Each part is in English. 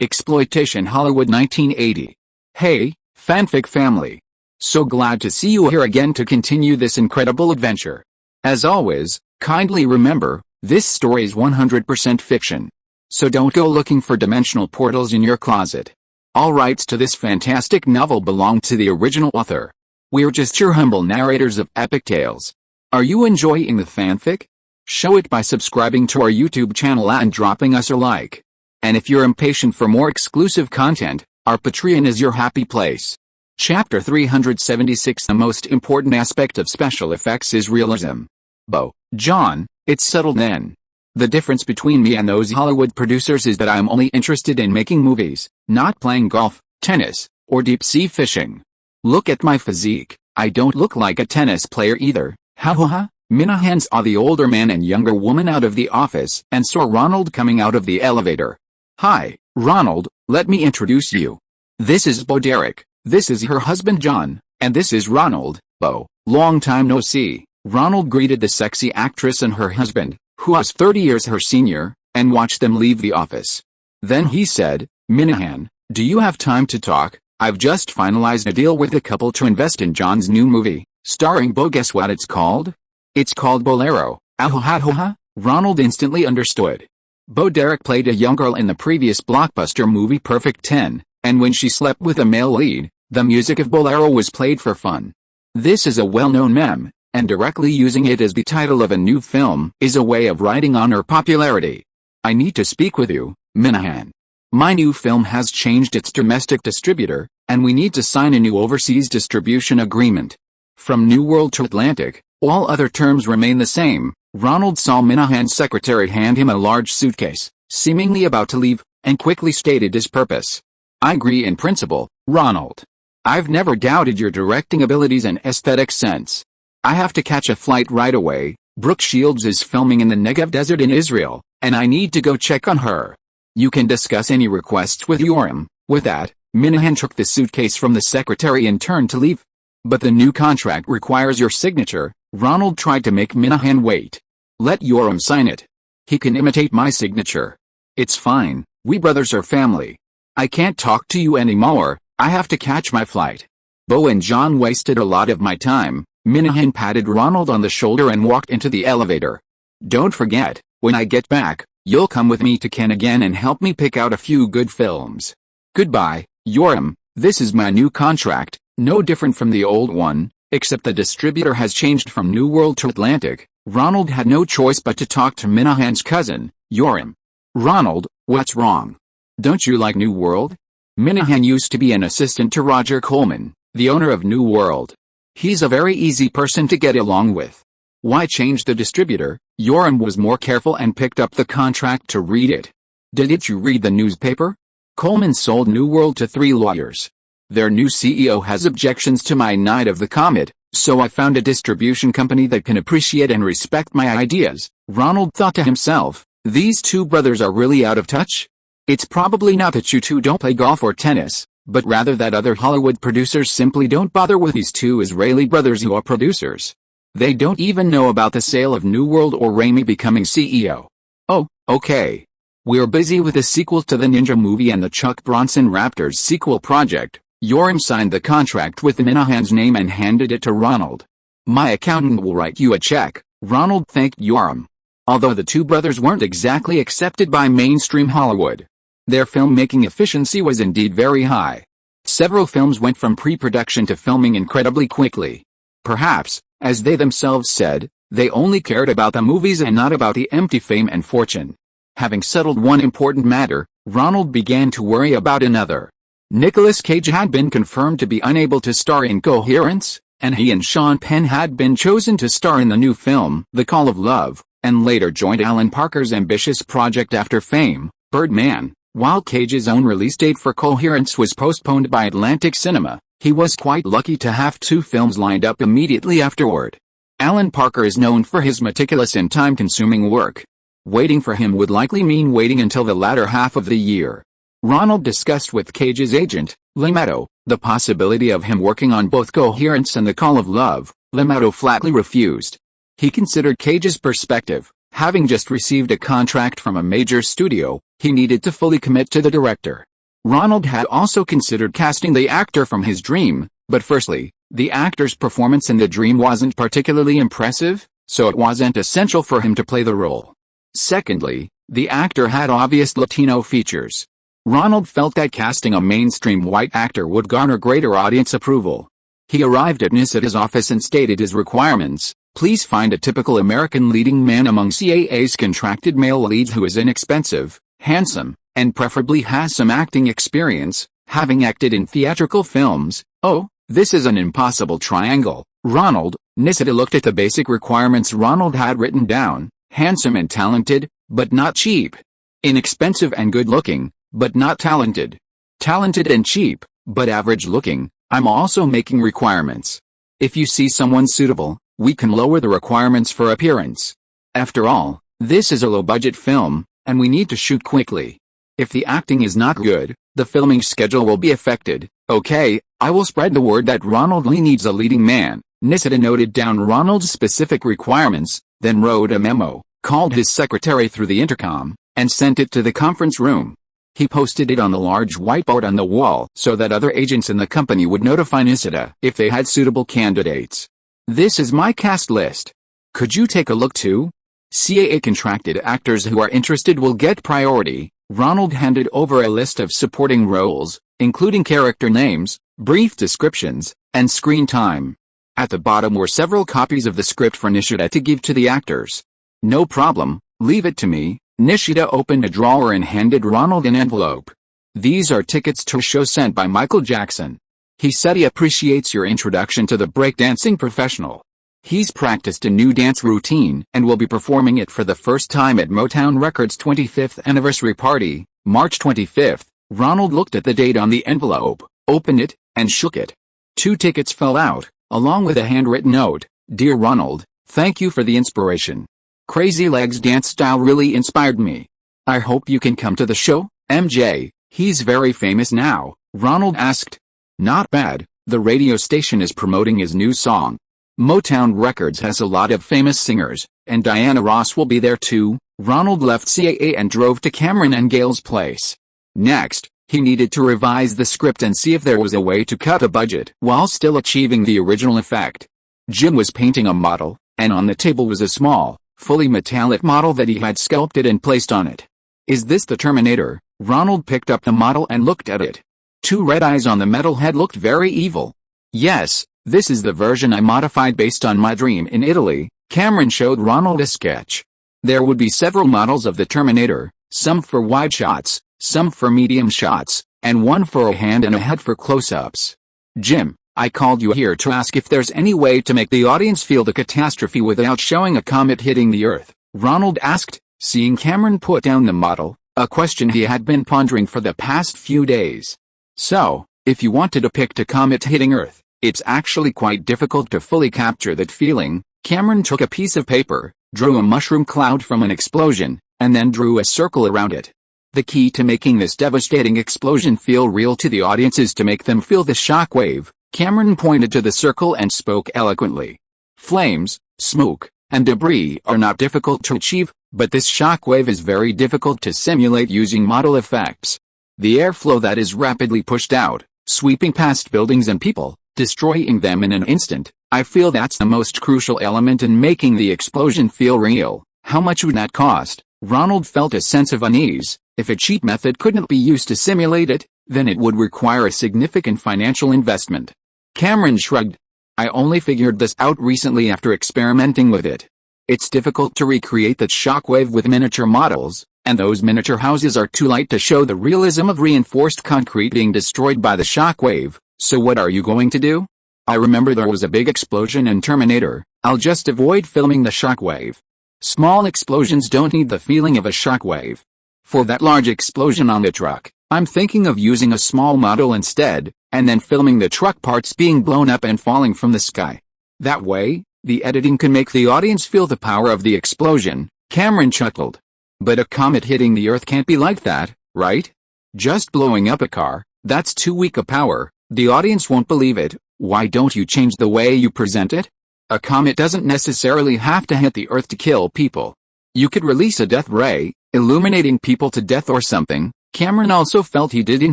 Exploitation Hollywood 1980. Hey, fanfic family. So glad to see you here again to continue this incredible adventure. As always, kindly remember, this story is 100% fiction. So don't go looking for dimensional portals in your closet. All rights to this fantastic novel belong to the original author. We're just your humble narrators of epic tales. Are you enjoying the fanfic? Show it by subscribing to our YouTube channel and dropping us a like. And if you're impatient for more exclusive content, our Patreon is your happy place. Chapter 376. The most important aspect of special effects is realism. Bo, John, it's subtle then. The difference between me and those Hollywood producers is that I'm only interested in making movies, not playing golf, tennis, or deep-sea fishing. Look at my physique, I don't look like a tennis player either. Ha ha ha. Minahan saw the older man and younger woman out of the office and saw Ronald coming out of the elevator. Hi, Ronald, let me introduce you. This is Bo Derek, this is her husband John, and this is Ronald. Bo, long time no see. Ronald greeted the sexy actress and her husband, who was 30 years her senior, and watched them leave the office. Then he said, Minahan, do you have time to talk? I've just finalized a deal with the couple to invest in John's new movie, starring Bo. Guess what it's called? It's called Bolero. Ahoha. Ronald instantly understood. Bo Derek played a young girl in the previous blockbuster movie Perfect 10, and when she slept with a male lead, the music of Bolero was played for fun. This is a well-known meme, and directly using it as the title of a new film is a way of riding on her popularity. I need to speak with you, Minahan. My new film has changed its domestic distributor, and we need to sign a new overseas distribution agreement. From New World to Atlantic, all other terms remain the same. Ronald saw Minahan's secretary hand him a large suitcase, seemingly about to leave, and quickly stated his purpose. I agree in principle, Ronald. I've never doubted your directing abilities and aesthetic sense. I have to catch a flight right away. Brooke Shields is filming in the Negev Desert in Israel, and I need to go check on her. You can discuss any requests with Yoram. With that, Minahan took the suitcase from the secretary and turned to leave. But the new contract requires your signature. Ronald tried to make Minahan wait. Let Yoram sign it. He can imitate my signature. It's fine, we brothers are family. I can't talk to you anymore, I have to catch my flight. Bo and John wasted a lot of my time. Minahan patted Ronald on the shoulder and walked into the elevator. Don't forget, when I get back, you'll come with me to Ken again and help me pick out a few good films. Goodbye, Yoram. This is my new contract, no different from the old one, except the distributor has changed from New World to Atlantic. Ronald had no choice but to talk to Minahan's cousin, Yoram. Ronald, what's wrong? Don't you like New World? Minahan used to be an assistant to Roger Coleman, the owner of New World. He's a very easy person to get along with. Why change the distributor? Yoram was more careful and picked up the contract to read it. Didn't you read the newspaper? Coleman sold New World to 3 lawyers. Their new CEO has objections to my Night of the Comet, so I found a distribution company that can appreciate and respect my ideas. Ronald thought to himself, these two brothers are really out of touch? It's probably not that you two don't play golf or tennis, but rather that other Hollywood producers simply don't bother with these two Israeli brothers who are producers. They don't even know about the sale of New World or Raimi becoming CEO. Oh, okay. We're busy with the sequel to the Ninja movie and the Chuck Bronson Raptors sequel project. Yoram signed the contract with Minahan's name and handed it to Ronald. My accountant will write you a check. Ronald thanked Yoram. Although the two brothers weren't exactly accepted by mainstream Hollywood, their filmmaking efficiency was indeed very high. Several films went from pre-production to filming incredibly quickly. Perhaps, as they themselves said, they only cared about the movies and not about the empty fame and fortune. Having settled one important matter, Ronald began to worry about another. Nicolas Cage had been confirmed to be unable to star in Coherence, and he and Sean Penn had been chosen to star in the new film, The Call of Love, and later joined Alan Parker's ambitious project after Fame, Birdman. While Cage's own release date for Coherence was postponed by Atlantic Cinema, he was quite lucky to have 2 films lined up immediately afterward. Alan Parker is known for his meticulous and time-consuming work. Waiting for him would likely mean waiting until the latter half of the year. Ronald discussed with Cage's agent, Lemato, the possibility of him working on both Coherence and The Call of Love. Lemato flatly refused. He considered Cage's perspective. Having just received a contract from a major studio, he needed to fully commit to the director. Ronald had also considered casting the actor from his dream, but firstly, the actor's performance in the dream wasn't particularly impressive, so it wasn't essential for him to play the role. Secondly, the actor had obvious Latino features. Ronald felt that casting a mainstream white actor would garner greater audience approval. He arrived at Nisida's office and stated his requirements: please find a typical American leading man among CAA's contracted male leads who is inexpensive, handsome, and preferably has some acting experience, having acted in theatrical films. Oh, this is an impossible triangle, Ronald. Nisida looked at the basic requirements Ronald had written down: handsome and talented, but not cheap. Inexpensive and good-looking, but not talented. Talented and cheap, but average-looking. I'm also making requirements. If you see someone suitable, we can lower the requirements for appearance. After all, this is a low-budget film, and we need to shoot quickly. If the acting is not good, the filming schedule will be affected. Okay, I will spread the word that Ronald Lee needs a leading man. Nisida noted down Ronald's specific requirements, then wrote a memo, called his secretary through the intercom, and sent it to the conference room. He posted it on the large whiteboard on the wall so that other agents in the company would notify Nisida if they had suitable candidates. This is my cast list. Could you take a look too? CAA contracted actors who are interested will get priority. Ronald handed over a list of supporting roles, including character names, brief descriptions, and screen time. At the bottom were several copies of the script for Nishida to give to the actors. No problem, leave it to me. Nishida opened a drawer and handed Ronald an envelope. These are tickets to a show sent by Michael Jackson. He said he appreciates your introduction to the breakdancing professional. He's practiced a new dance routine and will be performing it for the first time at Motown Records' 25th anniversary party, March 25th. Ronald looked at the date on the envelope, opened it, and shook it. 2 tickets fell out, along with a handwritten note: Dear Ronald, thank you for the inspiration. Crazy Legs dance style really inspired me. I hope you can come to the show, MJ. He's very famous now, Ronald asked. Not bad, the radio station is promoting his new song. Motown Records has a lot of famous singers, and Diana Ross will be there too. Ronald left CAA and drove to Cameron and Gail's place. Next, he needed to revise the script and see if there was a way to cut a budget while still achieving the original effect. Jim was painting a model, and on the table was a small, fully metallic model that he had sculpted and placed on it. Is this the Terminator? Ronald picked up the model and looked at it. 2 red eyes on the metal head looked very evil. Yes, this is the version I modified based on my dream in Italy. Cameron showed Ronald a sketch. There would be several models of the Terminator, some for wide shots, some for medium shots, and one for a hand and a head for close-ups. Jim, I called you here to ask if there's any way to make the audience feel the catastrophe without showing a comet hitting the Earth, Ronald asked, seeing Cameron put down the model, a question he had been pondering for the past few days. So, if you want to depict a comet hitting Earth, it's actually quite difficult to fully capture that feeling. Cameron took a piece of paper, drew a mushroom cloud from an explosion, and then drew a circle around it. The key to making this devastating explosion feel real to the audience is to make them feel the shock wave. Cameron pointed to the circle and spoke eloquently. Flames, smoke, and debris are not difficult to achieve, but this shock wave is very difficult to simulate using model effects. The airflow that is rapidly pushed out, sweeping past buildings and people, destroying them in an instant. I feel that's the most crucial element in making the explosion feel real. How much would that cost? Ronald felt a sense of unease. If a cheap method couldn't be used to simulate it, then it would require a significant financial investment. Cameron shrugged. I only figured this out recently after experimenting with it. It's difficult to recreate that shockwave with miniature models, and those miniature houses are too light to show the realism of reinforced concrete being destroyed by the shockwave. So what are you going to do? I remember there was a big explosion in Terminator. I'll just avoid filming the shockwave. Small explosions don't need the feeling of a shockwave. For that large explosion on the truck, I'm thinking of using a small model instead, and then filming the truck parts being blown up and falling from the sky. That way, the editing can make the audience feel the power of the explosion. Cameron chuckled. But a comet hitting the Earth can't be like that, right? Just blowing up a car, that's too weak a power. The audience won't believe it. Why don't you change the way you present it? A comet doesn't necessarily have to hit the Earth to kill people. You could release a death ray, illuminating people to death or something. Cameron also felt he didn't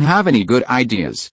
have any good ideas.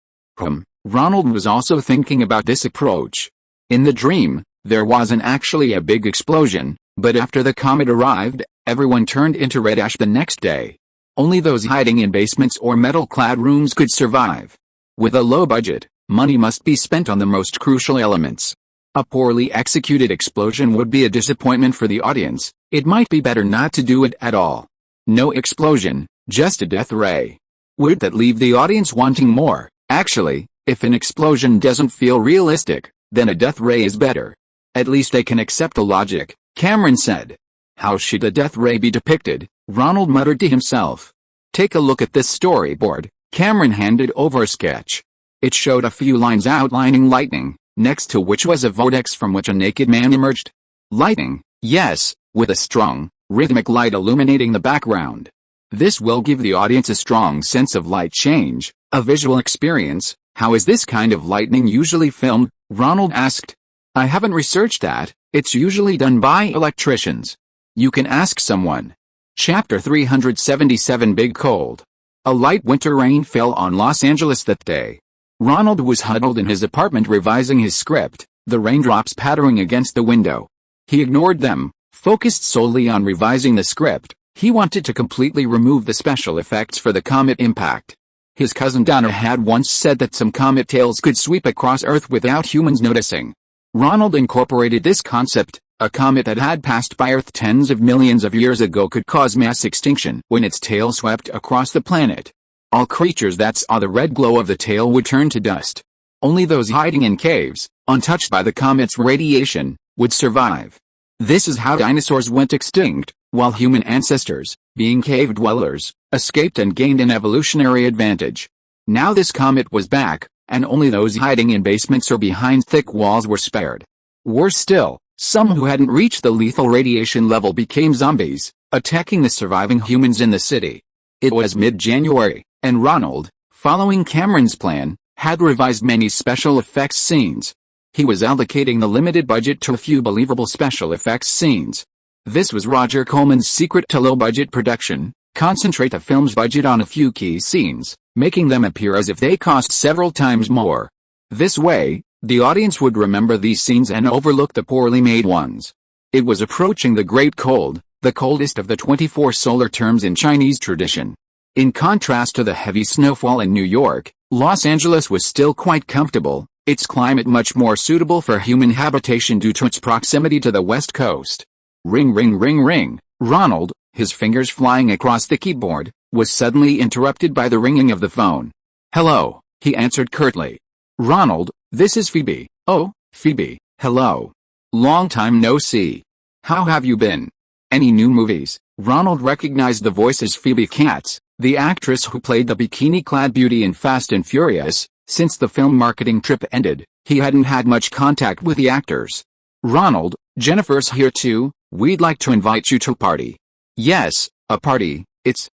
Ronald was also thinking about this approach. In the dream, there wasn't actually a big explosion, but after the comet arrived, everyone turned into red ash the next day. Only those hiding in basements or metal-clad rooms could survive. With a low budget, money must be spent on the most crucial elements. A poorly executed explosion would be a disappointment for the audience. It might be better not to do it at all. No explosion, just a death ray. Would that leave the audience wanting more? Actually, if an explosion doesn't feel realistic, then a death ray is better. At least they can accept the logic, Cameron said. How should a death ray be depicted? Ronald muttered to himself. Take a look at this storyboard. Cameron handed over a sketch. It showed a few lines outlining lightning, next to which was a vortex from which a naked man emerged. Lightning, yes, with a strong, rhythmic light illuminating the background. This will give the audience a strong sense of light change, a visual experience. How is this kind of lightning usually filmed? Ronald asked. I haven't researched that. It's usually done by electricians. You can ask someone. Chapter 377 Big Cold. A light winter rain fell on Los Angeles that day. Ronald was huddled in his apartment revising his script, the raindrops pattering against the window. He ignored them, focused solely on revising the script. He wanted to completely remove the special effects for the comet impact. His cousin Donna had once said that some comet tails could sweep across Earth without humans noticing. Ronald incorporated this concept. A comet that had passed by Earth tens of millions of years ago could cause mass extinction when its tail swept across the planet. All creatures that saw the red glow of the tail would turn to dust. Only those hiding in caves, untouched by the comet's radiation, would survive. This is how dinosaurs went extinct, while human ancestors, being cave dwellers, escaped and gained an evolutionary advantage. Now this comet was back, and only those hiding in basements or behind thick walls were spared. Worse still, some who hadn't reached the lethal radiation level became zombies, attacking the surviving humans in the city. It was mid-January, and Ronald, following Cameron's plan, had revised many special effects scenes. He was allocating the limited budget to a few believable special effects scenes. This was Roger Corman's secret to low-budget production: concentrate the film's budget on a few key scenes, making them appear as if they cost several times more. This way, the audience would remember these scenes and overlook the poorly made ones. It was approaching the Great Cold, the coldest of the 24 solar terms in Chinese tradition. In contrast to the heavy snowfall in New York, Los Angeles was still quite comfortable, its climate much more suitable for human habitation due to its proximity to the West Coast. Ring ring ring ring. Ronald, his fingers flying across the keyboard, was suddenly interrupted by the ringing of the phone. Hello, he answered curtly. Ronald, this is Phoebe. Oh, Phoebe, hello. Long time no see. How have you been? Any new movies? Ronald recognized the voice as Phoebe Cates, the actress who played the bikini-clad beauty in Fast and Furious. Since the film marketing trip ended, he hadn't had much contact with the actors. Ronald, Jennifer's here too. We'd like to invite you to a party. Yes, a party.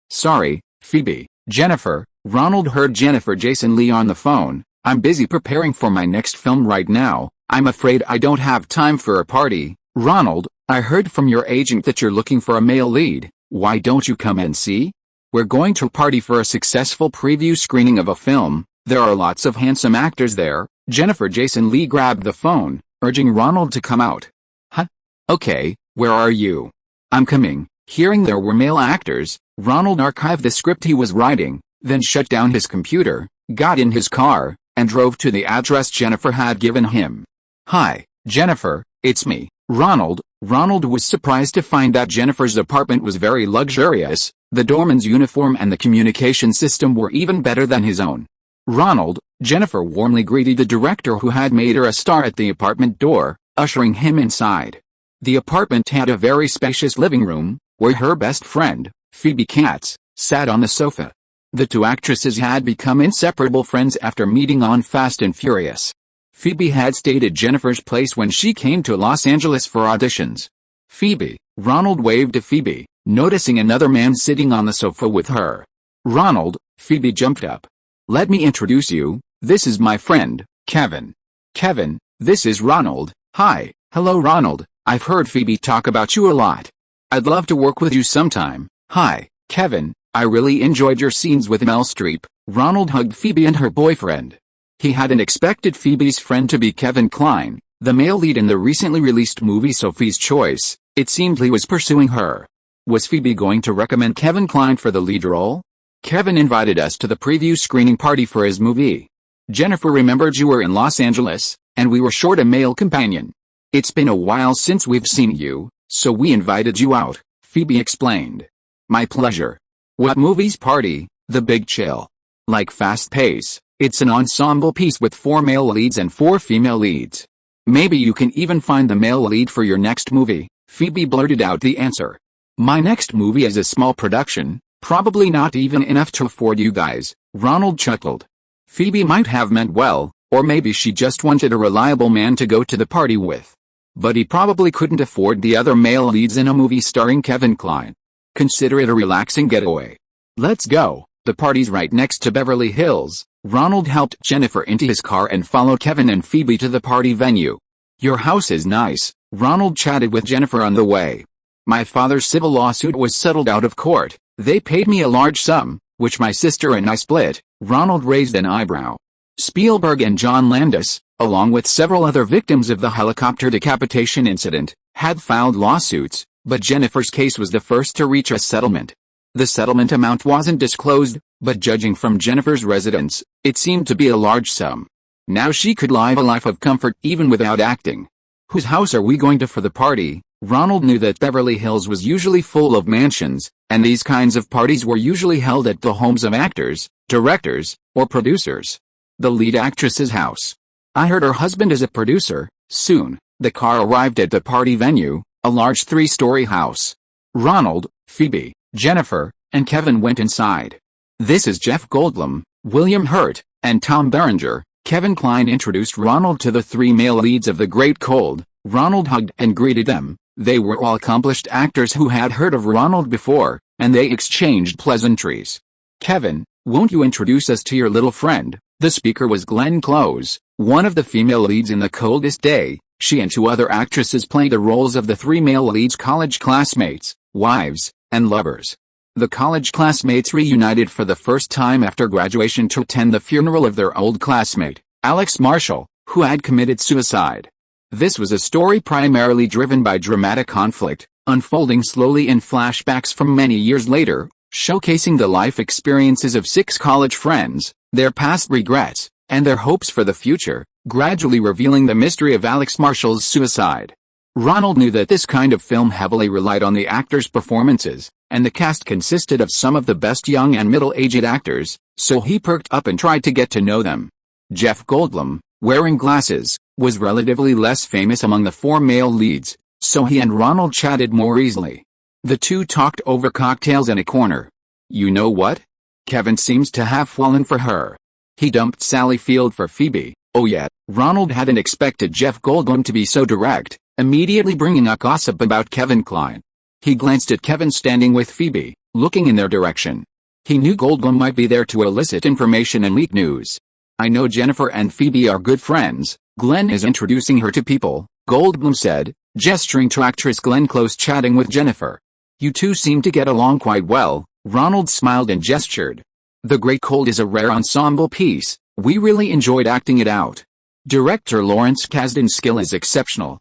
Sorry, Phoebe, Jennifer. Ronald heard Jennifer Jason Lee on the phone. I'm busy preparing for my next film right now. I'm afraid I don't have time for a party. Ronald, I heard from your agent that you're looking for a male lead. Why don't you come and see? We're going to a party for a successful preview screening of a film. There are lots of handsome actors there. Jennifer Jason Lee grabbed the phone, urging Ronald to come out. Huh? Okay, where are you? I'm coming. Hearing there were male actors, Ronald archived the script he was writing, then shut down his computer, got in his car, and drove to the address Jennifer had given him. Hi, Jennifer, it's me, Ronald. Ronald was surprised to find that Jennifer's apartment was very luxurious. The doorman's uniform and the communication system were even better than his own. Ronald, Jennifer warmly greeted the director who had made her a star at the apartment door, ushering him inside. The apartment had a very spacious living room, where her best friend, Phoebe Cates, sat on the sofa. The two actresses had become inseparable friends after meeting on Fast and Furious. Phoebe had stayed at Jennifer's place when she came to Los Angeles for auditions. Phoebe, Ronald waved to Phoebe, noticing another man sitting on the sofa with her. Ronald, Phoebe jumped up. Let me introduce you, this is my friend, Kevin. Kevin, this is Ronald. Hi, hello Ronald, I've heard Phoebe talk about you a lot. I'd love to work with you sometime. Hi, Kevin, I really enjoyed your scenes with Mel Streep. Ronald hugged Phoebe and her boyfriend. He hadn't expected Phoebe's friend to be Kevin Kline, the male lead in the recently released movie Sophie's Choice. It seemed he was pursuing her. Was Phoebe going to recommend Kevin Kline for the lead role? Kevin invited us to the preview screening party for his movie. Jennifer remembered you were in Los Angeles, and we were short a male companion. It's been a while since we've seen you, so we invited you out, Phoebe explained. My pleasure. What movie's party? The Big Chill. Like Fast Pace, it's an ensemble piece with 4 male leads and 4 female leads. Maybe you can even find the male lead for your next movie, Phoebe blurted out the answer. My next movie is a small production, probably not even enough to afford you guys, Ronald chuckled. Phoebe might have meant well, or maybe she just wanted a reliable man to go to the party with. But he probably couldn't afford the other male leads in a movie starring Kevin Kline. Consider it a relaxing getaway. Let's go, the party's right next to Beverly Hills. Ronald helped Jennifer into his car and followed Kevin and Phoebe to the party venue. Your house is nice, Ronald chatted with Jennifer on the way. My father's civil lawsuit was settled out of court. They paid me a large sum, which my sister and I split. Ronald raised an eyebrow. Spielberg and John Landis, along with several other victims of the helicopter decapitation incident, had filed lawsuits, but Jennifer's case was the first to reach a settlement. The settlement amount wasn't disclosed, but judging from Jennifer's residence, it seemed to be a large sum. Now she could live a life of comfort even without acting. Whose house are we going to for the party? Ronald knew that Beverly Hills was usually full of mansions, and these kinds of parties were usually held at the homes of actors, directors, or producers. The lead actress's house. I heard her husband is a producer. Soon, the car arrived at the party venue, a large 3-story house. Ronald, Phoebe, Jennifer, and Kevin went inside. This is Jeff Goldblum, William Hurt, and Tom Berenger. Kevin Kline introduced Ronald to the 3 male leads of The Great Cold. Ronald hugged and greeted them. They were all accomplished actors who had heard of Ronald before, and they exchanged pleasantries. Kevin, won't you introduce us to your little friend? The speaker was Glenn Close, one of the female leads in The Coldest Day. She and 2 other actresses played the roles of the 3 male leads' college classmates, wives, and lovers. The college classmates reunited for the first time after graduation to attend the funeral of their old classmate, Alex Marshall, who had committed suicide. This was a story primarily driven by dramatic conflict, unfolding slowly in flashbacks from many years later, showcasing the life experiences of 6 college friends, their past regrets, and their hopes for the future, gradually revealing the mystery of Alex Marshall's suicide. Ronald knew that this kind of film heavily relied on the actors' performances, and the cast consisted of some of the best young and middle-aged actors, so he perked up and tried to get to know them. Jeff Goldblum, wearing glasses, was relatively less famous among the 4 male leads, so he and Ronald chatted more easily. The 2 talked over cocktails in a corner. You know what? Kevin seems to have fallen for her. He dumped Sally Field for Phoebe. Oh yeah, Ronald hadn't expected Jeff Goldblum to be so direct, immediately bringing up gossip about Kevin Kline. He glanced at Kevin standing with Phoebe, looking in their direction. He knew Goldblum might be there to elicit information and leak news. I know Jennifer and Phoebe are good friends. Glenn is introducing her to people, Goldblum said, gesturing to actress Glenn Close chatting with Jennifer. You 2 seem to get along quite well. Ronald smiled and gestured. The Great Cold is a rare ensemble piece. We really enjoyed acting it out. Director Lawrence Kasdan's skill is exceptional.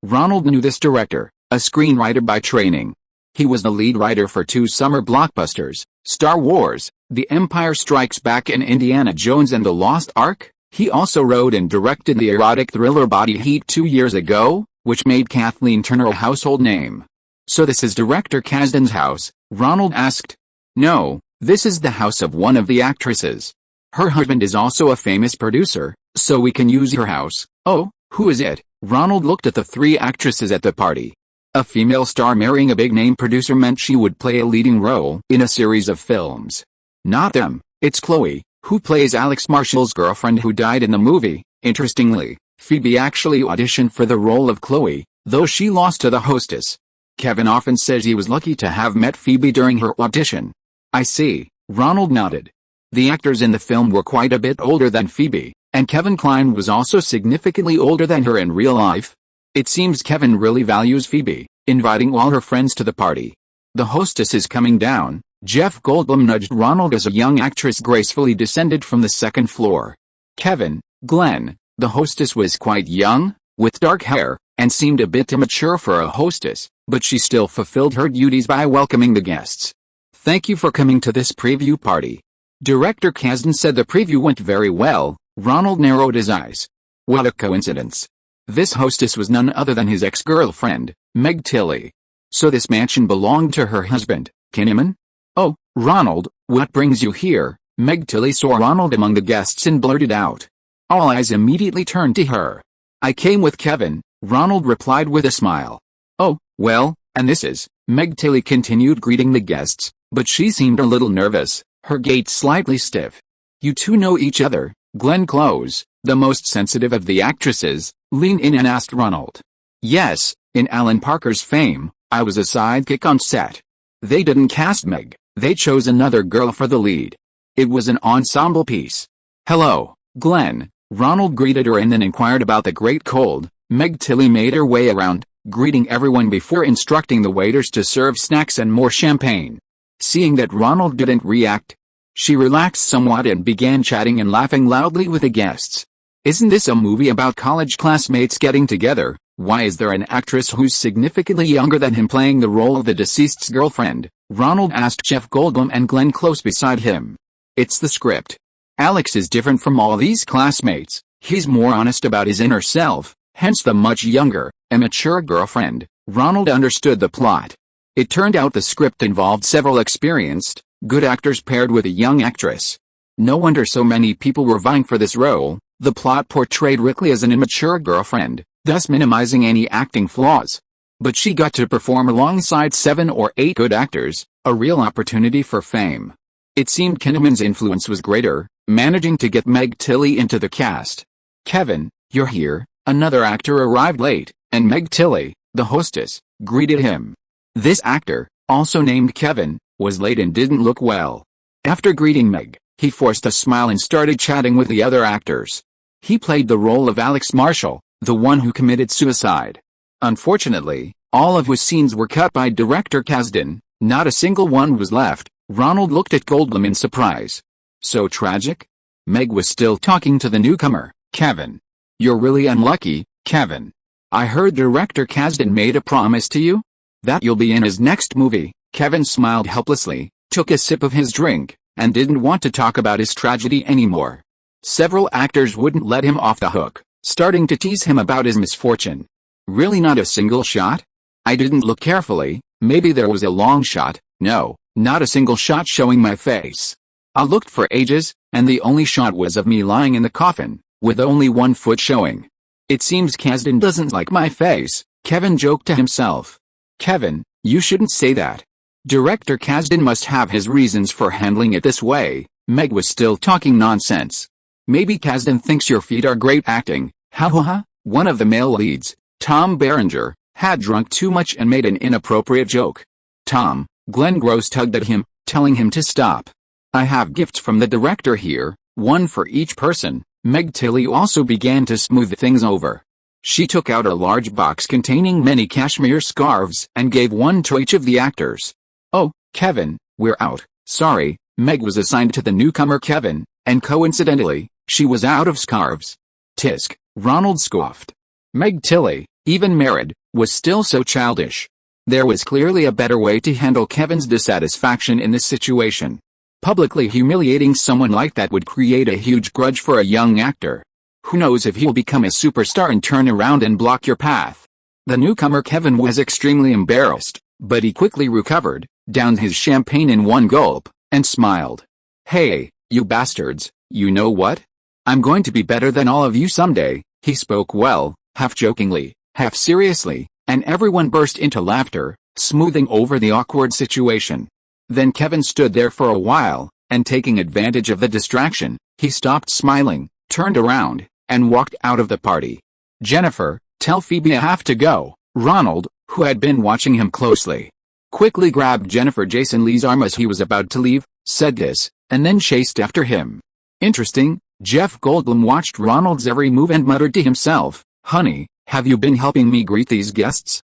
Ronald knew this director, a screenwriter by training. He was the lead writer for 2 summer blockbusters, Star Wars, The Empire Strikes Back and Indiana Jones and the Lost Ark. He also wrote and directed the erotic thriller Body Heat 2 years ago, which made Kathleen Turner a household name. So this is director Kasdan's house? Ronald asked. No, this is the house of one of the actresses. Her husband is also a famous producer, so we can use her house. Oh, who is it? Ronald looked at the 3 actresses at the party. A female star marrying a big-name producer meant she would play a leading role in a series of films. Not them, it's Chloe, who plays Alex Marshall's girlfriend who died in the movie. Interestingly, Phoebe actually auditioned for the role of Chloe, though she lost to the hostess. Kevin often says he was lucky to have met Phoebe during her audition. I see, Ronald nodded. The actors in the film were quite a bit older than Phoebe, and Kevin Kline was also significantly older than her in real life. It seems Kevin really values Phoebe, inviting all her friends to the party. The hostess is coming down, Jeff Goldblum nudged Ronald as a young actress gracefully descended from the second floor. Kevin, Glenn, the hostess was quite young, with dark hair, and seemed a bit immature for a hostess, but she still fulfilled her duties by welcoming the guests. "Thank you for coming to this preview party." Director Kasdan said the preview went very well. Ronald narrowed his eyes. What a coincidence. This hostess was none other than his ex-girlfriend, Meg Tilly. So this mansion belonged to her husband, Kinnaman? "Oh, Ronald, what brings you here?" Meg Tilly saw Ronald among the guests and blurted out. All eyes immediately turned to her. "I came with Kevin," Ronald replied with a smile. "Oh, well, and this is," Meg Tilly continued greeting the guests, but she seemed a little nervous, her gait slightly stiff. "You two know each other?" Glenn Close, the most sensitive of the actresses, leaned in and asked Ronald. "Yes, in Alan Parker's Fame, I was a sidekick on set. They didn't cast Meg, they chose another girl for the lead. It was an ensemble piece." "Hello, Glenn," Ronald greeted her and then inquired about the great cold. Meg Tilly made her way around, greeting everyone before instructing the waiters to serve snacks and more champagne. Seeing that Ronald didn't react, she relaxed somewhat and began chatting and laughing loudly with the guests. "Isn't this a movie about college classmates getting together? Why is there an actress who's significantly younger than him playing the role of the deceased's girlfriend?" Ronald asked Jeff Goldblum and Glenn Close beside him. "It's the script. Alex is different from all these classmates. He's more honest about his inner self, hence the much younger, immature girlfriend." Ronald understood the plot. It turned out the script involved several experienced, good actors paired with a young actress. No wonder so many people were vying for this role. The plot portrayed Ripley as an immature girlfriend, thus minimizing any acting flaws. But she got to perform alongside 7 or 8 good actors, a real opportunity for fame. It seemed Kinnaman's influence was greater, managing to get Meg Tilly into the cast. "Kevin, you're here." Another actor arrived late, and Meg Tilly, the hostess, greeted him. This actor, also named Kevin, was late and didn't look well. After greeting Meg, he forced a smile and started chatting with the other actors. He played the role of Alex Marshall, the one who committed suicide. Unfortunately, all of his scenes were cut by director Kasdan. Not a single one was left. Ronald looked at Goldblum in surprise. "So tragic?" Meg was still talking to the newcomer, Kevin. "You're really unlucky, Kevin. I heard director Kasdan made a promise to you? That you'll be in his next movie." Kevin smiled helplessly, took a sip of his drink, and didn't want to talk about his tragedy anymore. Several actors wouldn't let him off the hook, starting to tease him about his misfortune. "Really not a single shot?" "I didn't look carefully. Maybe there was a long shot." "No, not a single shot showing my face. I looked for ages, and the only shot was of me lying in the coffin, with only one foot showing. It seems Kasdan doesn't like my face," Kevin joked to himself. "Kevin, you shouldn't say that. Director Kasdan must have his reasons for handling it this way." Meg was still talking nonsense. "Maybe Kasdan thinks your feet are great acting, ha ha ha." One of the male leads, Tom Berenger, had drunk too much and made an inappropriate joke. "Tom," Glenn Close tugged at him, telling him to stop. "I have gifts from the director here, one for each person." Meg Tilly also began to smooth things over. She took out a large box containing many cashmere scarves and gave one to each of the actors. "Oh, Kevin, we're out." "Sorry." Meg was assigned to the newcomer Kevin, and coincidentally, she was out of scarves. "Tisk," Ronald scoffed. Meg Tilly, even married, was still so childish. There was clearly a better way to handle Kevin's dissatisfaction in this situation. Publicly humiliating someone like that would create a huge grudge for a young actor. Who knows if he'll become a superstar and turn around and block your path. The newcomer Kevin was extremely embarrassed, but he quickly recovered, downed his champagne in one gulp, and smiled. "Hey, you bastards, you know what? I'm going to be better than all of you someday." He spoke well, half jokingly, half seriously, and everyone burst into laughter, smoothing over the awkward situation. Then Kevin stood there for a while, and taking advantage of the distraction, he stopped smiling, turned around, and walked out of the party. "Jennifer, tell Phoebe I have to go." Ronald, who had been watching him closely, quickly grabbed Jennifer Jason Leigh's arm as he was about to leave, said this, and then chased after him. Interesting. Jeff Goldblum watched Ronald's every move and muttered to himself, "Honey, have you been helping me greet these guests?"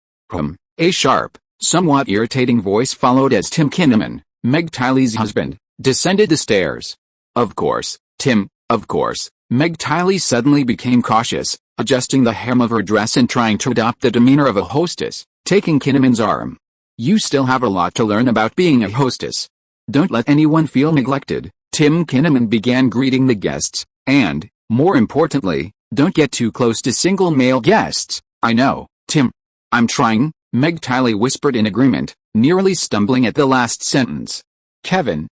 A sharp, somewhat irritating voice followed as Tim Kinnaman, Meg Tiley's husband, descended the stairs. Of course, Tim, of course. Meg Tiley suddenly became cautious, adjusting the hem of her dress and trying to adopt the demeanor of a hostess, taking Kinnaman's arm. You still have a lot to learn about being a hostess. Don't let anyone feel neglected. Tim Kinnaman began greeting the guests, and, more importantly, don't get too close to single male guests. I know, Tim. I'm trying, Meg Tiley whispered in agreement, nearly stumbling at the last sentence. Kevin,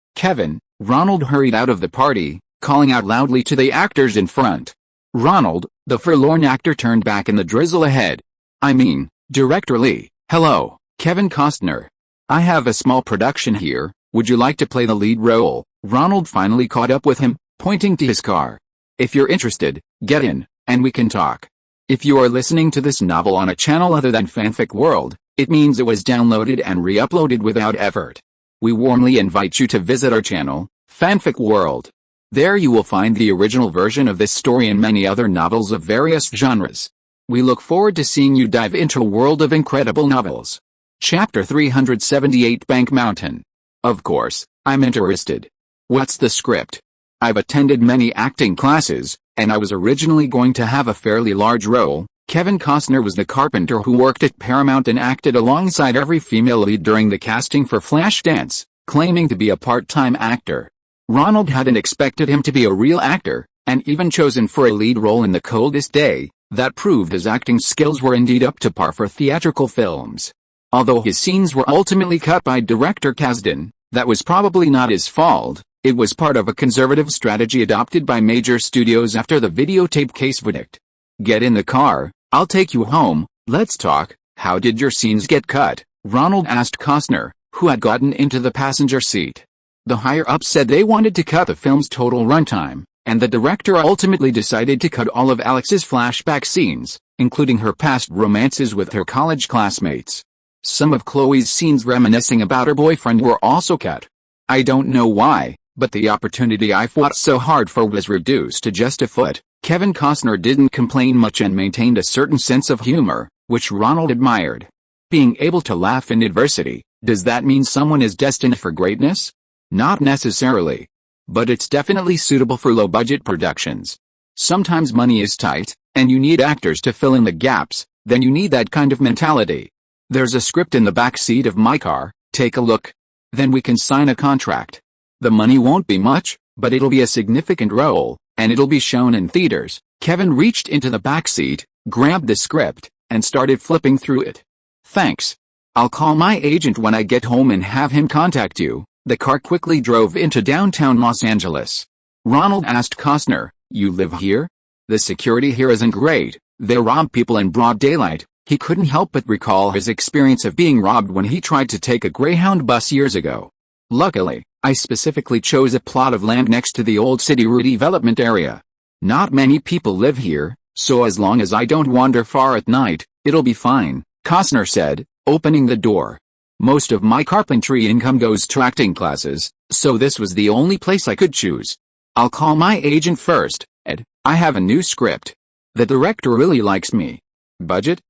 Ronald hurried out of the party, calling out loudly to the actors in front. Ronald, the forlorn actor, turned back in the drizzle ahead. I mean, Director Lee. Hello, Kevin Costner. I have a small production here. Would you like to play the lead role? Ronald finally caught up with him, pointing to his car. If you're interested, get in, and we can talk. If you are listening to this novel on a channel other than Fanfic World, it means it was downloaded and re-uploaded without effort. We warmly invite you to visit our channel, Fanfic World. There you will find the original version of this story and many other novels of various genres. We look forward to seeing you dive into a world of incredible novels. Chapter 378, Bank Mountain. Of course, I'm interested. What's the script? I've attended many acting classes, and I was originally going to have a fairly large role. Kevin Costner was the carpenter who worked at Paramount and acted alongside every female lead during the casting for Flashdance, claiming to be a part-time actor. Ronald hadn't expected him to be a real actor, and even chosen for a lead role in The Coldest Day. That proved his acting skills were indeed up to par for theatrical films. Although his scenes were ultimately cut by director Kasdan, that was probably not his fault. It was part of a conservative strategy adopted by major studios after the videotape case verdict. Get in the car, I'll take you home, let's talk. How did your scenes get cut? Ronald asked Costner, who had gotten into the passenger seat. The higher-ups said they wanted to cut the film's total runtime, and the director ultimately decided to cut all of Alex's flashback scenes, including her past romances with her college classmates. Some of Chloe's scenes reminiscing about her boyfriend were also cut. I don't know why, but the opportunity I fought so hard for was reduced to just a foot. Kevin Costner didn't complain much and maintained a certain sense of humor, which Ronald admired. Being able to laugh in adversity, does that mean someone is destined for greatness? Not necessarily. But it's definitely suitable for low-budget productions. Sometimes money is tight, and you need actors to fill in the gaps. Then you need that kind of mentality. There's a script in the back seat of my car, take a look. Then we can sign a contract. The money won't be much, but it'll be a significant role, and it'll be shown in theaters. Kevin reached into the back seat, grabbed the script, and started flipping through it. Thanks. I'll call my agent when I get home and have him contact you. The car quickly drove into downtown Los Angeles. Ronald asked Costner, you live here? The security here isn't great. They rob people in broad daylight. He couldn't help but recall his experience of being robbed when he tried to take a Greyhound bus years ago. Luckily, I specifically chose a plot of land next to the old city redevelopment area. Not many people live here, so as long as I don't wander far at night, it'll be fine, Costner said, opening the door. Most of my carpentry income goes to acting classes, so this was the only place I could choose. I'll call my agent first, Ed. I have a new script. The director really likes me. Budget?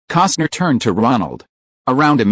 Costner turned to Ronald. Around $1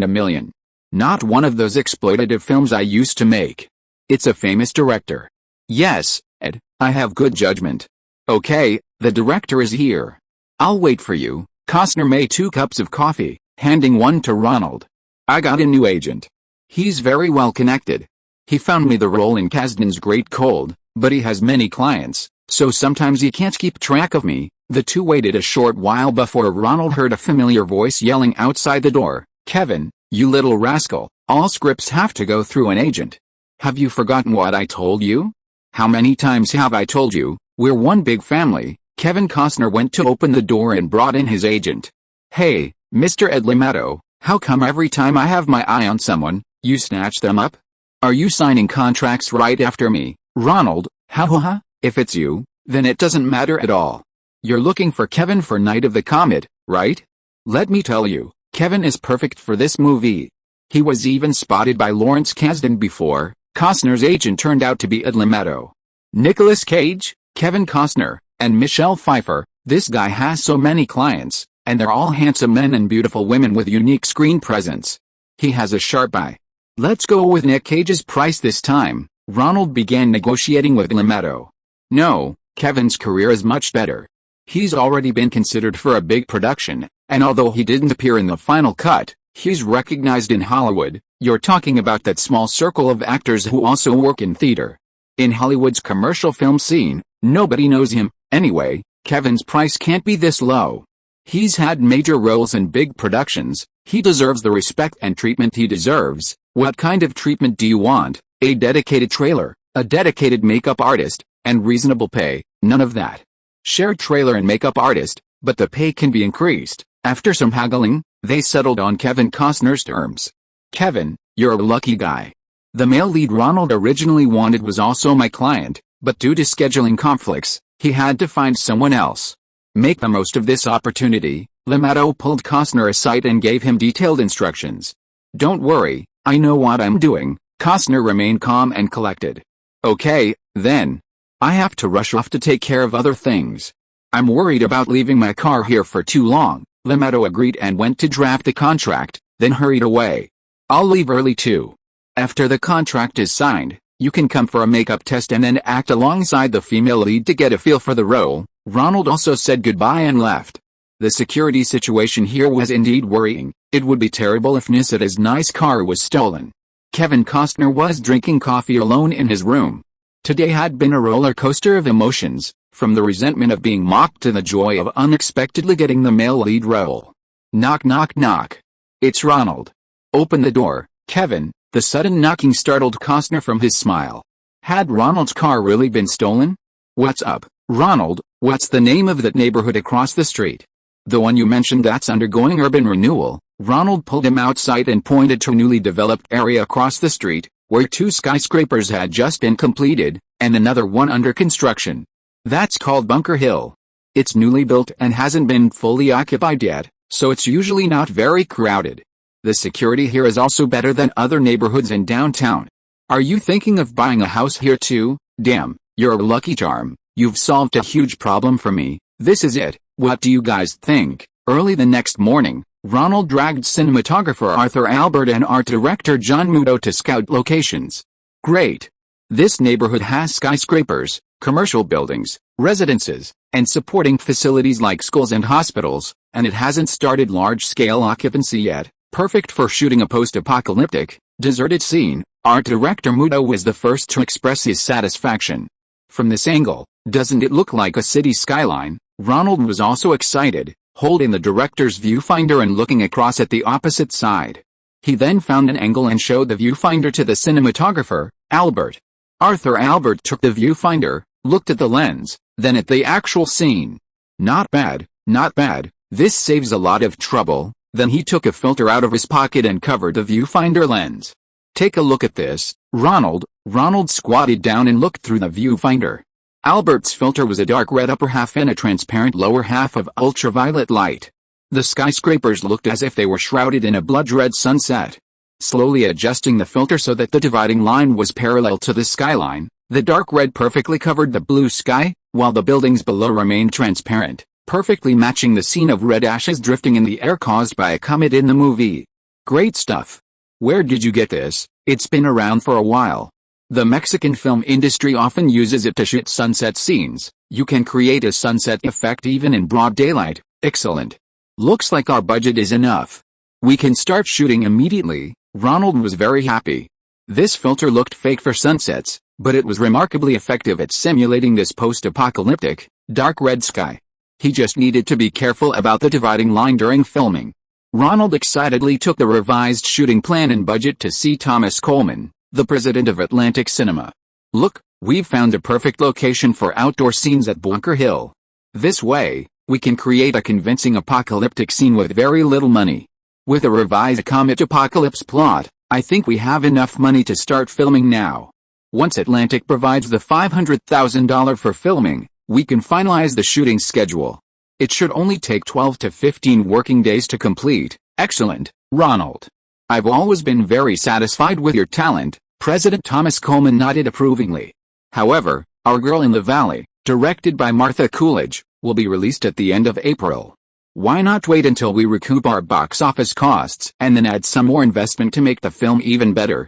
million. Not one of those exploitative films I used to make. It's a famous director. Yes, Ed, I have good judgment. Okay, the director is here. I'll wait for you. Costner made 2 cups of coffee, handing one to Ronald. I got a new agent. He's very well connected. He found me the role in Kasdan's Great Cold, but he has many clients, so sometimes he can't keep track of me. The two waited a short while before Ronald heard a familiar voice yelling outside the door, Kevin, you little rascal, all scripts have to go through an agent. Have you forgotten what I told you? How many times have I told you, we're one big family? Kevin Costner went to open the door and brought in his agent. Hey, Mr. Ed Limato, how come every time I have my eye on someone, you snatch them up? Are you signing contracts right after me? Ronald, ha. If it's you, then it doesn't matter at all. You're looking for Kevin for Night of the Comet, right? Let me tell you, Kevin is perfect for this movie. He was even spotted by Lawrence Kasdan before. Costner's agent turned out to be Ed Limato. Nicolas Cage, Kevin Costner, and Michelle Pfeiffer. This guy has so many clients, and they're all handsome men and beautiful women with unique screen presence. He has a sharp eye. Let's go with Nick Cage's price this time. Ronald began negotiating with Lemetto. No, Kevin's career is much better. He's already been considered for a big production, and although he didn't appear in the final cut, he's recognized in Hollywood. You're talking about that small circle of actors who also work in theater. In Hollywood's commercial film scene, nobody knows him. Anyway, Kevin's price can't be this low. He's had major roles in big productions. He deserves the respect and treatment he deserves. What kind of treatment do you want? A dedicated trailer, a dedicated makeup artist, and reasonable pay? None of that. Shared trailer and makeup artist, but the pay can be increased. After some haggling, they settled on Kevin Costner's terms. Kevin, you're a lucky guy. The male lead Ronald originally wanted was also my client, but due to scheduling conflicts, he had to find someone else. Make the most of this opportunity. Lemetto pulled Costner aside and gave him detailed instructions. Don't worry, I know what I'm doing. Costner remained calm and collected. Okay, then. I have to rush off to take care of other things. I'm worried about leaving my car here for too long. Lemetto agreed and went to draft the contract, then hurried away. I'll leave early too. After the contract is signed, you can come for a makeup test and then act alongside the female lead to get a feel for the role. Ronald also said goodbye and left. The security situation here was indeed worrying. It would be terrible if Nisada's nice car was stolen. Kevin Costner was drinking coffee alone in his room. Today had been a roller coaster of emotions, from the resentment of being mocked to the joy of unexpectedly getting the male lead role. Knock knock knock. It's Ronald. Open the door, Kevin. The sudden knocking startled Costner from his smile. Had Ronald's car really been stolen? What's up, Ronald? What's the name of that neighborhood across the street? The one you mentioned that's undergoing urban renewal. Ronald pulled him outside and pointed to a newly developed area across the street, where 2 skyscrapers had just been completed, and another one under construction. That's called Bunker Hill. It's newly built and hasn't been fully occupied yet, so it's usually not very crowded. The security here is also better than other neighborhoods in downtown. Are you thinking of buying a house here too? Damn, you're a lucky charm. You've solved a huge problem for me. This is it. What do you guys think? Early the next morning, Ronald dragged cinematographer Arthur Albert and art director John Muto to scout locations. Great. This neighborhood has skyscrapers, commercial buildings, residences, and supporting facilities like schools and hospitals, and it hasn't started large-scale occupancy yet. Perfect for shooting a post-apocalyptic, deserted scene. Art director Muto was the first to express his satisfaction. From this angle, doesn't it look like a city skyline? Ronald was also excited, holding the director's viewfinder and looking across at the opposite side. He then found an angle and showed the viewfinder to the cinematographer, Albert. Arthur Albert took the viewfinder, looked at the lens, then at the actual scene. Not bad, not bad. This saves a lot of trouble. Then he took a filter out of his pocket and covered the viewfinder lens. Take a look at this, Ronald. Ronald squatted down and looked through the viewfinder. Albert's filter was a dark red upper half and a transparent lower half of ultraviolet light. The skyscrapers looked as if they were shrouded in a blood-red sunset. Slowly adjusting the filter so that the dividing line was parallel to the skyline, the dark red perfectly covered the blue sky, while the buildings below remained transparent, perfectly matching the scene of red ashes drifting in the air caused by a comet in the movie. Great stuff. Where did you get this? It's been around for a while. The Mexican film industry often uses it to shoot sunset scenes. You can create a sunset effect even in broad daylight. Excellent. Looks like our budget is enough. We can start shooting immediately. Ronald was very happy. This filter looked fake for sunsets, but it was remarkably effective at simulating this post-apocalyptic, dark red sky. He just needed to be careful about the dividing line during filming. Ronald excitedly took the revised shooting plan and budget to see Thomas Coleman, the president of Atlantic Cinema. Look, we've found a perfect location for outdoor scenes at Bunker Hill. This way, we can create a convincing apocalyptic scene with very little money. With a revised comet apocalypse plot, I think we have enough money to start filming now. Once Atlantic provides the $500,000 for filming, we can finalize the shooting schedule. It should only take 12 to 15 working days to complete. Excellent, Ronald. I've always been very satisfied with your talent. President Thomas Coleman nodded approvingly. However, Our Girl in the Valley, directed by Martha Coolidge, will be released at the end of April. Why not wait until we recoup our box office costs and then add some more investment to make the film even better?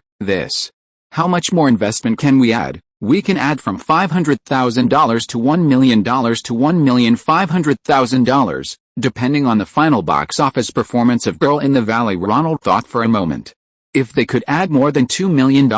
How much more investment can we add? We can add from $500,000 to $1 million to $1,500,000, depending on the final box office performance of Girl in the Valley. Ronald thought for a moment. If they could add more than $2 million,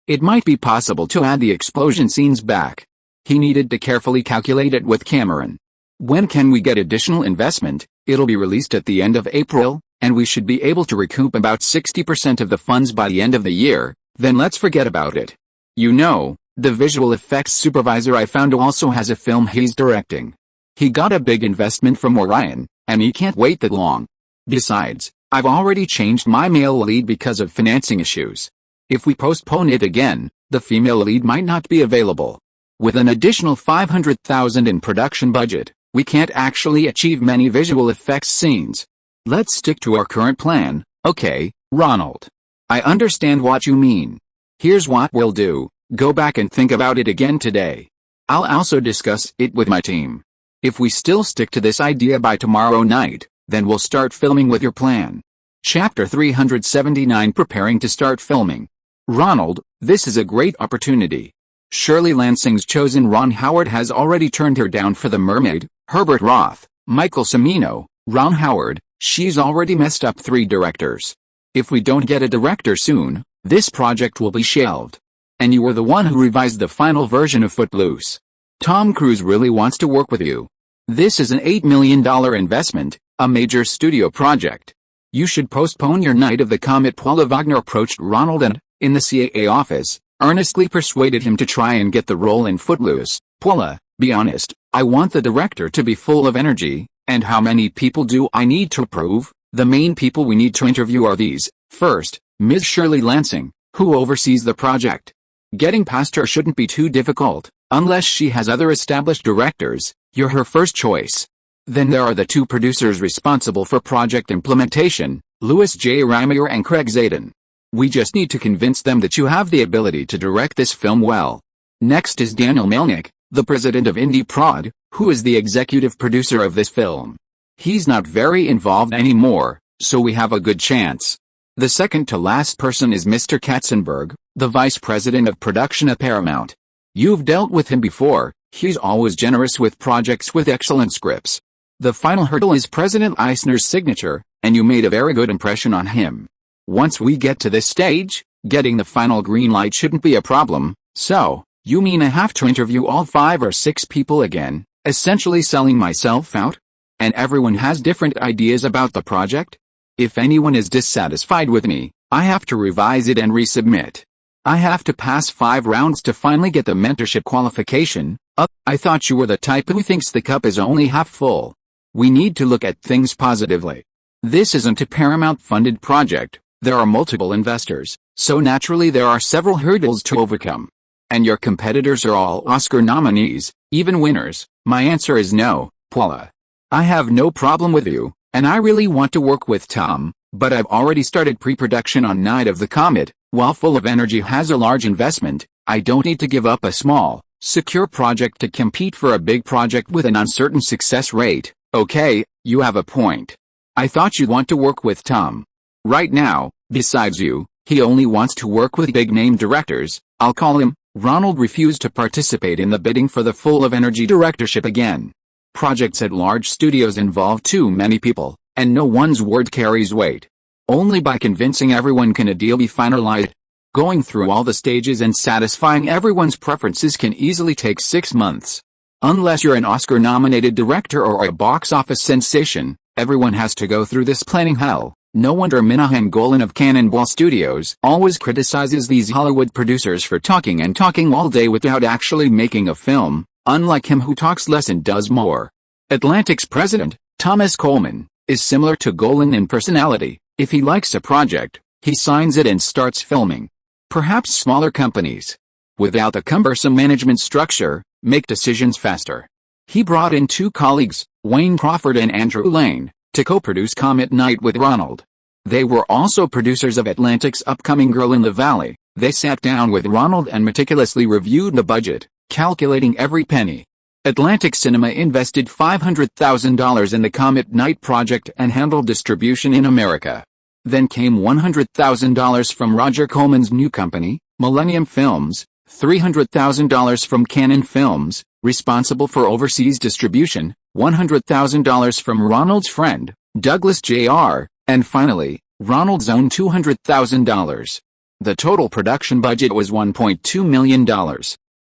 it might be possible to add the explosion scenes back. He needed to carefully calculate it with Cameron. When can we get additional investment? It'll be released at the end of April, and we should be able to recoup about 60% of the funds by the end of the year. Then let's forget about it. You know, the visual effects supervisor I found also has a film he's directing. He got a big investment from Orion, and he can't wait that long. Besides, I've already changed my male lead because of financing issues. If we postpone it again, the female lead might not be available. With an additional $500,000 in production budget, we can't actually achieve many visual effects scenes. Let's stick to our current plan, okay, Ronald? I understand what you mean. Here's what we'll do. Go back and think about it again today. I'll also discuss it with my team. If we still stick to this idea by tomorrow night, then we'll start filming with your plan. Chapter 379, Preparing to start filming. Ronald, this is a great opportunity. Shirley Lansing's chosen Ron Howard has already turned her down for The Mermaid. Herbert Roth, Michael Cimino, Ron Howard. She's already messed up 3 directors. If we don't get a director soon, this project will be shelved. And you were the one who revised the final version of Footloose. Tom Cruise really wants to work with you. This is an $8 million investment, a major studio project. You should postpone your Night of the Comet. Paula Wagner approached Ronald and, in the CAA office, earnestly persuaded him to try and get the role in Footloose. Paula, be honest, I want the director to be full of energy, and how many people do I need to approve? The main people we need to interview are these. First, Ms. Shirley Lansing, who oversees the project. Getting past her shouldn't be too difficult, unless she has other established directors. You're her first choice. Then there are the 2 producers responsible for project implementation, Louis J. Ramier and Craig Zadan. We just need to convince them that you have the ability to direct this film well. Next is Daniel Melnick, the president of Indie Prod, who is the executive producer of this film. He's not very involved anymore, so we have a good chance. The second to last person is Mr. Katzenberg, the vice president of production at Paramount. You've dealt with him before. He's always generous with projects with excellent scripts. The final hurdle is President Eisner's signature, and you made a very good impression on him. Once we get to this stage, getting the final green light shouldn't be a problem. So, you mean I have to interview all 5 or 6 people again, essentially selling myself out? And everyone has different ideas about the project? If anyone is dissatisfied with me, I have to revise it and resubmit. I have to pass 5 rounds to finally get the mentorship qualification. I thought you were the type who thinks the cup is only half full. We need to look at things positively. This isn't a Paramount-funded project. There are multiple investors, so naturally there are several hurdles to overcome. And your competitors are all Oscar nominees, even winners. My answer is no, Paula. I have no problem with you, and I really want to work with Tom, but I've already started pre-production on Night of the Comet. While Full of Energy has a large investment, I don't need to give up a small, secure project to compete for a big project with an uncertain success rate. Okay, you have a point. I thought you'd want to work with Tom. Right now, besides you, he only wants to work with big-name directors. I'll call him. Ronald refused to participate in the bidding for the Full of Energy directorship again. Projects at large studios involve too many people, and no one's word carries weight. Only by convincing everyone can a deal be finalized. Going through all the stages and satisfying everyone's preferences can easily take 6 months. Unless you're an Oscar-nominated director or a box office sensation, everyone has to go through this planning hell. No wonder Minahan Golan of Cannonball Studios always criticizes these Hollywood producers for talking and talking all day without actually making a film, unlike him who talks less and does more. Atlantic's president, Thomas Coleman, is similar to Golan in personality. If he likes a project, he signs it and starts filming. Perhaps smaller companies, without a cumbersome management structure, make decisions faster. He brought in 2 colleagues, Wayne Crawford and Andrew Lane, to co-produce Comet Night with Ronald. They were also producers of Atlantic's upcoming Girl in the Valley. They sat down with Ronald and meticulously reviewed the budget, calculating every penny. Atlantic Cinema invested $500,000 in the Comet Night project and handled distribution in America. Then came $100,000 from Roger Corman's new company, Millennium Films, $300,000 from Canon Films, responsible for overseas distribution, $100,000 from Ronald's friend, Douglas Jr., and finally, Ronald's own $200,000. The total production budget was $1.2 million.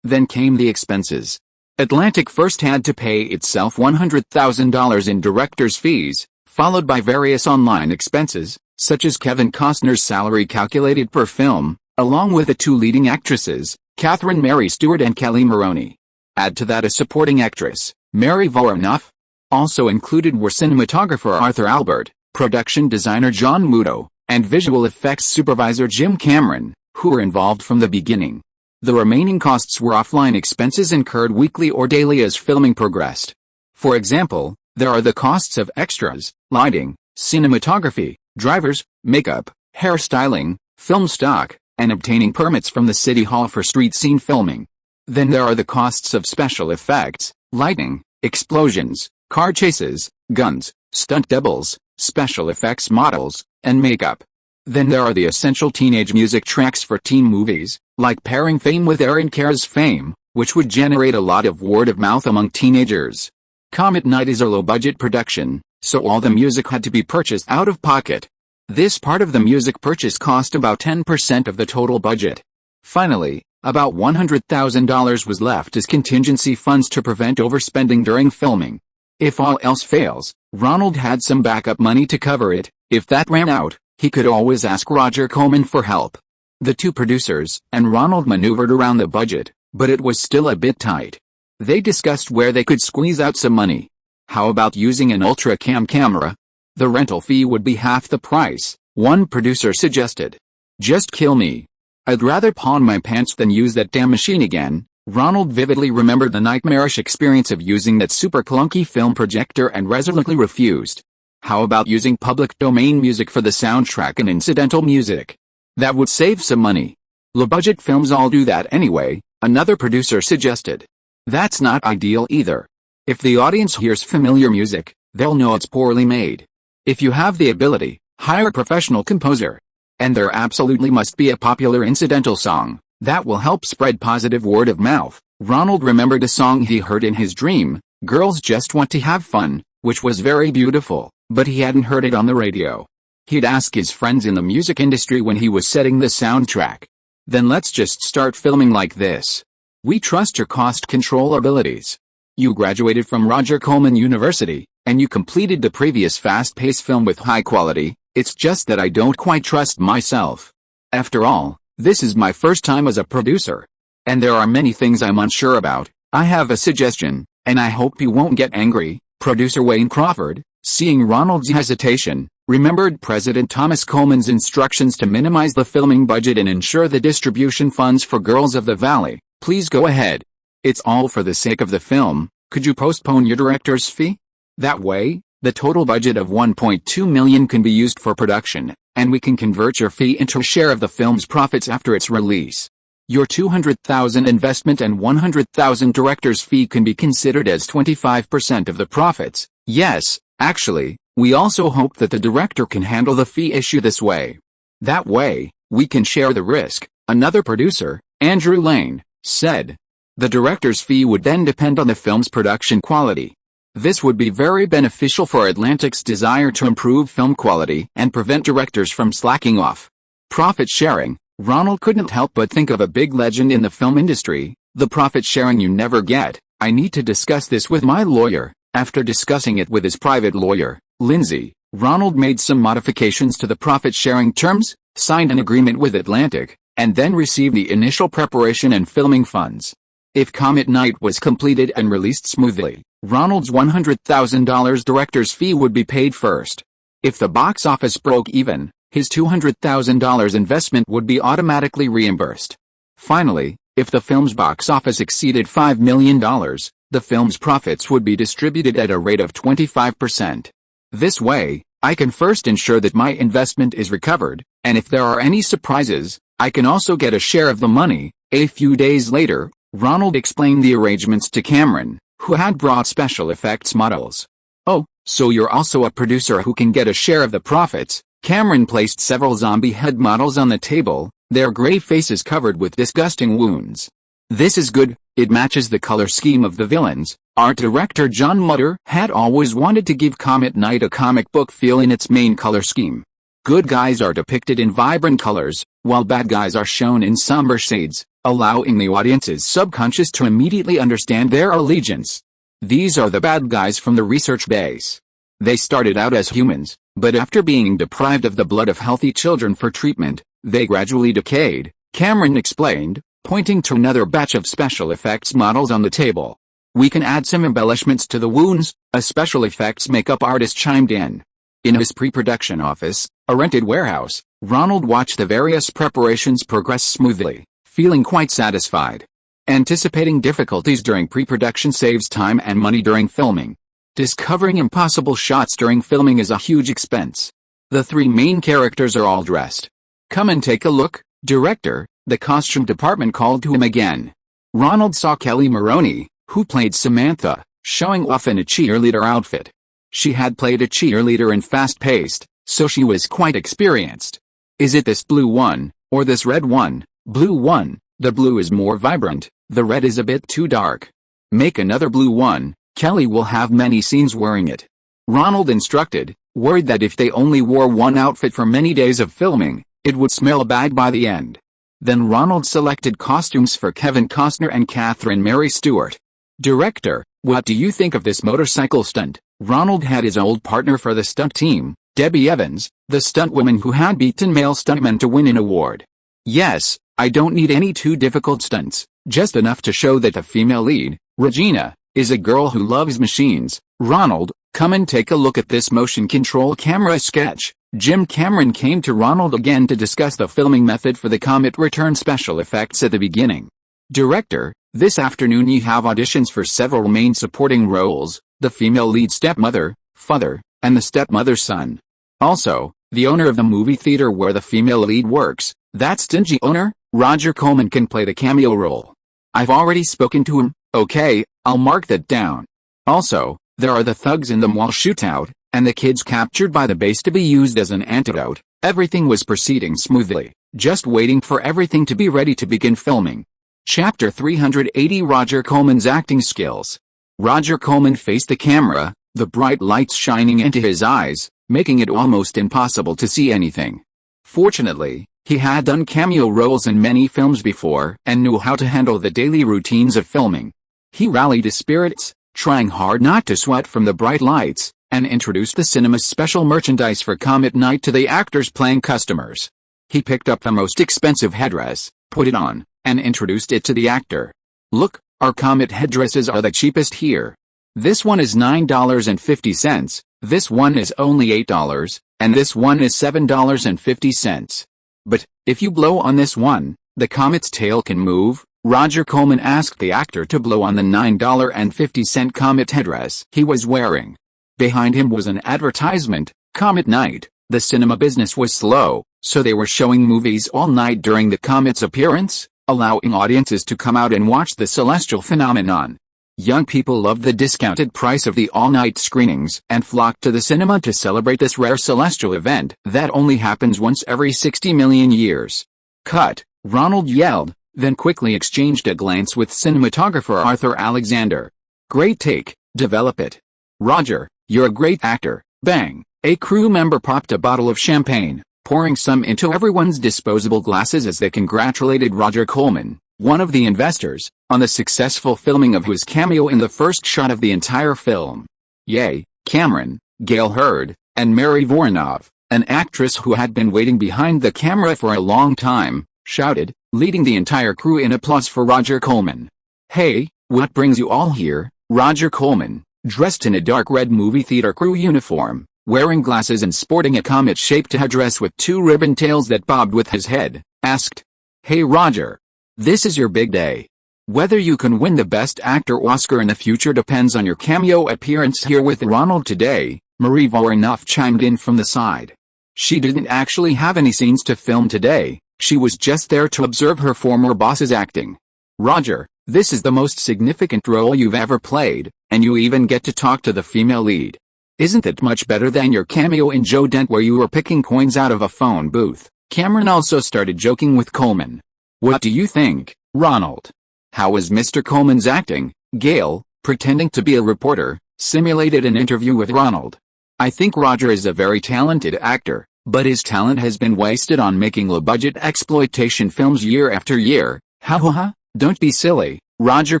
Then came the expenses. Atlantic first had to pay itself $100,000 in director's fees, followed by various online expenses, such as Kevin Costner's salary calculated per film, along with the two leading actresses, Catherine Mary Stewart and Kelly Maroney. Add to that a supporting actress, Mary Voronov. Also included were cinematographer Arthur Albert, production designer John Muto, and visual effects supervisor Jim Cameron, who were involved from the beginning. The remaining costs were offline expenses incurred weekly or daily as filming progressed. For example, there are the costs of extras, lighting, cinematography, drivers, makeup, hairstyling, film stock, and obtaining permits from the City Hall for street scene filming. Then there are the costs of special effects, lighting, explosions, car chases, guns, stunt doubles, special effects models, and makeup. Then there are the essential teenage music tracks for teen movies, like pairing Fame with Aaron Carr's Fame, which would generate a lot of word of mouth among teenagers. Comet Night is a low-budget production, so all the music had to be purchased out of pocket. This part of the music purchase cost about 10% of the total budget. Finally, about $100,000 was left as contingency funds to prevent overspending during filming. If all else fails, Ronald had some backup money to cover it. If that ran out, he could always ask Roger Corman for help. The two producers and Ronald maneuvered around the budget, but it was still a bit tight. They discussed where they could squeeze out some money. How about using an ultra-cam camera? The rental fee would be half the price, one producer suggested. Just kill me. I'd rather pawn my pants than use that damn machine again. Ronald vividly remembered the nightmarish experience of using that super clunky film projector and resolutely refused. How about using public domain music for the soundtrack and incidental music? That would save some money. Low-budget films all do that anyway, another producer suggested. That's not ideal either. If the audience hears familiar music, they'll know it's poorly made. If you have the ability, hire a professional composer. And there absolutely must be a popular incidental song that will help spread positive word of mouth. Ronald remembered a song he heard in his dream, Girls Just Want to Have Fun, which was very beautiful, but he hadn't heard it on the radio. He'd ask his friends in the music industry when he was setting the soundtrack. Then let's just start filming like this. We trust your cost control abilities. You graduated from Roger Corman University, and you completed the previous fast-paced film with high quality. It's just that I don't quite trust myself. After all, this is my first time as a producer. And there are many things I'm unsure about. I have a suggestion, and I hope you won't get angry. Producer Wayne Crawford, seeing Ronald's hesitation, remembered President Thomas Coleman's instructions to minimize the filming budget and ensure the distribution funds for Girls of the Valley. Please go ahead. It's all for the sake of the film. Could you postpone your director's fee? That way, the total budget of $1.2 million can be used for production, and we can convert your fee into a share of the film's profits after its release. Your $200,000 investment and $100,000 director's fee can be considered as 25% of the profits. Yes, actually, we also hope that the director can handle the fee issue this way. That way, we can share the risk, another producer, Andrew Lane, said. The director's fee would then depend on the film's production quality. This would be very beneficial for Atlantic's desire to improve film quality and prevent directors from slacking off. Profit sharing. Ronald couldn't help but think of a big legend in the film industry, the profit sharing you never get. I need to discuss this with my lawyer. After discussing it with his private lawyer, Lindsay, Ronald made some modifications to the profit sharing terms, signed an agreement with Atlantic, and then received the initial preparation and filming funds. If Comet Night was completed and released smoothly, Ronald's $100,000 director's fee would be paid first. If the box office broke even, his $200,000 investment would be automatically reimbursed. Finally, if the film's box office exceeded $5 million, the film's profits would be distributed at a rate of 25%. This way, I can first ensure that my investment is recovered, and if there are any surprises, I can also get a share of the money. A few days later, Ronald explained the arrangements to Cameron, who had brought special effects models. "Oh, so you're also a producer who can get a share of the profits." Cameron placed several zombie head models on the table, their gray faces covered with disgusting wounds. "This is good, it matches the color scheme of the villains." Art director John Mutter had always wanted to give Comet Knight a comic book feel in its main color scheme. Good guys are depicted in vibrant colors, while bad guys are shown in somber shades, allowing the audience's subconscious to immediately understand their allegiance. These are the bad guys from the research base. They started out as humans, but after being deprived of the blood of healthy children for treatment, they gradually decayed, Cameron explained, pointing to another batch of special effects models on the table. "We can add some embellishments to the wounds," a special effects makeup artist chimed in. In his pre-production office, a rented warehouse, Ronald watched the various preparations progress smoothly, feeling quite satisfied. Anticipating difficulties during pre-production saves time and money during filming. Discovering impossible shots during filming is a huge expense. The three main characters are all dressed. "Come and take a look, director," the costume department called to him again. Ronald saw Kelly Maroney, who played Samantha, showing off in a cheerleader outfit. She had played a cheerleader in Fast Paced, so she was quite experienced. "Is it this blue one, or this red one?" "Blue one, the blue is more vibrant, the red is a bit too dark." "Make another blue one, Kelly will have many scenes wearing it," Ronald instructed, worried that if they only wore one outfit for many days of filming, it would smell bad by the end. Then Ronald selected costumes for Kevin Costner and Catherine Mary Stewart. "Director, what do you think of this motorcycle stunt?" Ronald had his old partner for the stunt team, Debbie Evans, the stuntwoman who had beaten male stuntmen to win an award. "Yes, I don't need any too difficult stunts, just enough to show that the female lead, Regina, is a girl who loves machines." "Ronald, come and take a look at this motion control camera sketch." Jim Cameron came to Ronald again to discuss the filming method for the Comet Return special effects at the beginning. "Director, this afternoon you have auditions for several main supporting roles, the female lead stepmother, father, and the stepmother's son. Also, the owner of the movie theater where the female lead works, that stingy owner, Roger Coleman, can play the cameo role. I've already spoken to him." "Okay, I'll mark that down. Also, there are the thugs in the mall shootout, and the kids captured by the base to be used as an antidote." Everything was proceeding smoothly, just waiting for everything to be ready to begin filming. Chapter 380 Roger Coleman's acting skills. Roger Coleman faced the camera, the bright lights shining into his eyes, making it almost impossible to see anything. Fortunately, he had done cameo roles in many films before and knew how to handle the daily routines of filming. He rallied his spirits, trying hard not to sweat from the bright lights, and introduced the cinema's special merchandise for Comet Night to the actors playing customers. He picked up the most expensive headdress, put it on, and introduced it to the actor. "Look, our Comet headdresses are the cheapest here. This one is $9.50, this one is only $8, and this one is $7.50. But, if you blow on this one, the comet's tail can move." Roger Coleman asked the actor to blow on the $9.50 Comet headdress he was wearing. Behind him was an advertisement, Comet Night. The cinema business was slow, so they were showing movies all night during the comet's appearance, allowing audiences to come out and watch the celestial phenomenon. Young people loved the discounted price of the all-night screenings and flocked to the cinema to celebrate this rare celestial event that only happens once every 60 million years. "Cut," Ronald yelled, then quickly exchanged a glance with cinematographer Arthur Alexander. "Great take, develop it." "Roger, you're a great actor." Bang! A crew member popped a bottle of champagne, pouring some into everyone's disposable glasses as they congratulated Roger Coleman, one of the investors, on the successful filming of his cameo in the first shot of the entire film. "Yay, Cameron," Gail Hurd, and Mary Voronov, an actress who had been waiting behind the camera for a long time, shouted, leading the entire crew in applause for Roger Coleman. "Hey, what brings you all here?" Roger Coleman, dressed in a dark red movie theater crew uniform, wearing glasses and sporting a comet-shaped headdress with two ribbon tails that bobbed with his head, asked. "Hey Roger. This is your big day. Whether you can win the Best Actor Oscar in the future depends on your cameo appearance here with Ronald today," Marie Voronov chimed in from the side. She didn't actually have any scenes to film today, she was just there to observe her former boss's acting. "Roger, This is the most significant role you've ever played, and you even get to talk to the female lead. Isn't that much better than your cameo in Joe Dent where you were picking coins out of a phone booth?" Cameron also started joking with Coleman. "What do you think, Ronald? How was Mr. Coleman's acting?" Gail, pretending to be a reporter, simulated an interview with Ronald. "I think Roger is a very talented actor, but his talent has been wasted on making low-budget exploitation films year after year." "Ha ha ha, don't be silly." Roger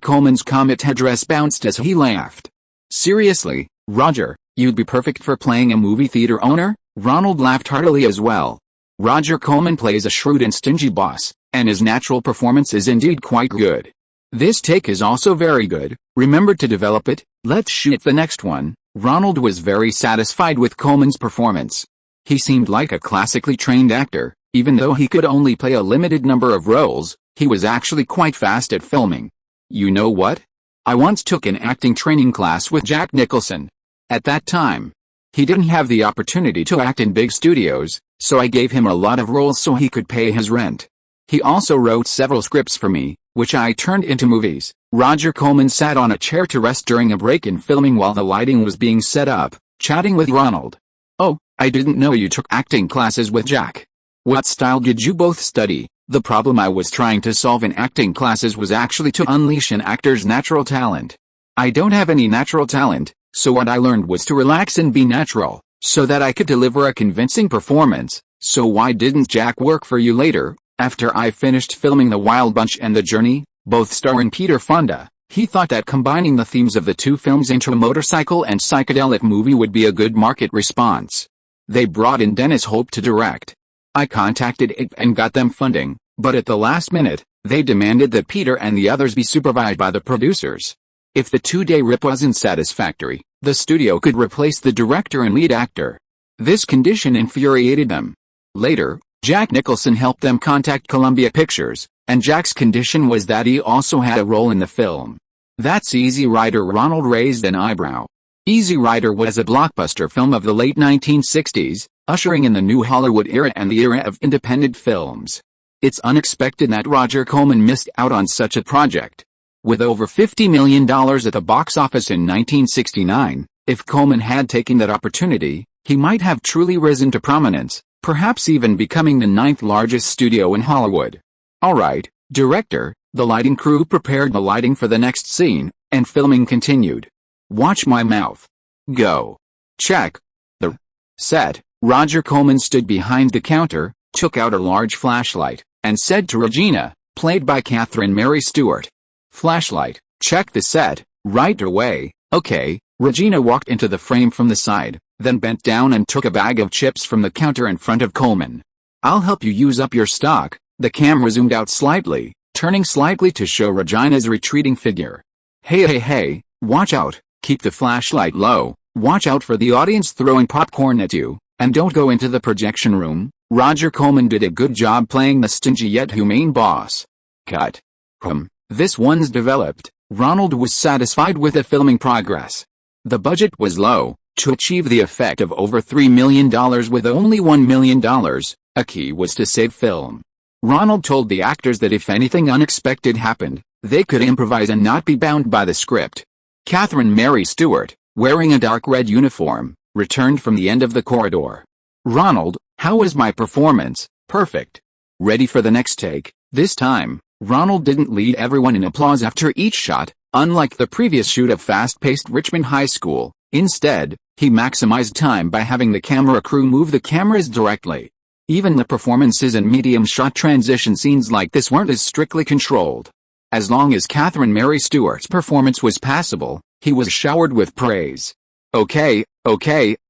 Coleman's comet headdress bounced as he laughed. "Seriously, Roger, you'd be perfect for playing a movie theater owner?" Ronald laughed heartily as well. Roger Coleman plays a shrewd and stingy boss, and his natural performance is indeed quite good. "This take is also very good. Remember to develop it. Let's shoot the next one." Ronald was very satisfied with Coleman's performance. He seemed like a classically trained actor. Even though he could only play a limited number of roles, he was actually quite fast at filming. "You know what? I once took an acting training class with Jack Nicholson. At that time, he didn't have the opportunity to act in big studios, so I gave him a lot of roles so he could pay his rent. He also wrote several scripts for me, which I turned into movies." Roger Coleman sat on a chair to rest during a break in filming while the lighting was being set up, chatting with Ronald. "Oh, I didn't know you took acting classes with Jack. What style did you both study?" "The problem I was trying to solve in acting classes was actually to unleash an actor's natural talent. I don't have any natural talent, so what I learned was to relax and be natural, so that I could deliver a convincing performance." "So why didn't Jack work for you later, after I finished filming The Wild Bunch and The Journey, both starring Peter Fonda?" "He thought that combining the themes of the two films into a motorcycle and psychedelic movie would be a good market response. They brought in Dennis Hope to direct. I contacted Ape and got them funding, but at the last minute, they demanded that Peter and the others be supervised by the producers. If the two-day rip wasn't satisfactory, the studio could replace the director and lead actor. This condition infuriated them. Later, Jack Nicholson helped them contact Columbia Pictures, and Jack's condition was that he also had a role in the film." "That's Easy Rider." Ronald raised an eyebrow. Easy Rider was a blockbuster film of the late 1960s, ushering in the new Hollywood era and the era of independent films. It's unexpected that Roger Coleman missed out on such a project. With over $50 million at the box office in 1969, if Coleman had taken that opportunity, he might have truly risen to prominence, perhaps even becoming the 9th largest studio in Hollywood. "Alright, director." The lighting crew prepared the lighting for the next scene, and filming continued. "Watch my mouth. Go." "Check." The set. Roger Coleman stood behind the counter, took out a large flashlight, and said to Regina, played by Catherine Mary Stewart, "Flashlight, check the set, right away." "Okay." Regina walked into the frame from the side, then bent down and took a bag of chips from the counter in front of Coleman. "I'll help you use up your stock." The camera zoomed out slightly, turning slightly to show Regina's retreating figure. Hey, watch out, keep the flashlight low, watch out for the audience throwing popcorn at you, and don't go into the projection room." Roger Coleman did a good job playing the stingy yet humane boss. Cut. This one's developed. Ronald was satisfied with the filming progress. The budget was low, to achieve the effect of over $3 million with only $1 million, a key was to save film. Ronald told the actors that if anything unexpected happened, they could improvise and not be bound by the script. Catherine Mary Stewart, wearing a dark red uniform, returned from the end of the corridor. "Ronald, how was my performance?" "Perfect." "Ready for the next take?" This time, Ronald didn't lead everyone in applause after each shot, unlike the previous shoot of fast-paced Richmond High School. Instead, he maximized time by having the camera crew move the cameras directly. Even the performances and medium-shot transition scenes like this weren't as strictly controlled. As long as Catherine Mary Stewart's performance was passable, he was showered with praise. Okay,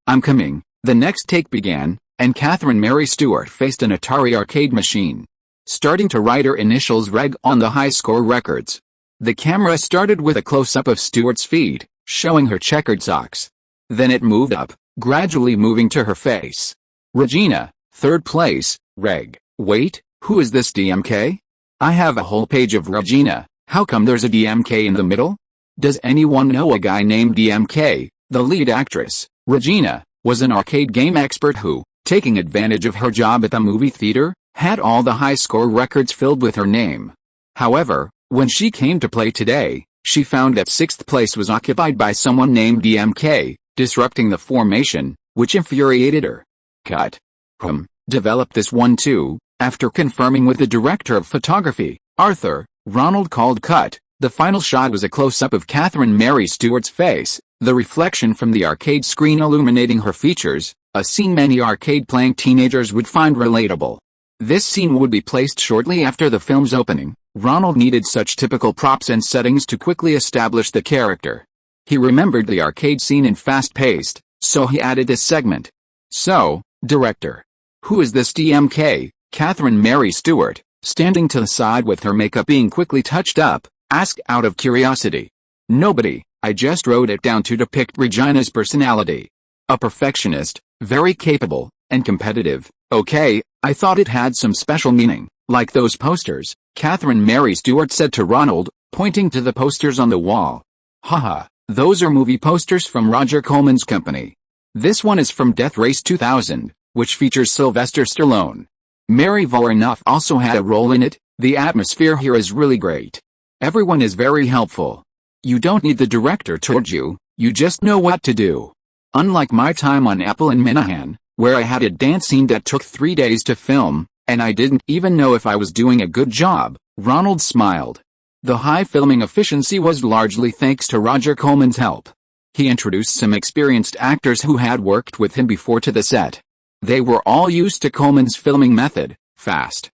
I'm coming." The next take began, and Catherine Mary Stewart faced an Atari arcade machine. Starting to write her initials Reg on the high score records. The camera started with a close-up of Stewart's feet, showing her checkered socks. Then it moved up, gradually moving to her face. "Regina, 3rd place, Reg." "Wait, who is this DMK? I have a whole page of Regina, how come there's a DMK in the middle? Does anyone know a guy named DMK?" The lead actress, Regina, was an arcade game expert who, taking advantage of her job at the movie theater, had all the high score records filled with her name. However, When she came to play today, she found that 6th place was occupied by someone named DMK, disrupting the formation, which infuriated her. Cut. Developed this one too. After confirming with the director of photography, Arthur, Ronald called cut. The final shot was a close-up of Catherine Mary Stewart's face, the reflection from the arcade screen illuminating her features, a scene many arcade-playing teenagers would find relatable. This scene would be placed shortly after the film's opening. Ronald needed such typical props and settings to quickly establish the character. He remembered the arcade scene in Fast-Paced, so he added this segment. So, director. Who is this DMK? Catherine Mary Stewart, standing to the side with her makeup being quickly touched up, asked out of curiosity. Nobody, I just wrote it down to depict Regina's personality. A perfectionist, very capable, and competitive. Okay, I thought it had some special meaning, like those posters, Catherine Mary Stewart said to Ronald, pointing to the posters on the wall. Haha, those are movie posters from Roger Corman's company. This one is from Death Race 2000, which features Sylvester Stallone. Mary Voronov also had a role in it. The atmosphere here is really great. Everyone is very helpful. You don't need the director to urge you, you just know what to do. Unlike my time on Apple and Minahan, where I had a dance scene that took 3 days to film, and I didn't even know if I was doing a good job, Ronald smiled. The high filming efficiency was largely thanks to Roger Corman's help. He introduced some experienced actors who had worked with him before to the set. They were all used to Corman's filming method, fast.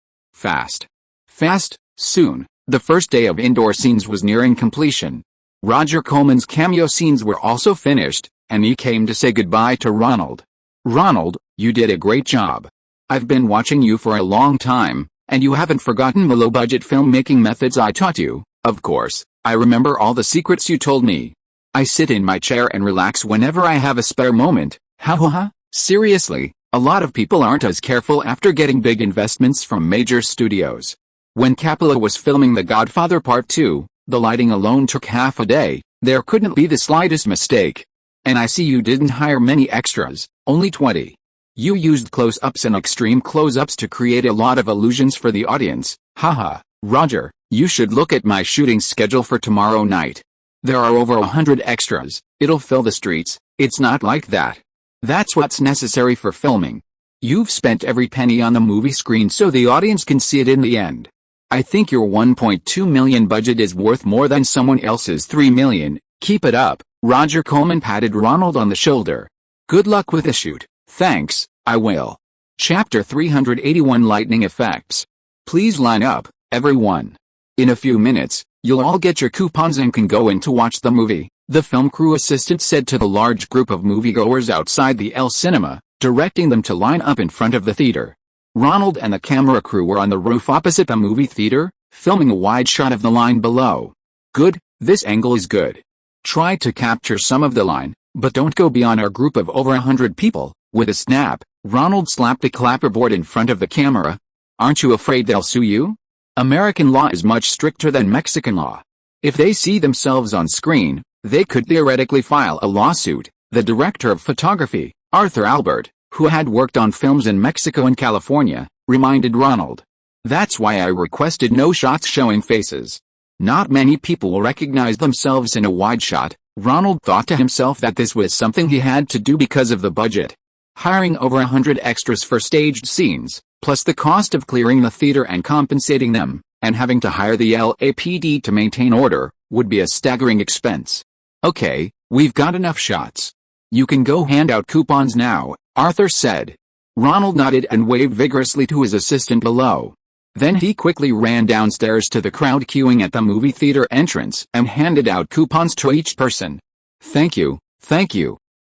Soon, the first day of indoor scenes was nearing completion. Roger Corman's cameo scenes were also finished, and he came to say goodbye to Ronald. Ronald, you did a great job. I've been watching you for a long time, and you haven't forgotten the low-budget filmmaking methods I taught you. Of course, I remember all the secrets you told me. I sit in my chair and relax whenever I have a spare moment. Ha. Seriously, a lot of people aren't as careful after getting big investments from major studios. When Capullo was filming The Godfather Part 2, the lighting alone took half a day. There couldn't be the slightest mistake. And I see you didn't hire many extras, only 20. You used close-ups and extreme close-ups to create a lot of illusions for the audience. Haha, Roger, you should look at my shooting schedule for tomorrow night. There are over 100 extras. It'll fill the streets. It's not like that. That's what's necessary for filming. You've spent every penny on the movie screen so the audience can see it in the end. I think your $1.2 million budget is worth more than someone else's $3 million. Keep it up. Roger Corman patted Ronald on the shoulder. Good luck with the shoot. Thanks, I will. Chapter 381 Lightning Effects. Please line up, everyone. In a few minutes, you'll all get your coupons and can go in to watch the movie, the film crew assistant said to the large group of moviegoers outside the El Cinema, directing them to line up in front of the theater. Ronald and the camera crew were on the roof opposite the movie theater, filming a wide shot of the line below. Good, this angle is good. Try to capture some of the line, but don't go beyond our group of over 100 people. With a snap, Ronald slapped the clapperboard in front of the camera. Aren't you afraid they'll sue you? American law is much stricter than Mexican law. If they see themselves on screen, they could theoretically file a lawsuit. The director of photography, Arthur Albert, who had worked on films in Mexico and California, reminded Ronald. That's why I requested no shots showing faces. Not many people will recognize themselves in a wide shot. Ronald thought to himself that this was something he had to do because of the budget. Hiring over 100 extras for staged scenes, plus the cost of clearing the theater and compensating them, and having to hire the LAPD to maintain order, would be a staggering expense. Okay, we've got enough shots. You can go hand out coupons now, Arthur said. Ronald nodded and waved vigorously to his assistant below. Then he quickly ran downstairs to the crowd queuing at the movie theater entrance and handed out coupons to each person. Thank you.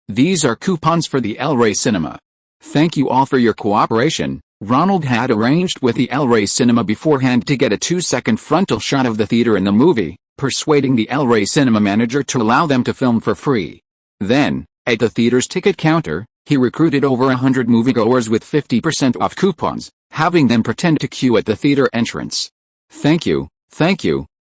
These are coupons for the El Rey Cinema. Thank you all for your cooperation. Ronald had arranged with the El Rey Cinema beforehand to get a 2-second frontal shot of the theater in the movie, persuading the El Rey Cinema manager to allow them to film for free. Then, at the theater's ticket counter, he recruited over 100 moviegoers with 50% off coupons, having them pretend to queue at the theater entrance. Thank you.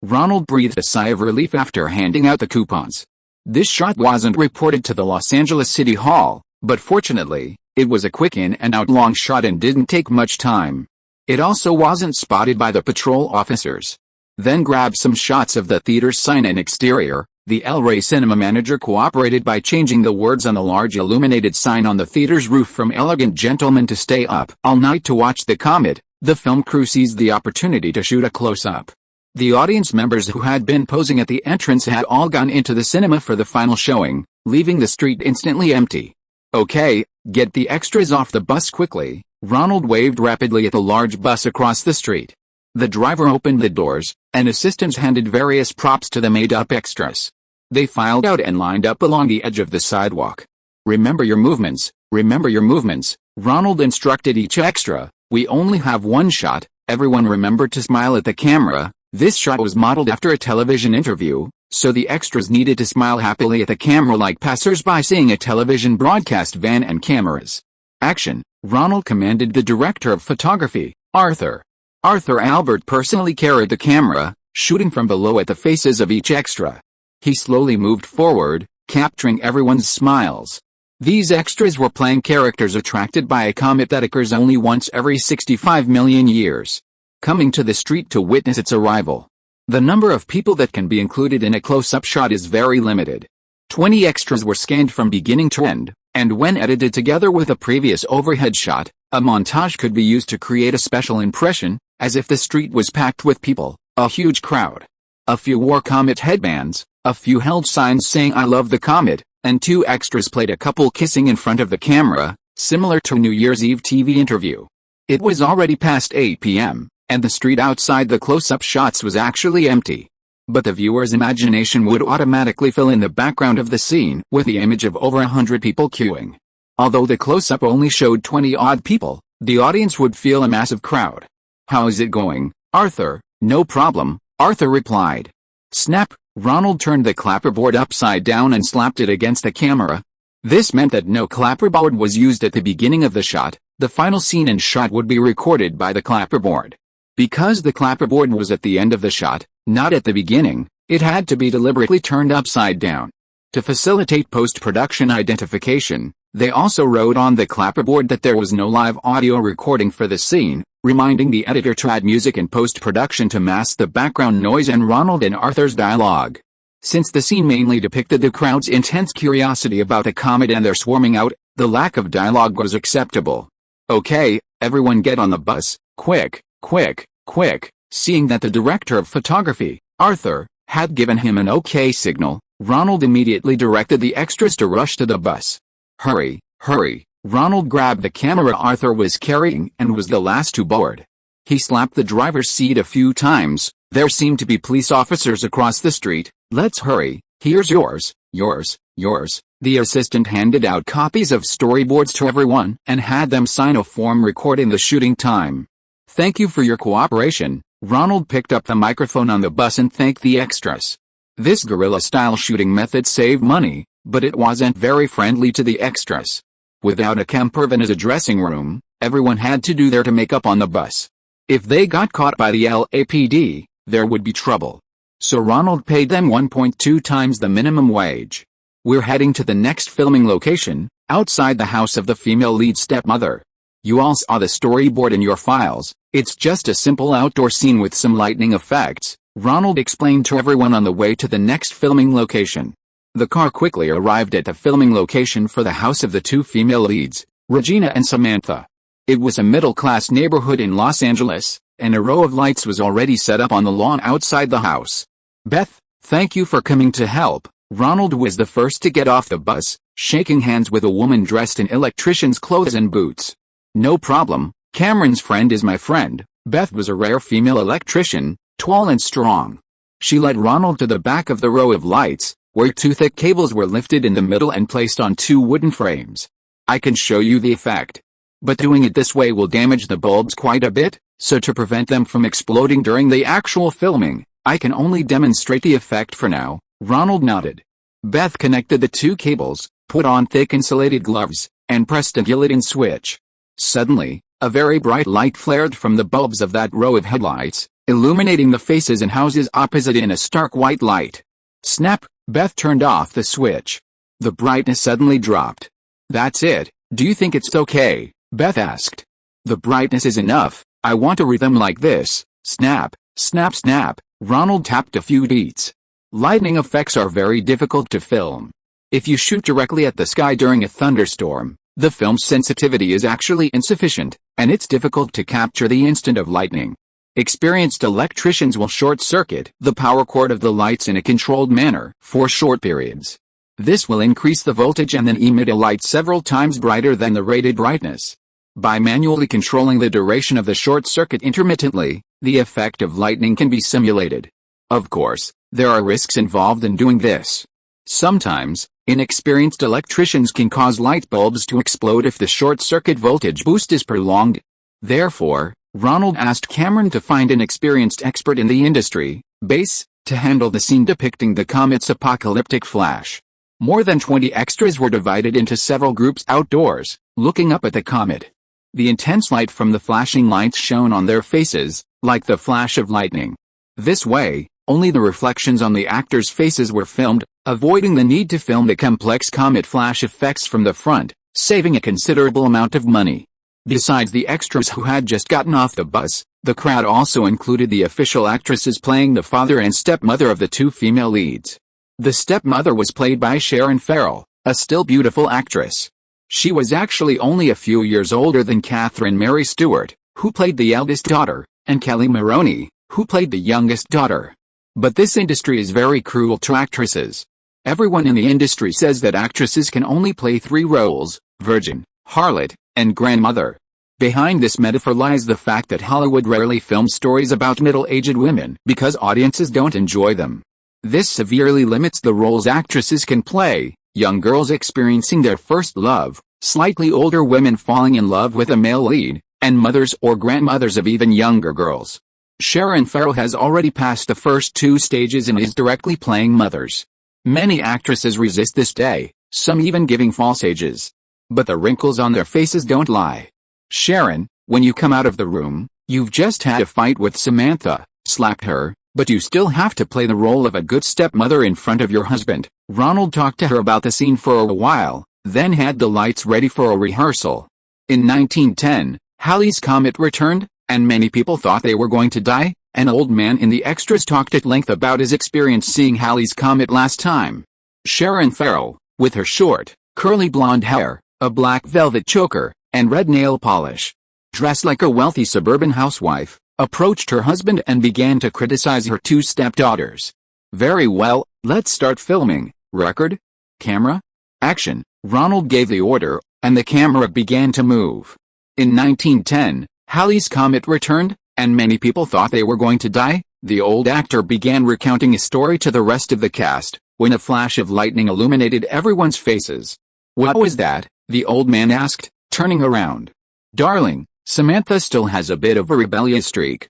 Ronald breathed a sigh of relief after handing out the coupons. This shot wasn't reported to the Los Angeles City Hall, but fortunately, it was a quick in-and-out long shot and didn't take much time. It also wasn't spotted by the patrol officers. Then grab some shots of the theater's sign and exterior. The El Rey cinema manager cooperated by changing the words on the large illuminated sign on the theater's roof from "Elegant Gentleman" to "Stay up all night to watch the comet." The film crew seized the opportunity to shoot a close-up. The audience members who had been posing at the entrance had all gone into the cinema for the final showing, leaving the street instantly empty. "Okay, get the extras off the bus quickly." Ronald waved rapidly at the large bus across the street. The driver opened the doors, and assistants handed various props to the made-up extras. They filed out and lined up along the edge of the sidewalk. Remember your movements, Ronald instructed each extra. "We only have one shot, everyone remember to smile at the camera." This shot was modeled after a television interview, so the extras needed to smile happily at the camera like passers-by seeing a television broadcast van and cameras. "Action," Ronald commanded the director of photography, Arthur. Arthur Albert personally carried the camera, shooting from below at the faces of each extra. He slowly moved forward, capturing everyone's smiles. These extras were playing characters attracted by a comet that occurs only once every 65 million years. Coming to the street to witness its arrival. The number of people that can be included in a close-up shot is very limited. 20 extras were scanned from beginning to end, and when edited together with a previous overhead shot, a montage could be used to create a special impression, as if the street was packed with people, a huge crowd. A few wore comet headbands, a few held signs saying "I love the comet," and 2 extras played a couple kissing in front of the camera, similar to a New Year's Eve TV interview. It was already past 8 p.m., and the street outside the close-up shots was actually empty. But the viewer's imagination would automatically fill in the background of the scene with the image of over 100 people queuing. Although the close-up only showed 20-odd people, the audience would feel a massive crowd. "How is it going, Arthur?" "No problem," Arthur replied. Snap! Ronald turned the clapperboard upside down and slapped it against the camera. This meant that no clapperboard was used at the beginning of the shot. The final scene and shot would be recorded by the clapperboard. Because the clapperboard was at the end of the shot, not at the beginning, it had to be deliberately turned upside down. To facilitate post-production identification, they also wrote on the clapperboard that there was no live audio recording for the scene, reminding the editor to add music in post-production to mask the background noise and Ronald and Arthur's dialogue. Since the scene mainly depicted the crowd's intense curiosity about the comet and their swarming out, the lack of dialogue was acceptable. "Okay, everyone get on the bus, quick, quick, quick." Seeing that the director of photography, Arthur, had given him an okay signal, Ronald immediately directed the extras to rush to the bus. "Hurry, hurry." Ronald grabbed the camera Arthur was carrying and was the last to board. He slapped the driver's seat a few times. There seemed to be police officers across the street. "Let's hurry, here's yours, yours, yours." The assistant handed out copies of storyboards to everyone and had them sign a form recording the shooting time. "Thank you for your cooperation." Ronald picked up the microphone on the bus and thanked the extras. This guerrilla-style shooting method saved money, but it wasn't very friendly to the extras. Without a campervan as a dressing room, everyone had to do their to make up on the bus. If they got caught by the LAPD, there would be trouble. So Ronald paid them 1.2 times the minimum wage. "We're heading to the next filming location, outside the house of the female lead stepmother. You all saw the storyboard in your files. It's just a simple outdoor scene with some lightning effects," Ronald explained to everyone on the way to the next filming location. The car quickly arrived at the filming location for the house of the 2 female leads, Regina and Samantha. It was a middle-class neighborhood in Los Angeles, and a row of lights was already set up on the lawn outside the house. "Beth, thank you for coming to help." Ronald was the first to get off the bus, shaking hands with a woman dressed in electrician's clothes and boots. "No problem, Cameron's friend is my friend." Beth was a rare female electrician, tall and strong. She led Ronald to the back of the row of lights, where 2 thick cables were lifted in the middle and placed on 2 wooden frames. "I can show you the effect. But doing it this way will damage the bulbs quite a bit, so to prevent them from exploding during the actual filming, I can only demonstrate the effect for now." Ronald nodded. Beth connected the 2 cables, put on thick insulated gloves, and pressed a guillotine switch. Suddenly, a very bright light flared from the bulbs of that row of headlights, illuminating the faces and houses opposite in a stark white light. Snap! Beth turned off the switch. The brightness suddenly dropped. "That's it. Do you think it's okay?" Beth asked. "The brightness is enough. I want a rhythm like this. Snap, snap, snap." Ronald tapped a few beats. Lightning effects are very difficult to film. If you shoot directly at the sky during a thunderstorm, the film's sensitivity is actually insufficient, and it's difficult to capture the instant of lightning. Experienced electricians will short-circuit the power cord of the lights in a controlled manner for short periods. This will increase the voltage and then emit a light several times brighter than the rated brightness. By manually controlling the duration of the short circuit intermittently, the effect of lightning can be simulated. Of course, there are risks involved in doing this. Sometimes, inexperienced electricians can cause light bulbs to explode if the short circuit voltage boost is prolonged. Therefore, Ronald asked Cameron to find an experienced expert in the industry, base, to handle the scene depicting the comet's apocalyptic flash. More than 20 extras were divided into several groups outdoors, looking up at the comet. The intense light from the flashing lights shone on their faces, like the flash of lightning. This way, only the reflections on the actors' faces were filmed, avoiding the need to film the complex comet flash effects from the front, saving a considerable amount of money. Besides the extras who had just gotten off the bus, the crowd also included the official actresses playing the father and stepmother of the two female leads. The stepmother was played by Sharon Farrell, a still beautiful actress. She was actually only a few years older than Catherine Mary Stewart, who played the eldest daughter, and Kelly Maroney, who played the youngest daughter. But this industry is very cruel to actresses. Everyone in the industry says that actresses can only play 3 roles: virgin, harlot, and grandmother. Behind this metaphor lies the fact that Hollywood rarely films stories about middle-aged women because audiences don't enjoy them. This severely limits the roles actresses can play: young girls experiencing their first love, slightly older women falling in love with a male lead, and mothers or grandmothers of even younger girls. Sharon Farrell has already passed the first 2 stages and is directly playing mothers. Many actresses resist this day, some even giving false ages. But the wrinkles on their faces don't lie. Sharon, when you come out of the room, you've just had a fight with Samantha, slapped her, but you still have to play the role of a good stepmother in front of your husband. Ronald talked to her about the scene for a while, then had the lights ready for a rehearsal. In 1910, Halley's Comet returned, and many people thought they were going to die. An old man in the extras talked at length about his experience seeing Halley's Comet last time. Sharon Farrell, with her short, curly blonde hair, a black velvet choker, and red nail polish, dressed like a wealthy suburban housewife, approached her husband and began to criticize her 2 stepdaughters. "Very well, let's start filming. Record, camera, action." Ronald gave the order, and the camera began to move. In 1910, Halley's Comet returned, and many people thought they were going to die. The old actor began recounting his story to the rest of the cast, when a flash of lightning illuminated everyone's faces. "What was that?" the old man asked, turning around. "Darling, Samantha still has a bit of a rebellious streak."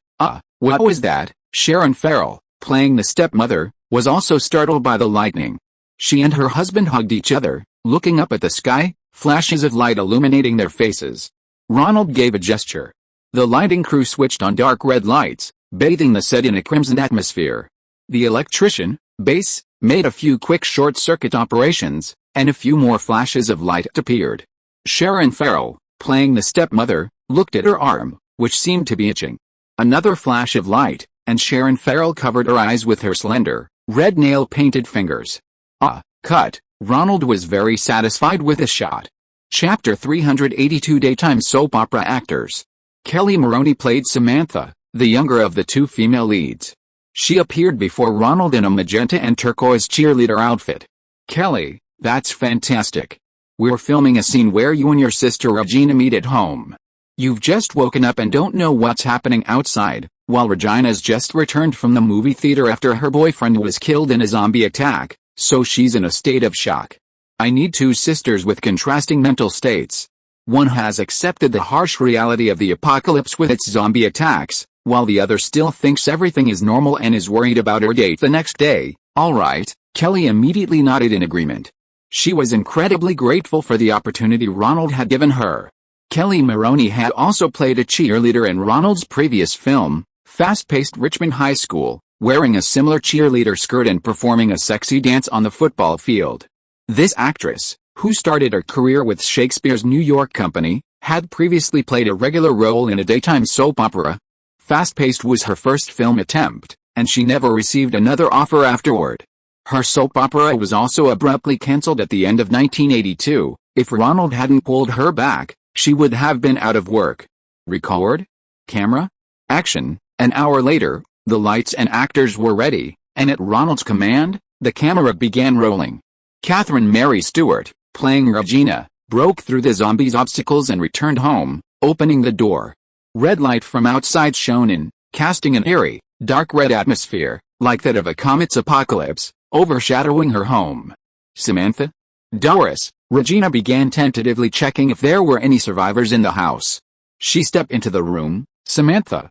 What was that?" Sharon Farrell, playing the stepmother, was also startled by the lightning. She and her husband hugged each other, looking up at the sky, flashes of light illuminating their faces. Ronald gave a gesture. The lighting crew switched on dark red lights, bathing the set in a crimson atmosphere. The electrician, base, made a few quick short-circuit operations, and a few more flashes of light appeared. Sharon Farrell, playing the stepmother, looked at her arm, which seemed to be itching. Another flash of light, and Sharon Farrell covered her eyes with her slender, red nail-painted fingers. Cut. Ronald was very satisfied with the shot. Chapter 382 Daytime Soap Opera Actors. Kelly Maroney played Samantha, the younger of the 2 female leads. She appeared before Ronald in a magenta and turquoise cheerleader outfit. "Kelly, that's fantastic. We're filming a scene where you and your sister Regina meet at home. You've just woken up and don't know what's happening outside, while Regina's just returned from the movie theater after her boyfriend was killed in a zombie attack, so she's in a state of shock. I need 2 sisters with contrasting mental states. One has accepted the harsh reality of the apocalypse with its zombie attacks, while the other still thinks everything is normal and is worried about her date the next day." "All right," Kelly immediately nodded in agreement. She was incredibly grateful for the opportunity Ronald had given her. Kelly Maroney had also played a cheerleader in Ronald's previous film, Fast-Paced Richmond High School, wearing a similar cheerleader skirt and performing a sexy dance on the football field. This actress, who started her career with Shakespeare's New York Company, had previously played a regular role in a daytime soap opera. Fast-Paced was her first film attempt, and she never received another offer afterward. Her soap opera was also abruptly cancelled at the end of 1982. If Ronald hadn't pulled her back, she would have been out of work. Record? Camera? Action. An hour later, the lights and actors were ready, and at Ronald's command, the camera began rolling. Catherine Mary Stewart, playing Regina, broke through the zombies' obstacles and returned home, opening the door. Red light from outside shone in, casting an eerie, dark red atmosphere, like that of a comet's apocalypse, overshadowing her home. Samantha? Doris, Regina began tentatively checking if there were any survivors in the house. She stepped into the room. Samantha,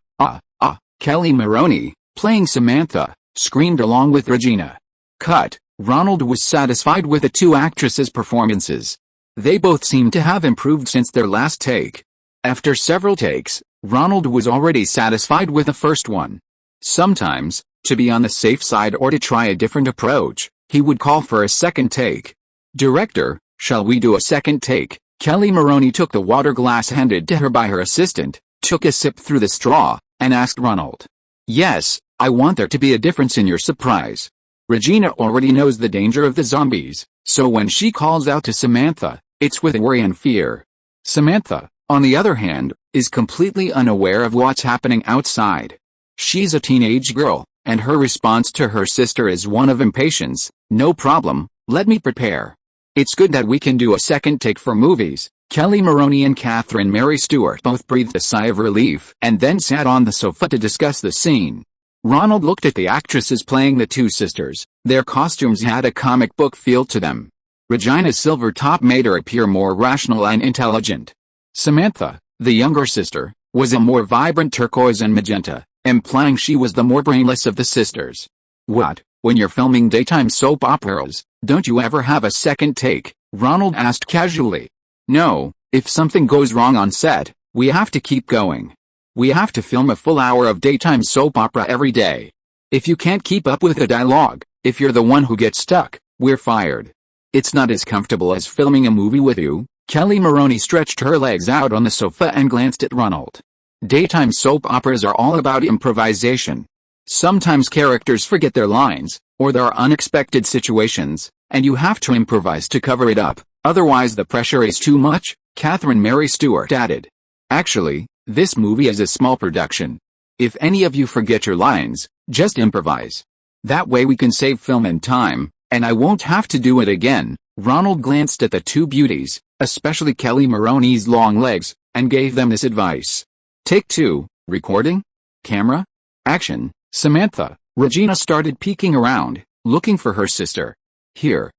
Kelly Maroney, playing Samantha, screamed along with Regina. Cut. Ronald was satisfied with the two actresses' performances. They both seemed to have improved since their last take. After several takes, Ronald was already satisfied with the first one. Sometimes, to be on the safe side or to try a different approach, he would call for a second take. Director, shall we do a second take? Kelly Maroney took the water glass handed to her by her assistant, took a sip through the straw, and asked Ronald. Yes, I want there to be a difference in your surprise. Regina already knows the danger of the zombies, so when she calls out to Samantha, it's with worry and fear. Samantha, on the other hand, is completely unaware of what's happening outside. She's a teenage girl, and her response to her sister is one of impatience. No problem, let me prepare. It's good that we can do a second take for movies. Kelly Maroney and Catherine Mary Stewart both breathed a sigh of relief and then sat on the sofa to discuss the scene. Ronald looked at the actresses playing the two sisters. Their costumes had a comic book feel to them. Regina's silver top made her appear more rational and intelligent. Samantha, the younger sister, was a more vibrant turquoise and magenta, implying she was the more brainless of the sisters. What, when you're filming daytime soap operas, don't you ever have a second take? Ronald asked casually. No, if something goes wrong on set, we have to keep going. We have to film a full hour of daytime soap opera every day. If you can't keep up with the dialogue, if you're the one who gets stuck, we're fired. It's not as comfortable as filming a movie with you. Kelly Maroney stretched her legs out on the sofa and glanced at Ronald. Daytime soap operas are all about improvisation. Sometimes characters forget their lines, or there are unexpected situations, and you have to improvise to cover it up, otherwise the pressure is too much, Catherine Mary Stewart added. Actually, this movie is a small production. If any of you forget your lines, just improvise. That way we can save film and time, and I won't have to do it again. Ronald glanced at the two beauties, especially Kelly Maroney's long legs, and gave them this advice. Take 2, recording? Camera? Action. Samantha, Regina started peeking around, looking for her sister. Here.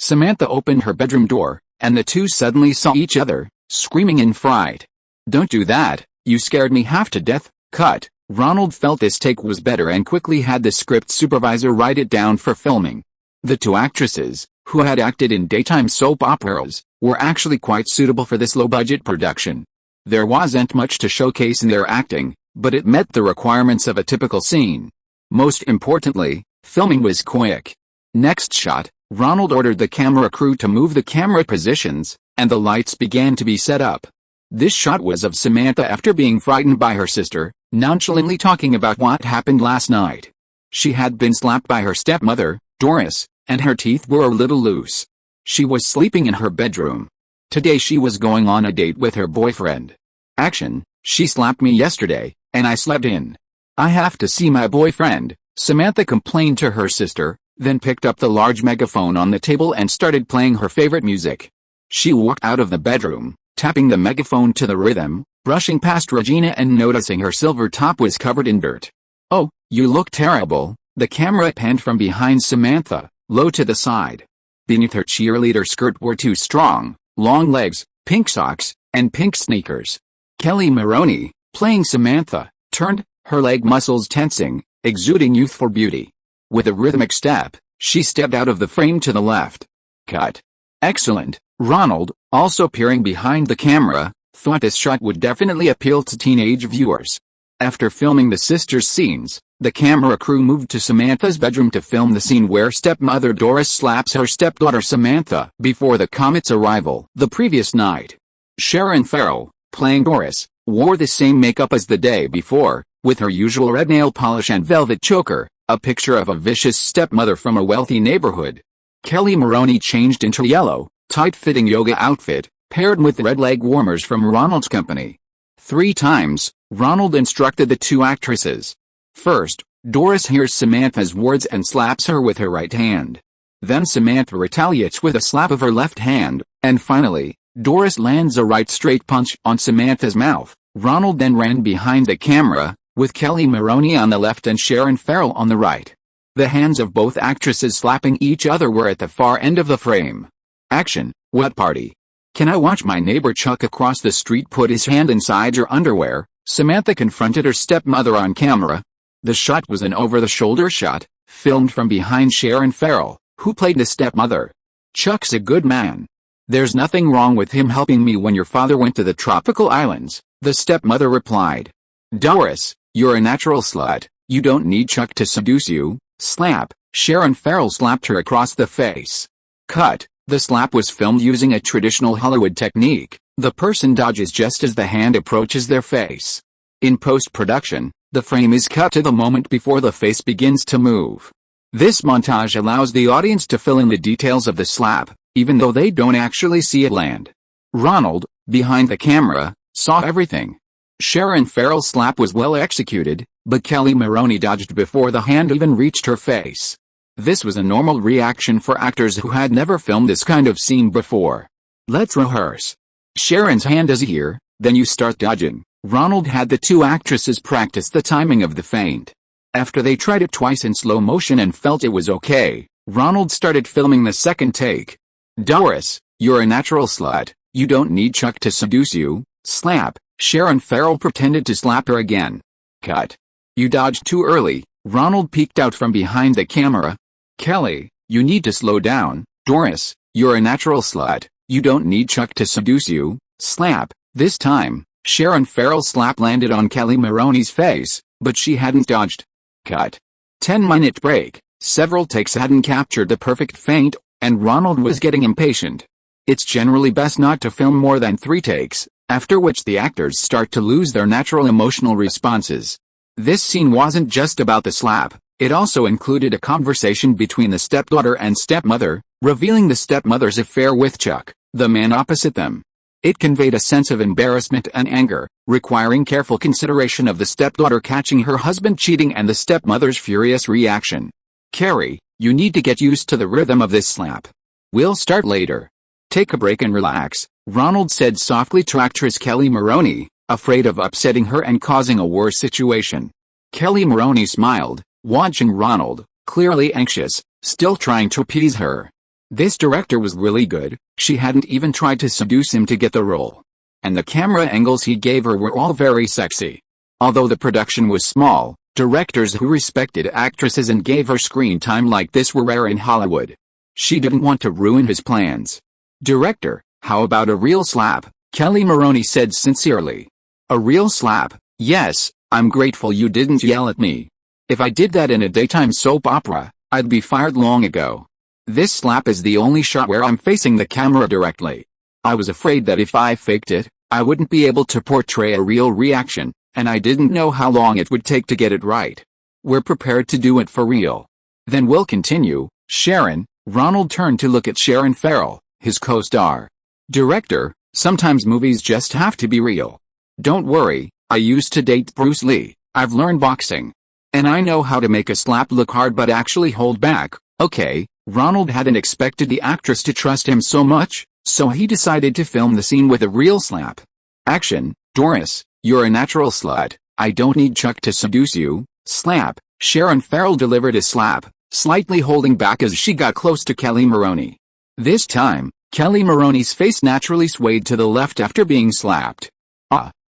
Samantha opened her bedroom door, and the two suddenly saw each other, screaming in fright. Don't do that, you scared me half to death. Cut. Ronald felt this take was better and quickly had the script supervisor write it down for filming. The two actresses, who had acted in daytime soap operas, were actually quite suitable for this low-budget production. There wasn't much to showcase in their acting, but it met the requirements of a typical scene. Most importantly, filming was quick. Next shot, Ronald ordered the camera crew to move the camera positions, and the lights began to be set up. This shot was of Samantha after being frightened by her sister, nonchalantly talking about what happened last night. She had been slapped by her stepmother, Doris, and her teeth were a little loose. She was sleeping in her bedroom. Today she was going on a date with her boyfriend. Action. She slapped me yesterday, and I slept in. I have to see my boyfriend, Samantha complained to her sister, then picked up the large megaphone on the table and started playing her favorite music. She walked out of the bedroom, tapping the megaphone to the rhythm, brushing past Regina and noticing her silver top was covered in dirt. Oh, you look terrible. The camera panned from behind Samantha, low to the side. Beneath her cheerleader skirt were two strong, long legs, pink socks, and pink sneakers. Kelly Maroney, playing Samantha, turned, her leg muscles tensing, exuding youthful beauty. With a rhythmic step, she stepped out of the frame to the left. Cut. Excellent. Ronald, also peering behind the camera, thought this shot would definitely appeal to teenage viewers. After filming the sisters' scenes, the camera crew moved to Samantha's bedroom to film the scene where stepmother Doris slaps her stepdaughter Samantha before the comet's arrival the previous night. Sharon Farrell, playing Doris, wore the same makeup as the day before, with her usual red nail polish and velvet choker, a picture of a vicious stepmother from a wealthy neighborhood. Kelly Maroney changed into a yellow, tight-fitting yoga outfit, paired with red leg warmers from Ronald's company. 3 times, Ronald instructed the 2 actresses. First, Doris hears Samantha's words and slaps her with her right hand. Then Samantha retaliates with a slap of her left hand, and finally, Doris lands a right straight punch on Samantha's mouth. Ronald then ran behind the camera, with Kelly Maroney on the left and Sharon Farrell on the right. The hands of both actresses slapping each other were at the far end of the frame. Action. What party? Can I watch my neighbor Chuck across the street put his hand inside your underwear? Samantha confronted her stepmother on camera. The shot was an over-the-shoulder shot, filmed from behind Sharon Farrell, who played the stepmother. Chuck's a good man. There's nothing wrong with him helping me when your father went to the tropical islands, the stepmother replied. Doris, you're a natural slut, you don't need Chuck to seduce you. Slap. Sharon Farrell slapped her across the face. Cut. The slap was filmed using a traditional Hollywood technique. The person dodges just as the hand approaches their face. In post-production, the frame is cut to the moment before the face begins to move. This montage allows the audience to fill in the details of the slap, even though they don't actually see it land. Ronald, behind the camera, saw everything. Sharon Farrell's slap was well executed, but Kelly Maroney dodged before the hand even reached her face. This was a normal reaction for actors who had never filmed this kind of scene before. Let's rehearse. Sharon's hand is here, then you start dodging. Ronald had the 2 actresses practice the timing of the feint. After they tried it twice in slow motion and felt it was okay, Ronald started filming the second take. Doris, you're a natural slut, you don't need Chuck to seduce you. Slap. Sharon Farrell pretended to slap her again. Cut. You dodged too early. Ronald peeked out from behind the camera. Kelly, you need to slow down. Doris, you're a natural slut, you don't need Chuck to seduce you. Slap. This time, Sharon Farrell's slap landed on Kelly Maroney's face, but she hadn't dodged. Cut. 10-minute break. Several takes hadn't captured the perfect feint, and Ronald was getting impatient. It's generally best not to film more than 3 takes, after which the actors start to lose their natural emotional responses. This scene wasn't just about the slap, it also included a conversation between the stepdaughter and stepmother, revealing the stepmother's affair with Chuck, the man opposite them. It conveyed a sense of embarrassment and anger, requiring careful consideration of the stepdaughter catching her husband cheating and the stepmother's furious reaction. Carrie, you need to get used to the rhythm of this slap. We'll start later. Take a break and relax, Ronald said softly to actress Kelly Maroney, afraid of upsetting her and causing a worse situation. Kelly Maroney smiled, watching Ronald, clearly anxious, still trying to appease her. This director was really good, she hadn't even tried to seduce him to get the role. And the camera angles he gave her were all very sexy. Although the production was small, directors who respected actresses and gave her screen time like this were rare in Hollywood. She didn't want to ruin his plans. Director, how about a real slap? Kelly Maroney said sincerely. A real slap? Yes, I'm grateful you didn't yell at me. If I did that in a daytime soap opera, I'd be fired long ago. This slap is the only shot where I'm facing the camera directly. I was afraid that if I faked it, I wouldn't be able to portray a real reaction, and I didn't know how long it would take to get it right. We're prepared to do it for real. Then we'll continue. Sharon. Ronald turned to look at Sharon Farrell, his co-star. Director, sometimes movies just have to be real. Don't worry, I used to date Bruce Lee, I've learned boxing. And I know how to make a slap look hard but actually hold back. Okay, Ronald hadn't expected the actress to trust him so much, so he decided to film the scene with a real slap. Action. Doris, you're a natural slut, I don't need Chuck to seduce you. Slap. Sharon Farrell delivered a slap, slightly holding back as she got close to Kelly Maroney. This time, Kelly Maroney's face naturally swayed to the left after being slapped.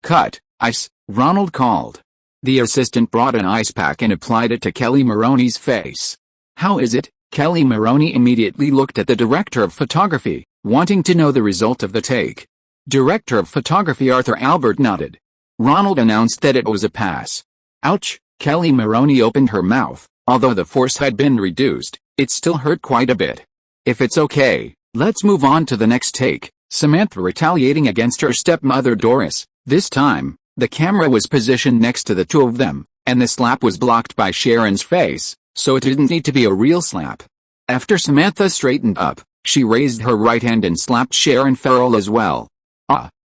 Cut. Ice, Ronald called. The assistant brought an ice pack and applied it to Kelly Maroney's face. How is it? Kelly Maroney immediately looked at the director of photography, wanting to know the result of the take. Director of photography Arthur Albert nodded. Ronald announced that it was a pass. Ouch, Kelly Maroney opened her mouth. Although the force had been reduced, it still hurt quite a bit. If it's okay, let's move on to the next take. Samantha retaliating against her stepmother Doris. This time, the camera was positioned next to the 2 of them, And the slap was blocked by Sharon's face, so it didn't need to be a real slap. After Samantha straightened up, she raised her right hand and slapped Sharon Farrell as well.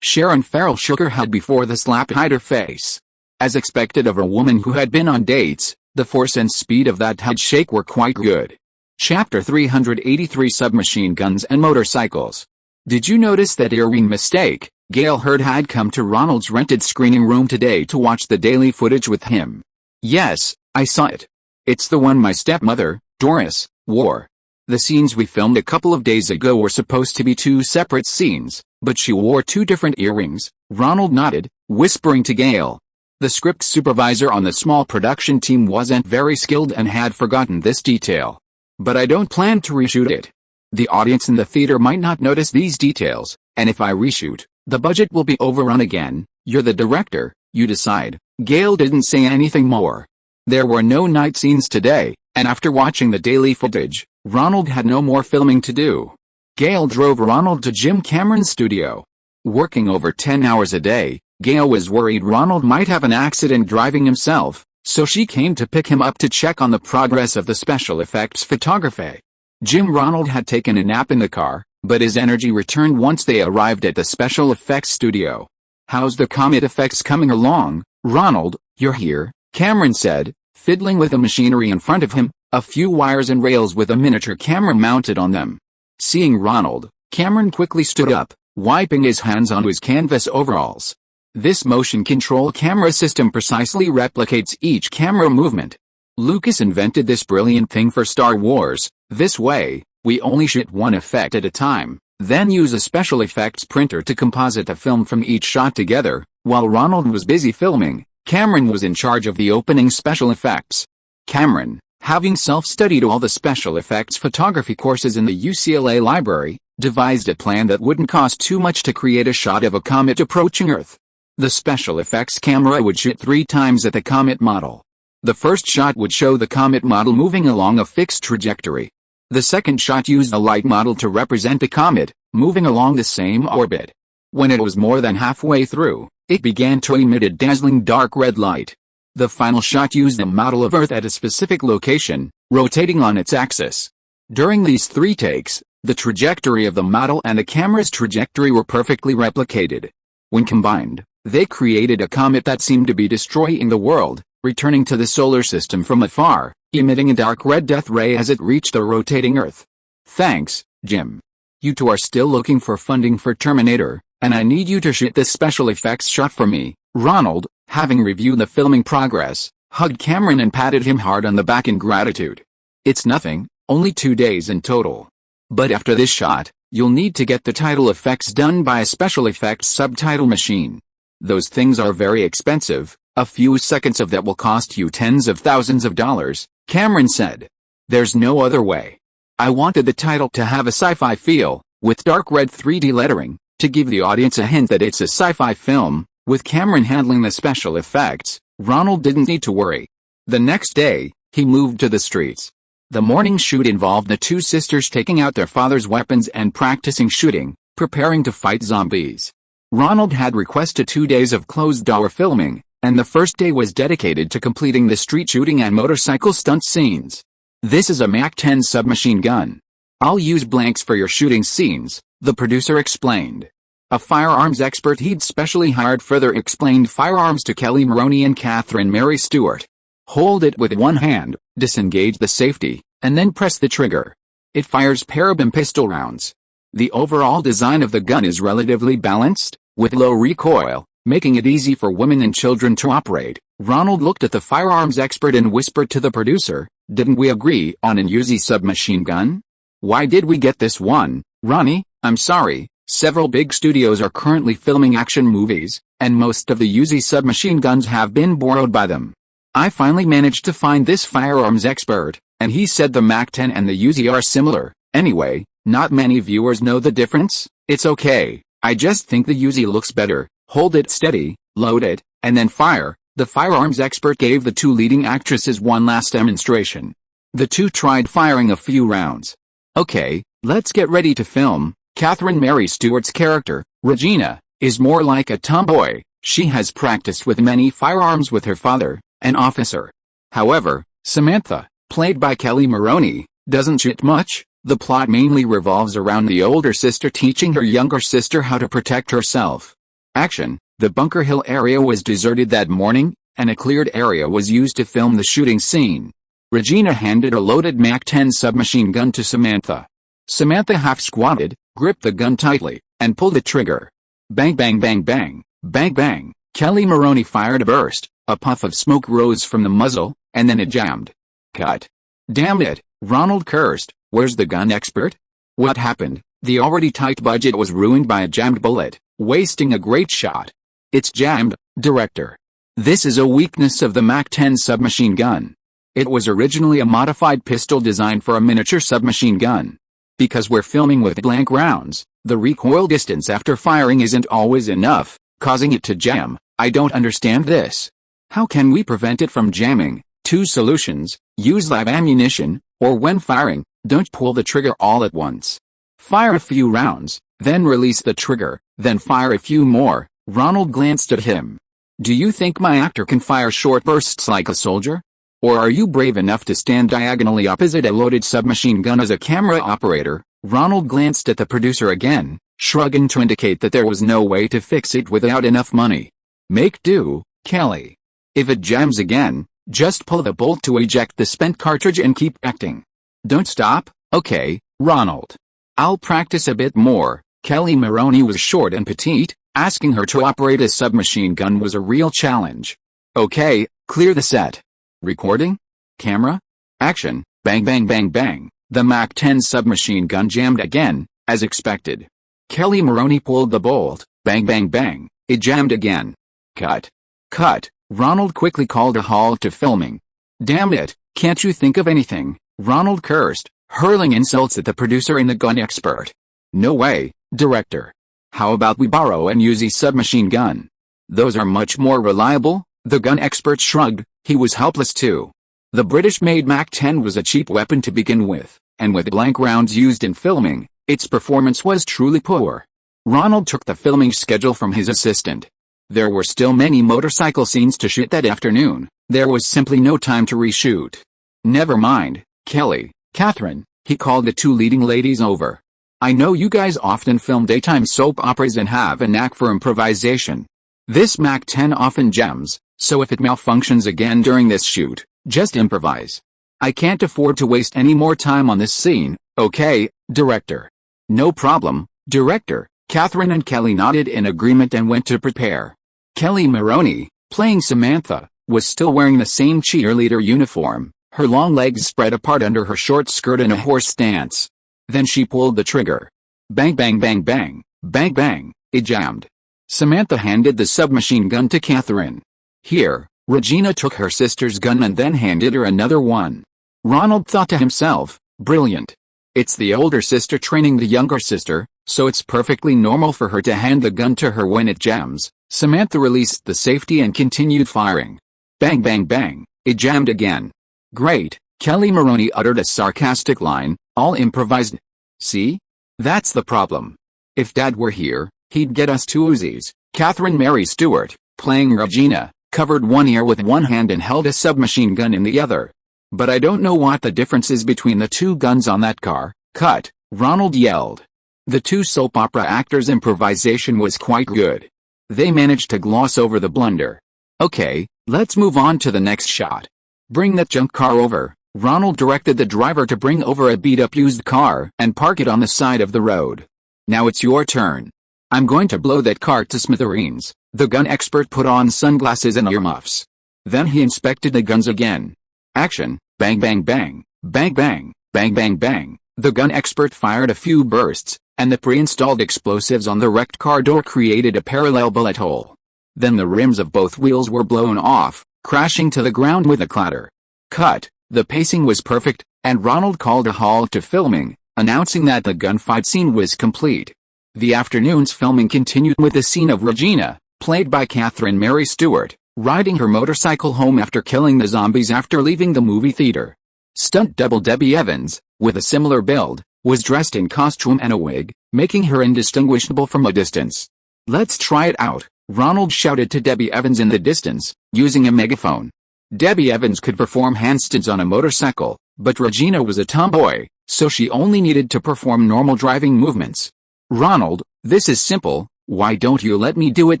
Sharon Farrell shook her head before the slap hit her face. As expected of a woman who had been on dates, the force and speed of that head shake were quite good. Chapter 383 Submachine Guns and Motorcycles. Did you notice that earring mistake Gail heard had come to Ronald's rented screening room today to watch the daily footage with him? Yes, I saw it. It's the one my stepmother, Doris, wore. The scenes we filmed a couple of days ago were supposed to be two separate scenes, but she wore two different earrings. Ronald nodded, whispering to Gail. The script supervisor on the small production team wasn't very skilled and had forgotten this detail. But I don't plan to reshoot it. The audience in the theater might not notice these details, and if I reshoot, the budget will be overrun again. You're the director, you decide. Gail didn't say anything more. There were no night scenes today, and after watching the daily footage, Ronald had no more filming to do. Gail drove Ronald to Jim Cameron's studio. Working over 10 hours a day, Gail was worried Ronald might have an accident driving himself, so she came to pick him up to check on the progress of the special effects photography. Ronald had taken a nap in the car, but his energy returned once they arrived at the special effects studio. How's the comet effects coming along, Ronald? You're here, Cameron said, fiddling with the machinery in front of him, a few wires and rails with a miniature camera mounted on them. Seeing Ronald, Cameron quickly stood up, wiping his hands onto his canvas overalls. This motion control camera system precisely replicates each camera movement. Lucas invented this brilliant thing for Star Wars. This way, we only shoot one effect at a time, then use a special effects printer to composite the film from each shot together. While Ronald was busy filming, Cameron was in charge of the opening special effects. Cameron, having self-studied all the special effects photography courses in the UCLA library, devised a plan that wouldn't cost too much to create a shot of a comet approaching Earth. The special effects camera would shoot 3 times at the comet model. The first shot would show the comet model moving along a fixed trajectory. The second shot used a light model to represent the comet, moving along the same orbit. When it was more than halfway through, it began to emit a dazzling dark red light. The final shot used a model of Earth at a specific location, rotating on its axis. During these 3 takes, the trajectory of the model and the camera's trajectory were perfectly replicated. When combined, they created a comet that seemed to be destroying the world, returning to the solar system from afar, emitting a dark red death ray as it reached the rotating Earth. Thanks, Jim. You two are still looking for funding for Terminator, and I need you to shoot this special effects shot for me. Ronald, having reviewed the filming progress, hugged Cameron and patted him hard on the back in gratitude. It's nothing, only 2 days in total. But after this shot, you'll need to get the title effects done by a special effects subtitle machine. Those things are very expensive, a few seconds of that will cost you tens of thousands of dollars, Cameron said. There's no other way. I wanted the title to have a sci-fi feel, with dark red 3D lettering, to give the audience a hint that it's a sci-fi film. With Cameron handling the special effects, Ronald didn't need to worry. The next day, he moved to the streets. The morning shoot involved the 2 sisters taking out their father's weapons and practicing shooting, preparing to fight zombies. Ronald had requested 2 days of closed-door filming, and the first day was dedicated to completing the street shooting and motorcycle stunt scenes. This is a Mach-10 submachine gun. I'll use blanks for your shooting scenes, the producer explained. A firearms expert he'd specially hired further explained firearms to Kelly Maroney and Catherine Mary Stewart. Hold it with one hand, disengage the safety, and then press the trigger. It fires parabellum pistol rounds. The overall design of the gun is relatively balanced, with low recoil, making it easy for women and children to operate. Ronald looked at the firearms expert and whispered to the producer, "Didn't we agree on an Uzi submachine gun? Why did we get this one, Ronnie?" "I'm sorry, several big studios are currently filming action movies, and most of the Uzi submachine guns have been borrowed by them. I finally managed to find this firearms expert, and he said the Mach-10 and the Uzi are similar. Anyway, not many viewers know the difference. It's okay. I just think the Uzi looks better. Hold it steady, load it, and then fire." The firearms expert gave the 2 leading actresses one last demonstration. The 2 tried firing a few rounds. "Okay, let's get ready to film." Catherine Mary Stewart's character, Regina, is more like a tomboy. She has practiced with many firearms with her father, an officer. However, Samantha, played by Kelly Maroney, doesn't shoot much. The plot mainly revolves around the older sister teaching her younger sister how to protect herself. Action: the Bunker Hill area was deserted that morning, and a cleared area was used to film the shooting scene. Regina handed a loaded MAC-10 submachine gun to Samantha. Samantha half-squatted, gripped the gun tightly, and pulled the trigger. Bang bang bang bang, bang bang. Kelly Maroney fired a burst, a puff of smoke rose from the muzzle, and then it jammed. Cut. Damn it, Ronald cursed. Where's the gun expert? What happened? The already tight budget was ruined by a jammed bullet, wasting a great shot. It's jammed, director. This is a weakness of the MAC-10 submachine gun. It was originally a modified pistol designed for a miniature submachine gun. Because we're filming with blank rounds, the recoil distance after firing isn't always enough, causing it to jam. I don't understand this. How can we prevent it from jamming? 2 solutions: use live ammunition, or when firing, don't pull the trigger all at once. Fire a few rounds, then release the trigger, then fire a few more. Ronald glanced at him. Do you think my actor can fire short bursts like a soldier? Or are you brave enough to stand diagonally opposite a loaded submachine gun as a camera operator? Ronald glanced at the producer again, shrugging to indicate that there was no way to fix it without enough money. Make do, Kelly. If it jams again, just pull the bolt to eject the spent cartridge and keep acting. Don't stop, okay, Ronald. I'll practice a bit more. Kelly Maroney was short and petite. Asking her to operate a submachine gun was a real challenge. Okay, clear the set. Recording? Camera? Action. Bang bang bang bang. The MAC-10 submachine gun jammed again, as expected. Kelly Maroney pulled the bolt. Bang bang bang. It jammed again. Cut. Cut. Ronald quickly called a halt to filming. Damn it, can't you think of anything? Ronald cursed, hurling insults at the producer and the gun expert. No way, director. How about we borrow and use a submachine gun? Those are much more reliable. The gun expert shrugged. He was helpless too. The British-made MAC-10 was a cheap weapon to begin with, and with blank rounds used in filming, its performance was truly poor. Ronald took the filming schedule from his assistant. There were still many motorcycle scenes to shoot that afternoon. There was simply no time to reshoot. Never mind, Kelly, Catherine, he called the 2 leading ladies over. I know you guys often film daytime soap operas and have a knack for improvisation. This MAC-10 often jams, so if it malfunctions again during this shoot, just improvise. I can't afford to waste any more time on this scene, okay, director? No problem, director. Catherine and Kelly nodded in agreement and went to prepare. Kelly Maroney, playing Samantha, was still wearing the same cheerleader uniform, her long legs spread apart under her short skirt in a horse stance. Then she pulled the trigger. Bang bang bang bang, bang bang, it jammed. Samantha handed the submachine gun to Catherine. Here, Regina took her sister's gun and then handed her another one. Ronald thought to himself, brilliant. It's the older sister training the younger sister, so it's perfectly normal for her to hand the gun to her when it jams. Samantha released the safety and continued firing. Bang bang bang, it jammed again. Great, Kelly Maroney uttered a sarcastic line, all improvised. See? That's the problem. If Dad were here, he'd get us 2 Uzis. Catherine Mary Stewart, playing Regina, covered one ear with one hand and held a submachine gun in the other. But I don't know what the difference is between the 2 guns on that car. Cut, Ronald yelled. The 2 soap opera actors' improvisation was quite good. They managed to gloss over the blunder. Okay, let's move on to the next shot. Bring that junk car over. Ronald directed the driver to bring over a beat-up used car and park it on the side of the road. Now it's your turn. I'm going to blow that car to smithereens. The gun expert put on sunglasses and earmuffs. Then he inspected the guns again. Action, bang bang bang, bang bang, bang bang bang. The gun expert fired a few bursts, and the pre-installed explosives on the wrecked car door created a parallel bullet hole. Then the rims of both wheels were blown off, crashing to the ground with a clatter. Cut. The pacing was perfect, and Ronald called a halt to filming, announcing that the gunfight scene was complete. The afternoon's filming continued with the scene of Regina, played by Catherine Mary Stewart, riding her motorcycle home after killing the zombies after leaving the movie theater. Stunt double Debbie Evans, with a similar build, was dressed in costume and a wig, making her indistinguishable from a distance. Let's try it out, Ronald shouted to Debbie Evans in the distance, using a megaphone. Debbie Evans could perform handstands on a motorcycle, but Regina was a tomboy, so she only needed to perform normal driving movements. Ronald, this is simple, why don't you let me do it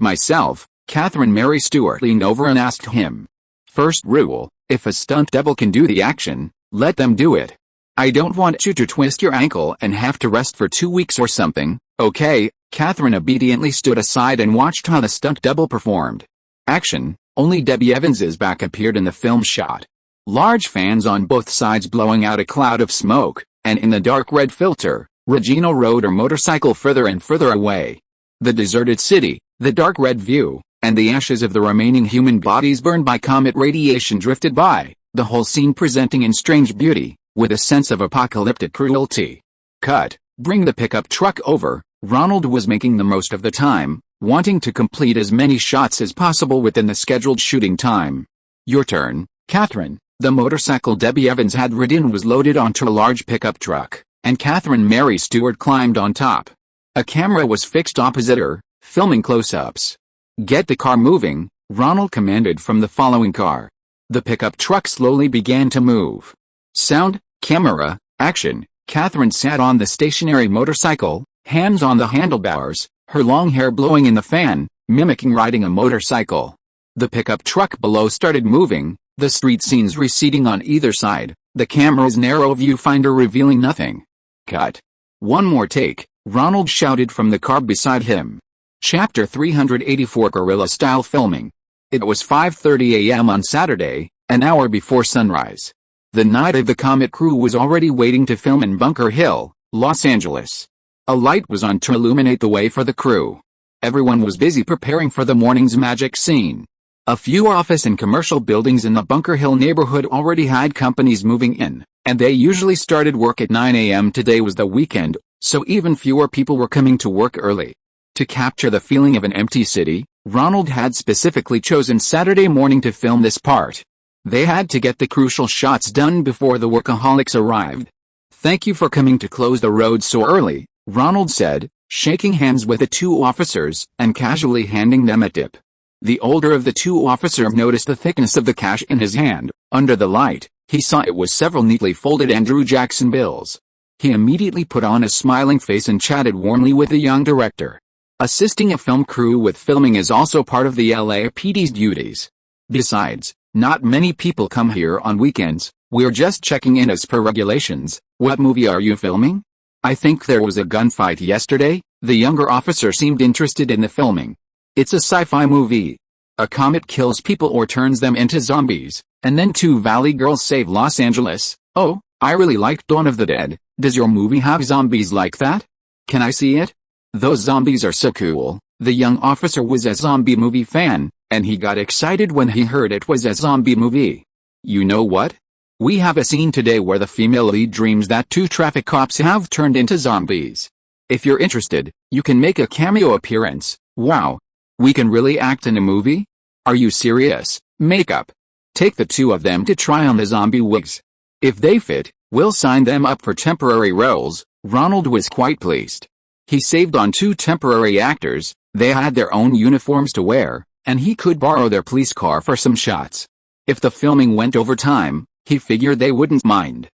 myself? Catherine Mary Stewart leaned over and asked him. First rule, if a stunt double can do the action, let them do it. I don't want you to twist your ankle and have to rest for 2 weeks or something, okay? Catherine obediently stood aside and watched how the stunt double performed. Action, only Debbie Evans's back appeared in the film shot. Large fans on both sides blowing out a cloud of smoke, and in the dark red filter, Regina rode her motorcycle further and further away. The deserted city, the dark red view, and the ashes of the remaining human bodies burned by comet radiation drifted by, the whole scene presenting in strange beauty, with a sense of apocalyptic cruelty. Cut, bring the pickup truck over. Ronald was making the most of the time, wanting to complete as many shots as possible within the scheduled shooting time. Your turn, Catherine. The motorcycle Debbie Evans had ridden was loaded onto a large pickup truck, and Catherine Mary Stewart climbed on top. A camera was fixed opposite her, filming close-ups. Get the car moving, Ronald commanded from the following car. The pickup truck slowly began to move. Sound, camera, action. Catherine sat on the stationary motorcycle, hands on the handlebars, her long hair blowing in the fan, mimicking riding a motorcycle. The pickup truck below started moving, the street scenes receding on either side, the camera's narrow viewfinder revealing nothing. Cut. One more take, Ronald shouted from the car beside him. Chapter 384 Guerrilla-style filming. It was 5:30 a.m. on Saturday, an hour before sunrise. The Night of the Comet crew was already waiting to film in Bunker Hill, Los Angeles. A light was on to illuminate the way for the crew. Everyone was busy preparing for the morning's magic scene. A few office and commercial buildings in the Bunker Hill neighborhood already had companies moving in, and they usually started work at 9 a.m. Today was the weekend, so even fewer people were coming to work early. To capture the feeling of an empty city, Ronald had specifically chosen Saturday morning to film this part. They had to get the crucial shots done before the workaholics arrived. Thank you for coming to close the road so early, Ronald said, shaking hands with the two officers and casually handing them a tip. The older of the two officers noticed the thickness of the cash in his hand. Under the light, he saw it was several neatly folded Andrew Jackson bills. He immediately put on a smiling face and chatted warmly with the young director. Assisting a film crew with filming is also part of the LAPD's duties. Besides, not many people come here on weekends. We're just checking in as per regulations. What movie are you filming? I think there was a gunfight yesterday. The younger officer seemed interested in the filming. It's a sci-fi movie. A comet kills people or turns them into zombies, and then two Valley girls save Los Angeles. Oh, I really liked Dawn of the Dead. Does your movie have zombies like that? Can I see it? Those zombies are so cool. The young officer was a zombie movie fan, and he got excited when he heard it was a zombie movie. You know what? We have a scene today where the female lead dreams that two traffic cops have turned into zombies. If you're interested, you can make a cameo appearance. Wow. We can really act in a movie? Are you serious? Makeup. Take the two of them to try on the zombie wigs. If they fit, we'll sign them up for temporary roles. Ronald was quite pleased. He saved on two temporary actors. They had their own uniforms to wear, and he could borrow their police car for some shots. If the filming went over time, he figured they wouldn't mind.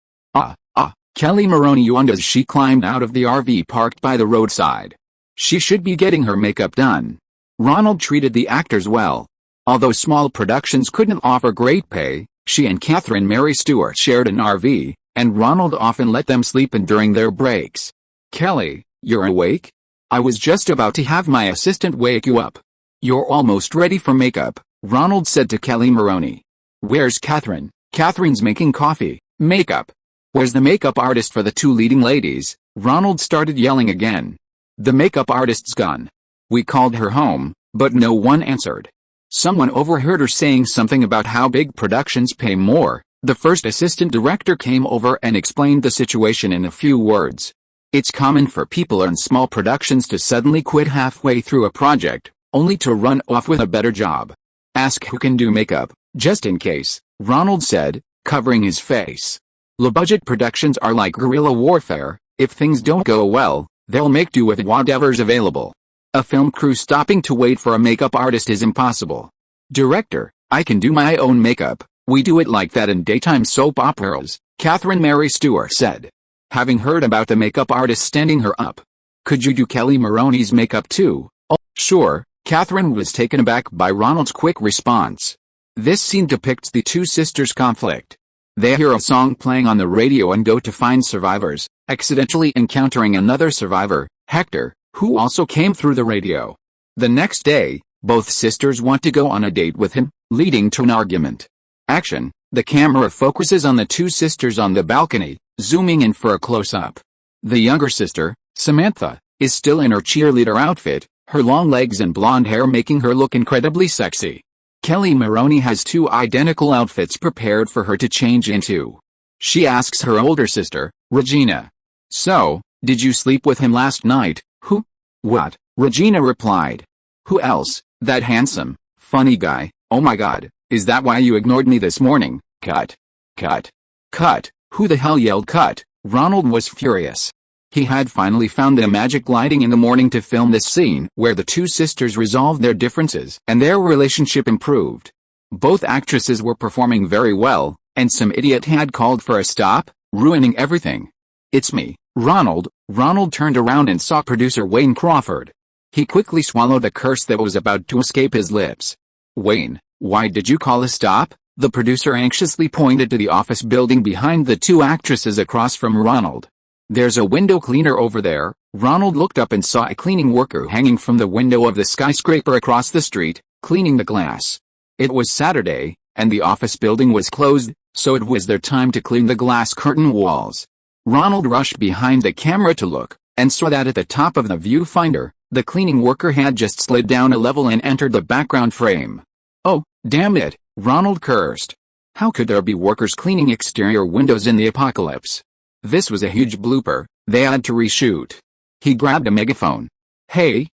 Kelly Maroney yawned as she climbed out of the RV parked by the roadside. She should be getting her makeup done. Ronald treated the actors well. Although small productions couldn't offer great pay, she and Catherine Mary Stewart shared an RV, and Ronald often let them sleep in during their breaks. Kelly, you're awake? I was just about to have my assistant wake you up. You're almost ready for makeup, Ronald said to Kelly Maroney. Where's Catherine? Catherine's making coffee. Makeup. Where's the makeup artist for the two leading ladies? Ronald started yelling again. The makeup artist's gone. We called her home, but no one answered. Someone overheard her saying something about how big productions pay more. The first assistant director came over and explained the situation in a few words. It's common for people in small productions to suddenly quit halfway through a project, only to run off with a better job. Ask who can do makeup, just in case, Ronald said, covering his face. Low-budget productions are like guerrilla warfare. If things don't go well, they'll make do with whatever's available. A film crew stopping to wait for a makeup artist is impossible. Director, I can do my own makeup, We do it like that in daytime soap operas, Catherine Mary Stewart said. Having heard about the makeup artist standing her up. Could you do Kelly Maroney's makeup too? Oh, sure. Catherine was taken aback by Ronald's quick response. This scene depicts the two sisters' conflict. They hear a song playing on the radio and go to find survivors, accidentally encountering another survivor, Hector, who also came through the radio. The next day, both sisters want to go on a date with him, leading to an argument. Action. The camera focuses on the two sisters on the balcony, zooming in for a close-up. The younger sister, Samantha, is still in her cheerleader outfit, her long legs and blonde hair making her look incredibly sexy. Kelly Maroney has two identical outfits prepared for her to change into. She asks her older sister, Regina. So, did you sleep with him last night? Who? What? Regina replied. Who else? That handsome, funny guy. Oh my god, is that why you ignored me this morning? Cut. Cut. Cut. Who the hell yelled cut? Ronald was furious. He had finally found the magic lighting in the morning to film this scene where the two sisters resolved their differences and their relationship improved. Both actresses were performing very well, and some idiot had called for a stop, ruining everything. It's me, Ronald. Ronald turned around and saw producer Wayne Crawford. He quickly swallowed the curse that was about to escape his lips. Wayne, why did you call a stop? The producer anxiously pointed to the office building behind the two actresses across from Ronald. There's a window cleaner over there. Ronald looked up and saw a cleaning worker hanging from the window of the skyscraper across the street, cleaning the glass. It was Saturday, and the office building was closed, so it was their time to clean the glass curtain walls. Ronald rushed behind the camera to look, and saw that at the top of the viewfinder, the cleaning worker had just slid down a level and entered the background frame. Oh, damn it, Ronald cursed. How could there be workers cleaning exterior windows in the apocalypse? This was a huge blooper. They had to reshoot. He grabbed a megaphone. Hey,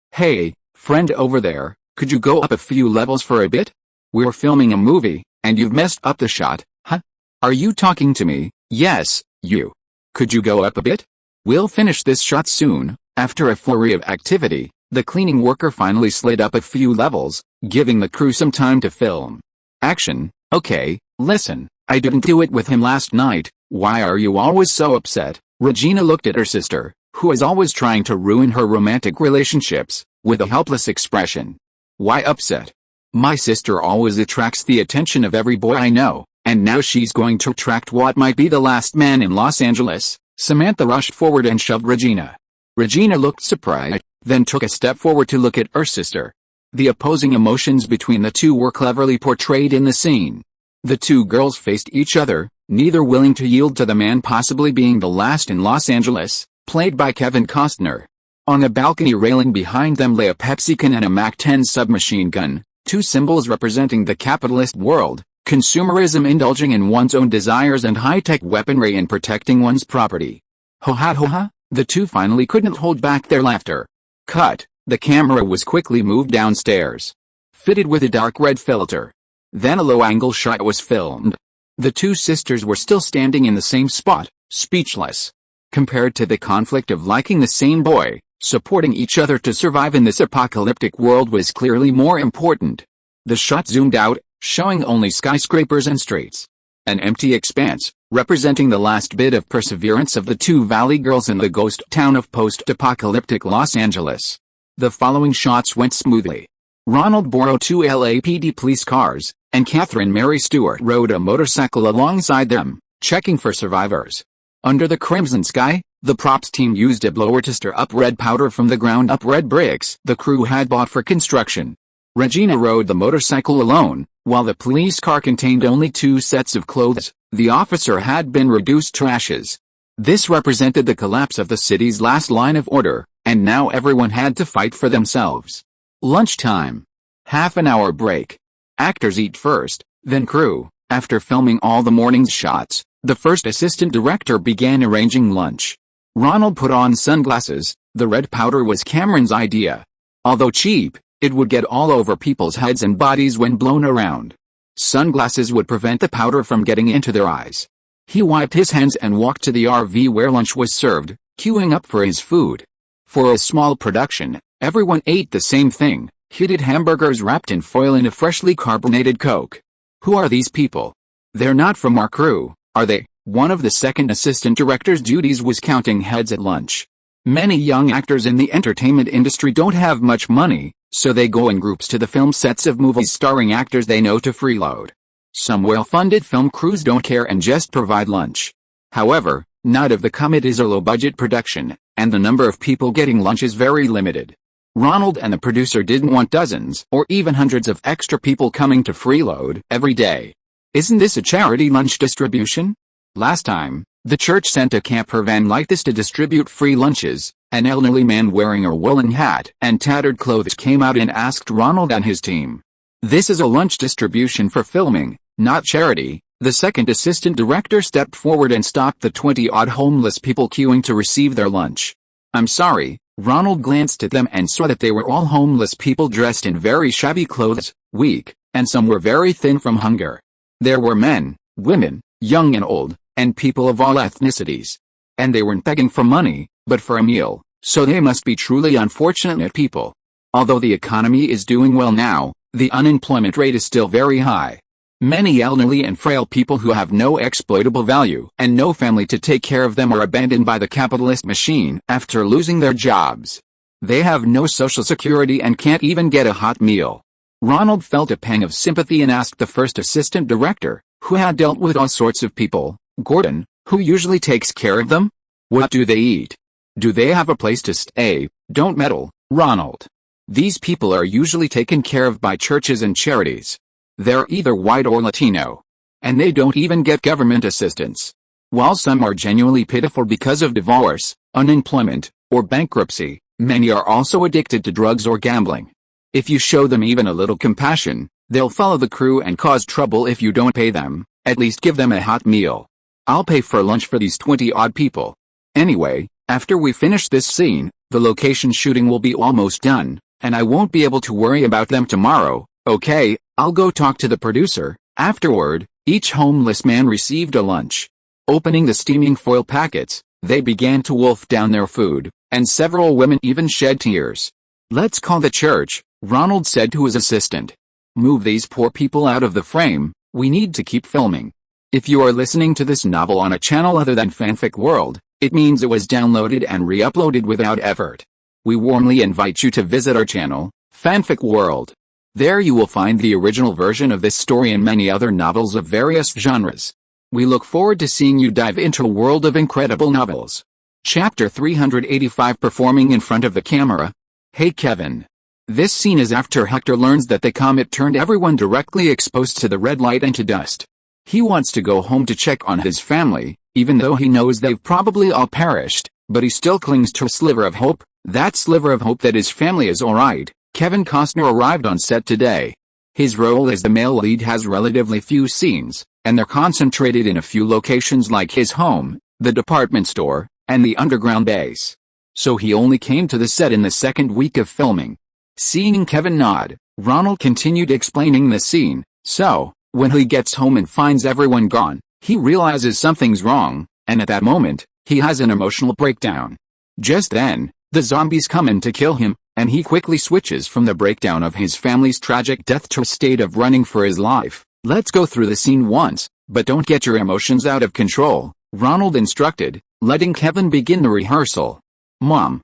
friend over there, could you go up a few levels for a bit? We're filming a movie, and you've messed up the shot, huh? Are you talking to me? Yes, you. Could you go up a bit? We'll finish this shot soon. After a flurry of activity, the cleaning worker finally slid up a few levels, giving the crew some time to film. Action. Okay, listen, I didn't do it with him last night. Why are you always so upset? Regina looked at her sister, who is always trying to ruin her romantic relationships, with a helpless expression. Why upset? My sister always attracts the attention of every boy I know, and now she's going to attract what might be the last man in Los Angeles. Samantha rushed forward and shoved Regina. Regina looked surprised, then took a step forward to look at her sister. The opposing emotions between the two were cleverly portrayed in the scene. The two girls faced each other, neither willing to yield to the man possibly being the last in Los Angeles, played by Kevin Costner. On the balcony railing behind them lay a Pepsi can and a MAC-10 submachine gun, two symbols representing the capitalist world, consumerism indulging in one's own desires and high-tech weaponry in protecting one's property. Ho-ha. The two finally couldn't hold back their laughter. Cut. The camera was quickly moved downstairs. Fitted with a dark red filter. Then a low-angle shot was filmed. The two sisters were still standing in the same spot, speechless. Compared to the conflict of liking the same boy, supporting each other to survive in this apocalyptic world was clearly more important. The shot zoomed out, showing only skyscrapers and streets. An empty expanse, representing the last bit of perseverance of the two valley girls in the ghost town of post-apocalyptic Los Angeles. The following shots went smoothly. Ronald borrowed two LAPD police cars, and Catherine Mary Stewart rode a motorcycle alongside them, checking for survivors. Under the crimson sky, the props team used a blower to stir up red powder from the ground-up red bricks the crew had bought for construction. Regina rode the motorcycle alone, while the police car contained only 2 sets of clothes. The officer had been reduced to ashes. This represented the collapse of the city's last line of order, and now everyone had to fight for themselves. Lunchtime. Half an hour break. Actors eat first, then crew. After filming all the morning's shots, the first assistant director began arranging lunch. Ronald put on sunglasses. The red powder was Cameron's idea. Although cheap, it would get all over people's heads and bodies when blown around. Sunglasses would prevent the powder from getting into their eyes. He wiped his hands and walked to the RV where lunch was served, queuing up for his food. For a small production, everyone ate the same thing, heated hamburgers wrapped in foil and a freshly carbonated Coke. Who are these people? They're not from our crew, are they? One of the second assistant director's duties was counting heads at lunch. Many young actors in the entertainment industry don't have much money, so they go in groups to the film sets of movies starring actors they know to freeload. Some well-funded film crews don't care and just provide lunch. However, Night of the Comet is a low-budget production, and the number of people getting lunch is very limited. Ronald and the producer didn't want dozens or even hundreds of extra people coming to freeload every day. Isn't this a charity lunch distribution? Last time, the church sent a camper van like this to distribute free lunches. An elderly man wearing a woolen hat and tattered clothes came out and asked Ronald and his team. This is a lunch distribution for filming, not charity. The second assistant director stepped forward and stopped the 20-odd homeless people queuing to receive their lunch. I'm sorry, Ronald glanced at them and saw that they were all homeless people dressed in very shabby clothes, weak, and some were very thin from hunger. There were men, women, young and old, and people of all ethnicities. And they weren't begging for money, but for a meal, so they must be truly unfortunate people. Although the economy is doing well now, the unemployment rate is still very high. Many elderly and frail people who have no exploitable value and no family to take care of them are abandoned by the capitalist machine after losing their jobs. They have no social security and can't even get a hot meal. Ronald felt a pang of sympathy and asked the first assistant director, who had dealt with all sorts of people, Gordon, who usually takes care of them? What do they eat? Do they have a place to stay? Don't meddle, Ronald. These people are usually taken care of by churches and charities. They're either white or Latino. And they don't even get government assistance. While some are genuinely pitiful because of divorce, unemployment, or bankruptcy, many are also addicted to drugs or gambling. If you show them even a little compassion, they'll follow the crew and cause trouble if you don't pay them. At least give them a hot meal. I'll pay for lunch for these 20-odd people. Anyway, after we finish this scene, the location shooting will be almost done, and I won't be able to worry about them tomorrow. Okay, I'll go talk to the producer. Afterward, each homeless man received a lunch. Opening the steaming foil packets, they began to wolf down their food, and several women even shed tears. Let's call the church, Ronald said to his assistant. Move these poor people out of the frame, we need to keep filming. If you are listening to this novel on a channel other than Fanfic World, it means it was downloaded and re-uploaded without effort. We warmly invite you to visit our channel, Fanfic World. There you will find the original version of this story and many other novels of various genres. We look forward to seeing you dive into a world of incredible novels. Chapter 385 Performing in Front of the Camera. Hey Kevin. This scene is after Hector learns that the comet turned everyone directly exposed to the red light and to dust. He wants to go home to check on his family, even though he knows they've probably all perished, but he still clings to a sliver of hope, that sliver of hope that his family is alright. Kevin Costner arrived on set today. His role as the male lead has relatively few scenes, and they're concentrated in a few locations like his home, the department store, and the underground base. So he only came to the set in the second week of filming. Seeing Kevin nod, Ronald continued explaining the scene. So, when he gets home and finds everyone gone, he realizes something's wrong, and at that moment, he has an emotional breakdown. Just then, the zombies come in to kill him, and he quickly switches from the breakdown of his family's tragic death to a state of running for his life. Let's go through the scene once, but don't get your emotions out of control, Ronald instructed, letting Kevin begin the rehearsal. Mom,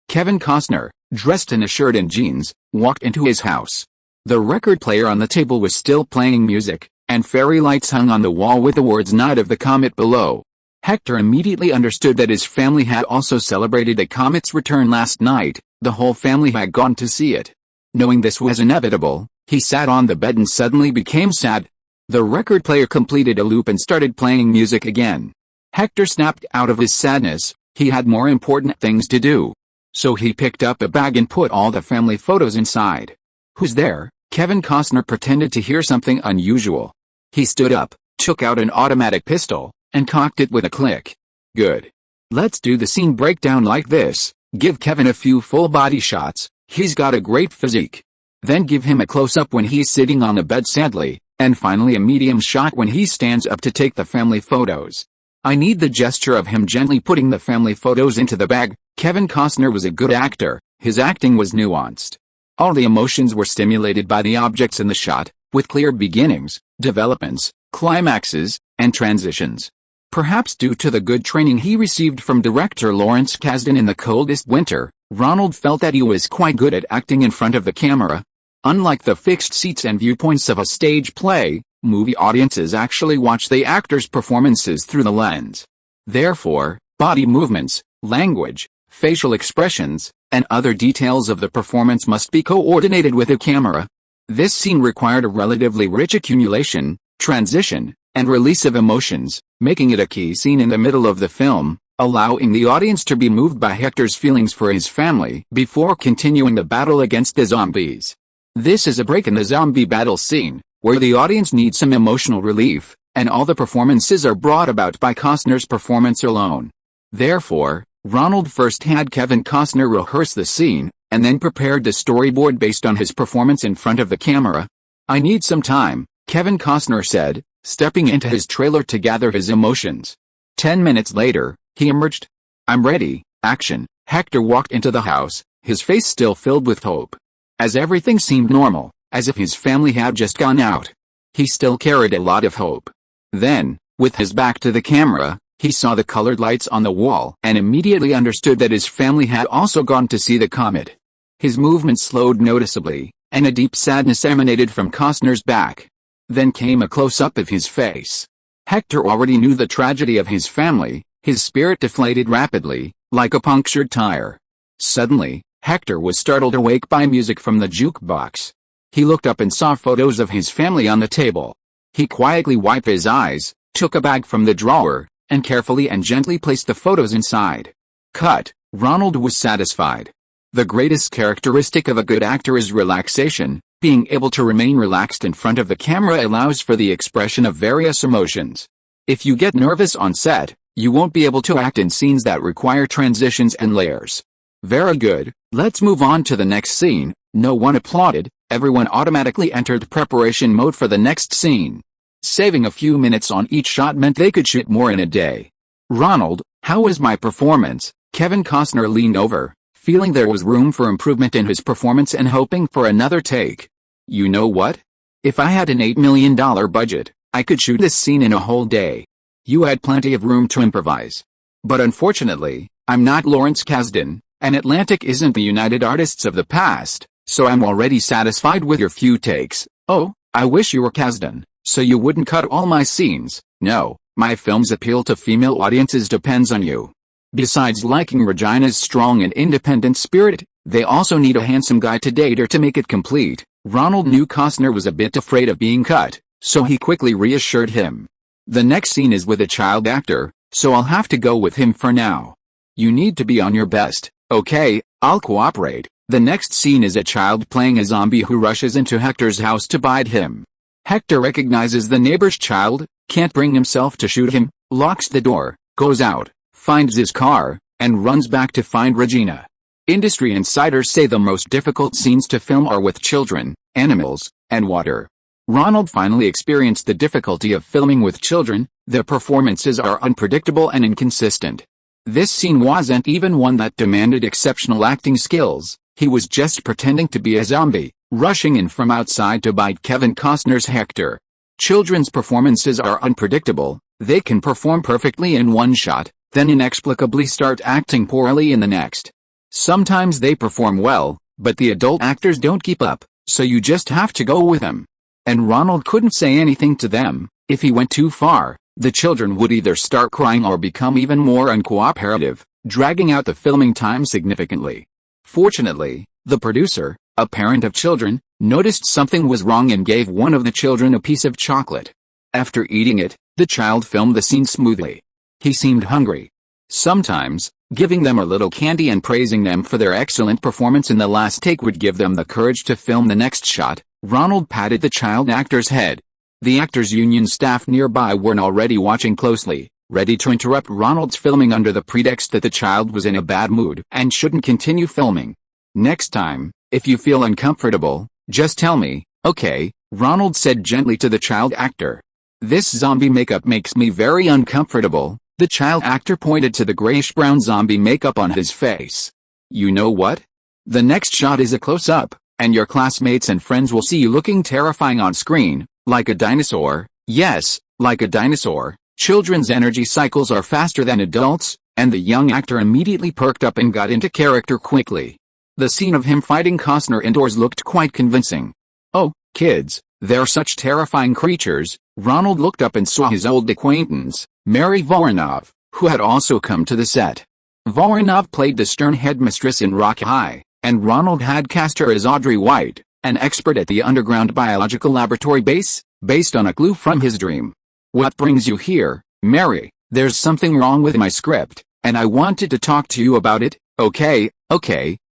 Kevin Costner, dressed in a shirt and jeans, walked into his house. The record player on the table was still playing music, and fairy lights hung on the wall with the words Night of the Comet below. Hector immediately understood that his family had also celebrated the comet's return last night. The whole family had gone to see it. Knowing this was inevitable, he sat on the bed and suddenly became sad. The record player completed a loop and started playing music again. Hector snapped out of his sadness. He had more important things to do. So he picked up a bag and put all the family photos inside. Who's there? Kevin Costner pretended to hear something unusual. He stood up, took out an automatic pistol, and cocked it with a click. Good. Let's do the scene breakdown like this. Give Kevin a few full-body shots, he's got a great physique. Then give him a close-up when he's sitting on the bed sadly, and finally a medium shot when he stands up to take the family photos. I need the gesture of him gently putting the family photos into the bag. Kevin Costner was a good actor, his acting was nuanced. All the emotions were stimulated by the objects in the shot, with clear beginnings, developments, climaxes, and transitions. Perhaps due to the good training he received from director Lawrence Kasdan in The Coldest Winter, Ronald felt that he was quite good at acting in front of the camera. Unlike the fixed seats and viewpoints of a stage play, movie audiences actually watch the actors' performances through the lens. Therefore, body movements, language, facial expressions, and other details of the performance must be coordinated with the camera. This scene required a relatively rich accumulation, transition, and release of emotions, making it a key scene in the middle of the film, allowing the audience to be moved by Hector's feelings for his family before continuing the battle against the zombies. This is a break in the zombie battle scene, where the audience needs some emotional relief, and all the performances are brought about by Costner's performance alone. Therefore, Ronald first had Kevin Costner rehearse the scene, and then prepared the storyboard based on his performance in front of the camera. "I need some time," Kevin Costner said, stepping into his trailer to gather his emotions. 10 minutes later, he emerged. "I'm ready, action." Hector walked into the house, his face still filled with hope. As everything seemed normal, as if his family had just gone out, he still carried a lot of hope. Then, with his back to the camera, he saw the colored lights on the wall and immediately understood that his family had also gone to see the comet. His movement slowed noticeably, and a deep sadness emanated from Costner's back. Then came a close-up of his face. Hector already knew the tragedy of his family. His spirit deflated rapidly, like a punctured tire. Suddenly, Hector was startled awake by music from the jukebox. He looked up and saw photos of his family on the table. He quietly wiped his eyes, took a bag from the drawer, and carefully and gently placed the photos inside. Cut. Ronald was satisfied. The greatest characteristic of a good actor is relaxation. Being able to remain relaxed in front of the camera allows for the expression of various emotions. If you get nervous on set, you won't be able to act in scenes that require transitions and layers. Very good, let's move on to the next scene. No one applauded, everyone automatically entered preparation mode for the next scene. Saving a few minutes on each shot meant they could shoot more in a day. "Ronald, how was my performance?" Kevin Costner leaned over, feeling there was room for improvement in his performance and hoping for another take. "You know what? If I had an $8 million budget, I could shoot this scene in a whole day. You had plenty of room to improvise. But unfortunately, I'm not Lawrence Kasdan, and Atlantic isn't the United Artists of the past, so I'm already satisfied with your few takes." "Oh, I wish you were Kasdan, so you wouldn't cut all my scenes." "No, my film's appeal to female audiences depends on you. Besides liking Regina's strong and independent spirit, they also need a handsome guy to date her to make it complete." Ronald knew Costner was a bit afraid of being cut, so he quickly reassured him. "The next scene is with a child actor, so I'll have to go with him for now. You need to be on your best." "Okay, I'll cooperate." The next scene is a child playing a zombie who rushes into Hector's house to bite him. Hector recognizes the neighbor's child, can't bring himself to shoot him, locks the door, goes out, finds his car, and runs back to find Regina. Industry insiders say the most difficult scenes to film are with children, animals, and water. Ronald finally experienced the difficulty of filming with children. Their performances are unpredictable and inconsistent. This scene wasn't even one that demanded exceptional acting skills. He was just pretending to be a zombie, rushing in from outside to bite Kevin Costner's Hector. Children's performances are unpredictable. They can perform perfectly in one shot, then inexplicably start acting poorly in the next. Sometimes they perform well, but the adult actors don't keep up, so you just have to go with them. And Ronald couldn't say anything to them. If he went too far, the children would either start crying or become even more uncooperative, dragging out the filming time significantly. Fortunately, the producer, a parent of children, noticed something was wrong and gave one of the children a piece of chocolate. After eating it, the child filmed the scene smoothly. He seemed hungry. Sometimes, giving them a little candy and praising them for their excellent performance in the last take would give them the courage to film the next shot. Ronald patted the child actor's head. The actors' union staff nearby were already watching closely, ready to interrupt Ronald's filming under the pretext that the child was in a bad mood and shouldn't continue filming. "Next time, if you feel uncomfortable, just tell me, okay?" Ronald said gently to the child actor. "This zombie makeup makes me very uncomfortable." The child actor pointed to the grayish-brown zombie makeup on his face. "You know what? The next shot is a close-up, and your classmates and friends will see you looking terrifying on screen, like a dinosaur." Yes, like a dinosaur, children's energy cycles are faster than adults, and the young actor immediately perked up and got into character quickly. The scene of him fighting Costner indoors looked quite convincing. Oh, kids, they're such terrifying creatures. Ronald looked up and saw his old acquaintance, Mary Voronov, who had also come to the set. Voronov played the stern headmistress in Rock High, and Ronald had cast her as Audrey White, an expert at the underground biological laboratory base, based on a clue from his dream. What brings you here, Mary? There's something wrong with my script, and I wanted to talk to you about it. Okay,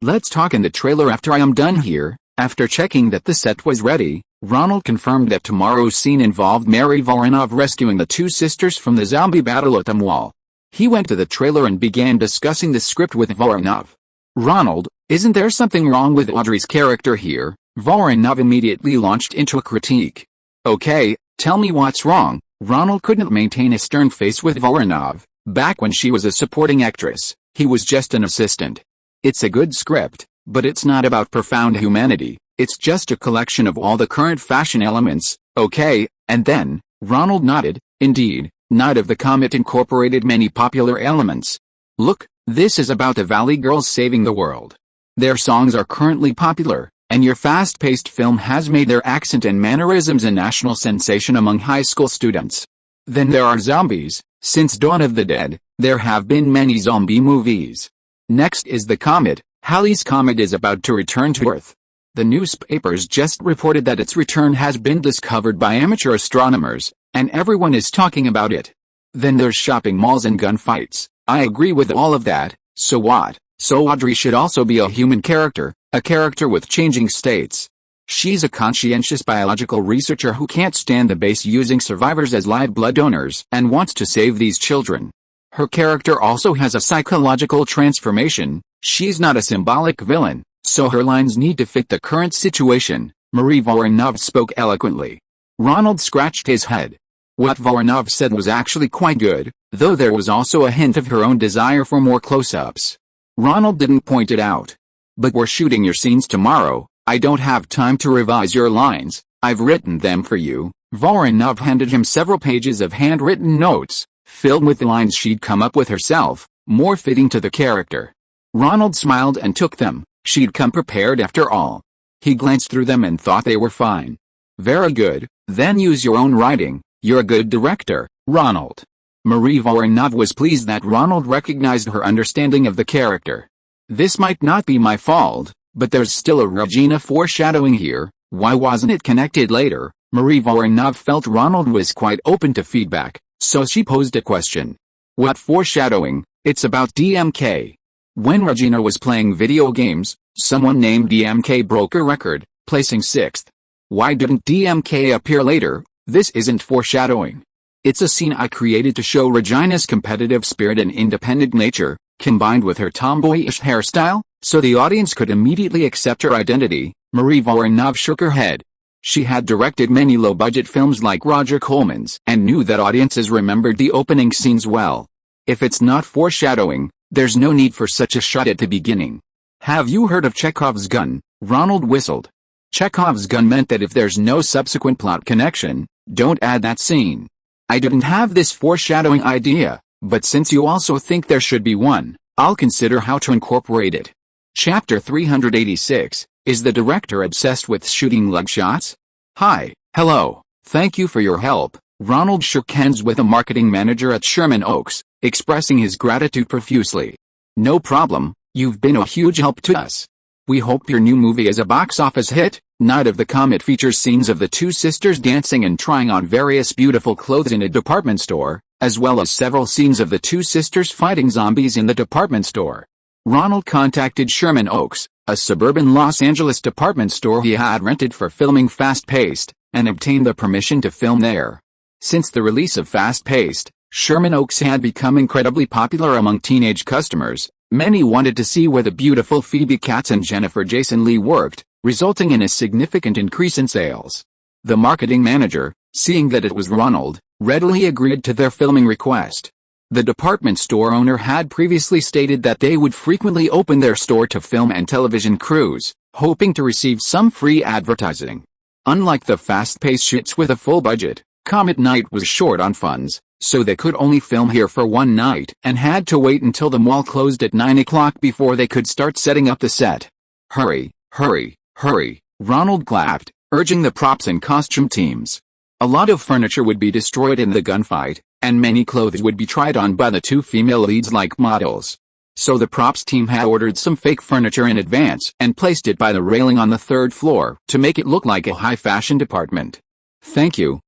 let's talk in the trailer after I am done here. After checking that the set was ready, Ronald confirmed that tomorrow's scene involved Mary Voronov rescuing the two sisters from the zombie battle at the mall. He went to the trailer and began discussing the script with Voronov. Ronald, isn't there something wrong with Audrey's character here? Voronov immediately launched into a critique. Okay, tell me what's wrong. Ronald couldn't maintain a stern face with Voronov. Back when she was a supporting actress, he was just an assistant. It's a good script, but it's not about profound humanity. It's just a collection of all the current fashion elements. Okay, and then, Ronald nodded. Indeed, Night of the Comet incorporated many popular elements. Look, this is about the Valley Girls saving the world. Their songs are currently popular, and your fast-paced film has made their accent and mannerisms a national sensation among high school students. Then there are zombies. Since Dawn of the Dead, there have been many zombie movies. Next is the comet. Halley's Comet is about to return to Earth. The newspapers just reported that its return has been discovered by amateur astronomers, and everyone is talking about it. Then there's shopping malls and gunfights. I agree with all of that. So what? So Audrey should also be a human character, a character with changing states. She's a conscientious biological researcher who can't stand the base using survivors as live blood donors and wants to save these children. Her character also has a psychological transformation. She's not a symbolic villain, so her lines need to fit the current situation. Marie Voronov spoke eloquently. Ronald scratched his head. What Voronov said was actually quite good, though there was also a hint of her own desire for more close-ups. Ronald didn't point it out. But we're shooting your scenes tomorrow. I don't have time to revise your lines. I've written them for you. Voronov handed him several pages of handwritten notes, filled with the lines she'd come up with herself, more fitting to the character. Ronald smiled and took them. She'd come prepared after all. He glanced through them and thought they were fine. Very good, then use your own writing. You're a good director, Ronald. Marie Voronov was pleased that Ronald recognized her understanding of the character. This might not be my fault, but there's still a Regina foreshadowing here. Why wasn't it connected later? Marie Voronov felt Ronald was quite open to feedback, so she posed a question. What foreshadowing? It's about DMK. When Regina was playing video games, someone named DMK broke a record, placing 6th. Why didn't DMK appear later? This isn't foreshadowing. It's a scene I created to show Regina's competitive spirit and independent nature, combined with her tomboyish hairstyle, so the audience could immediately accept her identity. Marie Voronov shook her head. She had directed many low-budget films like Roger Corman's and knew that audiences remembered the opening scenes well. If it's not foreshadowing, there's no need for such a shot at the beginning. Have you heard of Chekhov's gun? Ronald whistled. Chekhov's gun meant that if there's no subsequent plot connection, don't add that scene. I didn't have this foreshadowing idea, but since you also think there should be one, I'll consider how to incorporate it. Chapter 386, is the director obsessed with shooting lug shots? Hi, hello, thank you for your help. Ronald shook hands with a marketing manager at Sherman Oaks, expressing his gratitude profusely. No problem, you've been a huge help to us. We hope your new movie is a box office hit. Night of the Comet features scenes of the two sisters dancing and trying on various beautiful clothes in a department store, as well as several scenes of the two sisters fighting zombies in the department store. Ronald contacted Sherman Oaks, a suburban Los Angeles department store he had rented for filming Fast Paced, and obtained the permission to film there. Since the release of Fast Paced, Sherman Oaks had become incredibly popular among teenage customers. Many wanted to see where the beautiful Phoebe Cates and Jennifer Jason Leigh worked, resulting in a significant increase in sales. The marketing manager, seeing that it was Ronald, readily agreed to their filming request. The department store owner had previously stated that they would frequently open their store to film and television crews, hoping to receive some free advertising. Unlike the fast-paced shoots with a full budget, Comet Night was short on funds, so they could only film here for one night and had to wait until the mall closed at 9 o'clock before they could start setting up the set. Hurry, hurry, hurry, Ronald clapped, urging the props and costume teams. A lot of furniture would be destroyed in the gunfight, and many clothes would be tried on by the two female leads like models. So the props team had ordered some fake furniture in advance and placed it by the railing on the third floor to make it look like a high-fashion department. Thank you,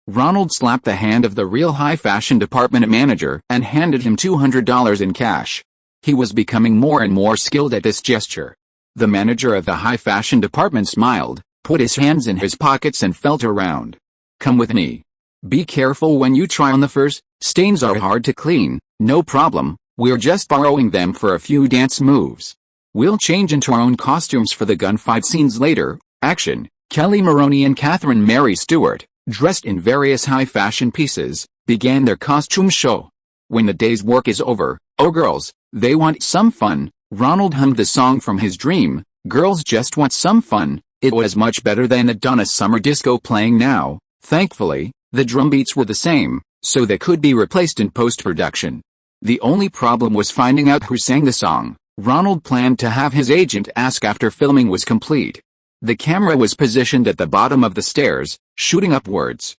Ronald slapped the hand of the real high-fashion department manager and handed him $200 in cash. He was becoming more and more skilled at this gesture. The manager of the high-fashion department smiled, put his hands in his pockets and felt around. Come with me. Be careful when you try on the furs, stains are hard to clean. No problem, we're just borrowing them for a few dance moves. We'll change into our own costumes for the gunfight scenes later. Action. Kelly Maroney and Catherine Mary Stewart, dressed in various high-fashion pieces, began their costume show. When the day's work is over, oh girls, they want some fun. Ronald hummed the song from his dream, Girls Just Want Some Fun. It was much better than a Donna Summer disco playing now. Thankfully, the drum beats were the same, so they could be replaced in post-production. The only problem was finding out who sang the song. Ronald planned to have his agent ask after filming was complete. The camera was positioned at the bottom of the stairs, shooting upwards.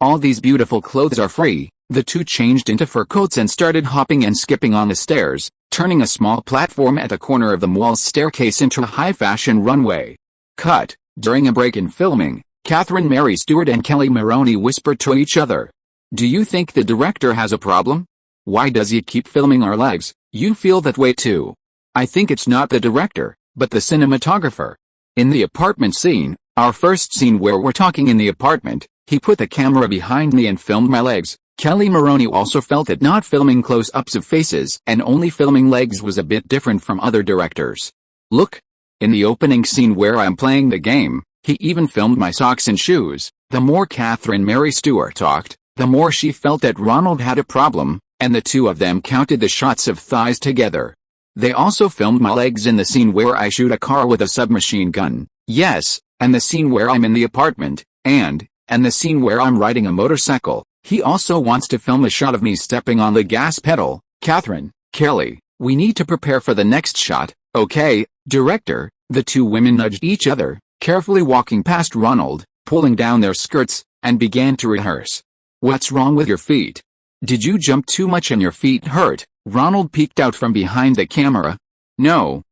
All these beautiful clothes are free. The two changed into fur coats and started hopping and skipping on the stairs, turning a small platform at the corner of the mall's staircase into a high-fashion runway. Cut. During a break in filming, Catherine Mary Stewart and Kelly Maroney whispered to each other. Do you think the director has a problem? Why does he keep filming our legs? You feel that way too. I think it's not the director, but the cinematographer. In the apartment scene, our first scene where we're talking in the apartment, he put the camera behind me and filmed my legs. Kelly Maroney also felt that not filming close-ups of faces and only filming legs was a bit different from other directors. Look. In the opening scene where I'm playing the game, he even filmed my socks and shoes. The more Catherine Mary Stewart talked, the more she felt that Ronald had a problem, and the two of them counted the shots of thighs together. They also filmed my legs in the scene where I shoot a car with a submachine gun. Yes, and the scene where I'm in the apartment, and the scene where I'm riding a motorcycle. He also wants to film a shot of me stepping on the gas pedal. Catherine, Kelly, we need to prepare for the next shot, okay, director? The two women nudged each other, carefully walking past Ronald, pulling down their skirts, and began to rehearse. What's wrong with your feet? Did you jump too much and your feet hurt? Ronald peeked out from behind the camera. No,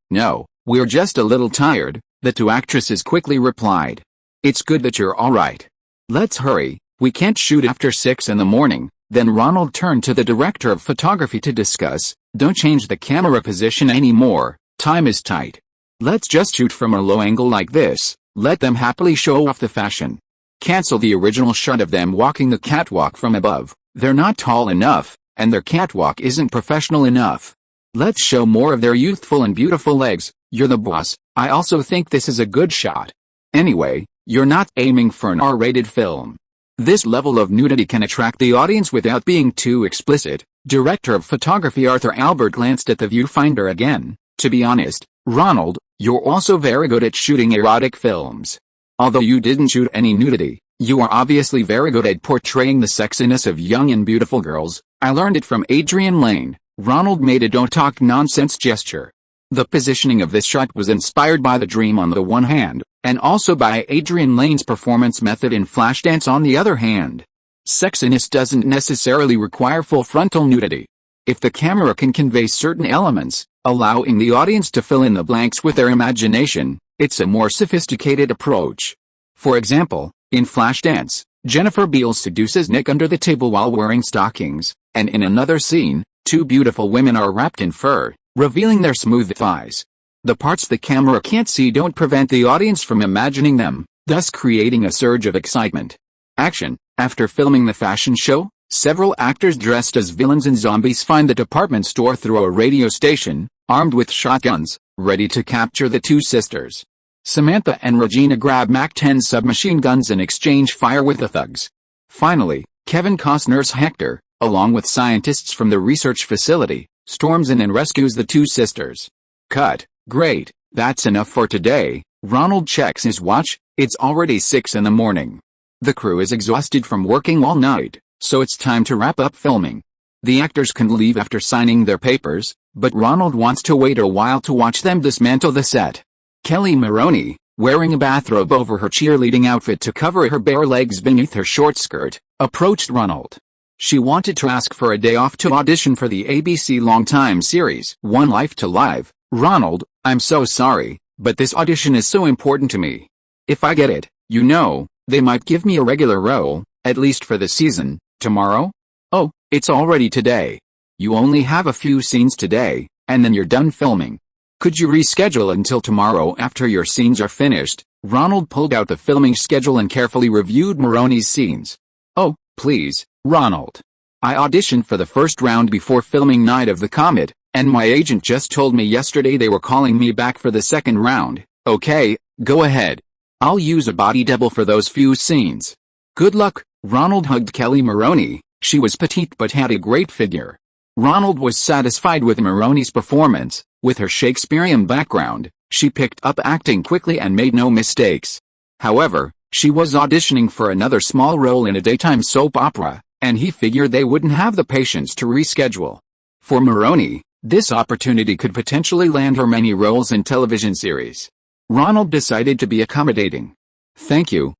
we're just a little tired, the two actresses quickly replied. It's good that you're alright. Let's hurry, we can't shoot after 6 in the morning. Then Ronald turned to the director of photography to discuss. Don't change the camera position anymore, time is tight. Let's just shoot from a low angle like this, let them happily show off the fashion. Cancel the original shot of them walking the catwalk from above. They're not tall enough, and their catwalk isn't professional enough. Let's show more of their youthful and beautiful legs. You're the boss. I also think this is a good shot. Anyway, you're not aiming for an R-rated film. This level of nudity can attract the audience without being too explicit. Director of photography Arthur Albert glanced at the viewfinder again. To be honest, Ronald, you're also very good at shooting erotic films. Although you didn't shoot any nudity, you are obviously very good at portraying the sexiness of young and beautiful girls. I learned it from Adrian Lane. Ronald made a don't talk nonsense gesture. The positioning of this shot was inspired by The Dream on the one hand, and also by Adrian Lane's performance method in Flashdance on the other hand. Sexiness doesn't necessarily require full frontal nudity. If the camera can convey certain elements, allowing the audience to fill in the blanks with their imagination, it's a more sophisticated approach. For example, in Flashdance, Jennifer Beals seduces Nick under the table while wearing stockings, and in another scene, two beautiful women are wrapped in fur, revealing their smooth thighs. The parts the camera can't see don't prevent the audience from imagining them, thus creating a surge of excitement. Action. After filming the fashion show, several actors dressed as villains and zombies find the department store through a radio station, armed with shotguns, ready to capture the two sisters. Samantha and Regina grab MAC-10 submachine guns and exchange fire with the thugs. Finally, Kevin Costner's Hector, along with scientists from the research facility, storms in and rescues the two sisters. Cut. Great, that's enough for today. Ronald checks his watch. It's already 6 in the morning. The crew is exhausted from working all night, so it's time to wrap up filming. The actors can leave after signing their papers, but Ronald wants to wait a while to watch them dismantle the set. Kelly Maroney, wearing a bathrobe over her cheerleading outfit to cover her bare legs beneath her short skirt, approached Ronald. She wanted to ask for a day off to audition for the ABC Longtime series, One Life to Live. Ronald, I'm so sorry, but this audition is so important to me. If I get it, they might give me a regular role, at least for the season. Tomorrow? Oh, it's already today. You only have a few scenes today, and then you're done filming. Could you reschedule until tomorrow after your scenes are finished? Ronald pulled out the filming schedule and carefully reviewed Maroney's scenes. Oh, please, Ronald. I auditioned for the first round before filming Night of the Comet, and my agent just told me yesterday they were calling me back for the second round. Okay, go ahead. I'll use a body double for those few scenes. Good luck. Ronald hugged Kelly Maroney. She was petite but had a great figure. Ronald was satisfied with Maroney's performance. With her Shakespearean background, she picked up acting quickly and made no mistakes. However, she was auditioning for another small role in a daytime soap opera, and he figured they wouldn't have the patience to reschedule. For Maroney, this opportunity could potentially land her many roles in television series. Ronald decided to be accommodating. Thank you.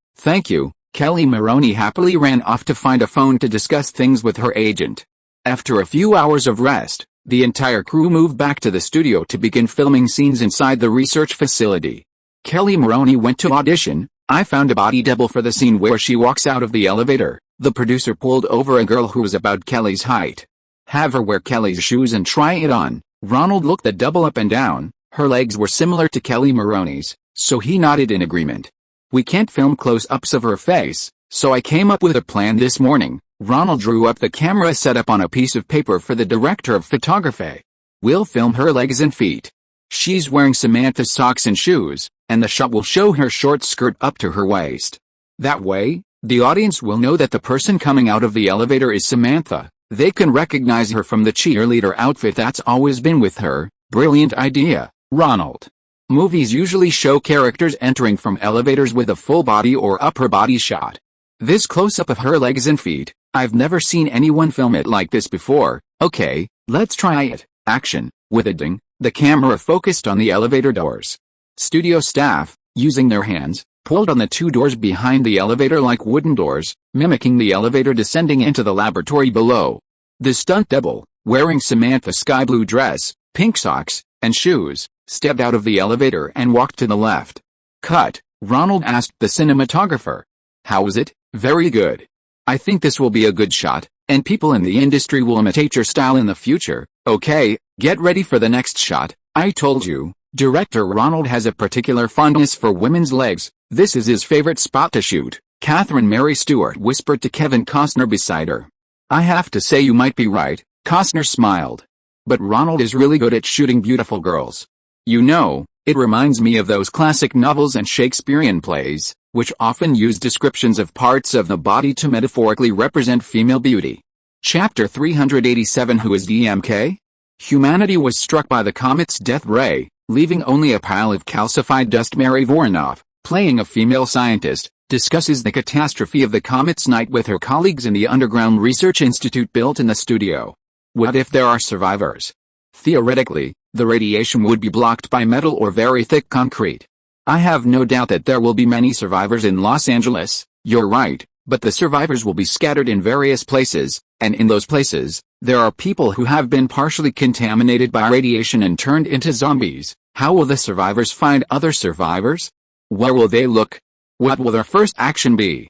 Kelly Maroney happily ran off to find a phone to discuss things with her agent. After a few hours of rest, the entire crew moved back to the studio to begin filming scenes inside the research facility. Kelly Maroney went to audition. I found a body double for the scene where she walks out of the elevator. The producer pulled over a girl who was about Kelly's height. Have her wear Kelly's shoes and try it on. Ronald looked the double up and down. Her legs were similar to Kelly Maroney's, so he nodded in agreement. We can't film close-ups of her face, so I came up with a plan this morning. Ronald drew up the camera setup on a piece of paper for the director of photography. We'll film her legs and feet. She's wearing Samantha's socks and shoes, and the shot will show her short skirt up to her waist. That way, the audience will know that the person coming out of the elevator is Samantha. They can recognize her from the cheerleader outfit that's always been with her. Brilliant idea, Ronald. Movies usually show characters entering from elevators with a full body or upper body shot. This close-up of her legs and feet, I've never seen anyone film it like this before. Okay, let's try it. Action. With a ding, the camera focused on the elevator doors. Studio staff, using their hands, pulled on the two doors behind the elevator like wooden doors, mimicking the elevator descending into the laboratory below. The stunt double, wearing Samantha's sky blue dress, pink socks, and shoes, stepped out of the elevator and walked to the left. Cut. Ronald asked the cinematographer. How was it? Very good. I think this will be a good shot, and people in the industry will imitate your style in the future. Okay, get ready for the next shot. I told you, director Ronald has a particular fondness for women's legs. This is his favorite spot to shoot. Catherine Mary Stewart whispered to Kevin Costner beside her. I have to say you might be right, Costner smiled. But Ronald is really good at shooting beautiful girls. It reminds me of those classic novels and Shakespearean plays, which often use descriptions of parts of the body to metaphorically represent female beauty. Chapter 387. Who is DMK? Humanity was struck by the comet's death ray, leaving only a pile of calcified dust. Mary Voronov, playing a female scientist, discusses the catastrophe of the comet's night with her colleagues in the underground research institute built in the studio. What if there are survivors? Theoretically, the radiation would be blocked by metal or very thick concrete. I have no doubt that there will be many survivors in Los Angeles. You're right, but the survivors will be scattered in various places, and in those places, there are people who have been partially contaminated by radiation and turned into zombies. How will the survivors find other survivors? Where will they look? What will their first action be?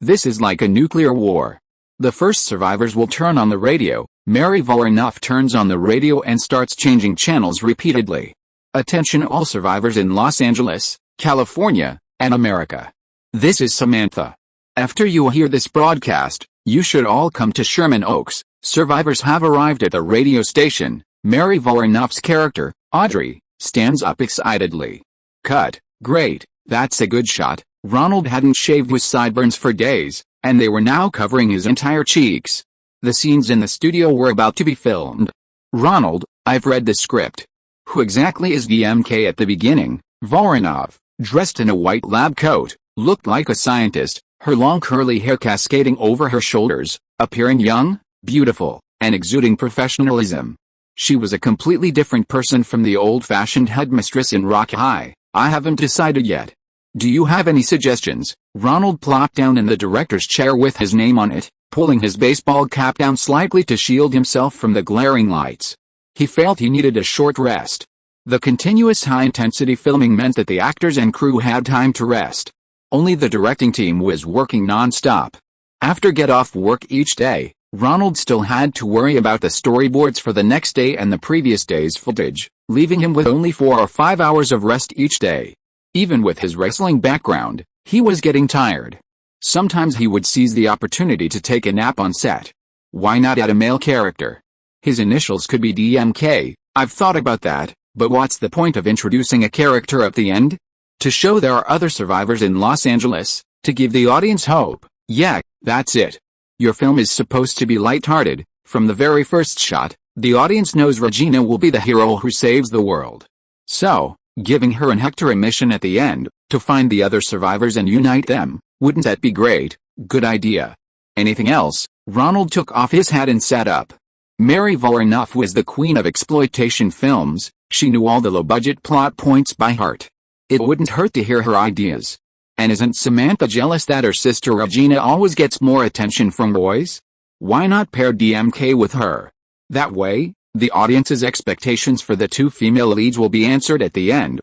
This is like a nuclear war. The first survivors will turn on the radio. Mary Voronov turns on the radio and starts changing channels repeatedly. Attention all survivors in Los Angeles, California, and America. This is Samantha. After you hear this broadcast, you should all come to Sherman Oaks. Survivors have arrived at the radio station. Mary Voronov's character, Audrey, stands up excitedly. Cut. Great, that's a good shot. Ronald hadn't shaved with sideburns for days, and they were now covering his entire cheeks. The scenes in the studio were about to be filmed. Ronald, I've read the script. Who exactly is DMK? At the beginning, Voronov, dressed in a white lab coat, looked like a scientist. her long curly hair cascading over her shoulders, appearing young, beautiful, and exuding professionalism. She was a completely different person from the old-fashioned headmistress in Rock High. I haven't decided yet. Do you have any suggestions? Ronald plopped down in the director's chair with his name on it, pulling his baseball cap down slightly to shield himself from the glaring lights. He felt he needed a short rest. The continuous high-intensity filming meant that the actors and crew had time to rest. Only the directing team was working non-stop. After get-off work each day, Ronald still had to worry about the storyboards for the next day and the previous day's footage, leaving him with only 4 or 5 hours of rest each day. Even with his wrestling background, he was getting tired. Sometimes he would seize the opportunity to take a nap on set. Why not add a male character? His initials could be DMK. I've thought about that, but what's the point of introducing a character at the end? To show there are other survivors in Los Angeles, to give the audience hope. Yeah, that's it. Your film is supposed to be lighthearted. From the very first shot, the audience knows Regina will be the hero who saves the world. So, giving her and Hector a mission at the end, to find the other survivors and unite them, wouldn't that be great? Good idea. Anything else? Ronald took off his hat and sat up. Mary Voronov was the queen of exploitation films. She knew all the low-budget plot points by heart. It wouldn't hurt to hear her ideas. And isn't Samantha jealous that her sister Regina always gets more attention from boys? Why not pair DMK with her? That way, the audience's expectations for the 2 female leads will be answered at the end.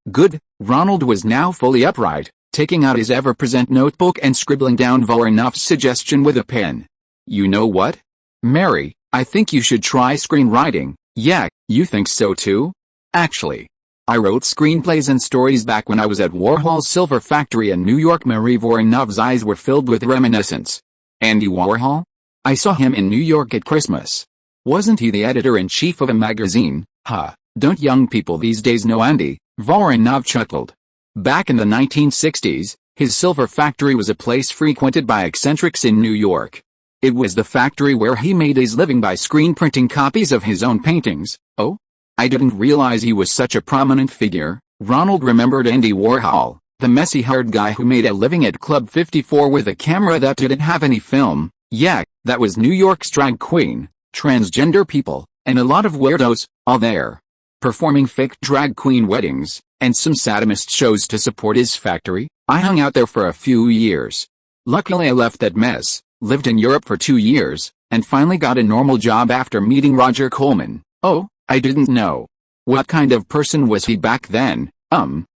Good. Ronald was now fully upright, taking out his ever-present notebook and scribbling down Voronov's suggestion with a pen. You know what? Mary, I think you should try screenwriting. Yeah, you think so too? Actually, I wrote screenplays and stories back when I was at Warhol's Silver Factory in New York. Mary Voronov's eyes were filled with reminiscence. Andy Warhol? I saw him in New York at Christmas. Wasn't he the editor-in-chief of a magazine? Huh, don't young people these days know Andy? Voronov chuckled. Back in the 1960s, his Silver Factory was a place frequented by eccentrics in New York. It was the factory where he made his living by screen printing copies of his own paintings. Oh? I didn't realize he was such a prominent figure. Ronald remembered Andy Warhol, the messy-haired guy who made a living at Club 54 with a camera that didn't have any film. Yeah, that was New York's drag queen, transgender people, and a lot of weirdos, all there. Performing fake drag queen weddings, and some satanist shows to support his factory. I hung out there for a few years. Luckily I left that mess, lived in Europe for 2 years, and finally got a normal job after meeting Roger Coleman. Oh, I didn't know. What kind of person was he back then?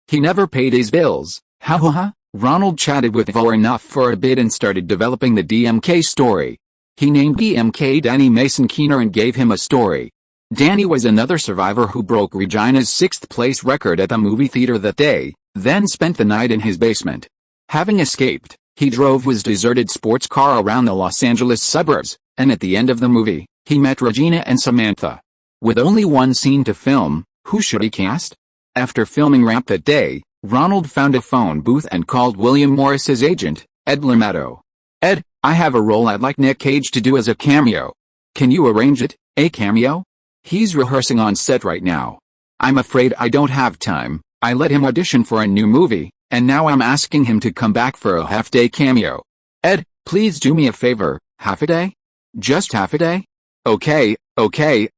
He never paid his bills. Ha ha ha. Ronald chatted with Voronov for a bit and started developing the DMK story. He named DMK Danny Mason Keener and gave him a story. Danny was another survivor who broke Regina's 6th place record at the movie theater that day, then spent the night in his basement. Having escaped, he drove his deserted sports car around the Los Angeles suburbs, and at the end of the movie, he met Regina and Samantha. With only one scene to film, who should he cast? After filming Ramp that day, Ronald found a phone booth and called William Morris's agent, Ed Lamato. Ed, I have a role I'd like Nick Cage to do as a cameo. Can you arrange it? A cameo? He's rehearsing on set right now. I'm afraid I don't have time. I let him audition for a new movie, and now I'm asking him to come back for a half-day cameo. Ed, please do me a favor. Half a day? Just half a day? Okay,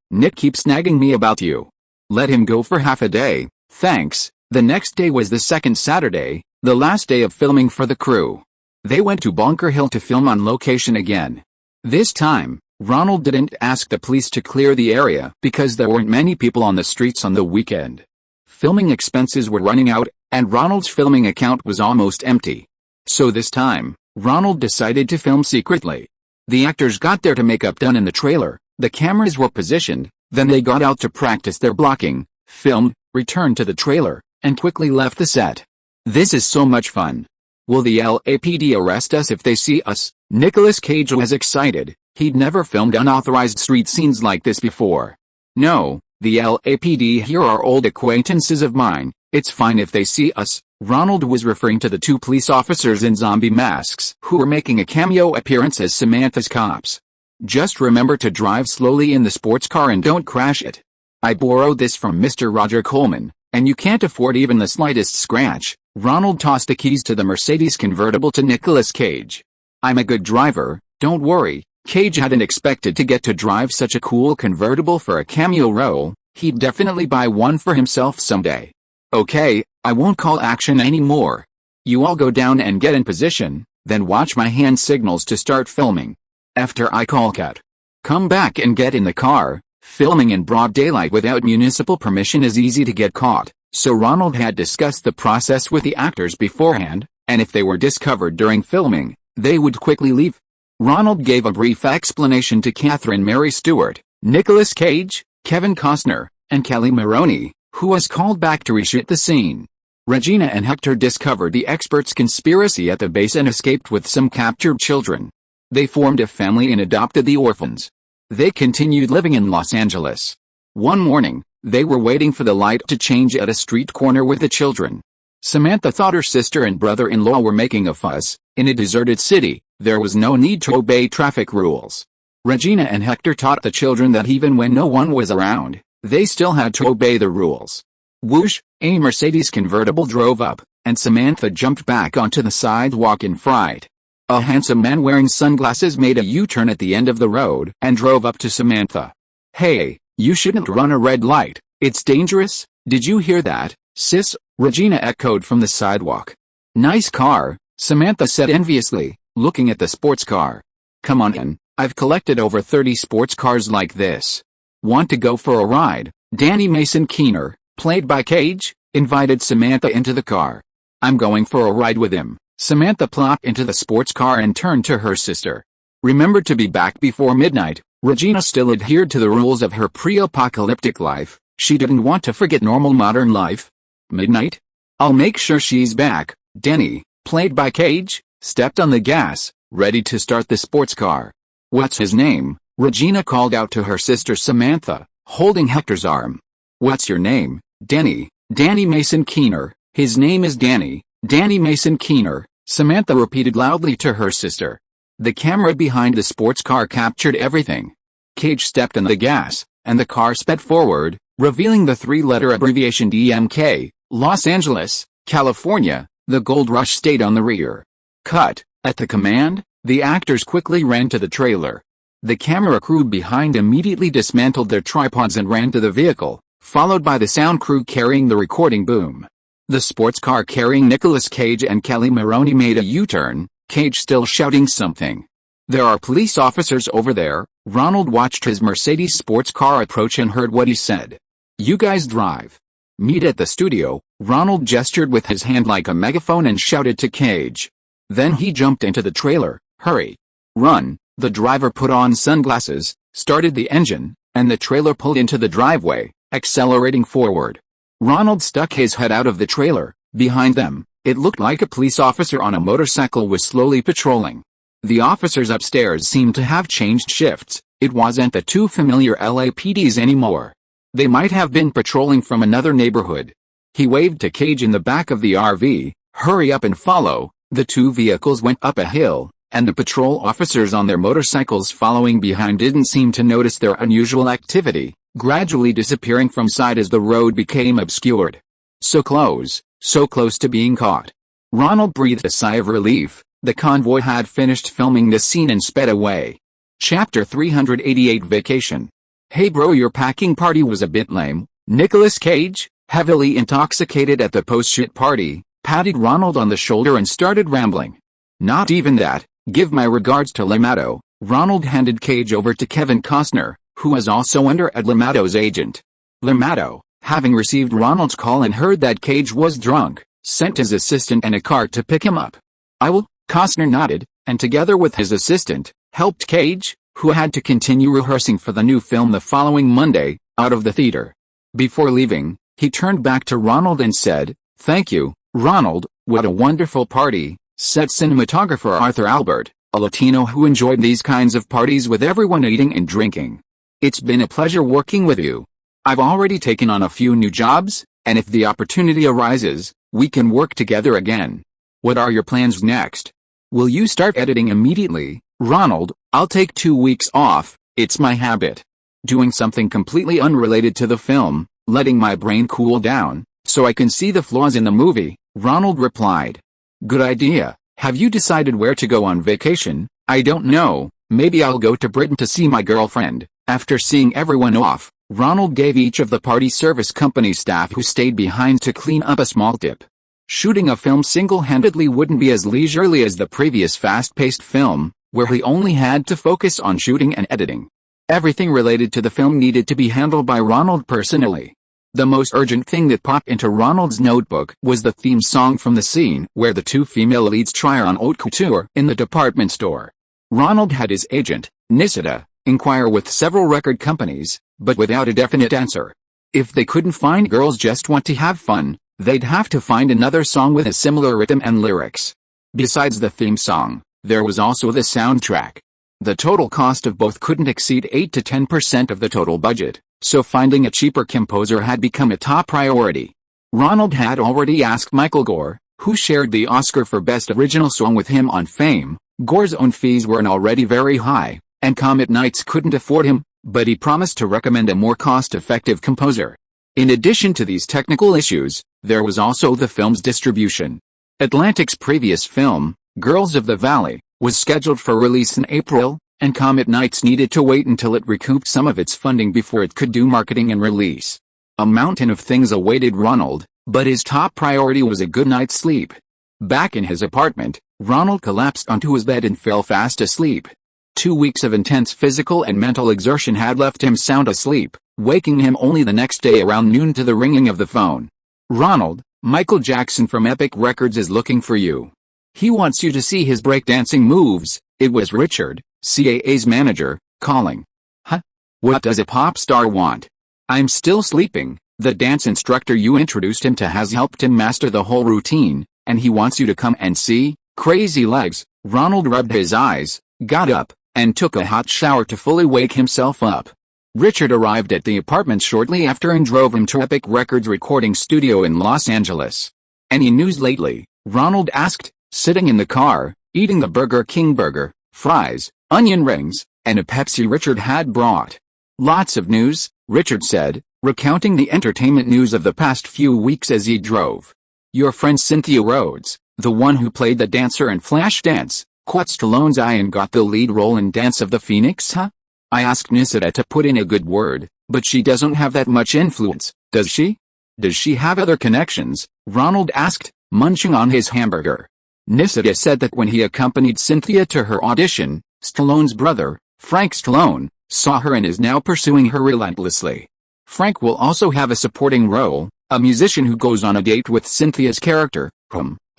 Nick keeps nagging me about you. Let him go for half a day, thanks. The next day was the second Saturday, the last day of filming for the crew. They went to Bunker Hill to film on location again. This time, Ronald didn't ask the police to clear the area because there weren't many people on the streets on the weekend. Filming expenses were running out, and Ronald's filming account was almost empty. So this time, Ronald decided to film secretly. The actors got their makeup done in the trailer, the cameras were positioned, then they got out to practice their blocking, filmed, returned to the trailer, and quickly left the set. This is so much fun. Will the LAPD arrest us if they see us? Nicolas Cage was excited. He'd never filmed unauthorized street scenes like this before. No, the LAPD here are old acquaintances of mine. It's fine if they see us. Ronald was referring to the 2 police officers in zombie masks who were making a cameo appearance as Samantha's cops. Just remember to drive slowly in the sports car and don't crash it. I borrowed this from Mr. Roger Coleman, and you can't afford even the slightest scratch. Ronald tossed the keys to the Mercedes convertible to Nicolas Cage. "I'm a good driver, don't worry." Cage hadn't expected to get to drive such a cool convertible for a cameo role. He'd definitely buy one for himself someday. "Okay, I won't call action anymore. You all go down and get in position, then watch my hand signals to start filming. After I call cut, come back and get in the car." Filming in broad daylight without municipal permission is easy to get caught, so Ronald had discussed the process with the actors beforehand, and if they were discovered during filming, they would quickly leave. Ronald gave a brief explanation to Catherine Mary Stewart, Nicolas Cage, Kevin Costner, and Kelly Maroney, who was called back to reshoot the scene. Regina and Hector discovered the experts' conspiracy at the base and escaped with some captured children. They formed a family and adopted the orphans. They continued living in Los Angeles. One morning, they were waiting for the light to change at a street corner with the children. Samantha thought her sister and brother-in-law were making a fuss. In a deserted city, there was no need to obey traffic rules. Regina and Hector taught the children that even when no one was around, they still had to obey the rules. Whoosh, a Mercedes convertible drove up, and Samantha jumped back onto the sidewalk in fright. A handsome man wearing sunglasses made a U-turn at the end of the road and drove up to Samantha. "Hey, you shouldn't run a red light, it's dangerous, did you hear that, sis?" Regina echoed from the sidewalk. "Nice car," Samantha said enviously, looking at the sports car. "Come on in, I've collected over 30 sports cars like this. Want to go for a ride?" Danny Mason Keener, played by Cage, invited Samantha into the car. "I'm going for a ride with him." Samantha plopped into the sports car and turned to her sister. "Remember to be back before midnight." Regina still adhered to the rules of her pre-apocalyptic life. She didn't want to forget normal modern life. "Midnight? I'll make sure she's back." Denny, played by Cage, stepped on the gas, ready to start the sports car. "What's his name?" Regina called out to her sister Samantha, holding Hector's arm. "What's your name, Denny?" "Danny Mason Keener." "His name is Danny. Danny Mason Keener," Samantha repeated loudly to her sister. The camera behind the sports car captured everything. Cage stepped on the gas, and the car sped forward, revealing the three-letter abbreviation DMK, Los Angeles, California, the Gold Rush State on the rear. Cut. At the command, the actors quickly ran to the trailer. The camera crew behind immediately dismantled their tripods and ran to the vehicle, followed by the sound crew carrying the recording boom. The sports car carrying Nicolas Cage and Kelly Maroney made a U-turn, Cage still shouting something. "There are police officers over there." Ronald watched his Mercedes sports car approach and heard what he said. "You guys drive. Meet at the studio." Ronald gestured with his hand like a megaphone and shouted to Cage. Then he jumped into the trailer. "Hurry. Run." The driver put on sunglasses, started the engine, and the trailer pulled into the driveway, accelerating forward. Ronald stuck his head out of the trailer. Behind them, it looked like a police officer on a motorcycle was slowly patrolling. The officers upstairs seemed to have changed shifts. It wasn't the two familiar LAPDs anymore. They might have been patrolling from another neighborhood. He waved to Cage in the back of the RV, "Hurry up and follow." The two vehicles went up a hill, and the patrol officers on their motorcycles following behind didn't seem to notice their unusual activity, gradually disappearing from sight as the road became obscured. So close to being caught. Ronald breathed a sigh of relief. The convoy had finished filming the scene and sped away. Chapter 388 Vacation. "Hey bro, your packing party was a bit lame." Nicolas Cage, heavily intoxicated at the post-shoot party, patted Ronald on the shoulder and started rambling. "Not even that. Give my regards to Lamato." Ronald handed Cage over to Kevin Costner, who was also under at Lamato's agent. Lamato, having received Ronald's call and heard that Cage was drunk, sent his assistant and a car to pick him up. "I will," Costner nodded, and together with his assistant, helped Cage, who had to continue rehearsing for the new film the following Monday, out of the theater. Before leaving, he turned back to Ronald and said, "Thank you, Ronald, what a wonderful party," said cinematographer Arthur Albert, a Latino who enjoyed these kinds of parties with everyone eating and drinking. "It's been a pleasure working with you. I've already taken on a few new jobs, and if the opportunity arises, we can work together again. What are your plans next? Will you start editing immediately?" "Ronald, I'll take 2 weeks off. It's my habit. Doing something completely unrelated to the film, letting my brain cool down, so I can see the flaws in the movie," Ronald replied. Good idea. Have you decided where to go on vacation? I don't know, maybe I'll go to Britain to see my girlfriend. After seeing everyone off, Ronald gave each of the party service company staff who stayed behind to clean up a small tip. Shooting a film single-handedly wouldn't be as leisurely as the previous fast-paced film, where he only had to focus on shooting and editing. Everything related to the film needed to be handled by Ronald personally. The most urgent thing that popped into Ronald's notebook was the theme song from the scene where the two female leads try on haute couture in the department store. Ronald had his agent, Nisida, inquire with several record companies, but without a definite answer. If they couldn't find Girls Just Want to Have Fun, they'd have to find another song with a similar rhythm and lyrics. Besides the theme song, there was also the soundtrack. The total cost of both couldn't exceed 8 to 10% of the total budget, so finding a cheaper composer had become a top priority. Ronald had already asked Michael Gore, who shared the Oscar for Best Original Song with him on Fame. Gore's own fees were already very high, and Comet Nights couldn't afford him, but he promised to recommend a more cost-effective composer. In addition to these technical issues, there was also the film's distribution. Atlantic's previous film, Girls of the Valley, was scheduled for release in April, and Comet Nights needed to wait until it recouped some of its funding before it could do marketing and release. A mountain of things awaited Ronald, but his top priority was a good night's sleep. Back in his apartment, Ronald collapsed onto his bed and fell fast asleep. 2 weeks of intense physical and mental exertion had left him sound asleep, waking him only the next day around noon to the ringing of the phone. Ronald, Michael Jackson from Epic Records is looking for you. He wants you to see his breakdancing moves. It was Richard, CAA's manager, calling. Huh? What does a pop star want? I'm still sleeping. The dance instructor you introduced him to has helped him master the whole routine, and he wants you to come and see. Crazy legs. Ronald rubbed his eyes, got up, and took a hot shower to fully wake himself up. Richard arrived at the apartment shortly after and drove him to Epic Records recording studio in Los Angeles. Any news lately? Ronald asked, sitting in the car, eating the Burger King burger, fries, onion rings, and a Pepsi Richard had brought. Lots of news, Richard said, recounting the entertainment news of the past few weeks as he drove. Your friend Cynthia Rhodes, the one who played the dancer in Flashdance, caught Stallone's eye and got the lead role in Dance of the Phoenix, huh? I asked Nisida to put in a good word, but she doesn't have that much influence, does she? Does she have other connections? Ronald asked, munching on his hamburger. Nisida said that when he accompanied Cynthia to her audition, Stallone's brother, Frank Stallone, saw her and is now pursuing her relentlessly. Frank will also have a supporting role, a musician who goes on a date with Cynthia's character.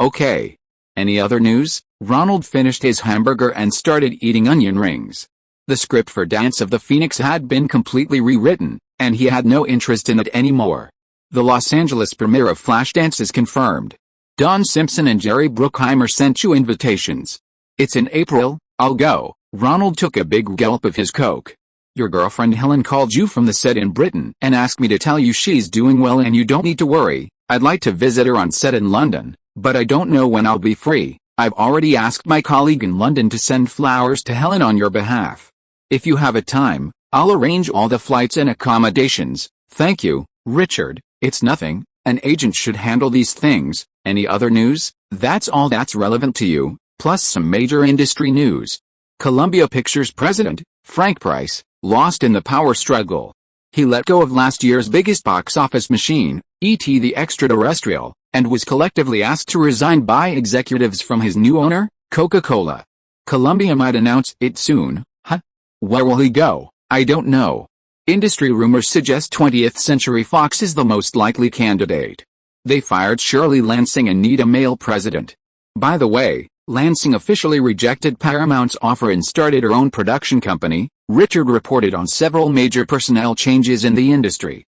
Okay. Any other news? Ronald finished his hamburger and started eating onion rings. The script for Dance of the Phoenix had been completely rewritten, and he had no interest in it anymore. The Los Angeles premiere of Flashdance is confirmed. Don Simpson and Jerry Bruckheimer sent you invitations. It's in April. I'll go. Ronald took a big gulp of his Coke. Your girlfriend Helen called you from the set in Britain and asked me to tell you she's doing well and you don't need to worry. I'd like to visit her on set in London, but I don't know when I'll be free. I've already asked my colleague in London to send flowers to Helen on your behalf. If you have a time, I'll arrange all the flights and accommodations. Thank you, Richard. It's nothing. An agent should handle these things. Any other news? That's all that's relevant to you, plus some major industry news. Columbia Pictures president, Frank Price, lost in the power struggle. He let go of last year's biggest box office machine, E.T. the Extraterrestrial, and was collectively asked to resign by executives from his new owner, Coca-Cola. Columbia might announce it soon. Huh? Where will he go? I don't know. Industry rumors suggest 20th Century Fox is the most likely candidate. They fired Shirley Lansing and need a male president. By the way, Lansing officially rejected Paramount's offer and started her own production company. Richard reported on several major personnel changes in the industry.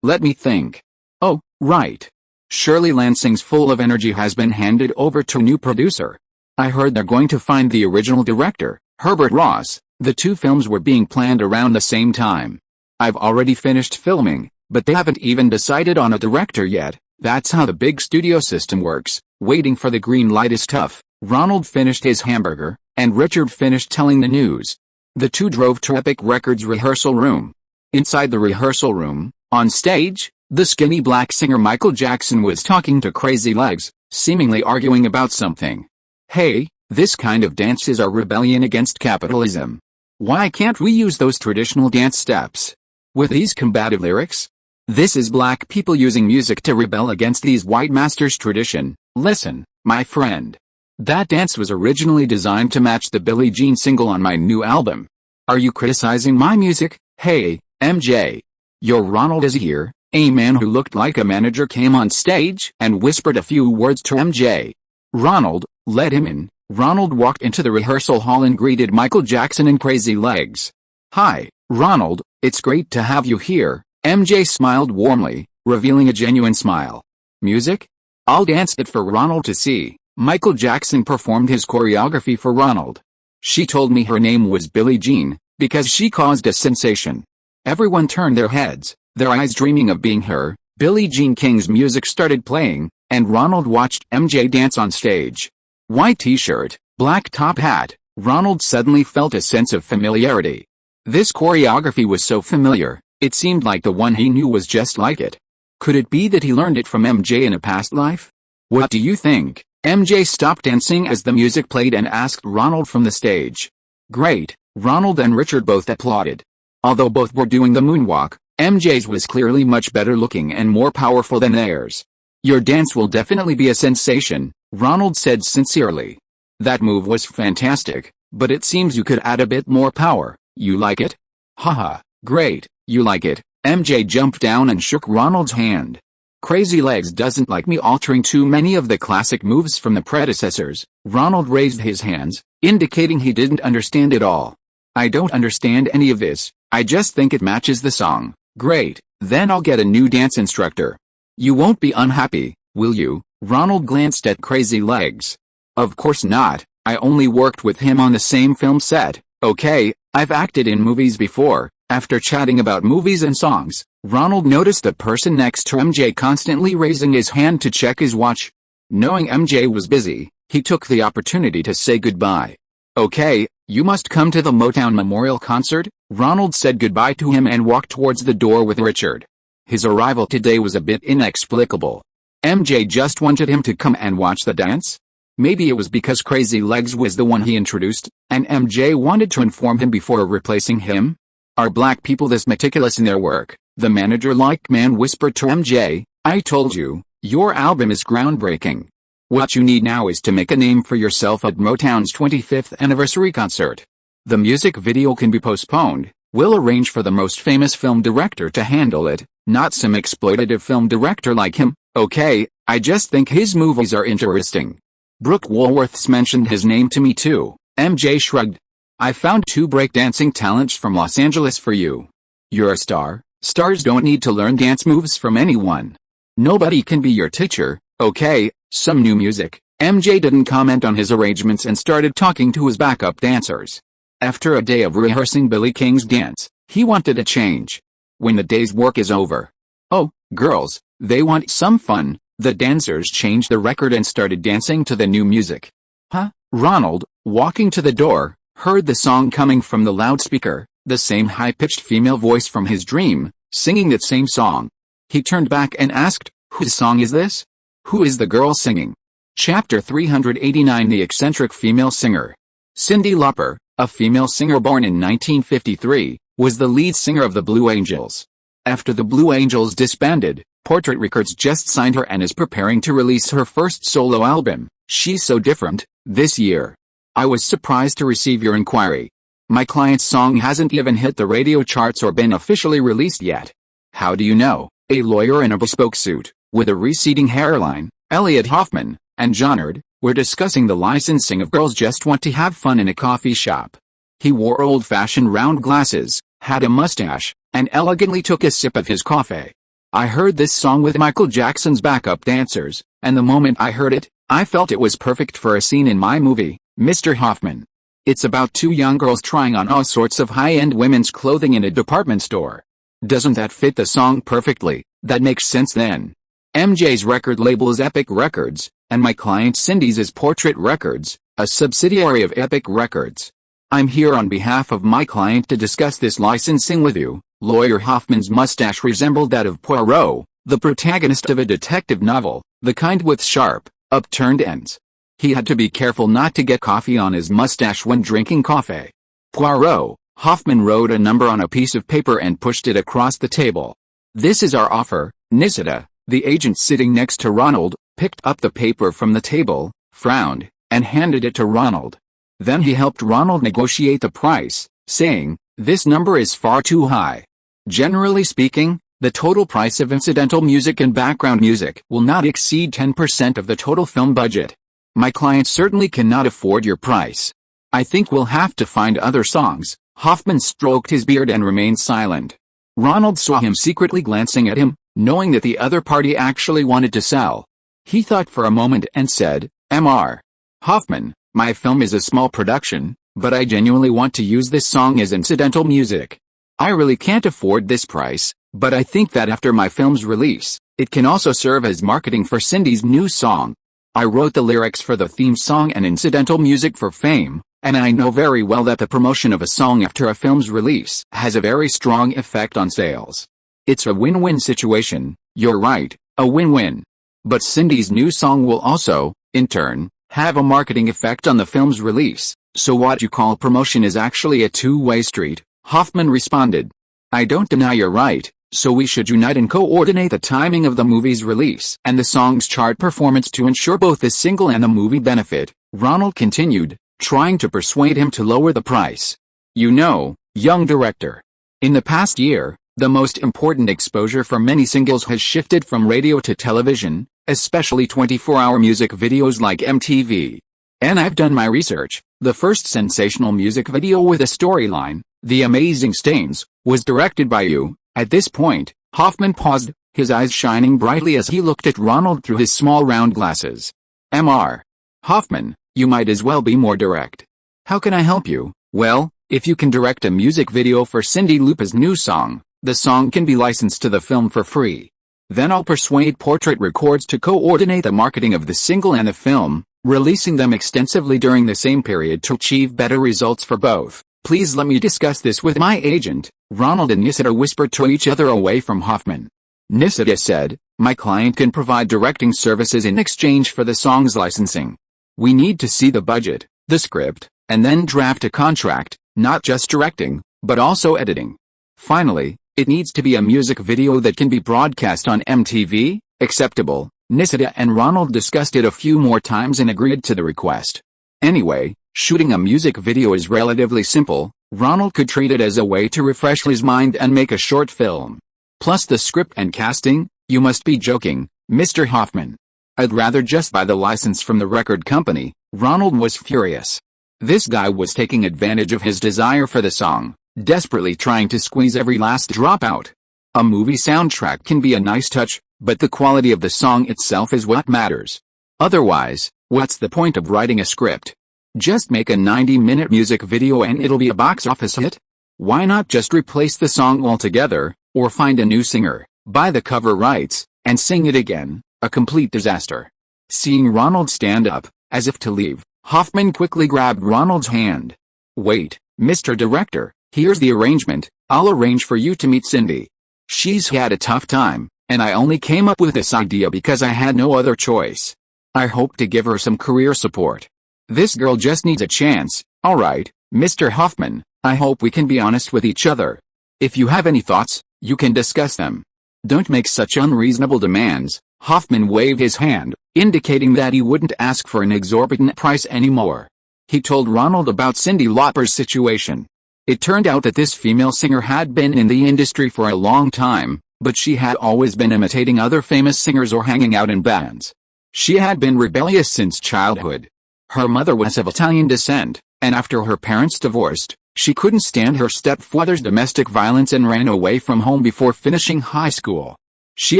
Let me think. Oh, right. Shirley Lansing's Full of Energy has been handed over to a new producer. I heard they're going to find the original director, Herbert Ross. The two films were being planned around the same time. I've already finished filming, but they haven't even decided on a director yet. That's how the big studio system works. Waiting for the green light is tough. Ronald finished his hamburger, and Richard finished telling the news. The two drove to Epic Records rehearsal room. Inside the rehearsal room, on stage, The skinny black singer Michael Jackson was talking to Crazy Legs, seemingly arguing about something. Hey, this kind of dance is our rebellion against capitalism. Why can't we use those traditional dance steps? With these combative lyrics? This is black people using music to rebel against these white masters' tradition. Listen, my friend. That dance was originally designed to match the Billie Jean single on my new album. Are you criticizing my music? Hey, MJ. Your Ronald is here. A man who looked like a manager came on stage and whispered a few words to MJ. Ronald, let him in. Ronald walked into the rehearsal hall and greeted Michael Jackson and Crazy Legs. Hi, Ronald, it's great to have you here. MJ smiled warmly, revealing a genuine smile. Music? I'll dance it for Ronald to see. Michael Jackson performed his choreography for Ronald. She told me her name was Billie Jean, because she caused a sensation. Everyone turned their heads, their eyes dreaming of being her. Billie Jean King's music started playing, and Ronald watched MJ dance on stage. White t-shirt, black top hat, Ronald suddenly felt a sense of familiarity. This choreography was so familiar, it seemed like the one he knew was just like it. Could it be that he learned it from MJ in a past life? What do you think? MJ stopped dancing as the music played and asked Ronald from the stage. Great, Ronald and Richard both applauded. Although both were doing the moonwalk, MJ's was clearly much better looking and more powerful than theirs. Your dance will definitely be a sensation, Ronald said sincerely. That move was fantastic, but it seems you could add a bit more power. You like it? Haha, great, you like it. MJ jumped down and shook Ronald's hand. Crazy Legs doesn't like me altering too many of the classic moves from the predecessors. Ronald raised his hands, indicating he didn't understand it all. I don't understand any of this, I just think it matches the song. Great, then I'll get a new dance instructor. You won't be unhappy, will you? Ronald glanced at Crazy Legs. Of course not, I only worked with him on the same film set. Okay, I've acted in movies before. After chatting about movies and songs, Ronald noticed the person next to MJ constantly raising his hand to check his watch. Knowing MJ was busy, he took the opportunity to say goodbye. Okay, you must come to the Motown Memorial Concert. Ronald said goodbye to him and walked towards the door with Richard. His arrival today was a bit inexplicable. MJ just wanted him to come and watch the dance? Maybe it was because Crazy Legs was the one he introduced, and MJ wanted to inform him before replacing him? Are black people this meticulous in their work? The manager-like man whispered to MJ, I told you, your album is groundbreaking. What you need now is to make a name for yourself at Motown's 25th anniversary concert. The music video can be postponed. We'll arrange for the most famous film director to handle it, not some exploitative film director like him. Okay, I just think his movies are interesting. Brooke Woolworth's mentioned his name to me too. MJ shrugged. I found 2 breakdancing talents from Los Angeles for you. You're a star. Stars don't need to learn dance moves from anyone. Nobody can be your teacher. Okay, some new music. MJ didn't comment on his arrangements and started talking to his backup dancers. After a day of rehearsing Billie King's dance, he wanted a change. When the day's work is over. Oh, girls, they want some fun. The dancers changed the record and started dancing to the new music. Huh? Ronald, walking to the door, heard the song coming from the loudspeaker, the same high-pitched female voice from his dream, singing that same song. He turned back and asked, whose song is this? Who is the girl singing? Chapter 389 The eccentric female singer. Cyndi Lauper, a female singer born in 1953, was the lead singer of the Blue Angels. After the Blue Angels disbanded, Portrait Records just signed her and is preparing to release her first solo album, She's So Different, this year. I was surprised to receive your inquiry. My client's song hasn't even hit the radio charts or been officially released yet. How do you know? A lawyer in a bespoke suit, with a receding hairline, Elliot Hoffman, and John Erd, were discussing the licensing of Girls Just Want to Have Fun in a coffee shop. He wore old-fashioned round glasses, had a mustache, and elegantly took a sip of his coffee. I heard this song with Michael Jackson's backup dancers, and the moment I heard it, I felt it was perfect for a scene in my movie, Mr. Hoffman. It's about 2 young girls trying on all sorts of high-end women's clothing in a department store. Doesn't that fit the song perfectly? That makes sense then. MJ's record label is Epic Records, and my client Cyndi's is Portrait Records, a subsidiary of Epic Records. I'm here on behalf of my client to discuss this licensing with you. Lawyer Hoffman's mustache resembled that of Poirot, the protagonist of a detective novel, the kind with sharp, upturned ends. He had to be careful not to get coffee on his mustache when drinking coffee. Poirot, Hoffman wrote a number on a piece of paper and pushed it across the table. "This is our offer, Nisida." The agent sitting next to Ronald picked up the paper from the table, frowned, and handed it to Ronald. Then he helped Ronald negotiate the price, saying, "This number is far too high. Generally speaking, the total price of incidental music and background music will not exceed 10% of the total film budget. My client certainly cannot afford your price. I think we'll have to find other songs." Hoffman stroked his beard and remained silent. Ronald saw him secretly glancing at him, knowing that the other party actually wanted to sell. He thought for a moment and said, "Mr. Hoffman, my film is a small production, but I genuinely want to use this song as incidental music. I really can't afford this price, but I think that after my film's release, it can also serve as marketing for Cindy's new song. I wrote the lyrics for the theme song and incidental music for Fame, and I know very well that the promotion of a song after a film's release has a very strong effect on sales. It's a win-win situation." "You're right, a win-win. But Cindy's new song will also, in turn, have a marketing effect on the film's release, so what you call promotion is actually a two-way street," Hoffman responded. "I don't deny you're right, so we should unite and coordinate the timing of the movie's release and the song's chart performance to ensure both the single and the movie benefit," Ronald continued, trying to persuade him to lower the price. "You know, young director, in the past year, the most important exposure for many singles has shifted from radio to television, especially 24-hour music videos like MTV. And I've done my research. The first sensational music video with a storyline, The Amazing Stains, was directed by you." At this point, Hoffman paused, his eyes shining brightly as he looked at Ronald through his small round glasses. "Mr. Hoffman, you might as well be more direct. How can I help you?" "Well, if you can direct a music video for Cyndi Lauper's new song, the song can be licensed to the film for free. Then I'll persuade Portrait Records to coordinate the marketing of the single and the film, releasing them extensively during the same period to achieve better results for both. Please let me discuss this with my agent." Ronald and Nisida whispered to each other away from Hoffman. Nisida said, "My client can provide directing services in exchange for the song's licensing. We need to see the budget, the script, and then draft a contract, not just directing, but also editing. Finally, it needs to be a music video that can be broadcast on MTV, acceptable." Nisida and Ronald discussed it a few more times and agreed to the request. Anyway, shooting a music video is relatively simple. Ronald could treat it as a way to refresh his mind and make a short film. Plus the script and casting, you must be joking, Mr. Hoffman. I'd rather just buy the license from the record company. Ronald was furious. This guy was taking advantage of his desire for the song, desperately trying to squeeze every last drop out. A movie soundtrack can be a nice touch, but the quality of the song itself is what matters. Otherwise, what's the point of writing a script? Just make a 90-minute music video and it'll be a box office hit? Why not just replace the song altogether, or find a new singer, buy the cover rights, and sing it again? A complete disaster. Seeing Ronald stand up, as if to leave, Hoffman quickly grabbed Ronald's hand. "Wait, Mr. Director, here's the arrangement. I'll arrange for you to meet Cyndi. She's had a tough time, and I only came up with this idea because I had no other choice. I hope to give her some career support. This girl just needs a chance." "All right, Mr. Hoffman, I hope we can be honest with each other. If you have any thoughts, you can discuss them. Don't make such unreasonable demands." Hoffman waved his hand, indicating that he wouldn't ask for an exorbitant price anymore. He told Ronald about Cyndi Lauper's situation. It turned out that this female singer had been in the industry for a long time, but she had always been imitating other famous singers or hanging out in bands. She had been rebellious since childhood. Her mother was of Italian descent, and after her parents divorced, she couldn't stand her stepfather's domestic violence and ran away from home before finishing high school. She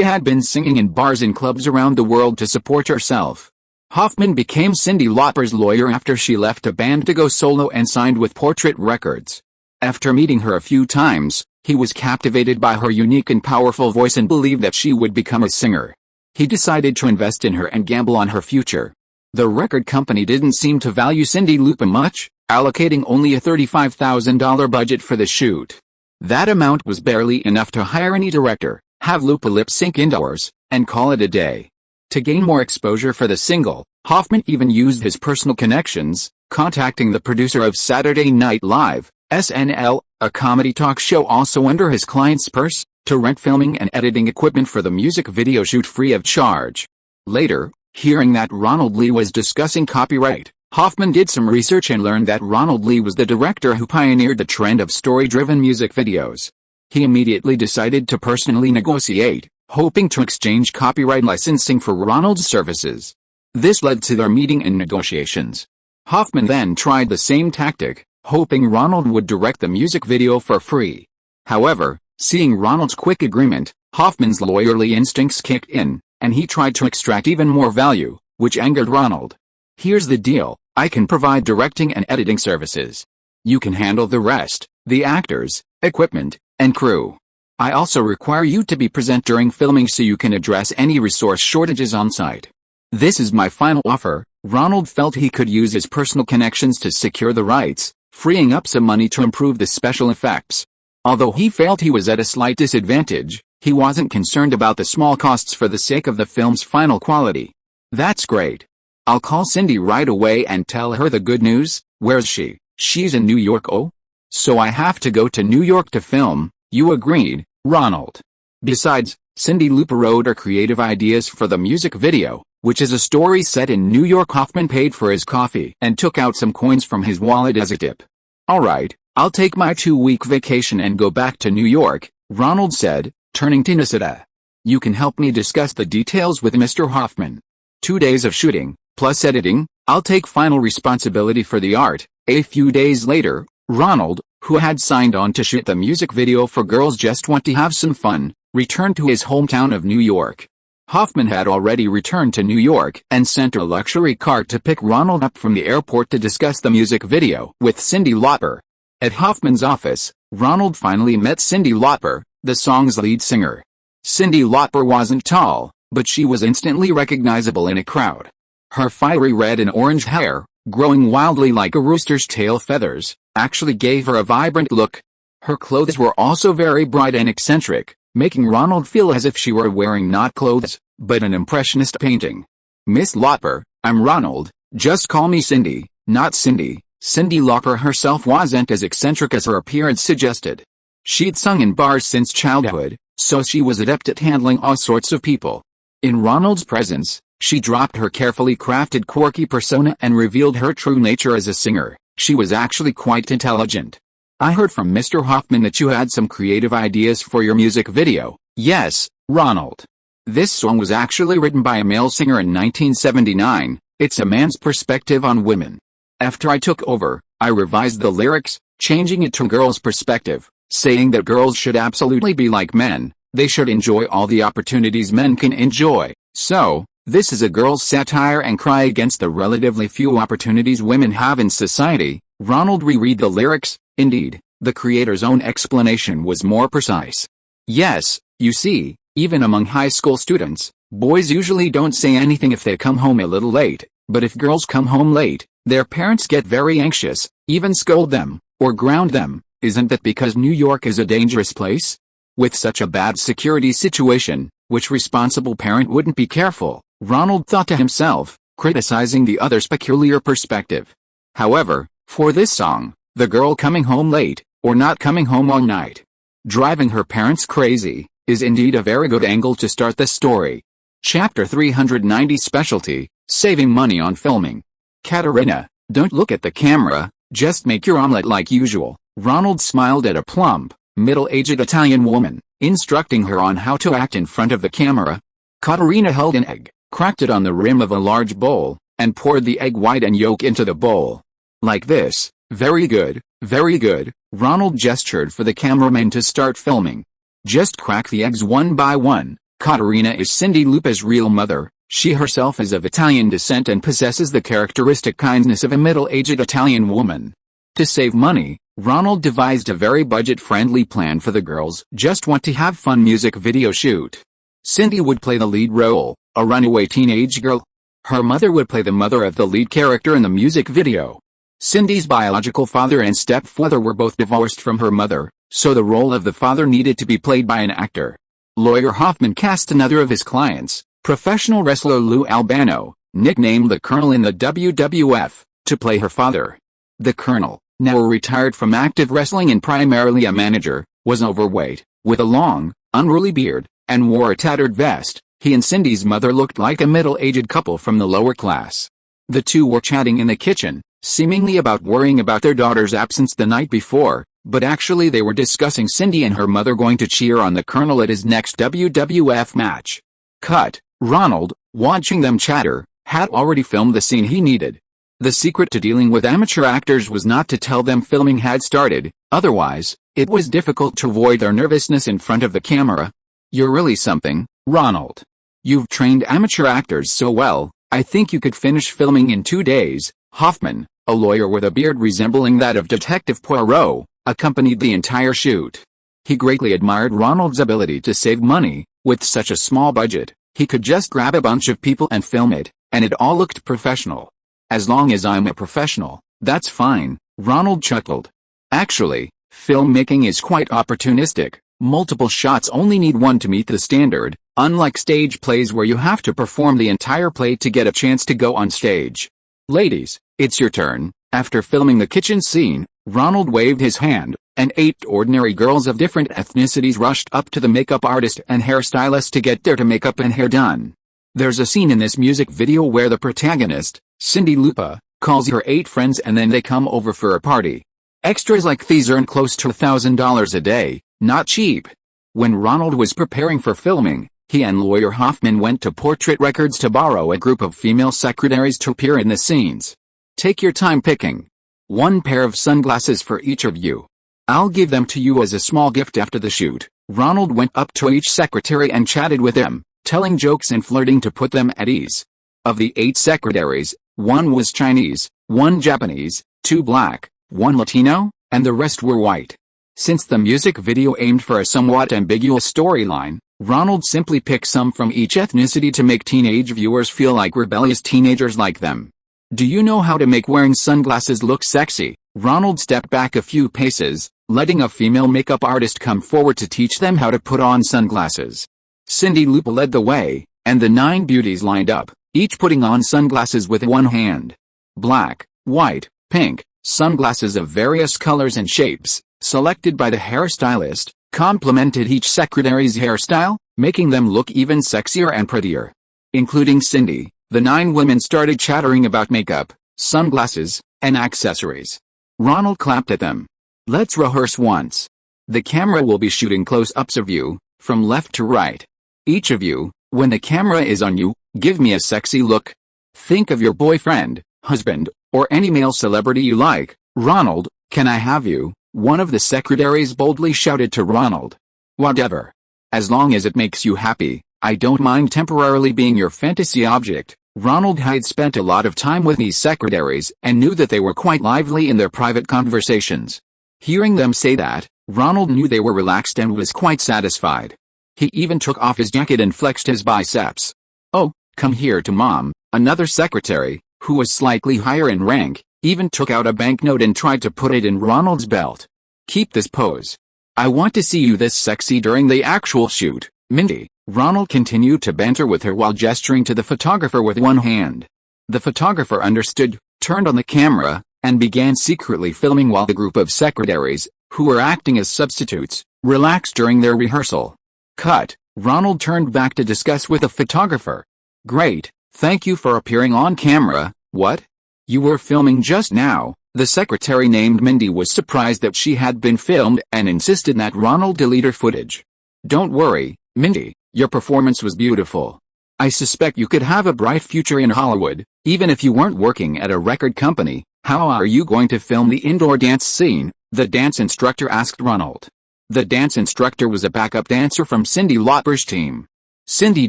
had been singing in bars and clubs around the world to support herself. Hoffman became Cyndi Lauper's lawyer after she left a band to go solo and signed with Portrait Records. After meeting her a few times, he was captivated by her unique and powerful voice and believed that she would become a singer. He decided to invest in her and gamble on her future. The record company didn't seem to value Cyndi Lauper much, allocating only a $35,000 budget for the shoot. That amount was barely enough to hire any director, have Lupa lip sync indoors, and call it a day. To gain more exposure for the single, Hoffman even used his personal connections, contacting the producer of Saturday Night Live, SNL, a comedy talk show also under his client's purse, to rent filming and editing equipment for the music video shoot free of charge. Later, hearing that Ronald Lee was discussing copyright, Hoffman did some research and learned that Ronald Lee was the director who pioneered the trend of story-driven music videos. He immediately decided to personally negotiate, hoping to exchange copyright licensing for Ronald's services. This led to their meeting and negotiations. Hoffman then tried the same tactic, hoping Ronald would direct the music video for free. However, seeing Ronald's quick agreement, Hoffman's lawyerly instincts kicked in, and he tried to extract even more value, which angered Ronald. "Here's the deal, I can provide directing and editing services. You can handle the rest, the actors, equipment, and crew. I also require you to be present during filming so you can address any resource shortages on site. This is my final offer." Ronald felt he could use his personal connections to secure the rights, freeing up some money to improve the special effects. Although he felt he was at a slight disadvantage, he wasn't concerned about the small costs for the sake of the film's final quality. "That's great. I'll call Cindy right away and tell her the good news." "Where's she?" "She's in New York." "Oh? So I have to go to New York to film." "You agreed, Ronald." Besides, Cindy Lupa wrote her creative ideas for the music video, which is a story set in New York. Hoffman paid for his coffee and took out some coins from his wallet as a tip. "Alright, I'll take my 2-week vacation and go back to New York," Ronald said, turning to Nisida. "You can help me discuss the details with Mr. Hoffman. 2 days of shooting, plus editing, I'll take final responsibility for the art." A few days later, Ronald, who had signed on to shoot the music video for Girls Just Want to Have Some Fun, returned to his hometown of New York. Hoffman had already returned to New York and sent a luxury car to pick Ronald up from the airport to discuss the music video with Cyndi Lauper. At Hoffman's office, Ronald finally met Cyndi Lauper, the song's lead singer. Cyndi Lauper wasn't tall, but she was instantly recognizable in a crowd. Her fiery red and orange hair, growing wildly like a rooster's tail feathers, actually gave her a vibrant look. Her clothes were also very bright and eccentric, making Ronald feel as if she were wearing not clothes, but an impressionist painting. "Miss Lauper, I'm Ronald, just call me Cindy, not Cindy." Cyndi Lauper herself wasn't as eccentric as her appearance suggested. She'd sung in bars since childhood, so she was adept at handling all sorts of people. In Ronald's presence, she dropped her carefully crafted quirky persona and revealed her true nature as a singer. She was actually quite intelligent. "I heard from Mr. Hoffman that you had some creative ideas for your music video." "Yes, Ronald. This song was actually written by a male singer in 1979. It's a man's perspective on women. After I took over, I revised the lyrics, changing it to a girl's perspective, saying that girls should absolutely be like men, they should enjoy all the opportunities men can enjoy. So, this is a girl's satire and cry against the relatively few opportunities women have in society." Ronald reread the lyrics. Indeed, the creator's own explanation was more precise. "Yes, you see, even among high school students, boys usually don't say anything if they come home a little late, but if girls come home late, their parents get very anxious, even scold them, or ground them. Isn't that because New York is a dangerous place? With such a bad security situation, which responsible parent wouldn't be careful?" Ronald thought to himself, criticizing the other's peculiar perspective. However, for this song, the girl coming home late, or not coming home all night, driving her parents crazy, is indeed a very good angle to start the story. Chapter 390 Specialty, Saving Money on Filming. "Katerina, don't look at the camera, just make your omelet like usual." Ronald smiled at a plump, middle-aged Italian woman, instructing her on how to act in front of the camera. Katerina held an egg, cracked it on the rim of a large bowl, and poured the egg white and yolk into the bowl. "Like this. Very good, very good." Ronald gestured for the cameraman to start filming. "Just crack the eggs one by one." Katerina is Cyndi Lauper's real mother. She herself is of Italian descent and possesses the characteristic kindness of a middle-aged Italian woman. To save money, Ronald devised a very budget-friendly plan for the Girls Just Want to Have Fun music video shoot. Cyndi would play the lead role, a runaway teenage girl. Her mother would play the mother of the lead character in the music video. Cindy's biological father and stepfather were both divorced from her mother, so the role of the father needed to be played by an actor. Lawyer Hoffman cast another of his clients, professional wrestler Lou Albano, nicknamed the Colonel in the WWF, to play her father. The Colonel, now retired from active wrestling and primarily a manager, was overweight, with a long, unruly beard, and wore a tattered vest. He and Cindy's mother looked like a middle-aged couple from the lower class. The two were chatting in the kitchen, seemingly about worrying about their daughter's absence the night before, but actually they were discussing Cindy and her mother going to cheer on the Colonel at his next WWF match. Cut. Ronald, watching them chatter, had already filmed the scene he needed. The secret to dealing with amateur actors was not to tell them filming had started, otherwise, it was difficult to avoid their nervousness in front of the camera. "You're really something, Ronald. You've trained amateur actors so well, I think you could finish filming in 2 days." Hoffman, a lawyer with a beard resembling that of Detective Poirot, accompanied the entire shoot. He greatly admired Ronald's ability to save money. With such a small budget, he could just grab a bunch of people and film it, and it all looked professional. "As long as I'm a professional, that's fine," Ronald chuckled. Actually, filmmaking is quite opportunistic. Multiple shots only need one to meet the standard, unlike stage plays where you have to perform the entire play to get a chance to go on stage. "Ladies, it's your turn." After filming the kitchen scene, Ronald waved his hand, and 8 ordinary girls of different ethnicities rushed up to the makeup artist and hairstylist to get their makeup and hair done. There's a scene in this music video where the protagonist, Cyndi Lauper, calls her 8 friends and then they come over for a party. Extras like these earn close to $1,000 a day. Not cheap. When Ronald was preparing for filming, he and lawyer Hoffman went to Portrait Records to borrow a group of female secretaries to appear in the scenes. "Take your time picking. 1 pair of sunglasses for each of you. I'll give them to you as a small gift after the shoot." Ronald went up to each secretary and chatted with them, telling jokes and flirting to put them at ease. Of the 8 secretaries, 1 was Chinese, 1 Japanese, 2 black, 1 Latino, and the rest were white. Since the music video aimed for a somewhat ambiguous storyline, Ronald simply picked some from each ethnicity to make teenage viewers feel like rebellious teenagers like them. "Do you know how to make wearing sunglasses look sexy?" Ronald stepped back a few paces, letting a female makeup artist come forward to teach them how to put on sunglasses. Cyndi Lauper led the way, and the 9 beauties lined up, each putting on sunglasses with one hand. Black, white, pink, sunglasses of various colors and shapes, selected by the hairstylist, complemented each secretary's hairstyle, making them look even sexier and prettier. Including Cindy, the 9 women started chattering about makeup, sunglasses, and accessories. Ronald clapped at them. "Let's rehearse once. The camera will be shooting close-ups of you, from left to right. Each of you, when the camera is on you, give me a sexy look. Think of your boyfriend, husband, or any male celebrity you like." "Ronald, can I have you?" one of the secretaries boldly shouted to Ronald. "Whatever. As long as it makes you happy, I don't mind temporarily being your fantasy object." Ronald had spent a lot of time with these secretaries and knew that they were quite lively in their private conversations. Hearing them say that, Ronald knew they were relaxed and was quite satisfied. He even took off his jacket and flexed his biceps. "Oh, come here to Mom," another secretary, who was slightly higher in rank, even took out a banknote and tried to put it in Ronald's belt. "Keep this pose. I want to see you this sexy during the actual shoot, Mindy." Ronald continued to banter with her while gesturing to the photographer with one hand. The photographer understood, turned on the camera, and began secretly filming while the group of secretaries, who were acting as substitutes, relaxed during their rehearsal. Cut. Ronald turned back to discuss with the photographer. "Great, thank you for appearing on camera." "What? You were filming just now?" The secretary named Mindy was surprised that she had been filmed and insisted that Ronald delete her footage. "Don't worry, Mindy, your performance was beautiful. I suspect you could have a bright future in Hollywood, even if you weren't working at a record company." "How are you going to film the indoor dance scene?" the dance instructor asked Ronald. The dance instructor was a backup dancer from Cyndi Lauper's team. Cyndi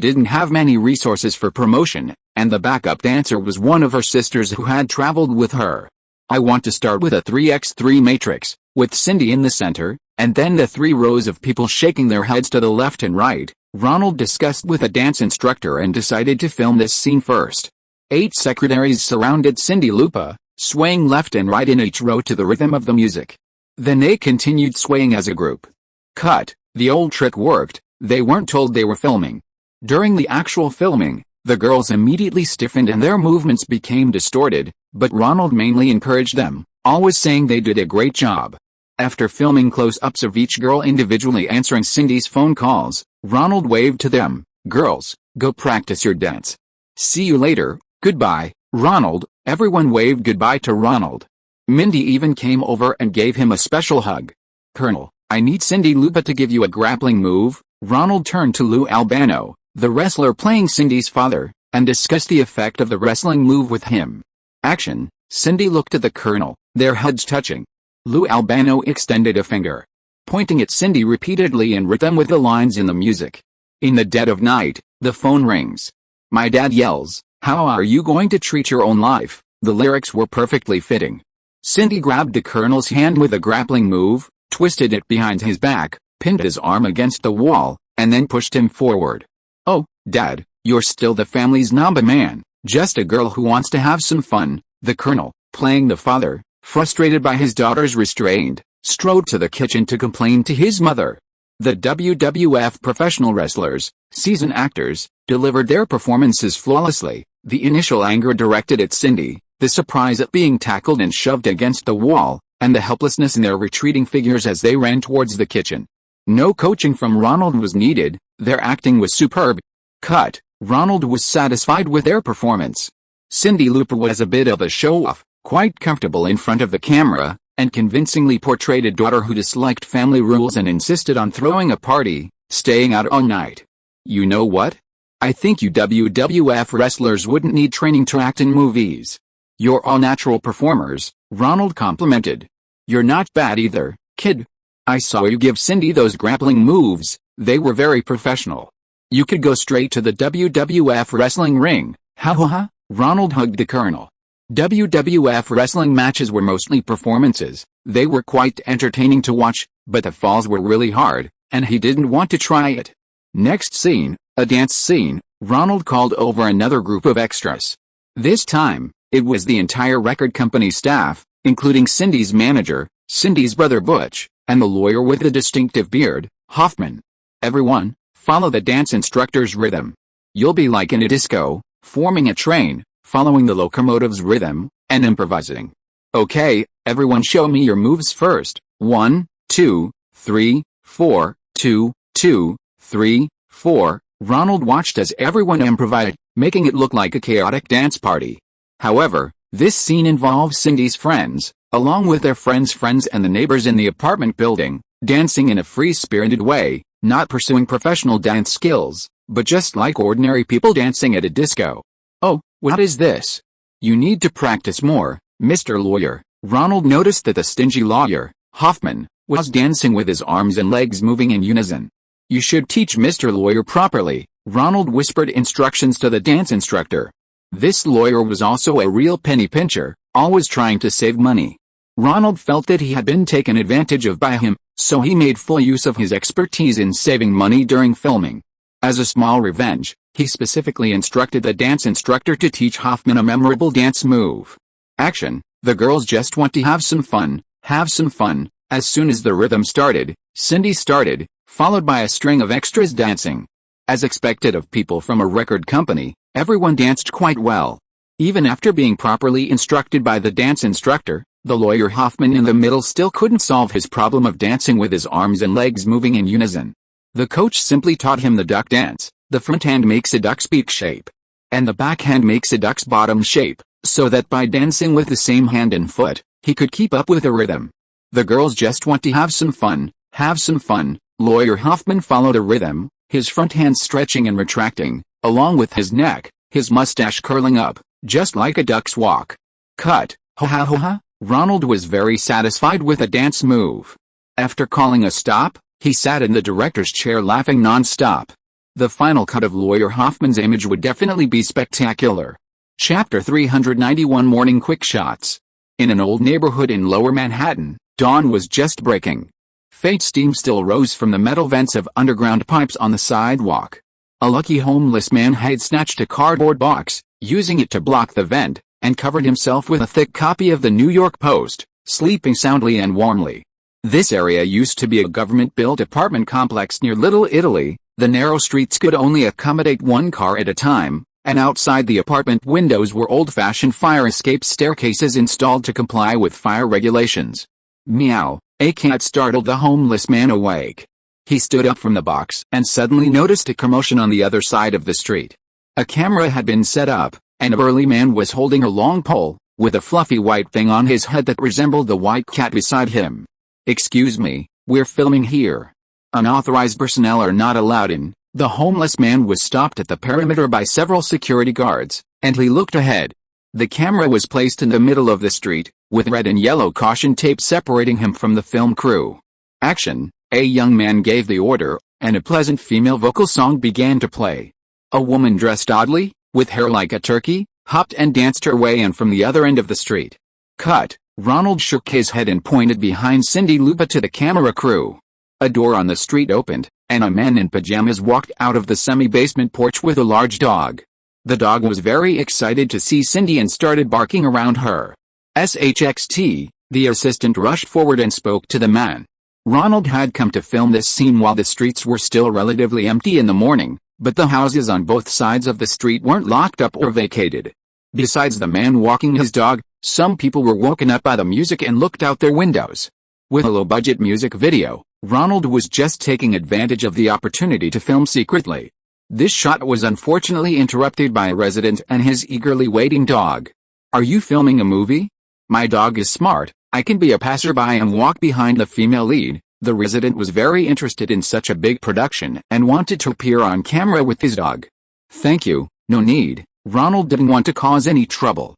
didn't have many resources for promotion, and the backup dancer was one of her sisters who had traveled with her. "I want to start with a 3x3 matrix, with Cyndi in the center, and then the 3 rows of people shaking their heads to the left and right." Ronald discussed with a dance instructor and decided to film this scene first. 8 secretaries surrounded Cyndi Lauper, swaying left and right in each row to the rhythm of the music. Then they continued swaying as a group. Cut. The old trick worked. They weren't told they were filming. During the actual filming, the girls immediately stiffened and their movements became distorted, but Ronald mainly encouraged them, always saying they did a great job. After filming close-ups of each girl individually answering Cindy's phone calls, Ronald waved to them, "Girls, go practice your dance. See you later, goodbye, Ronald." Everyone waved goodbye to Ronald. Mindy even came over and gave him a special hug. "Colonel, I need Cindy Lupa to give you a grappling move." Ronald turned to Lou Albano, the wrestler playing Cindy's father, and discussed the effect of the wrestling move with him. Action. Cindy looked at the Colonel, their heads touching. Lou Albano extended a finger, pointing at Cindy repeatedly in rhythm with the lines in the music. In the dead of night, the phone rings. My dad yells, "How are you going to treat your own life?" The lyrics were perfectly fitting. Cindy grabbed the Colonel's hand with a grappling move, twisted it behind his back, pinned his arm against the wall, and then pushed him forward. "Oh, Dad, you're still the family's number man, just a girl who wants to have some fun." The Colonel, playing the father, frustrated by his daughter's restraint, strode to the kitchen to complain to his mother. The WWF professional wrestlers, seasoned actors, delivered their performances flawlessly. The initial anger directed at Cindy, the surprise at being tackled and shoved against the wall, and the helplessness in their retreating figures as they ran towards the kitchen. No coaching from Ronald was needed, their acting was superb. Cut. Ronald was satisfied with their performance. Cindy Lupa was a bit of a show-off, quite comfortable in front of the camera, and convincingly portrayed a daughter who disliked family rules and insisted on throwing a party, staying out all night. "You know what? I think you WWF wrestlers wouldn't need training to act in movies. You're all natural performers," Ronald complimented. "You're not bad either, kid. I saw you give Cindy those grappling moves, they were very professional. You could go straight to the WWF wrestling ring." "Ha ha ha," Ronald hugged the Colonel. WWF wrestling matches were mostly performances. They were quite entertaining to watch, but the falls were really hard, and he didn't want to try it. Next scene, a dance scene. Ronald called over another group of extras. This time, it was the entire record company staff, including Cindy's manager, Cindy's brother Butch, and the lawyer with the distinctive beard, Hoffman. "Everyone, follow the dance instructor's rhythm. You'll be like in a disco, forming a train, following the locomotive's rhythm, and improvising. Okay, everyone show me your moves first. 1, 2, 3, 4, 2, 2, 3, 4. Ronald watched as everyone improvised, making it look like a chaotic dance party. However, this scene involves Cindy's friends, along with their friends' friends and the neighbors in the apartment building, dancing in a free-spirited way, not pursuing professional dance skills, but just like ordinary people dancing at a disco. "Oh, what is this? You need to practice more, Mr. Lawyer." Ronald noticed that the stingy lawyer, Hoffman, was dancing with his arms and legs moving in unison. "You should teach Mr. Lawyer properly," Ronald whispered instructions to the dance instructor. This lawyer was also a real penny pincher, always trying to save money. Ronald felt that he had been taken advantage of by him, so he made full use of his expertise in saving money during filming. As a small revenge, he specifically instructed the dance instructor to teach Hoffman a memorable dance move. Action. The girls just want to have some fun, have some fun. As soon as the rhythm started, Cindy started, followed by a string of extras dancing. As expected of people from a record company, everyone danced quite well. Even after being properly instructed by the dance instructor, the lawyer Hoffman in the middle still couldn't solve his problem of dancing with his arms and legs moving in unison. The coach simply taught him the duck dance. The front hand makes a duck's beak shape, and the back hand makes a duck's bottom shape, so that by dancing with the same hand and foot, he could keep up with the rhythm. The girls just want to have some fun, have some fun. Lawyer Hoffman followed a rhythm, his front hand stretching and retracting, along with his neck, his mustache curling up, just like a duck's walk. Cut. Ha ha ha ha. Ronald was very satisfied with the dance move. After calling a stop, he sat in the director's chair laughing non-stop. The final cut of Lawyer Hoffman's image would definitely be spectacular. Chapter 391 Morning Quick Shots. In an old neighborhood in Lower Manhattan, dawn was just breaking. Faint steam still rose from the metal vents of underground pipes on the sidewalk. A lucky homeless man had snatched a cardboard box, using it to block the vent, and covered himself with a thick copy of the New York Post, sleeping soundly and warmly. This area used to be a government-built apartment complex near Little Italy, The narrow streets could only accommodate one car at a time, and outside the apartment windows were old-fashioned fire escape staircases installed to comply with fire regulations. Meow, a cat startled the homeless man awake. He stood up from the box and suddenly noticed a commotion on the other side of the street. A camera had been set up, and a burly man was holding a long pole, with a fluffy white thing on his head that resembled the white cat beside him. "Excuse me, we're filming here. Unauthorized personnel are not allowed in." The homeless man was stopped at the perimeter by several security guards, and he looked ahead. The camera was placed in the middle of the street, with red and yellow caution tape separating him from the film crew. Action! A young man gave the order, and a pleasant female vocal song began to play. A woman dressed oddly, with hair like a turkey, hopped and danced her way in from the other end of the street. Cut. Ronald shook his head and pointed behind Cyndi Lauper to the camera crew. A door on the street opened, and a man in pajamas walked out of the semi-basement porch with a large dog. The dog was very excited to see Cyndi and started barking around her. SHXT, the assistant rushed forward and spoke to the man. Ronald had come to film this scene while the streets were still relatively empty in the morning, but the houses on both sides of the street weren't locked up or vacated. Besides the man walking his dog, some people were woken up by the music and looked out their windows. With a low-budget music video, Ronald was just taking advantage of the opportunity to film secretly. This shot was unfortunately interrupted by a resident and his eagerly waiting dog. "Are you filming a movie? My dog is smart, I can be a passerby and walk behind the female lead." The resident was very interested in such a big production and wanted to appear on camera with his dog. "Thank you, no need." Ronald didn't want to cause any trouble.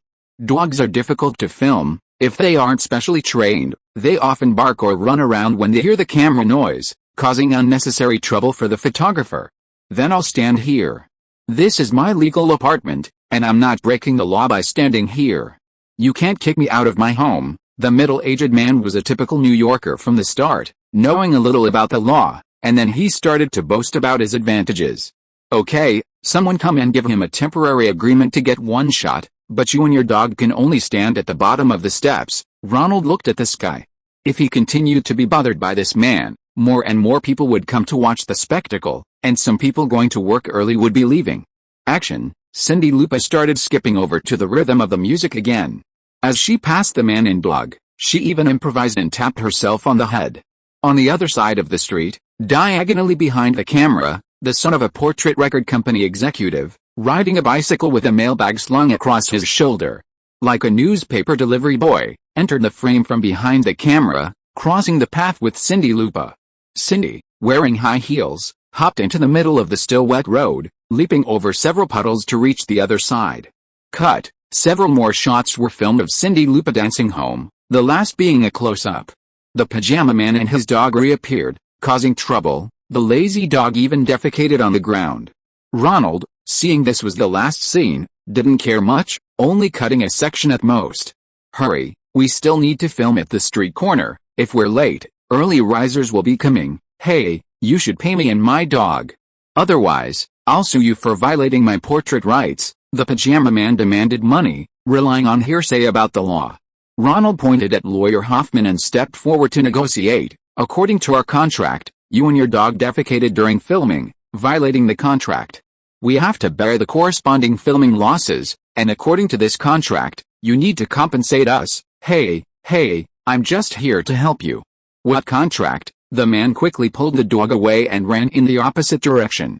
Dogs are difficult to film. If they aren't specially trained, they often bark or run around when they hear the camera noise, causing unnecessary trouble for the photographer. "Then I'll stand here. This is my legal apartment, and I'm not breaking the law by standing here. You can't kick me out of my home." The middle-aged man was a typical New Yorker from the start, knowing a little about the law, and then he started to boast about his advantages. "Okay, someone come and give him a temporary agreement to get one shot, but you and your dog can only stand at the bottom of the steps." Ronald looked at the sky. If he continued to be bothered by this man, more and more people would come to watch the spectacle, and some people going to work early would be leaving. Action! Cyndi Lauper started skipping over to the rhythm of the music again. As she passed the man and dog, she even improvised and tapped herself on the head. On the other side of the street, diagonally behind the camera, the son of a portrait record company executive, riding a bicycle with a mailbag slung across his shoulder, like a newspaper delivery boy, entered the frame from behind the camera, crossing the path with Cyndi Lauper. Cyndi, wearing high heels, hopped into the middle of the still wet road, leaping over several puddles to reach the other side. Cut. Several more shots were filmed of Cyndi Lauper dancing home, the last being a close-up. The pajama man and his dog reappeared, causing trouble. The lazy dog even defecated on the ground. Ronald, seeing this was the last scene, didn't care much, only cutting a section at most. "Hurry, we still need to film at the street corner. If we're late, early risers will be coming. Hey, you should pay me and my dog. Otherwise, I'll sue you for violating my portrait rights." The pajama man demanded money, relying on hearsay about the law. Ronald pointed at lawyer Hoffman and stepped forward to negotiate. "According to our contract, you and your dog defecated during filming, violating the contract. We have to bear the corresponding filming losses, and according to this contract, you need to compensate us." Hey, I'm just here to help you." "What contract?" The man quickly pulled the dog away and ran in the opposite direction.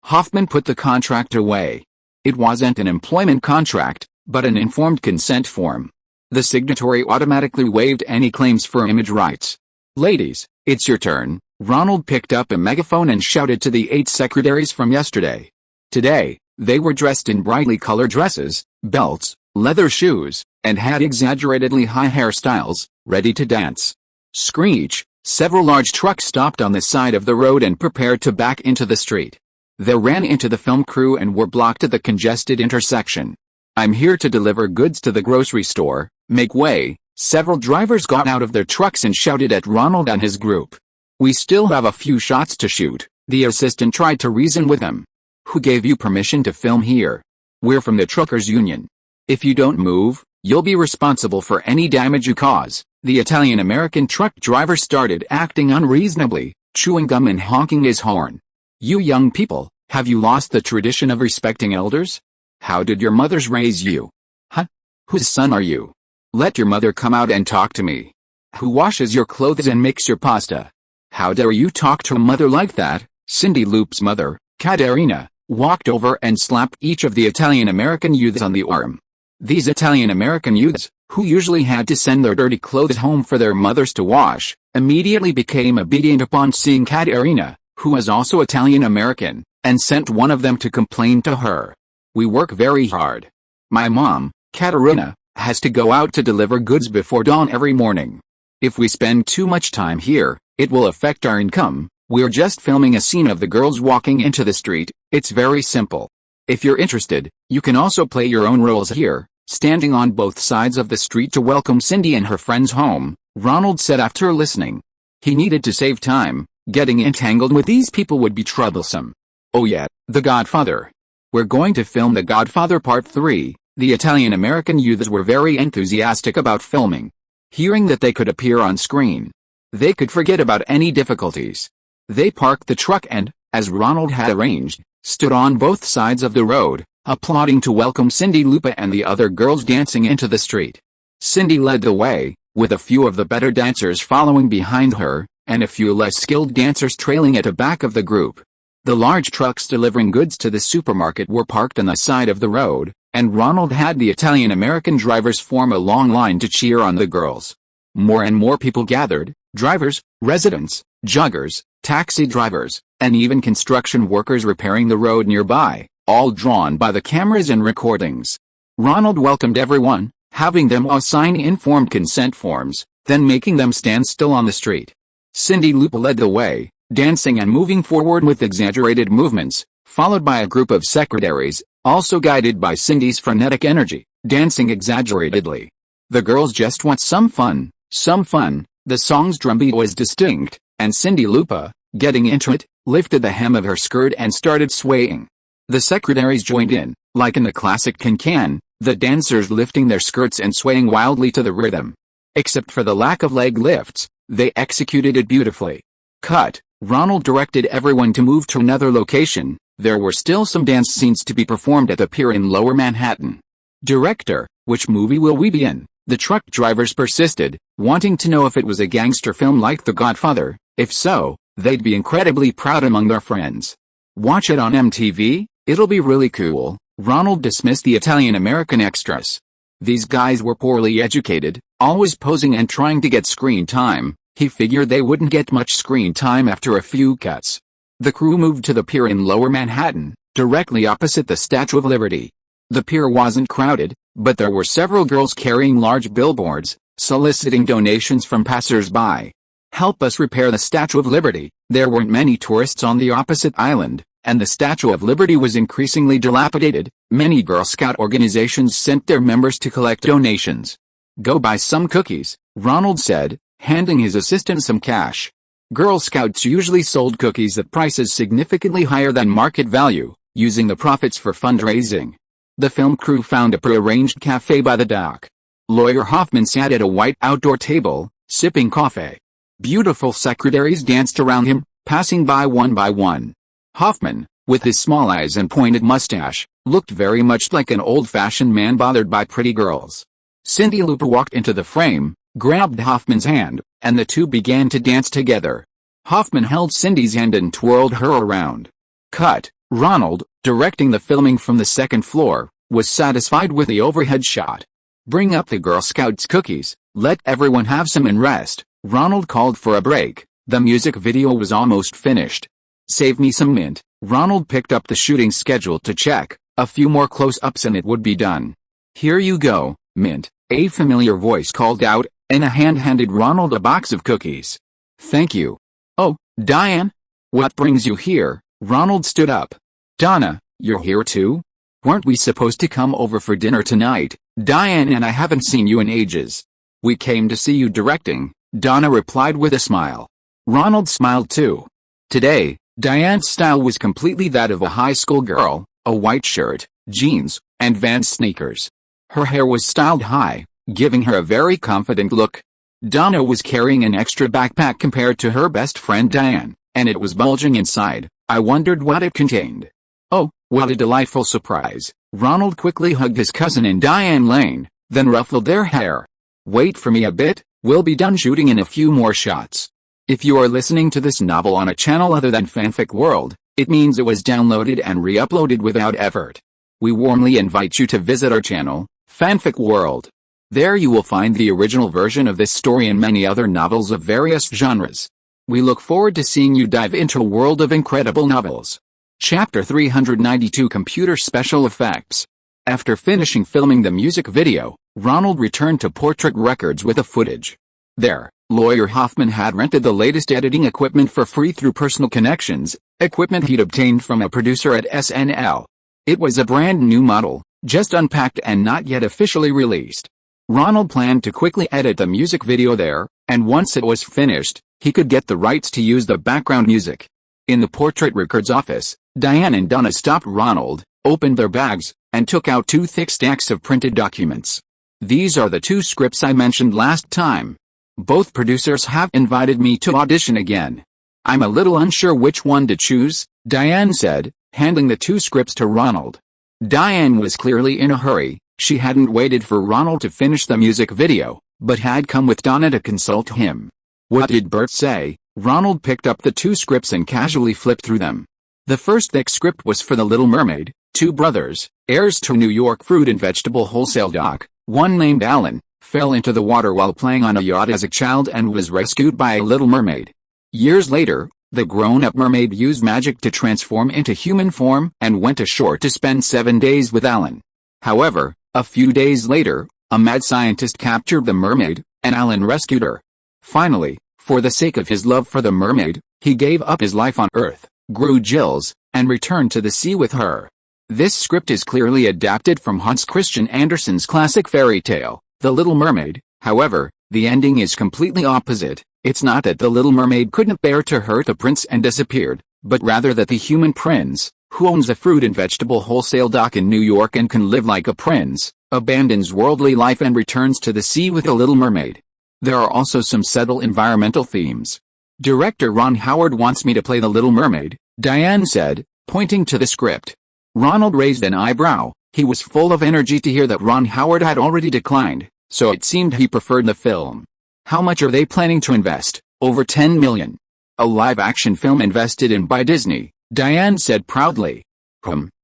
Hoffman put the contract away. It wasn't an employment contract, but an informed consent form. The signatory automatically waived any claims for image rights. "Ladies, it's your turn." Ronald picked up a megaphone and shouted to the 8 secretaries from yesterday. Today, they were dressed in brightly colored dresses, belts, leather shoes, and had exaggeratedly high hairstyles, ready to dance. Screech! Several large trucks stopped on the side of the road and prepared to back into the street. They ran into the film crew and were blocked at the congested intersection. "I'm here to deliver goods to the grocery store, make way." Several drivers got out of their trucks and shouted at Ronald and his group. "We still have a few shots to shoot." The assistant tried to reason with them. "Who gave you permission to film here? We're from the truckers union. If you don't move, you'll be responsible for any damage you cause." The Italian-American truck driver started acting unreasonably, chewing gum and honking his horn. You young people, have you lost the tradition of respecting elders? How did your mothers raise you? Huh? Whose son are you? Let your mother come out and talk to me. Who washes your clothes and makes your pasta? How dare you talk to a mother like that? Cindy Loop's mother, Caterina, walked over and slapped each of the Italian-American youths on the arm. These Italian-American youths, who usually had to send their dirty clothes home for their mothers to wash, immediately became obedient upon seeing Caterina, who was also Italian-American, and sent one of them to complain to her. We work very hard. My mom, Caterina, has to go out to deliver goods before dawn every morning. If we spend too much time here, it will affect our income. We're just filming a scene of the girls walking into the street. It's very simple. If you're interested, you can also play your own roles here, standing on both sides of the street to welcome Cindy and her friends home, Ronald said after listening. He needed to save time. Getting entangled with these people would be troublesome. Oh yeah, The Godfather. We're going to film The Godfather Part 3. The Italian-American youths were very enthusiastic about filming. Hearing that they could appear on screen, they could forget about any difficulties. They parked the truck and, as Ronald had arranged, stood on both sides of the road, applauding to welcome Cindy Lupa and the other girls dancing into the street. Cindy led the way, with a few of the better dancers following behind her, and a few less skilled dancers trailing at the back of the group. The large trucks delivering goods to the supermarket were parked on the side of the road, and Ronald had the Italian-American drivers form a long line to cheer on the girls. More and more people gathered, drivers, residents, joggers, taxi drivers, and even construction workers repairing the road nearby, all drawn by the cameras and recordings. Ronald welcomed everyone, having them all sign informed consent forms, then making them stand still on the street. Cindy Lupa led the way, dancing and moving forward with exaggerated movements, followed by a group of secretaries, also guided by Cindy's frenetic energy, dancing exaggeratedly. The girls just want some fun, some fun. The song's drumbeat was distinct, and Cindy Lupa, getting into it, lifted the hem of her skirt and started swaying. The secretaries joined in, like in the classic can-can, the dancers lifting their skirts and swaying wildly to the rhythm. Except for the lack of leg lifts, they executed it beautifully. Cut. Ronald directed everyone to move to another location. There were still some dance scenes to be performed at the pier in Lower Manhattan. Director, which movie will we be in? The truck drivers persisted, wanting to know if it was a gangster film like The Godfather. If so, they'd be incredibly proud among their friends. Watch it on MTV, it'll be really cool. Ronald dismissed the Italian-American extras. These guys were poorly educated, always posing and trying to get screen time. He figured they wouldn't get much screen time after a few cuts. The crew moved to the pier in Lower Manhattan, directly opposite the Statue of Liberty. The pier wasn't crowded, but there were several girls carrying large billboards, soliciting donations from passers-by. Help us repair the Statue of Liberty. There weren't many tourists on the opposite island, and the Statue of Liberty was increasingly dilapidated. Many Girl Scout organizations sent their members to collect donations. Go buy some cookies, Ronald said, handing his assistant some cash. Girl Scouts usually sold cookies at prices significantly higher than market value, using the profits for fundraising. The film crew found a prearranged cafe by the dock. Lawyer Hoffman sat at a white outdoor table, sipping coffee. Beautiful secretaries danced around him, passing by one. Hoffman, with his small eyes and pointed mustache, looked very much like an old-fashioned man bothered by pretty girls. Cindy Lupa walked into the frame, grabbed Hoffman's hand, and the two began to dance together. Hoffman held Cindy's hand and twirled her around. Cut. Ronald, directing the filming from the second floor, was satisfied with the overhead shot. Bring up the Girl Scouts cookies, let everyone have some and rest. Ronald called for a break. The music video was almost finished. Save me some mint. Ronald picked up the shooting schedule to check. A few more close-ups and it would be done. Here you go, Mint, a familiar voice called out, and a hand handed Ronald a box of cookies. Thank you. Oh, Diane? What brings you here? Ronald stood up. Donna, you're here too? Weren't we supposed to come over for dinner tonight? Diane and I haven't seen you in ages. We came to see you directing, Donna replied with a smile. Ronald smiled too. Today, Diane's style was completely that of a high school girl, a white shirt, jeans, and Vans sneakers. Her hair was styled high, giving her a very confident look. Donna was carrying an extra backpack compared to her best friend Diane, and it was bulging inside, I wondered what it contained. Oh, what a delightful surprise. Ronald quickly hugged his cousin and Diane Lane, then ruffled their hair. Wait for me a bit, we'll be done shooting in a few more shots. If you are listening to this novel on a channel other than Fanfic World, it means it was downloaded and re-uploaded without effort. We warmly invite you to visit our channel, Fanfic World. There you will find the original version of this story and many other novels of various genres. We look forward to seeing you dive into a world of incredible novels. Chapter 392 Computer Special Effects. After finishing filming the music video, Ronald returned to Portrait Records with the footage. There, lawyer Hoffman had rented the latest editing equipment for free through personal connections, equipment he'd obtained from a producer at SNL. It was a brand new model, just unpacked and not yet officially released. Ronald planned to quickly edit the music video there, and once it was finished, he could get the rights to use the background music. In the Portrait Records office, Diane and Donna stopped Ronald, opened their bags, and took out 2 thick stacks of printed documents. These are the 2 scripts I mentioned last time. Both producers have invited me to audition again. I'm a little unsure which one to choose, Diane said, handing the 2 scripts to Ronald. Diane was clearly in a hurry. She hadn't waited for Ronald to finish the music video, but had come with Donna to consult him. What did Bert say? Ronald picked up the 2 scripts and casually flipped through them. The first thick script was for The Little Mermaid, 2 brothers, heirs to New York fruit and vegetable wholesale dock. One named Alan, fell into the water while playing on a yacht as a child and was rescued by a little mermaid. Years later, the grown-up mermaid used magic to transform into human form and went ashore to spend 7 days with Alan. However, a few days later, a mad scientist captured the mermaid, and Alan rescued her. Finally, for the sake of his love for the mermaid, he gave up his life on Earth, grew gills, and returned to the sea with her. This script is clearly adapted from Hans Christian Andersen's classic fairy tale, The Little Mermaid. However, the ending is completely opposite. It's not that the Little Mermaid couldn't bear to hurt the prince and disappeared, but rather that the human prince, who owns a fruit and vegetable wholesale dock in New York and can live like a prince, abandons worldly life and returns to the sea with the Little Mermaid. There are also some subtle environmental themes. Director Ron Howard wants me to play the Little Mermaid, Diane said, pointing to the script. Ronald raised an eyebrow. He was full of energy to hear that Ron Howard had already declined, so it seemed he preferred the film. How much are they planning to invest? Over $10 million. A live-action film invested in by Disney, Diane said proudly.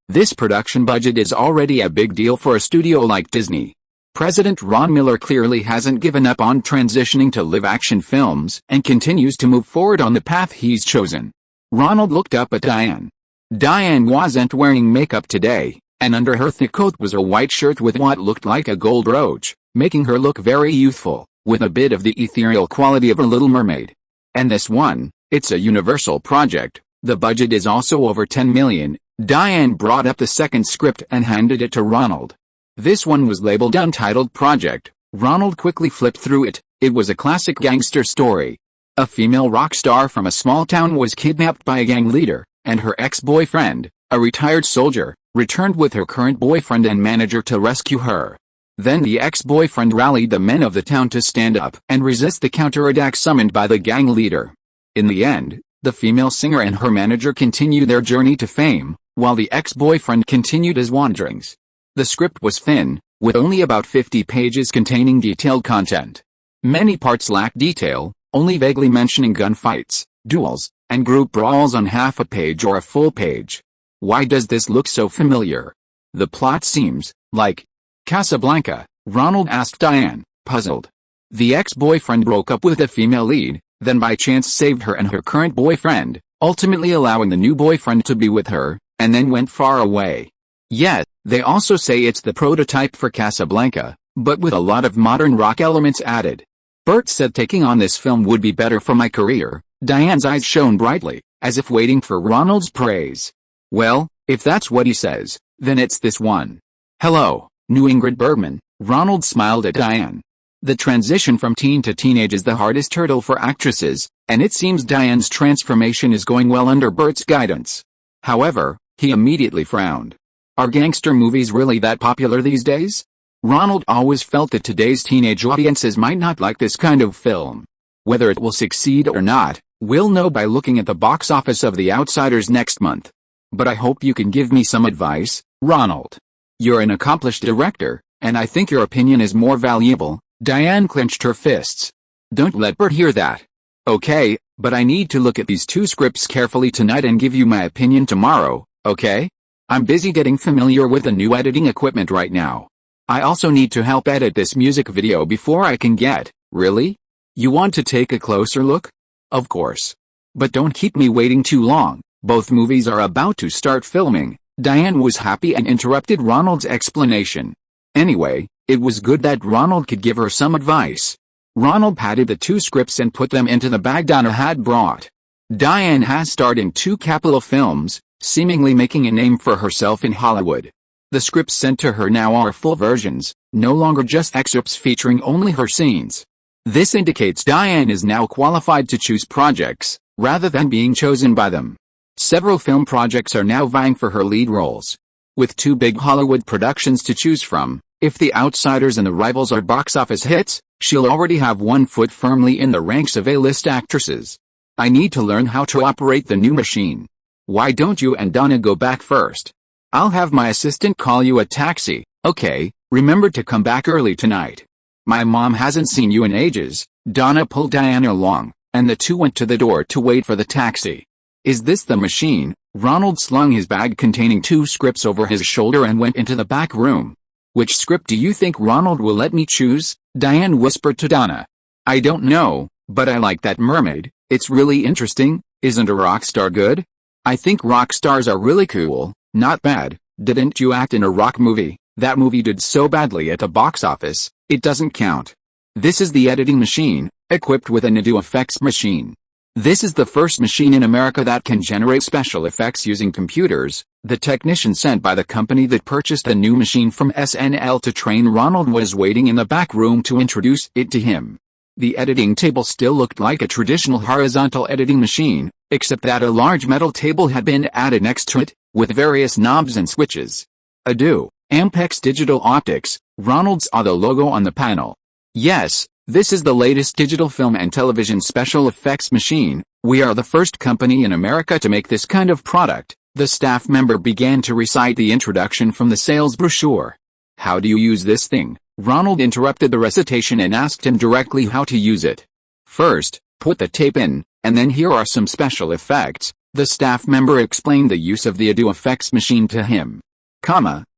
This production budget is already a big deal for a studio like Disney. President Ron Miller clearly hasn't given up on transitioning to live-action films and continues to move forward on the path he's chosen. Ronald looked up at Diane. Diane wasn't wearing makeup today, and under her thick coat was a white shirt with what looked like a gold brooch, making her look very youthful, with a bit of the ethereal quality of a Little Mermaid. And this one, it's a Universal project. The budget is also over $10 million. Diane brought up the second script and handed it to Ronald. This one was labeled Untitled Project. Ronald quickly flipped through it. It was a classic gangster story. A female rock star from a small town was kidnapped by a gang leader, and her ex-boyfriend, a retired soldier, returned with her current boyfriend and manager to rescue her. Then the ex-boyfriend rallied the men of the town to stand up and resist the counterattack summoned by the gang leader. In the end, the female singer and her manager continued their journey to fame, while the ex-boyfriend continued his wanderings. The script was thin, with only about 50 pages containing detailed content. Many parts lacked detail, only vaguely mentioning gunfights, duels, and group brawls on half a page or a full page. Why does this look so familiar? The plot seems like Casablanca, Ronald asked Diane, puzzled. The ex-boyfriend broke up with the female lead, then by chance saved her and her current boyfriend, ultimately allowing the new boyfriend to be with her, and then went far away. Yet, they also say it's the prototype for Casablanca, but with a lot of modern rock elements added. Bert said taking on this film would be better for my career. Diane's eyes shone brightly, as if waiting for Ronald's praise. Well, if that's what he says, then it's this one. Hello, new Ingrid Bergman. Ronald smiled at Diane. The transition from teen to teenage is the hardest hurdle for actresses, and it seems Diane's transformation is going well under Bert's guidance. However, he immediately frowned. Are gangster movies really that popular these days? Ronald always felt that today's teenage audiences might not like this kind of film. Whether it will succeed or not, We'll know by looking at the box office of The Outsiders next month. But I hope you can give me some advice, Ronald. You're an accomplished director, and I think your opinion is more valuable." Diane clenched her fists. "Don't let Bert hear that. Okay, but I need to look at these two scripts carefully tonight and give you my opinion tomorrow, okay? I'm busy getting familiar with the new editing equipment right now. I also need to help edit this music video before I can get." "Really? You want to take a closer look?" "Of course. But don't keep me waiting too long. Both movies are about to start filming." Diane was happy and interrupted Ronald's explanation. Anyway, it was good that Ronald could give her some advice. Ronald patted the two scripts and put them into the bag Donna had brought. Diane has starred in 2 capital films, seemingly making a name for herself in Hollywood. The scripts sent to her now are full versions, no longer just excerpts featuring only her scenes. This indicates Diane is now qualified to choose projects, rather than being chosen by them. Several film projects are now vying for her lead roles. With 2 big Hollywood productions to choose from, if The Outsiders and The Rivals are box office hits, she'll already have one foot firmly in the ranks of A-list actresses. "I need to learn how to operate the new machine. Why don't you and Donna go back first? I'll have my assistant call you a taxi, okay? Remember to come back early tonight. My mom hasn't seen you in ages." Donna pulled Diana along, and the two went to the door to wait for the taxi. "Is this the machine?" Ronald slung his bag containing 2 scripts over his shoulder and went into the back room. "Which script do you think Ronald will let me choose?" Diane whispered to Donna. "I don't know, but I like that mermaid. It's really interesting. Isn't a rock star good?" "I think rock stars are really cool, not bad. Didn't you act in a rock movie? That movie did so badly at the box office, it doesn't count." This is the editing machine, equipped with an audio effects machine. This is the first machine in America that can generate special effects using computers. The technician sent by the company that purchased the new machine from SNL to train Ronald was waiting in the back room to introduce it to him. The editing table still looked like a traditional horizontal editing machine, except that a large metal table had been added next to it, with various knobs and switches. "Ado, Ampex Digital Optics." Ronald saw the logo on the panel. "Yes, this is the latest digital film and television special effects machine. We are the first company in America to make this kind of product." The staff member began to recite the introduction from the sales brochure. "How do you use this thing?" Ronald interrupted the recitation and asked him directly how to use it. "First, put the tape in, and then here are some special effects." The staff member explained the use of the audio effects machine to him.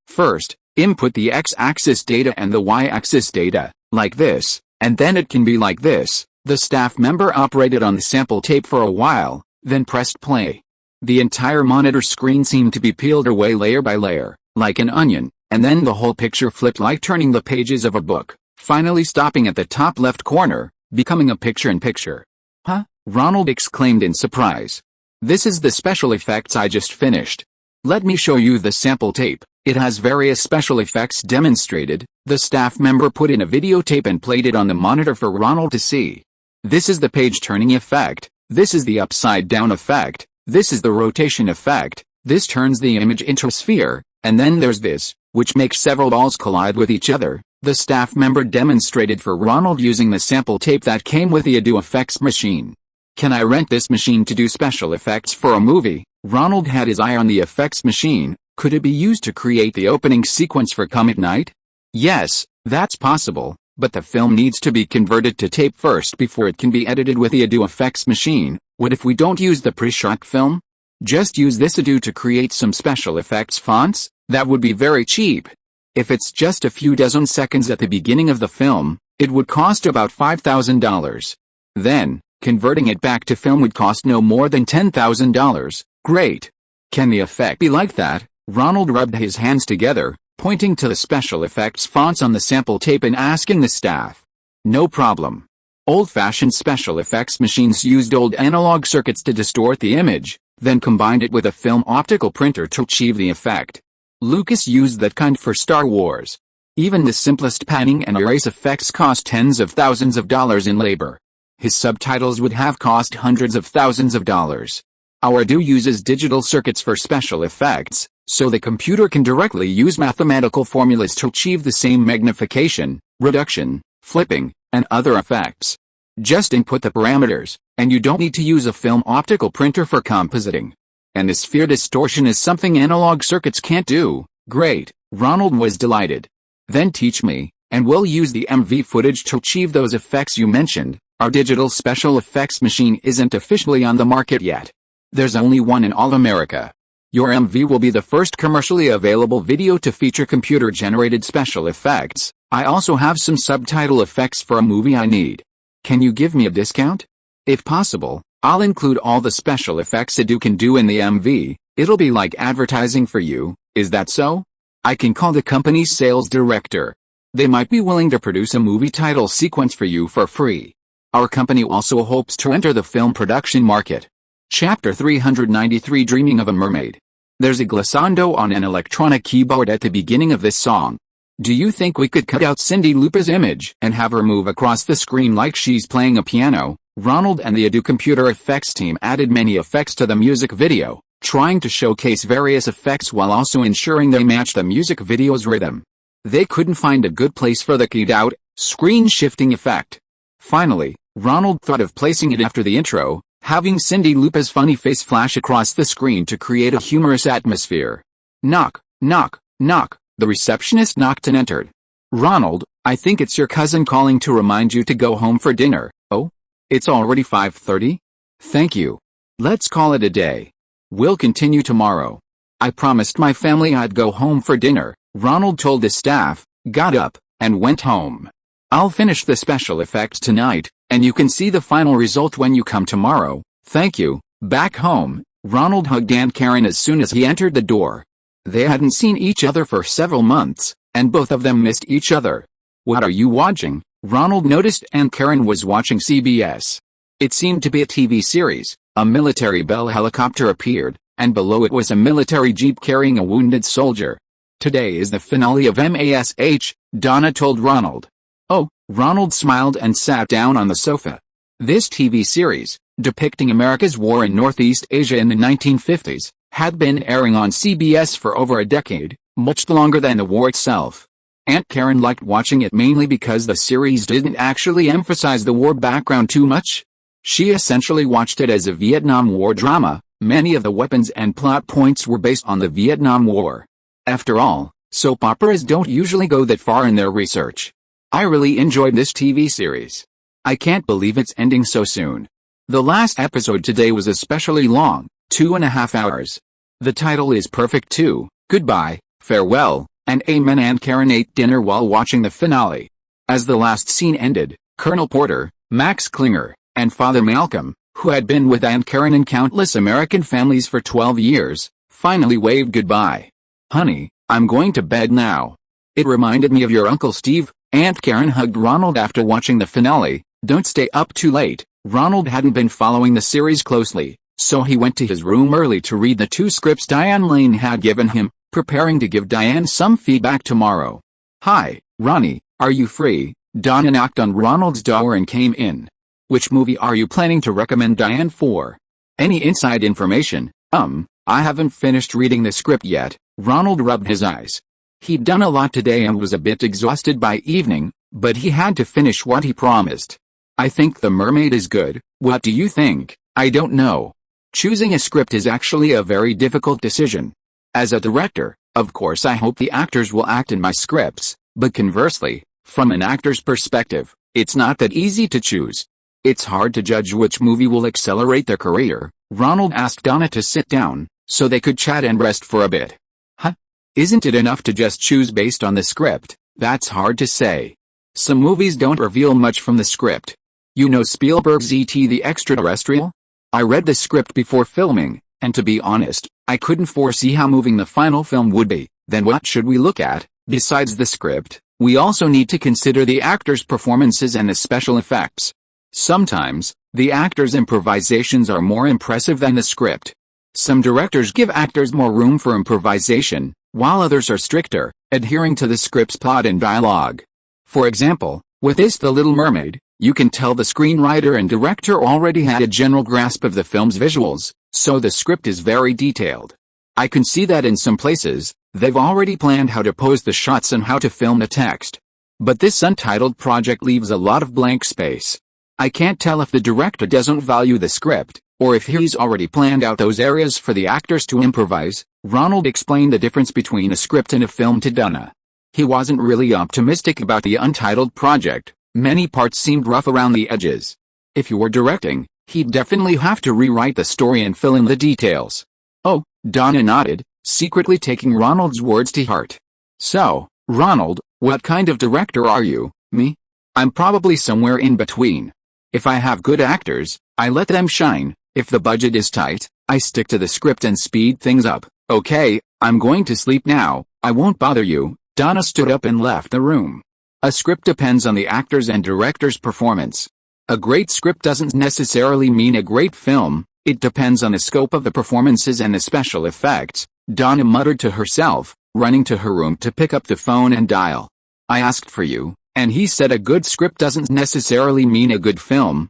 First, input the X-axis data and the Y-axis data, like this. And then it can be like this." The staff member operated on the sample tape for a while, then pressed play. The entire monitor screen seemed to be peeled away layer by layer, like an onion, and then the whole picture flipped like turning the pages of a book, finally stopping at the top left corner, becoming a picture-in-picture. "Huh?" Ronald exclaimed in surprise. "This is the special effects I just finished. Let me show you the sample tape. It has various special effects demonstrated." The staff member put in a videotape and played it on the monitor for Ronald to see. "This is the page-turning effect. This is the upside-down effect. This is the rotation effect. This turns the image into a sphere. And then there's this, which makes several balls collide with each other." The staff member demonstrated for Ronald using the sample tape that came with the audio effects machine. "Can I rent this machine to do special effects for a movie?" Ronald had his eye on the effects machine. "Could it be used to create the opening sequence for Come at Night?" "Yes, that's possible, but the film needs to be converted to tape first before it can be edited with the audio effects machine." "What if we don't use the pre-shot film? Just use this audio to create some special effects fonts?" "That would be very cheap. If it's just a few dozen seconds at the beginning of the film, it would cost about $5,000. Then, converting it back to film would cost no more than $10,000. "Great. Can the effect be like that?" Ronald rubbed his hands together, pointing to the special effects fonts on the sample tape and asking the staff. "No problem. Old-fashioned special effects machines used old analog circuits to distort the image, then combined it with a film optical printer to achieve the effect. Lucas used that kind for Star Wars. Even the simplest panning and erase effects cost tens of thousands of dollars in labor. His subtitles would have cost hundreds of thousands of dollars. Our do uses digital circuits for special effects, so the computer can directly use mathematical formulas to achieve the same magnification, reduction, flipping, and other effects. Just input the parameters, And you don't need to use a film optical printer for compositing. And the sphere distortion is something analog circuits can't do. Great, Ronald was delighted. Then teach me, and we'll use the MV footage to achieve those effects you mentioned. Our digital special effects machine isn't officially on the market yet. There's only one in all America. Your MV will be the first commercially available video to feature computer-generated special effects. I also have some subtitle effects for a movie I need. Can you give me a discount? If possible, I'll include all the special effects that you can do in the MV. It'll be like advertising for you, is that so? I can call the company's sales director. They might be willing to produce a movie title sequence for you for free. Our company also hopes to enter the film production market. Chapter 393 Dreaming of a Mermaid. There's a glissando on an electronic keyboard at the beginning of this song. Do you think we could cut out Cyndi Lauper's image and have her move across the screen like she's playing a piano? Ronald and the Ado computer effects team added many effects to the music video, trying to showcase various effects while also ensuring they match the music video's rhythm. They couldn't find a good place for the keyed out, screen shifting effect. Finally, Ronald thought of placing it after the intro, having Cyndi Lauper's funny face flash across the screen to create a humorous atmosphere. Knock, knock, knock, the receptionist knocked and entered. Ronald, I think it's your cousin calling to remind you to go home for dinner. Oh? It's already 5:30? Thank you. Let's call it a day. We'll continue tomorrow. I promised my family I'd go home for dinner, Ronald told his staff, got up, and went home. I'll finish the special effects tonight, and you can see the final result when you come tomorrow. Thank you. Back home, Ronald hugged Aunt Karen as soon as he entered the door. They hadn't seen each other for several months, and both of them missed each other. What are you watching? Ronald noticed Aunt Karen was watching CBS. It seemed to be a TV series. A military Bell helicopter appeared, and below it was a military jeep carrying a wounded soldier. Today is the finale of MASH, Donna told Ronald. Oh, Ronald smiled and sat down on the sofa. This TV series, depicting America's war in Northeast Asia in the 1950s, had been airing on CBS for over a decade, much longer than the war itself. Aunt Karen liked watching it mainly because the series didn't actually emphasize the war background too much. She essentially watched it as a Vietnam War drama. Many of the weapons and plot points were based on the Vietnam War. After all, soap operas don't usually go that far in their research. I really enjoyed this TV series. I can't believe it's ending so soon. The last episode today was especially long, 2.5 hours. The title is perfect too. Goodbye, farewell, and amen. Aunt Karen ate dinner while watching the finale. As the last scene ended, Colonel Porter, Max Klinger, and Father Malcolm, who had been with Aunt Karen in countless American families for 12 years, finally waved goodbye. Honey, I'm going to bed now. It reminded me of your Uncle Steve. Aunt Karen hugged Ronald after watching the finale. Don't stay up too late. Ronald hadn't been following the series closely, so he went to his room early to read the 2 scripts Diane Lane had given him, preparing to give Diane some feedback tomorrow. Hi, Ronnie, are you free? Donna knocked on Ronald's door and came in. Which movie are you planning to recommend Diane for? Any inside information? I haven't finished reading the script yet. Ronald rubbed his eyes. He'd done a lot today and was a bit exhausted by evening, but he had to finish what he promised. I think The Mermaid is good. What do you think? I don't know. Choosing a script is actually a very difficult decision. As a director, of course I hope the actors will act in my scripts, but conversely, from an actor's perspective, it's not that easy to choose. It's hard to judge which movie will accelerate their career. Ronald asked Donna to sit down, so they could chat and rest for a bit. Huh? Isn't it enough to just choose based on the script? That's hard to say. Some movies don't reveal much from the script. You know Spielberg's E.T. the Extraterrestrial? I read the script before filming, and to be honest, I couldn't foresee how moving the final film would be. Then what should we look at? Besides the script, we also need to consider the actors' performances and the special effects. Sometimes, the actors' improvisations are more impressive than the script. Some directors give actors more room for improvisation, while others are stricter, adhering to the script's plot and dialogue. For example, with The Little Mermaid, you can tell the screenwriter and director already had a general grasp of the film's visuals, so the script is very detailed. I can see that in some places, they've already planned how to pose the shots and how to film the text. But this untitled project leaves a lot of blank space. I can't tell if the director doesn't value the script, or if he's already planned out those areas for the actors to improvise. Ronald explained the difference between a script and a film to Donna. He wasn't really optimistic about the untitled project. Many parts seemed rough around the edges. If you were directing, he'd definitely have to rewrite the story and fill in the details. Oh, Donna nodded, secretly taking Ronald's words to heart. So, Ronald, what kind of director are you? Me? I'm probably somewhere in between. If I have good actors, I let them shine. If the budget is tight, I stick to the script and speed things up. Okay, I'm going to sleep now. I won't bother you. Donna stood up and left the room. A script depends on the actors and director's performance. A great script doesn't necessarily mean a great film. It depends on the scope of the performances and the special effects, Donna muttered to herself, running to her room to pick up the phone and dial. I asked for you, and he said a good script doesn't necessarily mean a good film.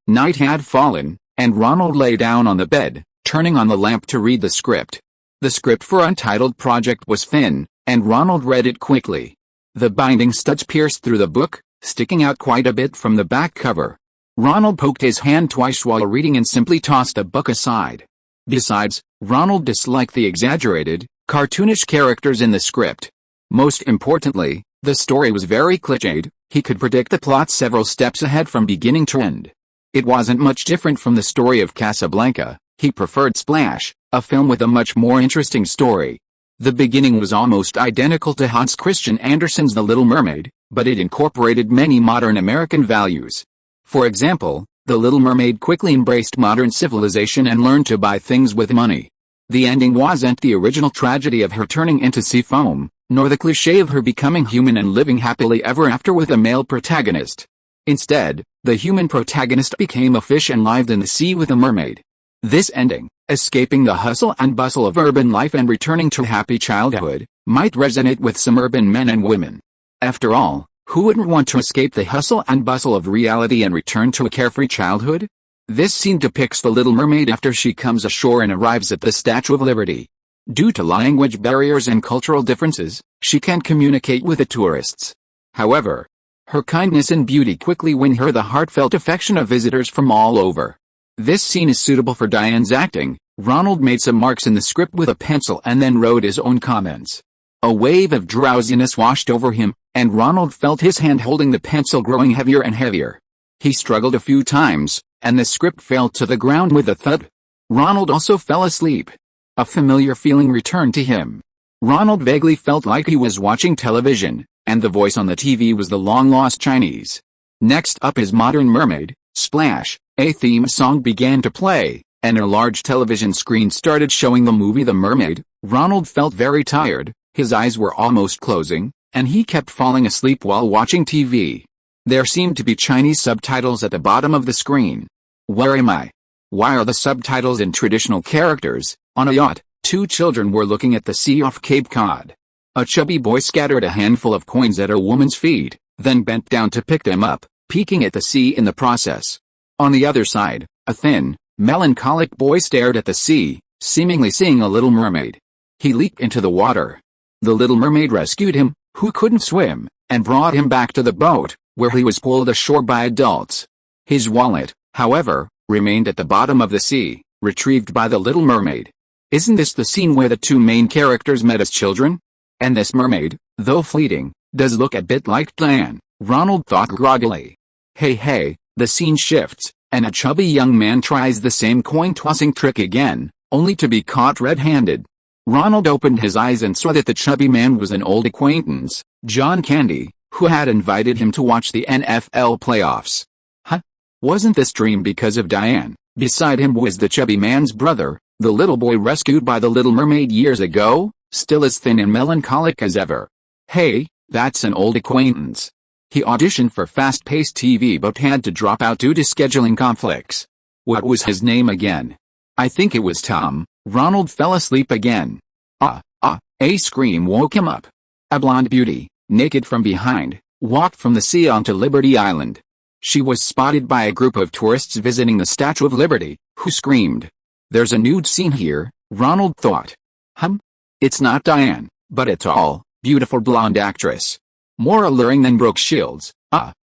Night had fallen, and Ronald lay down on the bed, turning on the lamp to read the script. The script for Untitled Project was thin, and Ronald read it quickly. The binding studs pierced through the book, sticking out quite a bit from the back cover. Ronald poked his hand twice while reading and simply tossed the book aside. Besides, Ronald disliked the exaggerated, cartoonish characters in the script. Most importantly, the story was very cliched. He could predict the plot several steps ahead from beginning to end. It wasn't much different from the story of Casablanca. He preferred Splash, a film with a much more interesting story. The beginning was almost identical to Hans Christian Andersen's The Little Mermaid, but it incorporated many modern American values. For example, The Little Mermaid quickly embraced modern civilization and learned to buy things with money. The ending wasn't the original tragedy of her turning into sea foam, nor the cliché of her becoming human and living happily ever after with a male protagonist. Instead, the human protagonist became a fish and lived in the sea with a mermaid. This ending, escaping the hustle and bustle of urban life and returning to happy childhood, might resonate with some urban men and women. After all, who wouldn't want to escape the hustle and bustle of reality and return to a carefree childhood? This scene depicts the Little Mermaid after she comes ashore and arrives at the Statue of Liberty. Due to language barriers and cultural differences, she can't communicate with the tourists. However, her kindness and beauty quickly win her the heartfelt affection of visitors from all over. This scene is suitable for Diane's acting. Ronald made some marks in the script with a pencil and then wrote his own comments. A wave of drowsiness washed over him, and Ronald felt his hand holding the pencil growing heavier and heavier. He struggled a few times, and the script fell to the ground with a thud. Ronald also fell asleep. A familiar feeling returned to him. Ronald vaguely felt like he was watching television, and the voice on the TV was the long-lost Chinese. Next up is Modern Mermaid, Splash. A theme song began to play, and a large television screen started showing the movie The Mermaid. Ronald felt very tired, his eyes were almost closing, and he kept falling asleep while watching TV. There seemed to be Chinese subtitles at the bottom of the screen. Where am I? Why are the subtitles in traditional characters? On a yacht, two children were looking at the sea off Cape Cod. A chubby boy scattered a handful of coins at a woman's feet, then bent down to pick them up, peeking at the sea in the process. On the other side, a thin, melancholic boy stared at the sea, seemingly seeing a little mermaid. He leaped into the water. The Little Mermaid rescued him, who couldn't swim, and brought him back to the boat, where he was pulled ashore by adults. His wallet, however, remained at the bottom of the sea, retrieved by the Little Mermaid. Isn't this the scene where the two main characters met as children? And this mermaid, though fleeting, does look a bit like Diane, Ronald thought groggily. Hey, the scene shifts, and a chubby young man tries the same coin-tossing trick again, only to be caught red-handed. Ronald opened his eyes and saw that the chubby man was an old acquaintance, John Candy, who had invited him to watch the NFL playoffs. Wasn't this dream because of Diane? Beside him was the chubby man's brother, the little boy rescued by the Little Mermaid years ago, still as thin and melancholic as ever. Hey, that's an old acquaintance. He auditioned for fast-paced TV but had to drop out due to scheduling conflicts. What was his name again? I think it was Tom. Ronald fell asleep again. A scream woke him up. A blonde beauty, naked from behind, walked from the sea onto Liberty Island. She was spotted by a group of tourists visiting the Statue of Liberty, who screamed. There's a nude scene here, Ronald thought. It's not Diane, but a tall, beautiful blonde actress. More alluring than Brooke Shields.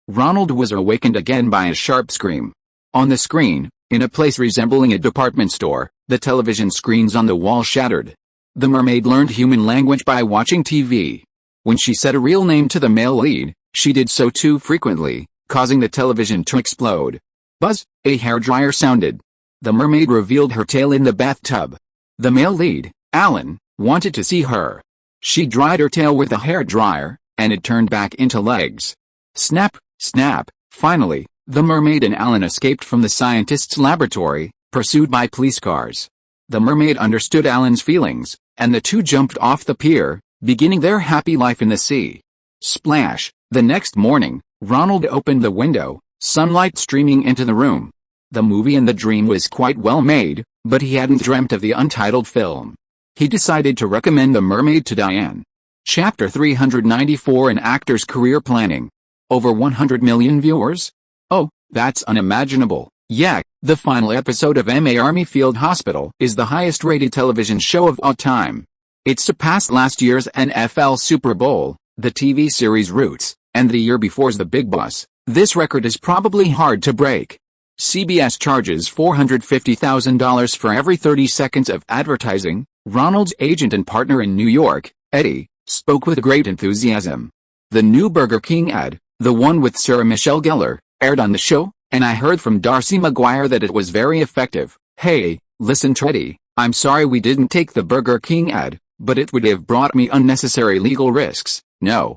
Ronald was awakened again by a sharp scream. On the screen, in a place resembling a department store, the television screens on the wall shattered. The mermaid learned human language by watching TV. When she said a real name to the male lead, she did so too frequently, causing the television to explode. Buzz, a hairdryer sounded. The mermaid revealed her tail in the bathtub. The male lead, Alan, wanted to see her. She dried her tail with a hairdryer, and it turned back into legs. Snap, snap. Finally, the mermaid and Alan escaped from the scientist's laboratory, pursued by police cars. The mermaid understood Alan's feelings, and the two jumped off the pier, beginning their happy life in the sea. Splash! The next morning, Ronald opened the window, sunlight streaming into the room. The movie and the dream was quite well made, but he hadn't dreamt of the untitled film. He decided to recommend The Mermaid to Diane. Chapter 394 An Actor's Career Planning. Over 100 million viewers? Oh, that's unimaginable. Yeah, the final episode of MA Army Field Hospital is the highest-rated television show of all time. It surpassed last year's NFL Super Bowl, the TV series Roots, and the year before's The Big Boss. This record is probably hard to break. CBS charges $450,000 for every 30 seconds of advertising. Ronald's agent and partner in New York, Eddie, spoke with great enthusiasm. The new Burger King ad, the one with Sarah Michelle Gellar, aired on the show, and I heard from Darcy McGuire that it was very effective. Hey, listen Eddie, I'm sorry we didn't take the Burger King ad, but it would have brought me unnecessary legal risks. No,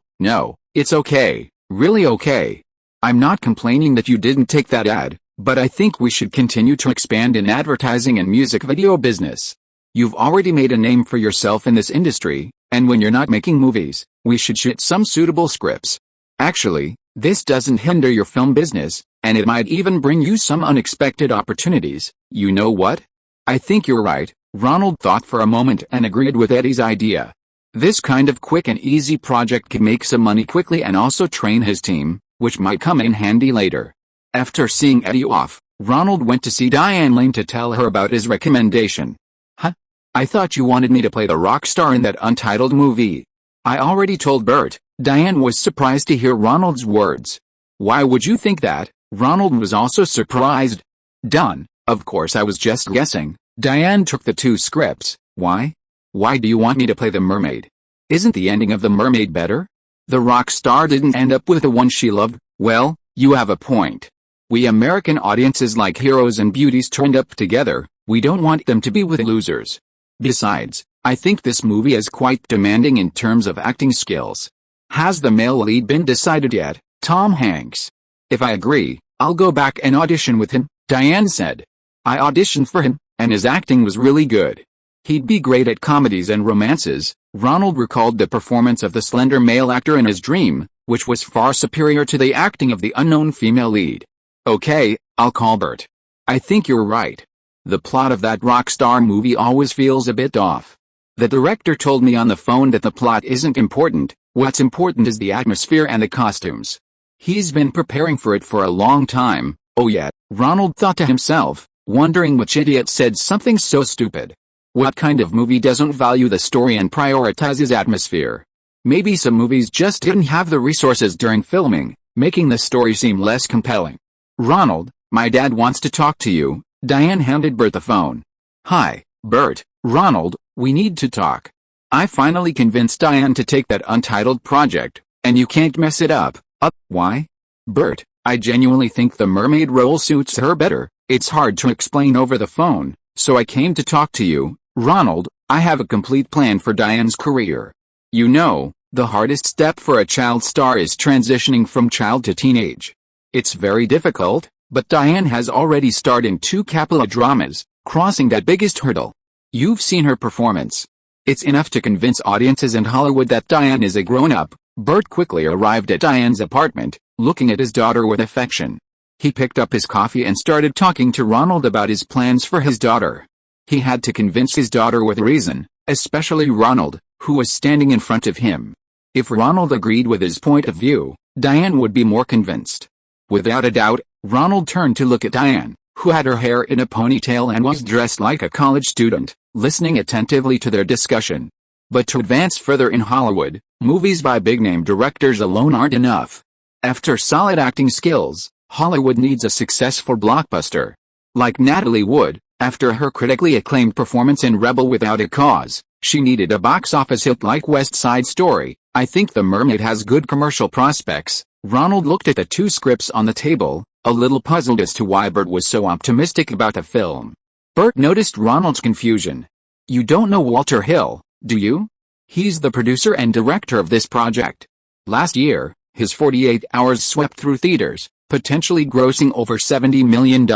it's okay, really okay. I'm not complaining that you didn't take that ad, but I think we should continue to expand in advertising and music video business. You've already made a name for yourself in this industry, and when you're not making movies, we should shoot some suitable scripts. Actually, this doesn't hinder your film business, and it might even bring you some unexpected opportunities. You know what? I think you're right. Ronald thought for a moment and agreed with Eddie's idea. This kind of quick and easy project could make some money quickly and also train his team, which might come in handy later. After seeing Eddie off, Ronald went to see Diane Lane to tell her about his recommendation. Huh? I thought you wanted me to play the rock star in that untitled movie. I already told Bert. Diane was surprised to hear Ronald's words. Why would you think that? Ronald was also surprised. Done. Of course I was just guessing. Diane took the two scripts. Why? Why do you want me to play the mermaid? Isn't the ending of The Mermaid better? The rock star didn't end up with the one she loved. Well, you have a point. We American audiences like heroes and beauties turned up together. We don't want them to be with losers. Besides, I think this movie is quite demanding in terms of acting skills. Has the male lead been decided yet? Tom Hanks. If I agree, I'll go back and audition with him, Diane said. I auditioned for him, and his acting was really good. He'd be great at comedies and romances. Ronald recalled the performance of the slender male actor in his dream, which was far superior to the acting of the unknown female lead. Okay, I'll call Bert. I think you're right. The plot of that rock star movie always feels a bit off. The director told me on the phone that the plot isn't important. What's important is the atmosphere and the costumes. He's been preparing for it for a long time. Oh yeah, Ronald thought to himself, wondering which idiot said something so stupid. What kind of movie doesn't value the story and prioritizes atmosphere? Maybe some movies just didn't have the resources during filming, making the story seem less compelling. Ronald, my dad wants to talk to you. Diane handed Bert the phone. Hi, Bert. Ronald, we need to talk. I finally convinced Diane to take that untitled project, and you can't mess it up. Why? Bert, I genuinely think the mermaid role suits her better. It's hard to explain over the phone, so I came to talk to you. Ronald, I have a complete plan for Diane's career. You know, the hardest step for a child star is transitioning from child to teenage. It's very difficult, but Diane has already starred in 2 cappella dramas, crossing that biggest hurdle. You've seen her performance. It's enough to convince audiences in Hollywood that Diane is a grown-up. Bert quickly arrived at Diane's apartment, looking at his daughter with affection. He picked up his coffee and started talking to Ronald about his plans for his daughter. He had to convince his daughter with reason, especially Ronald, who was standing in front of him. If Ronald agreed with his point of view, Diane would be more convinced. Without a doubt, Ronald turned to look at Diane, who had her hair in a ponytail and was dressed like a college student, listening attentively to their discussion. But to advance further in Hollywood, movies by big-name directors alone aren't enough. After solid acting skills, Hollywood needs a successful blockbuster. Like Natalie Wood, after her critically acclaimed performance in Rebel Without a Cause, she needed a box office hit like West Side Story. I think The Mermaid has good commercial prospects. Ronald looked at the two scripts on the table, a little puzzled as to why Bert was so optimistic about the film. Bert noticed Ronald's confusion. You don't know Walter Hill, do you? He's the producer and director of this project. Last year, his 48 Hours swept through theaters, potentially grossing over $70 million.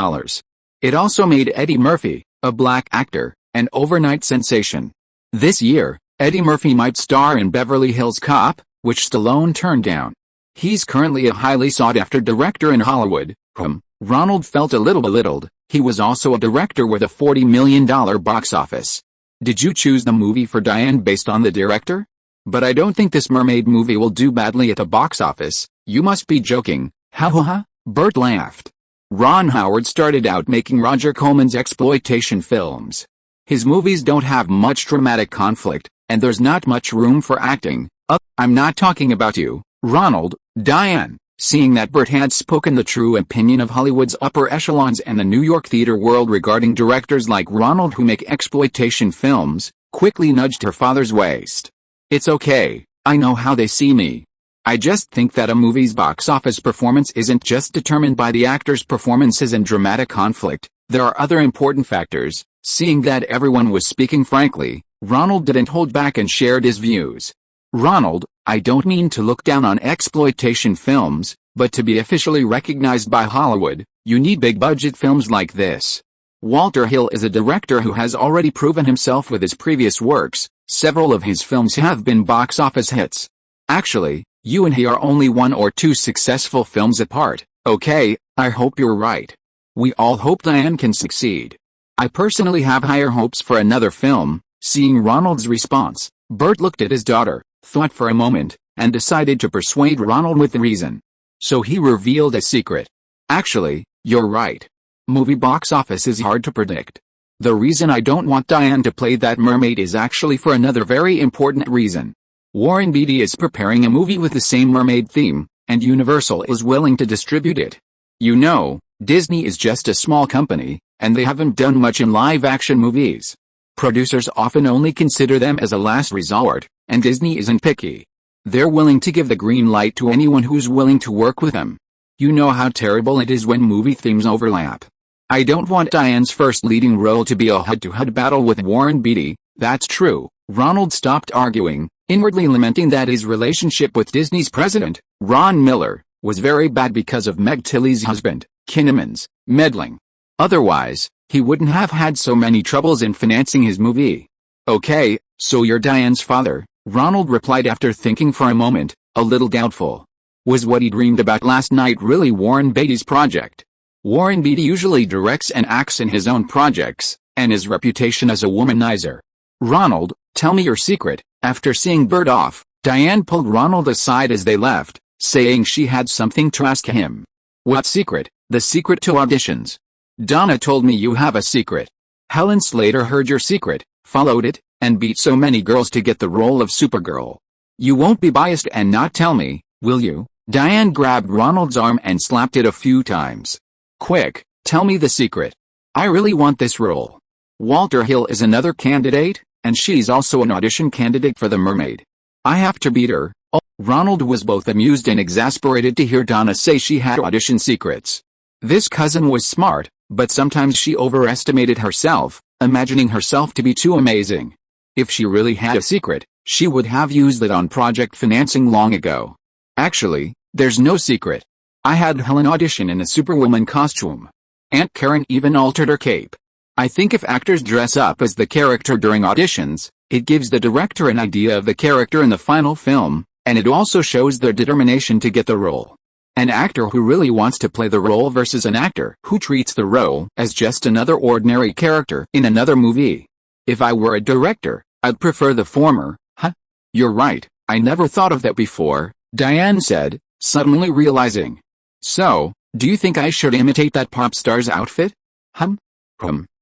It also made Eddie Murphy, a black actor, an overnight sensation. This year, Eddie Murphy might star in Beverly Hills Cop, which Stallone turned down. He's currently a highly sought-after director in Hollywood. Ronald felt a little belittled. He was also a director with a $40 million box office. Did you choose the movie for Diane based on the director? But I don't think this mermaid movie will do badly at the box office. You must be joking. Ha ha ha. Bert laughed. Ron Howard started out making Roger Corman's exploitation films. His movies don't have much dramatic conflict, and there's not much room for acting. I'm not talking about you, Ronald. Diane. Seeing that Bert had spoken the true opinion of Hollywood's upper echelons and the New York theater world regarding directors like Ronald who make exploitation films, quickly nudged her father's waist. It's okay, I know how they see me. I just think that a movie's box office performance isn't just determined by the actor's performances and dramatic conflict. There are other important factors. Seeing that everyone was speaking frankly, Ronald didn't hold back and shared his views. Ronald, I don't mean to look down on exploitation films, but to be officially recognized by Hollywood, you need big-budget films like this. Walter Hill is a director who has already proven himself with his previous works. Several of his films have been box office hits. Actually, you and he are only one or two successful films apart. Okay, I hope you're right. We all hope Diane can succeed. I personally have higher hopes for another film. Seeing Ronald's response, Bert looked at his daughter, thought for a moment, and decided to persuade Ronald with reason. So he revealed a secret. Actually, you're right. Movie box office is hard to predict. The reason I don't want Diane to play that mermaid is actually for another very important reason. Warren Beatty is preparing a movie with the same mermaid theme, and Universal is willing to distribute it. You know, Disney is just a small company, and they haven't done much in live-action movies. Producers often only consider them as a last resort, and Disney isn't picky. They're willing to give the green light to anyone who's willing to work with them. You know how terrible it is when movie themes overlap. I don't want Diane's first leading role to be a head-to-head battle with Warren Beatty. That's true. Ronald stopped arguing, inwardly lamenting that his relationship with Disney's president, Ron Miller, was very bad because of Meg Tilly's husband, Kinnaman's, meddling. Otherwise, he wouldn't have had so many troubles in financing his movie. Okay, so you're Diane's father, Ronald replied after thinking for a moment, a little doubtful. Was what he dreamed about last night really Warren Beatty's project? Warren Beatty usually directs and acts in his own projects, and his reputation as a womanizer. Ronald, tell me your secret. After seeing Bert off, Diane pulled Ronald aside as they left, saying she had something to ask him. What secret? The secret to auditions. Donna told me you have a secret. Helen Slater heard your secret, followed it, and beat so many girls to get the role of Supergirl. You won't be biased and not tell me, will you? Diane grabbed Ronald's arm and slapped it a few times. Quick, tell me the secret. I really want this role. Walter Hill is another candidate, and she's also an audition candidate for The Mermaid. I have to beat her. Oh. Ronald was both amused and exasperated to hear Donna say she had audition secrets. This cousin was smart, but sometimes she overestimated herself, imagining herself to be too amazing. If she really had a secret, she would have used it on project financing long ago. Actually, there's no secret. I had Helen audition in a Superwoman costume. Aunt Karen even altered her cape. I think if actors dress up as the character during auditions, it gives the director an idea of the character in the final film, and it also shows their determination to get the role. An actor who really wants to play the role versus an actor who treats the role as just another ordinary character in another movie. If I were a director, I'd prefer the former. Huh? You're right, I never thought of that before, Diane said, suddenly realizing. So, do you think I should imitate that pop star's outfit?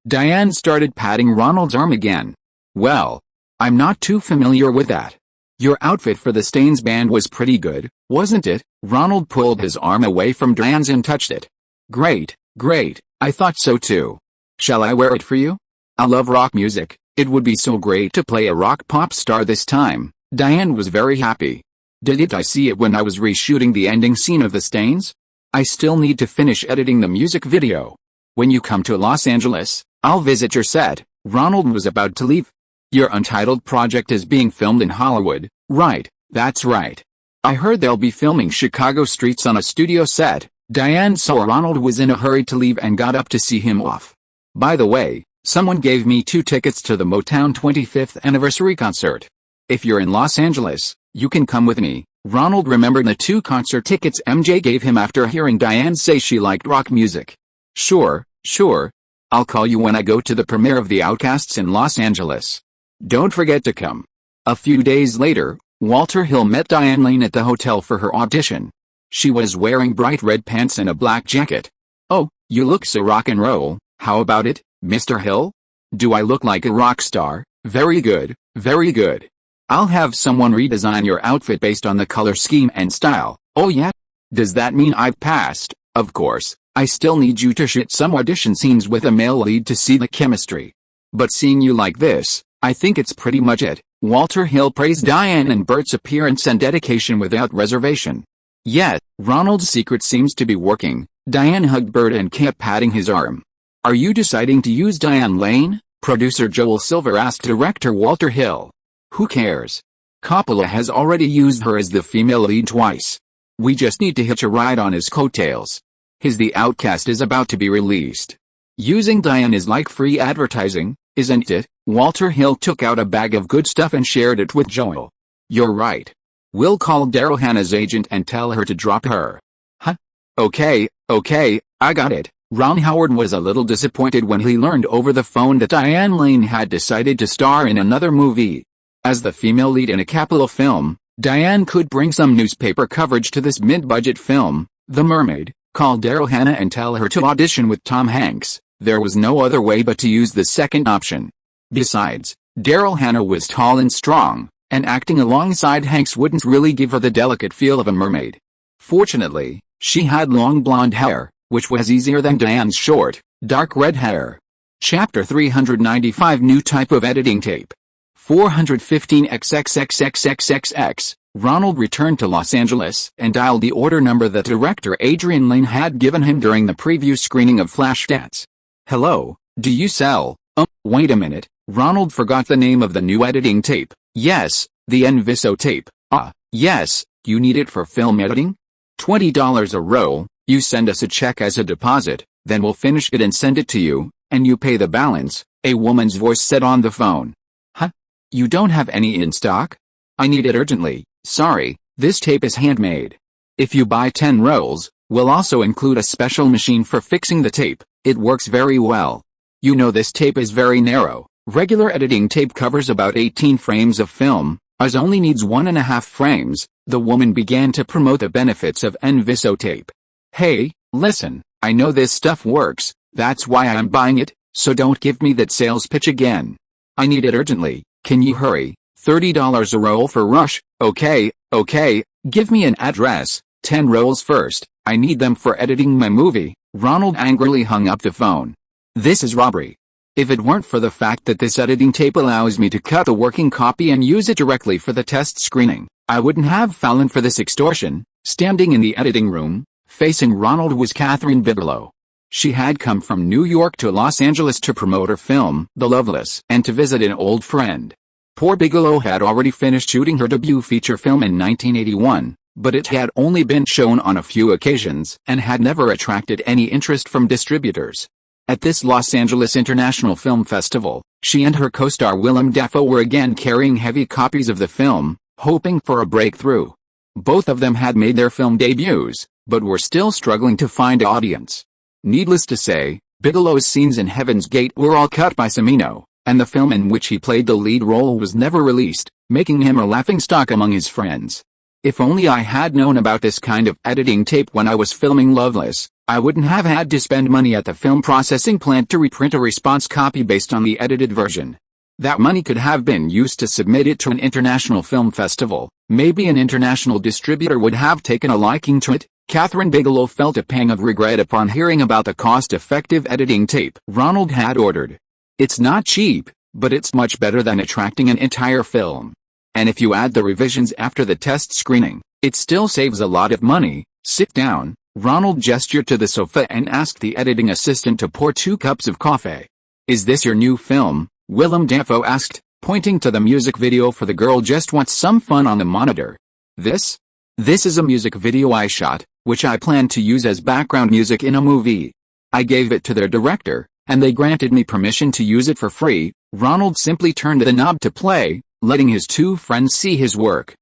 Diane started patting Ronald's arm again. Well, I'm not too familiar with that. Your outfit for the Stains band was pretty good, wasn't it? Ronald pulled his arm away from Diane's and touched it. Great, great, I thought so too. Shall I wear it for you? I love rock music, it would be so great to play a rock pop star this time. Diane was very happy. Didn't I see it when I was reshooting the ending scene of the Stains? I still need to finish editing the music video. When you come to Los Angeles, I'll visit your set. Ronald was about to leave. Your Untitled project is being filmed in Hollywood, right? That's right. I heard they'll be filming Chicago streets on a studio set. Diane saw Ronald was in a hurry to leave and got up to see him off. By the way, someone gave me 2 tickets to the Motown 25th anniversary concert. If you're in Los Angeles, you can come with me. Ronald remembered the 2 concert tickets MJ gave him after hearing Diane say she liked rock music. Sure. I'll call you when I go to the premiere of The Outcasts in Los Angeles. Don't forget to come. A few days later, Walter Hill met Diane Lane at the hotel for her audition. She was wearing bright red pants and a black jacket. Oh, you look so rock and roll. How about it, Mr. Hill? Do I look like a rock star? Very good, very good. I'll have someone redesign your outfit based on the color scheme and style. Oh yeah? Does that mean I've passed? Of course, I still need you to shoot some audition scenes with a male lead to see the chemistry. But seeing you like this, I think it's pretty much it. Walter Hill praised Diane and Bert's appearance and dedication without reservation. Yet, Ronald's secret seems to be working. Diane hugged Bert and kept patting his arm. Are you deciding to use Diane Lane? Producer Joel Silver asked director Walter Hill. Who cares? Coppola has already used her as the female lead twice. We just need to hitch a ride on his coattails. His The Outcast is about to be released. Using Diane is like free advertising, isn't it? Walter Hill took out a bag of good stuff and shared it with Joel. You're right. We'll call Daryl Hannah's agent and tell her to drop her. Huh? Okay, I got it. Ron Howard was a little disappointed when he learned over the phone that Diane Lane had decided to star in another movie. As the female lead in a capital film, Diane could bring some newspaper coverage to this mid-budget film. The Mermaid. Call Daryl Hannah and tell her to audition with Tom Hanks. There was no other way but to use the second option. Besides, Daryl Hannah was tall and strong, and acting alongside Hanks wouldn't really give her the delicate feel of a mermaid. Fortunately, she had long blonde hair, which was easier than Diane's short, dark red hair. Chapter 395 New Type of Editing Tape. 415XXXXXXX. Ronald returned to Los Angeles and dialed the order number that director Adrian Lane had given him during the preview screening of Flashdance. Hello, do you sell? Wait a minute, Ronald forgot the name of the new editing tape. Yes, the Enviso tape. Yes, you need it for film editing? $20 a roll, you send us a check as a deposit, then we'll finish it and send it to you, and you pay the balance, a woman's voice said on the phone. Huh? You don't have any in stock? I need it urgently. Sorry, this tape is handmade. If you buy 10 rolls, we'll also include a special machine for fixing the tape. It works very well. You know this tape is very narrow. Regular editing tape covers about 18 frames of film. Ours only needs 1.5 frames. The woman began to promote the benefits of Enviso tape. Hey, listen, I know this stuff works. That's why I'm buying it, so don't give me that sales pitch again. I need it urgently. Can you hurry? $30 a roll for Rush. Okay, give me an address. 10 rolls first. I need them for editing my movie. Ronald angrily hung up the phone. This is robbery. If it weren't for the fact that this editing tape allows me to cut the working copy and use it directly for the test screening, I wouldn't have fallen for this extortion. Standing in the editing room, facing Ronald was Catherine Bigelow. She had come from New York to Los Angeles to promote her film, The Loveless, and to visit an old friend. Poor Bigelow had already finished shooting her debut feature film in 1981, but it had only been shown on a few occasions and had never attracted any interest from distributors. At this Los Angeles International Film Festival, she and her co-star Willem Dafoe were again carrying heavy copies of the film, hoping for a breakthrough. Both of them had made their film debuts, but were still struggling to find an audience. Needless to say, Bigelow's scenes in Heaven's Gate were all cut by Cimino, and the film in which he played the lead role was never released, making him a laughingstock among his friends. If only I had known about this kind of editing tape when I was filming Loveless, I wouldn't have had to spend money at the film processing plant to reprint a response copy based on the edited version. That money could have been used to submit it to an international film festival. Maybe an international distributor would have taken a liking to it. Kathryn Bigelow felt a pang of regret upon hearing about the cost-effective editing tape Ronald had ordered. It's not cheap, but it's much better than attracting an entire film. And if you add the revisions after the test screening, it still saves a lot of money. Sit down. Ronald gestured to the sofa and asked the editing assistant to pour 2 cups of coffee. Is this your new film? Willem Dafoe asked, pointing to the music video for The Girl Just Wants Some Fun on the monitor. This is a music video I shot, which I plan to use as background music in a movie. I gave it to their director, and they granted me permission to use it for free. Ronald simply turned the knob to play, letting his 2 friends see his work.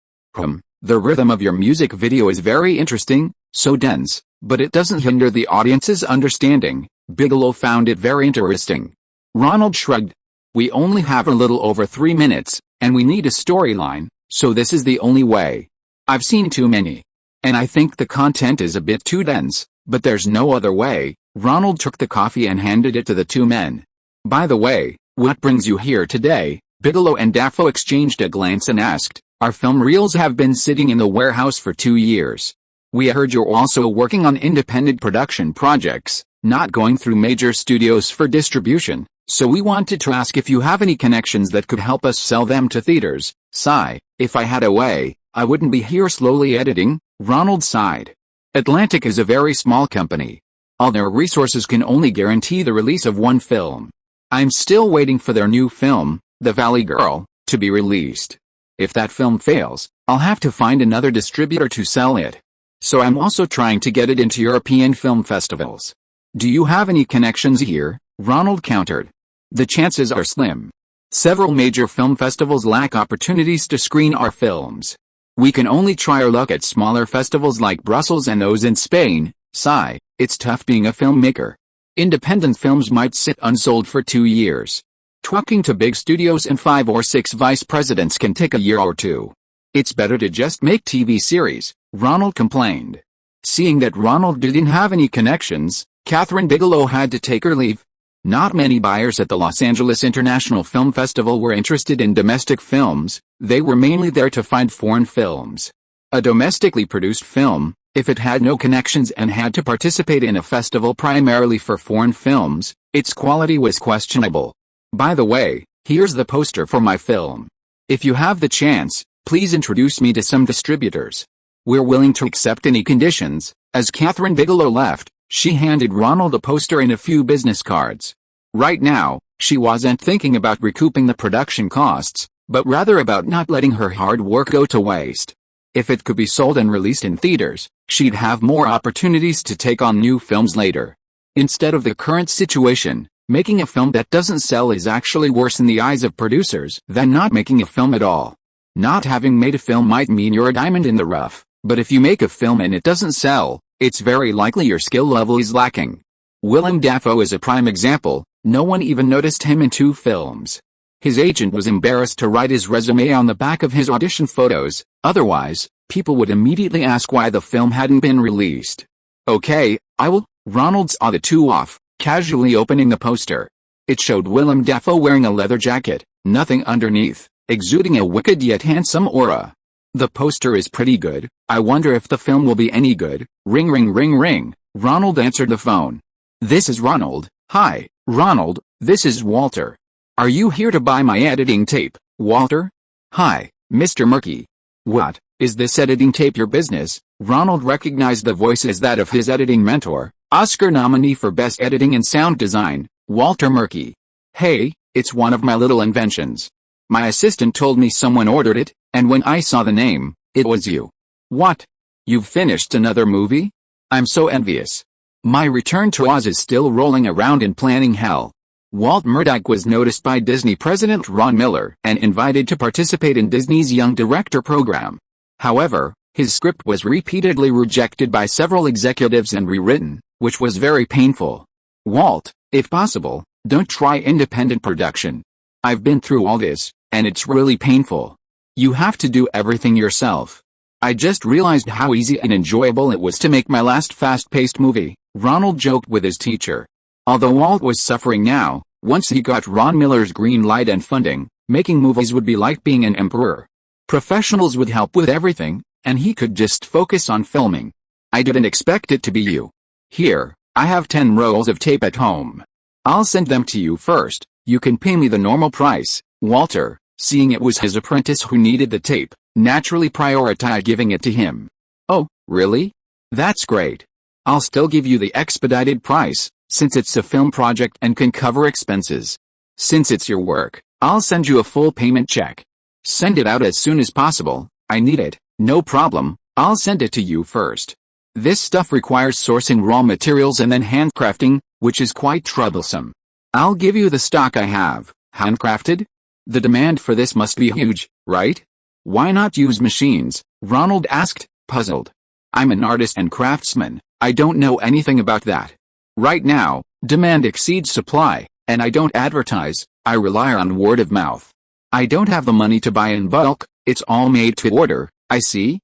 The rhythm of your music video is very interesting, so dense, but it doesn't hinder the audience's understanding. Bigelow found it very interesting. Ronald shrugged. We only have a little over 3 minutes, and we need a storyline, so this is the only way. I've seen too many. And I think the content is a bit too dense, but there's no other way. Ronald took the coffee and handed it to the 2 men. By the way, what brings you here today? Bigelow and Dafoe exchanged a glance and asked. Our film reels have been sitting in the warehouse for 2 years. We heard you're also working on independent production projects, not going through major studios for distribution, so we wanted to ask if you have any connections that could help us sell them to theaters. Sigh, if I had a way, I wouldn't be here slowly editing. Ronald sighed. Atlantic is a very small company. All their resources can only guarantee the release of 1 film. I'm still waiting for their new film, The Valley Girl, to be released. If that film fails, I'll have to find another distributor to sell it. So I'm also trying to get it into European film festivals. Do you have any connections here? Ronald countered. The chances are slim. Several major film festivals lack opportunities to screen our films. We can only try our luck at smaller festivals like Brussels and those in Spain. Sigh, it's tough being a filmmaker. Independent films might sit unsold for 2 years. Talking to big studios and 5 or 6 vice presidents can take a year or 2. It's better to just make TV series, Ronald complained. Seeing that Ronald didn't have any connections, Kathryn Bigelow had to take her leave. Not many buyers at the Los Angeles International Film Festival were interested in domestic films. They were mainly there to find foreign films. A domestically produced film, if it had no connections and had to participate in a festival primarily for foreign films, its quality was questionable. By the way, here's the poster for my film. If you have the chance, please introduce me to some distributors. We're willing to accept any conditions. As Kathryn Bigelow left, she handed Ronald a poster and a few business cards. Right now, she wasn't thinking about recouping the production costs, but rather about not letting her hard work go to waste. If it could be sold and released in theaters, she'd have more opportunities to take on new films later. Instead of the current situation, making a film that doesn't sell is actually worse in the eyes of producers than not making a film at all. Not having made a film might mean you're a diamond in the rough, but if you make a film and it doesn't sell, it's very likely your skill level is lacking. Willem Dafoe is a prime example. No one even noticed him in 2 films. His agent was embarrassed to write his resume on the back of his audition photos, otherwise, people would immediately ask why the film hadn't been released. Okay, I will. Ronald saw the 2 off, casually opening the poster. It showed Willem Dafoe wearing a leather jacket, nothing underneath, exuding a wicked yet handsome aura. The poster is pretty good. I wonder if the film will be any good. Ring ring ring ring. Ronald answered the phone. This is Ronald. Hi, Ronald, this is Walter. Are you here to buy my editing tape, Walter? Hi, Mr. Murky. What, is this editing tape your business? Ronald recognized the voice as that of his editing mentor, Oscar nominee for Best Editing and Sound Design, Walter Murky. Hey, it's one of my little inventions. My assistant told me someone ordered it, and when I saw the name, it was you. What? You've finished another movie? I'm so envious. My return to Oz is still rolling around in planning hell. Walt Murdoch was noticed by Disney President Ron Miller and invited to participate in Disney's Young Director program. However, his script was repeatedly rejected by several executives and rewritten, which was very painful. Walt, if possible, don't try independent production. I've been through all this, and it's really painful. You have to do everything yourself. I just realized how easy and enjoyable it was to make my last fast-paced movie, Ronald joked with his teacher. Although Walt was suffering now, Once he got Ron Miller's green light and funding, making movies would be like being an emperor. Professionals would help with everything, and he could just focus on filming. I didn't expect it to be you. Here, I have 10 rolls of tape at home. I'll send them to you first. You can pay me the normal price. Walter, seeing it was his apprentice who needed the tape, naturally prioritized giving it to him. Oh, really? That's great. I'll still give you the expedited price, since it's a film project and can cover expenses. Since it's your work, I'll send you a full payment check. Send it out as soon as possible. I need it. No problem, I'll send it to you first. This stuff requires sourcing raw materials and then handcrafting, which is quite troublesome. I'll give you the stock I have. Handcrafted? The demand for this must be huge, right? Why not use machines? Ronald asked, puzzled. I'm an artist and craftsman. I don't know anything about that. Right now, demand exceeds supply, and I don't advertise. I rely on word of mouth. I don't have the money to buy in bulk. It's all made to order. I see?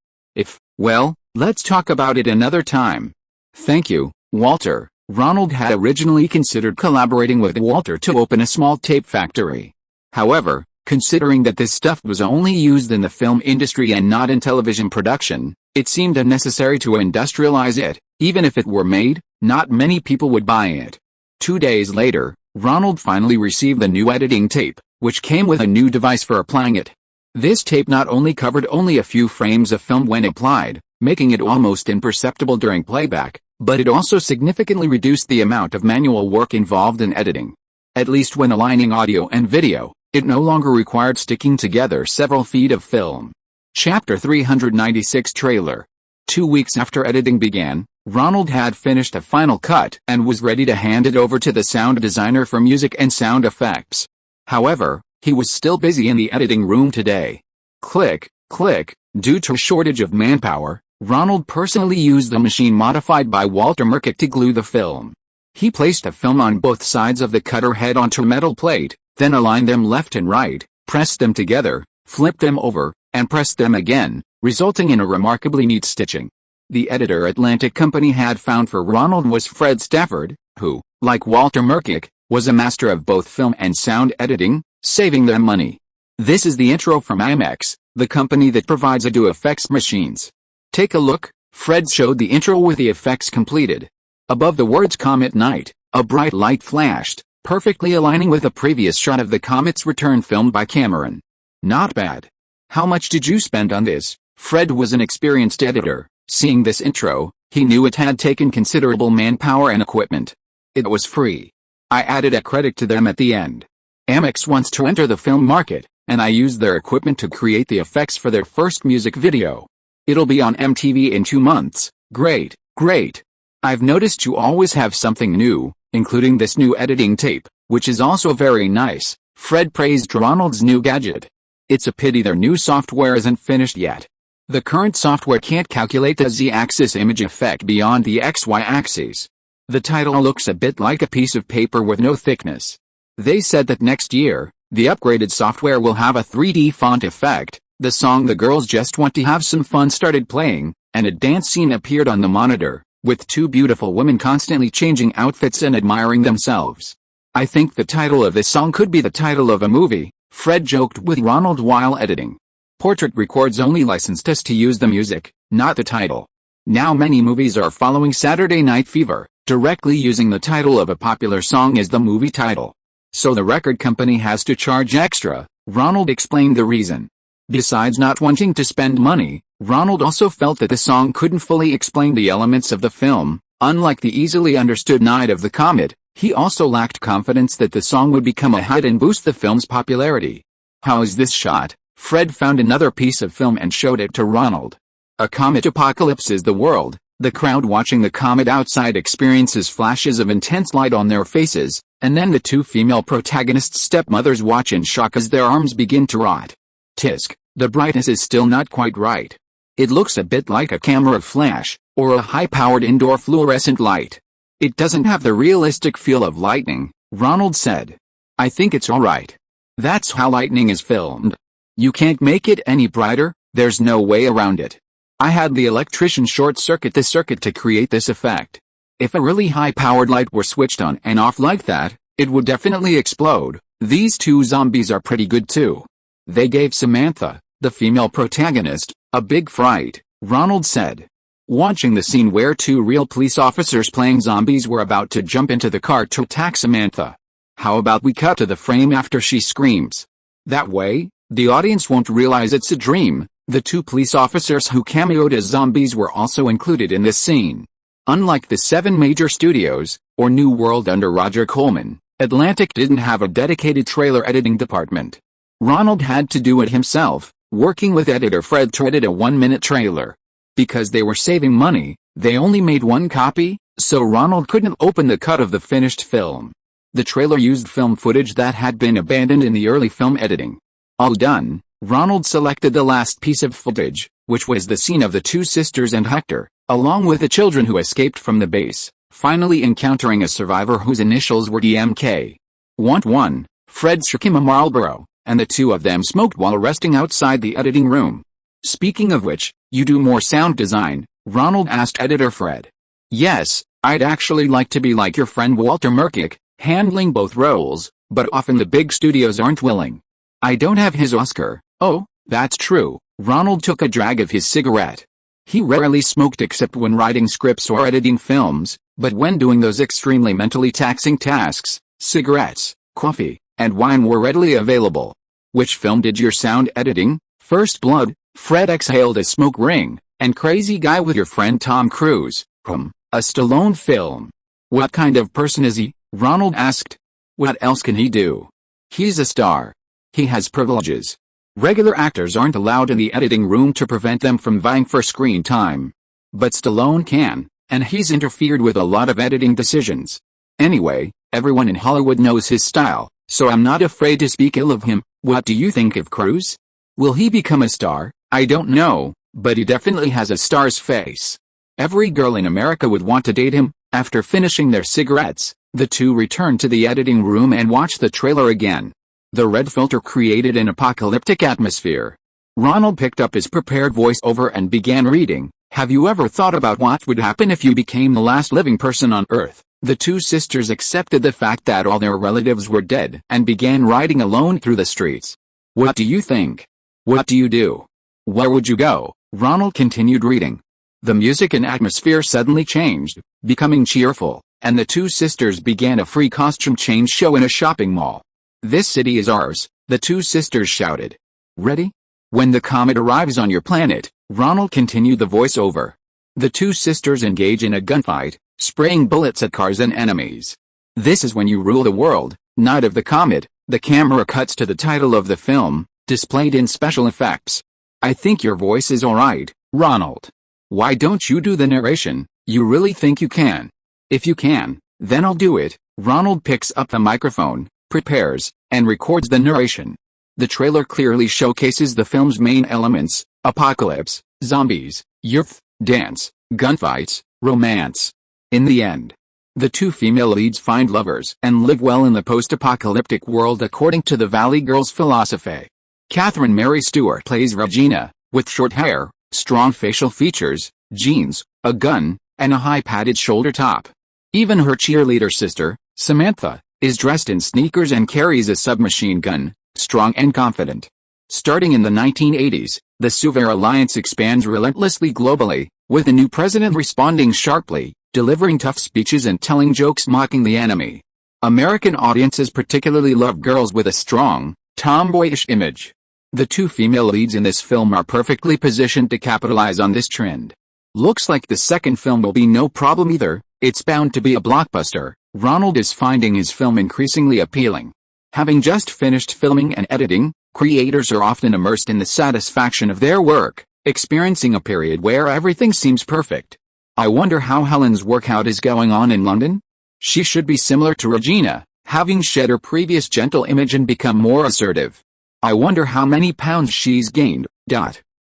Well, let's talk about it another time. Thank you, Walter. Ronald had originally considered collaborating with Walter to open a small tape factory. However, considering that this stuff was only used in the film industry and not in television production, it seemed unnecessary to industrialize it. Even if it were made, not many people would buy it. 2 days later, Ronald finally received the new editing tape, which came with a new device for applying it. This tape not only covered only a few frames of film when applied, making it almost imperceptible during playback, but it also significantly reduced the amount of manual work involved in editing. At least when aligning audio and video, it no longer required sticking together several feet of film. Chapter 396 Trailer. 2 weeks after editing began, Ronald had finished a final cut and was ready to hand it over to the sound designer for music and sound effects. However, he was still busy in the editing room today. Click, click. Due to a shortage of manpower, Ronald personally used the machine modified by Walter Merkic to glue the film. He placed the film on both sides of the cutter head onto a metal plate, then aligned them left and right, pressed them together, flipped them over, and pressed them again, resulting in a remarkably neat stitching. The editor Atlantic Company had found for Ronald was Fred Stafford, who, like Walter Merkic, was a master of both film and sound editing, saving them money. This is the intro from IMAX, the company that provides audio effects machines. Take a look. Fred showed the intro with the effects completed. Above the words Comet Night, a bright light flashed, perfectly aligning with a previous shot of the comet's return filmed by Cameron. Not bad. How much did you spend on this? Fred was an experienced editor. Seeing this intro, he knew it had taken considerable manpower and equipment. It was free. I added a credit to them at the end. IMAX wants to enter the film market, and I used their equipment to create the effects for their first music video. It'll be on MTV in 2 months. Great, great. I've noticed you always have something new, including this new editing tape, which is also very nice. Fred praised Ronald's new gadget. It's a pity their new software isn't finished yet. The current software can't calculate the Z-axis image effect beyond the XY axis. The title looks a bit like a piece of paper with no thickness. They said that next year, the upgraded software will have a 3D font effect. The song The Girls Just Want to Have Some Fun started playing, and a dance scene appeared on the monitor, with 2 beautiful women constantly changing outfits and admiring themselves. I think the title of this song could be the title of a movie, Fred joked with Ronald while editing. Portrait Records only licensed us to use the music, not the title. Now many movies are following Saturday Night Fever, directly using the title of a popular song as the movie title. So the record company has to charge extra. Ronald explained the reason. Besides not wanting to spend money, Ronald also felt that the song couldn't fully explain the elements of the film. Unlike the easily understood Night of the Comet, he also lacked confidence that the song would become a hit and boost the film's popularity. How is this shot? Fred found another piece of film and showed it to Ronald. A comet apocalypses the world. The crowd watching the comet outside experiences flashes of intense light on their faces, and then the 2 female protagonists' stepmothers watch in shock as their arms begin to rot. Tisk, the brightness is still not quite right. It looks a bit like a camera flash, or a high-powered indoor fluorescent light. It doesn't have the realistic feel of lightning, Ronald said. I think it's alright. That's how lightning is filmed. You can't make it any brighter, there's no way around it. I had the electrician short-circuit the circuit to create this effect. If a really high-powered light were switched on and off like that, It would definitely explode. These two zombies are pretty good too. They gave Samantha, the female protagonist, a big fright, Ronald said. Watching the scene where two real police officers playing zombies were about to jump into the car to attack Samantha. How about we cut to the frame after she screams? That way, the audience won't realize it's a dream. The two police officers who cameoed as zombies were also included in this scene. Unlike the 7 major studios, or New World under Roger Corman, Atlantic didn't have a dedicated trailer editing department. Ronald had to do it himself, working with editor Fred to edit a 1-minute trailer. Because they were saving money, they only made 1 copy, so Ronald couldn't open the cut of the finished film. The trailer used film footage that had been abandoned in the early film editing. All done, Ronald selected the last piece of footage, which was the scene of the 2 sisters and Hector, along with the children who escaped from the base, finally encountering a survivor whose initials were DMK. Want one? Fred struck him a Marlboro, and the 2 of them smoked while resting outside the editing room. Speaking of which, you do more sound design? Ronald asked editor Fred. Yes, I'd actually like to be like your friend Walter Merkic, handling both roles, but often the big studios aren't willing. I don't have his Oscar. Oh, that's true. Ronald took a drag of his cigarette. He rarely smoked except when writing scripts or editing films, but when doing those extremely mentally taxing tasks, cigarettes, coffee, and wine were readily available. Which film did your sound editing? First Blood, Fred exhaled a smoke ring, and Crazy Guy with your friend Tom Cruise, a Stallone film. What kind of person is he? Ronald asked. What else can he do? He's a star. He has privileges. Regular actors aren't allowed in the editing room to prevent them from vying for screen time. But Stallone can, and he's interfered with a lot of editing decisions. Anyway, everyone in Hollywood knows his style, so I'm not afraid to speak ill of him. What do you think of Cruise? Will he become a star? I don't know, but he definitely has a star's face. Every girl in America would want to date him. After finishing their cigarettes, the 2 returned to the editing room and watched the trailer again. The red filter created an apocalyptic atmosphere. Ronald picked up his prepared voiceover and began reading. Have you ever thought about what would happen if you became the last living person on Earth? The 2 sisters accepted the fact that all their relatives were dead and began riding alone through the streets. What do you think? What do you do? Where would you go? Ronald continued reading. The music and atmosphere suddenly changed, becoming cheerful, and the 2 sisters began a free costume change show in a shopping mall. This city is ours, the 2 sisters shouted. Ready? When the comet arrives on your planet, Ronald continued the voiceover. The 2 sisters engage in a gunfight, spraying bullets at cars and enemies. This is when you rule the world, Night of the Comet. The camera cuts to the title of the film, displayed in special effects. I think your voice is alright, Ronald. Why don't you do the narration? You really think you can? If you can, then I'll do it. Ronald picks up the microphone, prepares, and records the narration. The trailer clearly showcases the film's main elements: apocalypse, zombies, youth, dance, gunfights, romance. In the end, the 2 female leads find lovers and live well in the post-apocalyptic world according to the Valley Girl's philosophy. Catherine Mary Stewart plays Regina, with short hair, strong facial features, jeans, a gun, and a high padded shoulder top. Even her cheerleader sister, Samantha, is dressed in sneakers and carries a submachine gun, strong and confident. Starting in the 1980s, the Suvair Alliance expands relentlessly globally, with a new president responding sharply, delivering tough speeches and telling jokes mocking the enemy. American audiences particularly love girls with a strong, tomboyish image. The 2 female leads in this film are perfectly positioned to capitalize on this trend. Looks like the second film will be no problem either. It's bound to be a blockbuster. Ronald is finding his film increasingly appealing. Having just finished filming and editing, creators are often immersed in the satisfaction of their work, experiencing a period where everything seems perfect. I wonder how Helen's workout is going on in London? She should be similar to Regina, having shed her previous gentle image and become more assertive. I wonder how many pounds she's gained.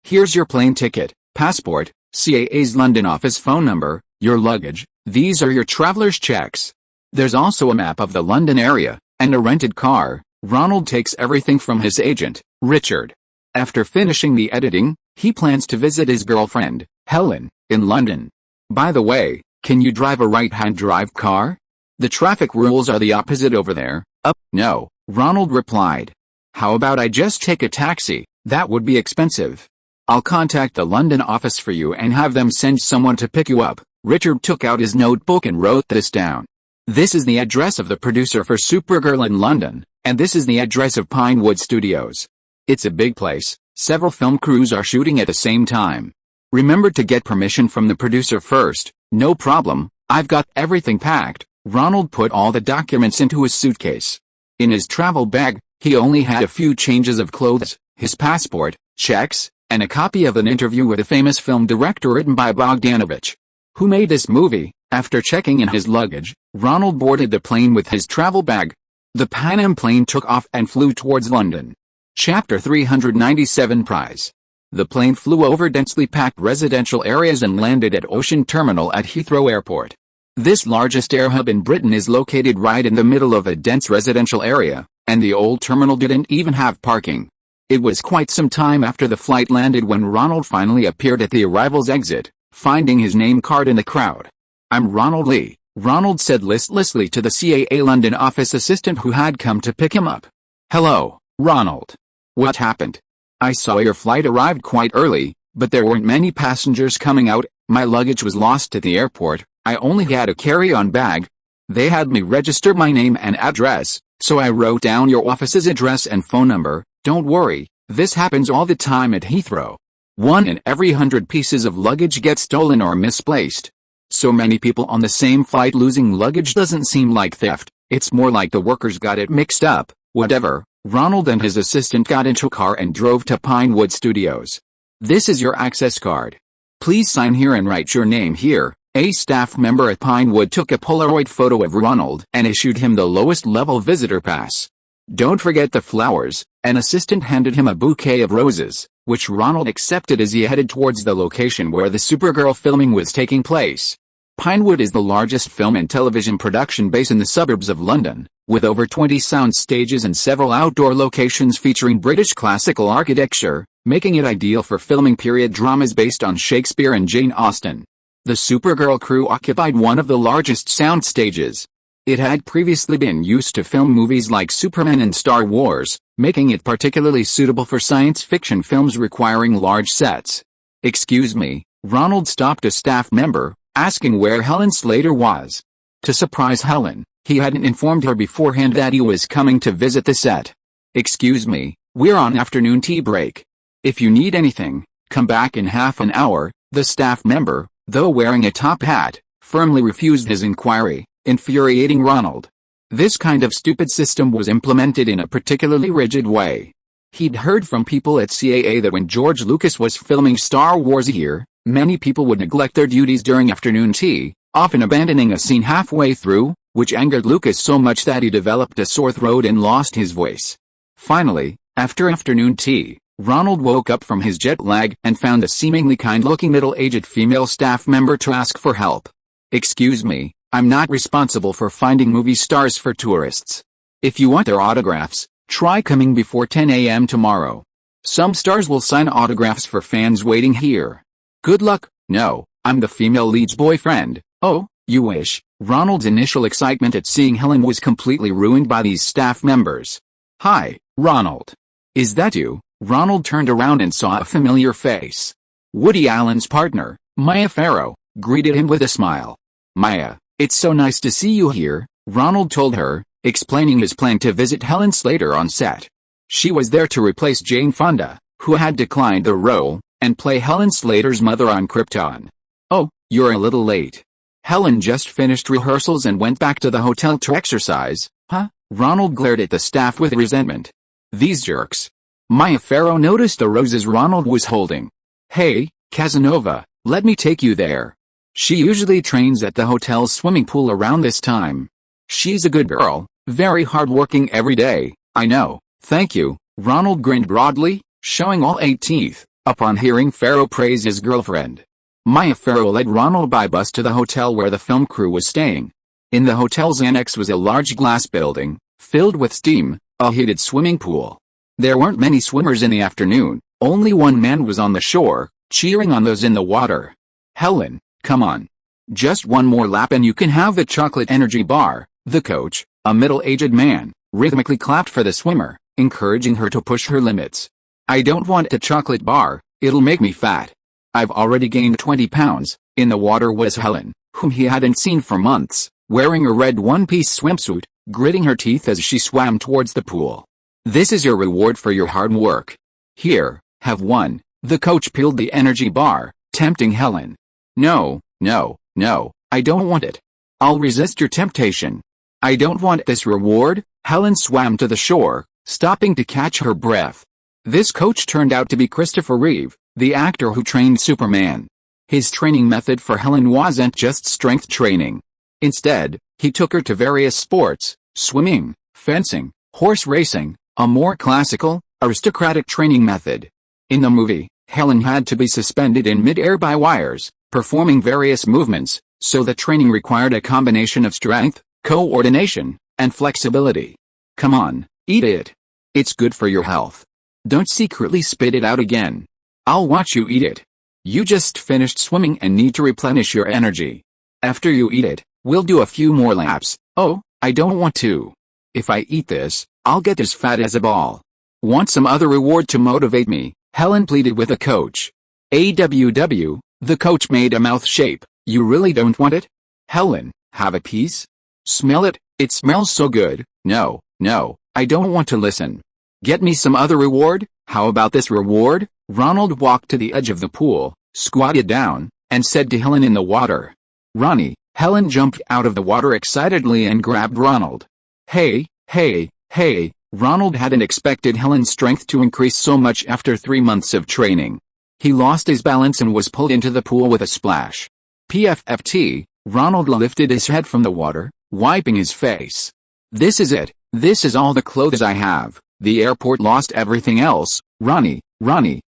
Here's your plane ticket, passport, CAA's London office phone number, your luggage. These are your traveler's checks. There's also a map of the London area, and a rented car. Ronald takes everything from his agent, Richard. After finishing the editing, he plans to visit his girlfriend, Helen, in London. By the way, can you drive a right-hand drive car? The traffic rules are the opposite over there. No, Ronald replied. How about I just take a taxi? That would be expensive. I'll contact the London office for you and have them send someone to pick you up. Richard took out his notebook and wrote this down. This is the address of the producer for Supergirl in London, and this is the address of Pinewood Studios. It's a big place. Several film crews are shooting at the same time. Remember to get permission from the producer first. No problem, I've got everything packed. Ronald put all the documents into his suitcase. In his travel bag, he only had a few changes of clothes, his passport, checks, and a copy of an interview with a famous film director written by Bogdanovich, who made this movie. After checking in his luggage, Ronald boarded the plane with his travel bag. The Pan Am plane took off and flew towards London. Chapter 397 Prize. The plane flew over densely packed residential areas and landed at Ocean Terminal at Heathrow Airport. This largest air hub in Britain is located right in the middle of a dense residential area, and the old terminal didn't even have parking. It was quite some time after the flight landed when Ronald finally appeared at the arrival's exit, finding his name card in the crowd. I'm Ronald Lee, Ronald said listlessly to the CAA London office assistant who had come to pick him up. Hello, Ronald. What happened? I saw your flight arrived quite early, but there weren't many passengers coming out. My luggage was lost at the airport. I only had a carry-on bag. They had me register my name and address, so I wrote down your office's address and phone number. Don't worry, this happens all the time at Heathrow. 1 in every 100 pieces of luggage gets stolen or misplaced. So many people on the same flight losing luggage doesn't seem like theft, it's more like the workers got it mixed up. Whatever. Ronald and his assistant got into a car and drove to Pinewood Studios. This is your access card. Please sign here and write your name here. A staff member at Pinewood took a Polaroid photo of Ronald and issued him the lowest level visitor pass. Don't forget the flowers. An assistant handed him a bouquet of roses, which Ronald accepted as he headed towards the location where the Supergirl filming was taking place. Pinewood is the largest film and television production base in the suburbs of London, with over 20 sound stages and several outdoor locations featuring British classical architecture, making it ideal for filming period dramas based on Shakespeare and Jane Austen. The Supergirl crew occupied one of the largest sound stages. It had previously been used to film movies like Superman and Star Wars, making it particularly suitable for science fiction films requiring large sets. Excuse me, Ronald stopped a staff member, asking where Helen Slater was. To surprise Helen, he hadn't informed her beforehand that he was coming to visit the set. Excuse me, we're on afternoon tea break. If you need anything, come back in half an hour. The staff member, though wearing a top hat, firmly refused his inquiry, infuriating Ronald. This kind of stupid system was implemented in a particularly rigid way. He'd heard from people at CAA that when George Lucas was filming Star Wars here, many people would neglect their duties during afternoon tea, often abandoning a scene halfway through, which angered Lucas so much that he developed a sore throat and lost his voice. Finally, after afternoon tea, Ronald woke up from his jet lag and found a seemingly kind-looking middle-aged female staff member to ask for help. Excuse me, I'm not responsible for finding movie stars for tourists. If you want their autographs, try coming before 10 a.m. tomorrow. Some stars will sign autographs for fans waiting here. Good luck. No, I'm the female lead's boyfriend. Oh, you wish. Ronald's initial excitement at seeing Helen was completely ruined by these staff members. Hi, Ronald. Is that you? Ronald turned around and saw a familiar face. Woody Allen's partner, Maya Farrow, greeted him with a smile. Maya, it's so nice to see you here, Ronald told her, explaining his plan to visit Helen Slater on set. She was there to replace Jane Fonda, who had declined the role, and play Helen Slater's mother on Krypton. Oh, you're a little late. Helen just finished rehearsals and went back to the hotel to exercise. Huh? Ronald glared at the staff with resentment. These jerks. Maya Farrow noticed the roses Ronald was holding. Hey, Casanova, let me take you there. She usually trains at the hotel's swimming pool around this time. She's a good girl, very hardworking every day. I know, thank you. Ronald grinned broadly, showing all 8 teeth, upon hearing Farrow praise his girlfriend. Maya Farrow led Ronald by bus to the hotel where the film crew was staying. In the hotel's annex was a large glass building, filled with steam, a heated swimming pool. There weren't many swimmers in the afternoon, only one man was on the shore, cheering on those in the water. Helen, come on. Just one more lap and you can have the chocolate energy bar, The coach, a middle-aged man, rhythmically clapped for the swimmer, encouraging her to push her limits. I don't want a chocolate bar, it'll make me fat. I've already gained 20 pounds. In the water was Helen, whom he hadn't seen for months, wearing a red one-piece swimsuit, gritting her teeth as she swam towards the pool. This is your reward for your hard work. Here, have one. The coach peeled the energy bar, tempting Helen. No, no, no, I don't want it. I'll resist your temptation. I don't want this reward. Helen swam to the shore, stopping to catch her breath. This coach turned out to be Christopher Reeve, the actor who trained Superman. His training method for Helen wasn't just strength training. Instead, he took her to various sports, swimming, fencing, horse racing, a more classical, aristocratic training method. In the movie, Helen had to be suspended in mid-air by wires, performing various movements, so the training required a combination of strength, coordination, and flexibility. Come on, eat it. It's good for your health. Don't secretly spit it out again. I'll watch you eat it. You just finished swimming and need to replenish your energy. After you eat it, we'll do a few more laps. Oh, I don't want to. If I eat this, I'll get as fat as a ball. Want some other reward to motivate me? Helen pleaded with the coach. AWW, the coach made a mouth shape. You really don't want it? Helen, have a piece? Smell it, it smells so good. No, no, I don't want to listen. Get me some other reward? How about this reward? Ronald walked to the edge of the pool, squatted down, and said to Helen in the water. Ronnie. Helen jumped out of the water excitedly and grabbed Ronald. Hey, hey, hey, Ronald hadn't expected Helen's strength to increase so much after 3 months of training. He lost his balance and was pulled into the pool with a splash. PFFT, Ronald lifted his head from the water, wiping his face. This is it, this is all the clothes I have. The airport lost everything else. Ronnie,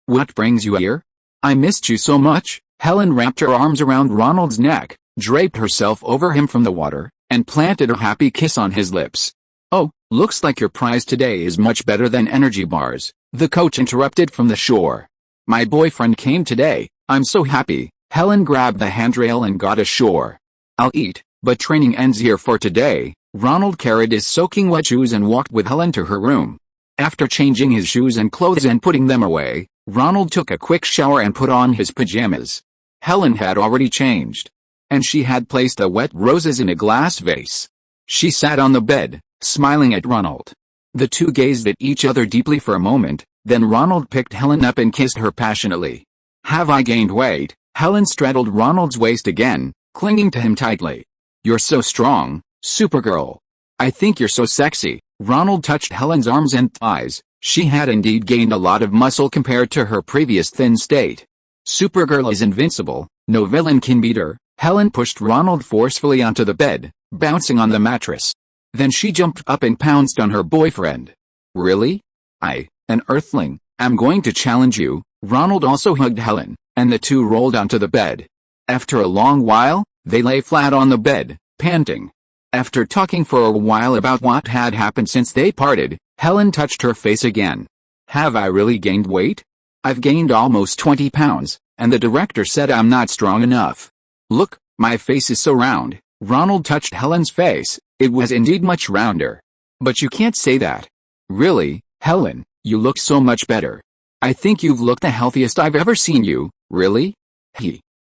what brings you here? I missed you so much. Helen wrapped her arms around Ronald's neck, draped herself over him from the water, and planted a happy kiss on his lips. Oh, looks like your prize today is much better than energy bars, the coach interrupted from the shore. My boyfriend came today, I'm so happy. Helen grabbed the handrail and got ashore. I'll eat, but training ends here for today. Ronald carried his soaking wet shoes and walked with Helen to her room. After changing his shoes and clothes and putting them away, Ronald took a quick shower and put on his pajamas. Helen had already changed, and she had placed the wet roses in a glass vase. She sat on the bed, smiling at Ronald. The two gazed at each other deeply for a moment, then Ronald picked Helen up and kissed her passionately. Have I gained weight? Helen straddled Ronald's waist again, clinging to him tightly. You're so strong, Supergirl. I think you're so sexy. Ronald touched Helen's arms and thighs. She had indeed gained a lot of muscle compared to her previous thin state. Supergirl is invincible, no villain can beat her. Helen pushed Ronald forcefully onto the bed, bouncing on the mattress. Then she jumped up and pounced on her boyfriend. Really? I, an earthling, am going to challenge you. Ronald also hugged Helen, and the two rolled onto the bed. After a long while, they lay flat on the bed, panting. After talking for a while about what had happened since they parted, Helen touched her face again. Have I really gained weight? I've gained almost 20 pounds, and the director said I'm not strong enough. Look, my face is so round. Ronald touched Helen's face. It was indeed much rounder. But you can't say that. Really, Helen, you look so much better. I think you've looked the healthiest I've ever seen you. Really?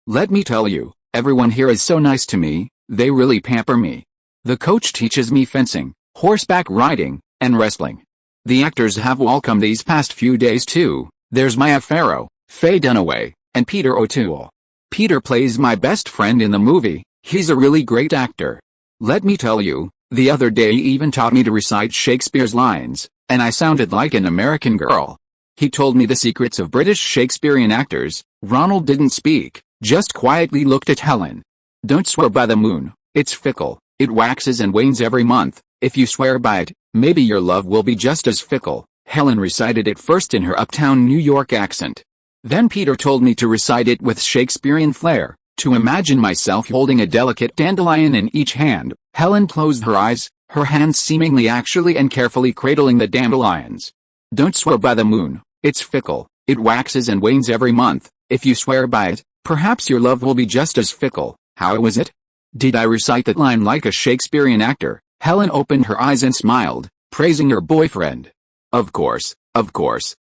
Let me tell you, everyone here is so nice to me, they really pamper me. The coach teaches me fencing, horseback riding, and wrestling. The actors have all come these past few days too. There's Maya Farrow, Faye Dunaway, and Peter O'Toole. Peter plays my best friend in the movie. He's a really great actor. Let me tell you, the other day he even taught me to recite Shakespeare's lines, and I sounded like an American girl. He told me the secrets of British Shakespearean actors. Ronald didn't speak, just quietly looked at Helen. Don't swear by the moon, it's fickle. It waxes and wanes every month. If you swear by it, maybe your love will be just as fickle. Helen recited it first in her uptown New York accent. Then Peter told me to recite it with Shakespearean flair, to imagine myself holding a delicate dandelion in each hand. Helen closed her eyes, her hands seemingly actually and carefully cradling the dandelions. Don't swear by the moon, it's fickle. It waxes and wanes every month. If you swear by it, perhaps your love will be just as fickle. How was it? Did I recite that line like a Shakespearean actor? Helen opened her eyes and smiled, praising her boyfriend. Of course,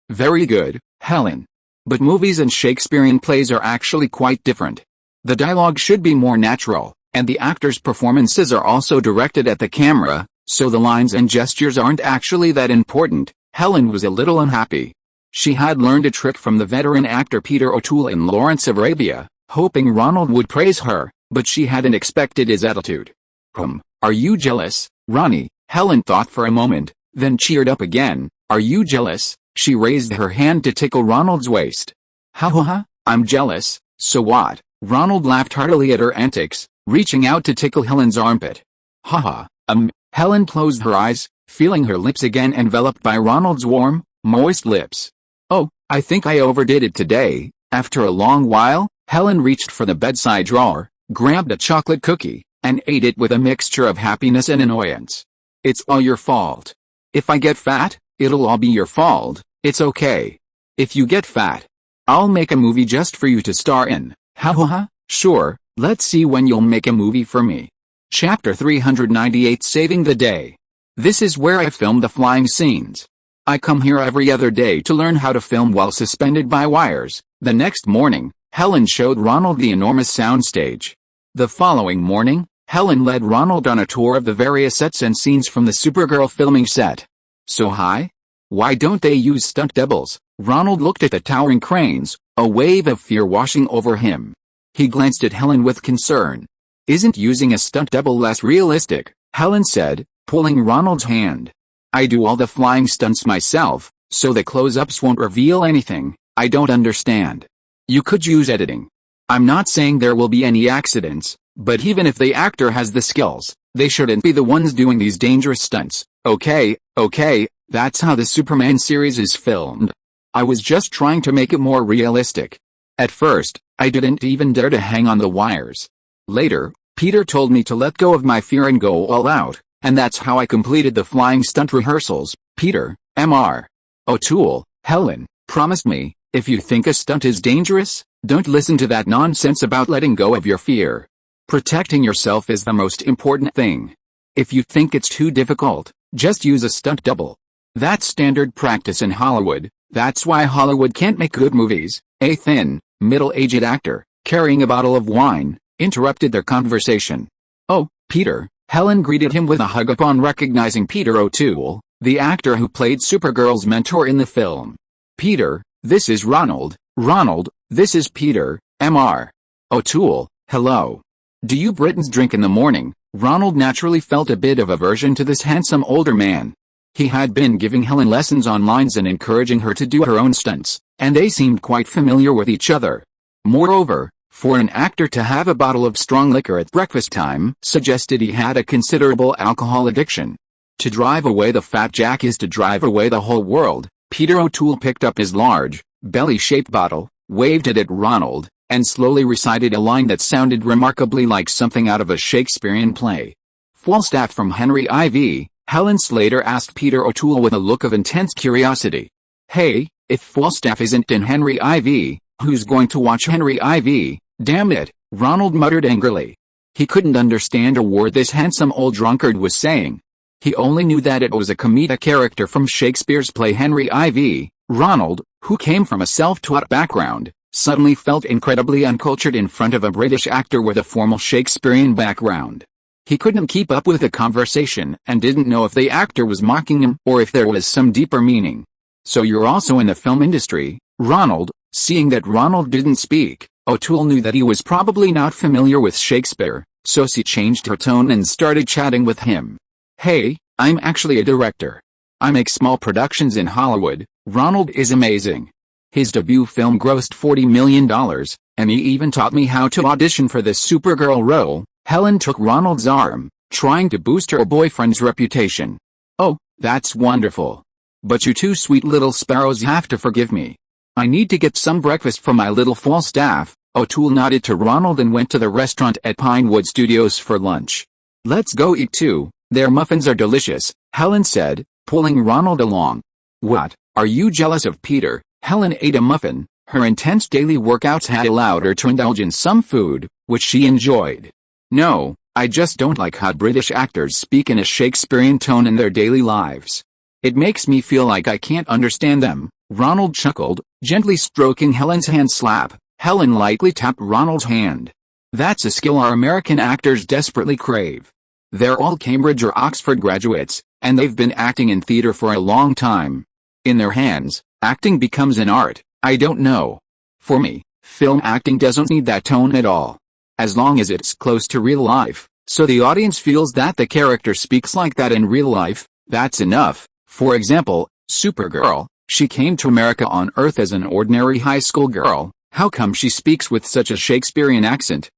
very good, Helen. But movies and Shakespearean plays are actually quite different. The dialogue should be more natural, and the actors' performances are also directed at the camera, so the lines and gestures aren't actually that important. Helen was a little unhappy. She had learned a trick from the veteran actor Peter O'Toole in Lawrence of Arabia, hoping Ronald would praise her, but she hadn't expected his attitude. Are you jealous, Ronnie? Helen thought for a moment, then cheered up again. Are you jealous? She raised her hand to tickle Ronald's waist. Ha, I'm jealous, so what? Ronald laughed heartily at her antics, reaching out to tickle Helen's armpit. Ha. Helen closed her eyes, feeling her lips again enveloped by Ronald's warm, moist lips. Oh, I think I overdid it today. After a long while, Helen reached for the bedside drawer, grabbed a chocolate cookie, and ate it with a mixture of happiness and annoyance. It's all your fault. If I get fat, it'll all be your fault. It's okay. If you get fat, I'll make a movie just for you to star in. Ha. Sure, let's see when you'll make a movie for me. Chapter 398 Saving the Day. This is where I film the flying scenes. I come here every other day to learn how to film while suspended by wires. The next morning, Helen showed Ronald the enormous soundstage. The following morning, Helen led Ronald on a tour of the various sets and scenes from the Supergirl filming set. So high? Why don't they use stunt doubles? Ronald looked at the towering cranes, a wave of fear washing over him. He glanced at Helen with concern. Isn't using a stunt double less realistic? Helen said, pulling Ronald's hand. I do all the flying stunts myself, so the close-ups won't reveal anything. I don't understand. You could use editing. I'm not saying there will be any accidents, but even if the actor has the skills, they shouldn't be the ones doing these dangerous stunts. Okay, that's how the Superman series is filmed. I was just trying to make it more realistic. At first, I didn't even dare to hang on the wires. Later, Peter told me to let go of my fear and go all out, and that's how I completed the flying stunt rehearsals. Peter, Mr. O'Toole, Helen, promised me, if you think a stunt is dangerous, don't listen to that nonsense about letting go of your fear. Protecting yourself is the most important thing. If you think it's too difficult, just use a stunt double. That's standard practice in Hollywood. That's why Hollywood can't make good movies. A thin, middle-aged actor, carrying a bottle of wine, interrupted their conversation. Oh, Peter, Helen greeted him with a hug upon recognizing Peter O'Toole, the actor who played Supergirl's mentor in the film. Peter, this is Ronald. Ronald, this is Peter, Mr. O'Toole, hello. Do you Britons drink in the morning? Ronald naturally felt a bit of aversion to this handsome older man. He had been giving Helen lessons on lines and encouraging her to do her own stunts, and they seemed quite familiar with each other. Moreover, for an actor to have a bottle of strong liquor at breakfast time suggested he had a considerable alcohol addiction. To drive away the fat jack is to drive away the whole world. Peter O'Toole picked up his large, belly-shaped bottle, waved it at Ronald, and slowly recited a line that sounded remarkably like something out of a Shakespearean play. Falstaff from Henry IV, Helen Slater asked Peter O'Toole with a look of intense curiosity. Hey, if Falstaff isn't in Henry IV, who's going to watch Henry IV? Damn it, Ronald muttered angrily. He couldn't understand a word this handsome old drunkard was saying. He only knew that it was a comedic character from Shakespeare's play Henry IV. Ronald, who came from a self-taught background, suddenly felt incredibly uncultured in front of a British actor with a formal Shakespearean background. He couldn't keep up with the conversation and didn't know if the actor was mocking him or if there was some deeper meaning. So you're also in the film industry, Ronald? Seeing that Ronald didn't speak, O'Toole knew that he was probably not familiar with Shakespeare, so she changed her tone and started chatting with him. Hey, I'm actually a director. I make small productions in Hollywood. Ronald is amazing. His debut film grossed $40 million, and he even taught me how to audition for the Supergirl role. Helen took Ronald's arm, trying to boost her boyfriend's reputation. Oh, that's wonderful. But you two sweet little sparrows have to forgive me. I need to get some breakfast for my little Falstaff. O'Toole nodded to Ronald and went to the restaurant at Pinewood Studios for lunch. Let's go eat too. Their muffins are delicious, Helen said, pulling Ronald along. What, are you jealous of Peter? Helen ate a muffin. Her intense daily workouts had allowed her to indulge in some food, which she enjoyed. No, I just don't like how British actors speak in a Shakespearean tone in their daily lives. It makes me feel like I can't understand them." Ronald chuckled, gently stroking Helen's hand. Slap. Helen lightly tapped Ronald's hand. "That's a skill our American actors desperately crave. They're all Cambridge or Oxford graduates, and they've been acting in theater for a long time. In their hands, acting becomes an art." "I don't know. For me, film acting doesn't need that tone at all. As long as it's close to real life, so the audience feels that the character speaks like that in real life, that's enough." For example, Supergirl, she came to America on Earth as an ordinary high school girl. How come she speaks with such a Shakespearean accent?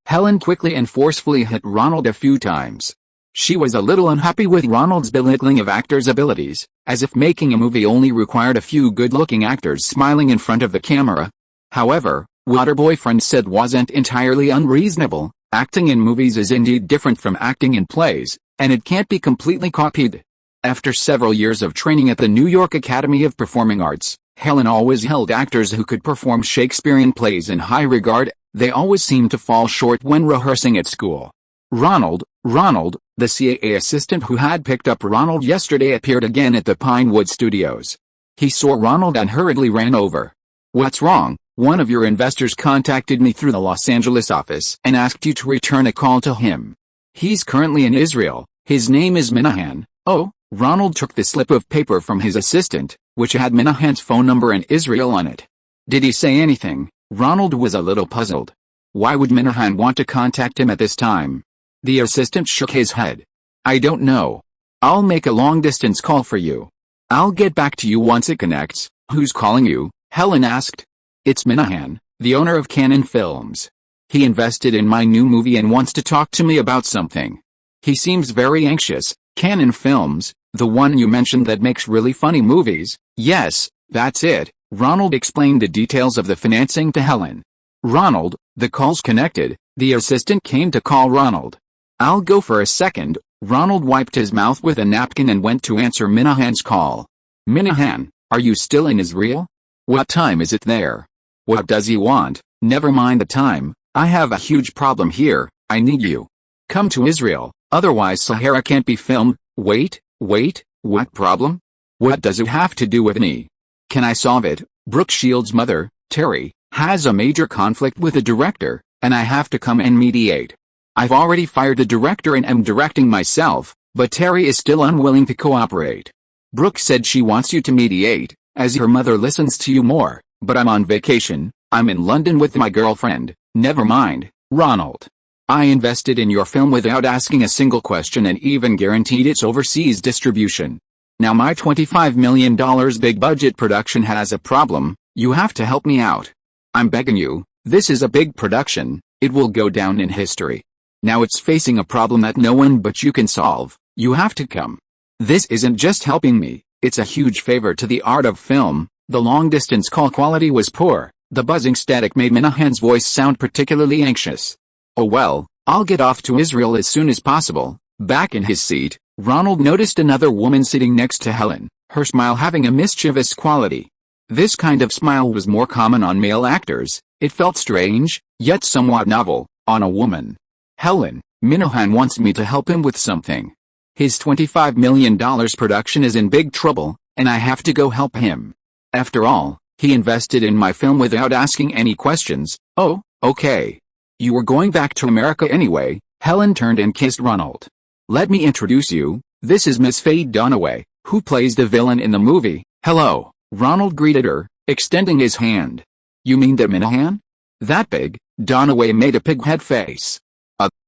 Helen quickly and forcefully hit Ronald a few times. She was a little unhappy with Ronald's belittling of actors' abilities, as if making a movie only required a few good-looking actors smiling in front of the camera. However, what her boyfriend said wasn't entirely unreasonable. Acting in movies is indeed different from acting in plays, and it can't be completely copied. After several years of training at the New York Academy of Performing Arts, Helen always held actors who could perform Shakespearean plays in high regard. They always seemed to fall short when rehearsing at school. Ronald, the CAA assistant who had picked up Ronald yesterday, appeared again at the Pinewood Studios. He saw Ronald and hurriedly ran over. "What's wrong? One of your investors contacted me through the Los Angeles office and asked you to return a call to him. He's currently in Israel. His name is Minahan." "Oh." Ronald took the slip of paper from his assistant, which had Minahan's phone number and Israel on it. "Did he say anything?" Ronald was a little puzzled. Why would Minahan want to contact him at this time? The assistant shook his head. "I don't know. I'll make a long-distance call for you. I'll get back to you once it connects." "Who's calling you?" Helen asked. "It's Minahan, the owner of Canon Films. He invested in my new movie and wants to talk to me about something. He seems very anxious." "Canon Films, the one you mentioned that makes really funny movies?" "Yes, that's it." Ronald explained the details of the financing to Helen. "Ronald, the call's connected." The assistant came to call Ronald. "I'll go for a second." Ronald wiped his mouth with a napkin and went to answer Minahan's call. "Minahan, are you still in Israel? What time is it there? What does he want?" "Never mind the time. I have a huge problem here. I need you. Come to Israel, otherwise Sahara can't be filmed." Wait, what problem? What does it have to do with me? Can I solve it?" Brooke Shields' mother, Terry, has a major conflict with the director, and I have to come and mediate. I've already fired the director and am directing myself, but Terry is still unwilling to cooperate. Brooke said she wants you to mediate, as her mother listens to you more, but I'm on vacation. I'm in London with my girlfriend." "Never mind, Ronald. I invested in your film without asking a single question and even guaranteed its overseas distribution. Now my $25 million big budget production has a problem. You have to help me out. I'm begging you. This is a big production. It will go down in history. Now it's facing a problem that no one but you can solve. You have to come. This isn't just helping me, it's a huge favor to the art of film." The long-distance call quality was poor. The buzzing static made Minahan's voice sound particularly anxious. "Oh well, I'll get off to Israel as soon as possible." Back in his seat, Ronald noticed another woman sitting next to Helen, her smile having a mischievous quality. This kind of smile was more common on male actors. It felt strange, yet somewhat novel, on a woman. "Helen, Minahan wants me to help him with something. His $25 million production is in big trouble, and I have to go help him. After all, he invested in my film without asking any questions." "Oh, okay. You were going back to America anyway." Helen turned and kissed Ronald. "Let me introduce you. This is Miss Faye Dunaway, who plays the villain in the movie." "Hello." Ronald greeted her, extending his hand. "You mean that Minahan? That big?" Dunaway made a pighead face.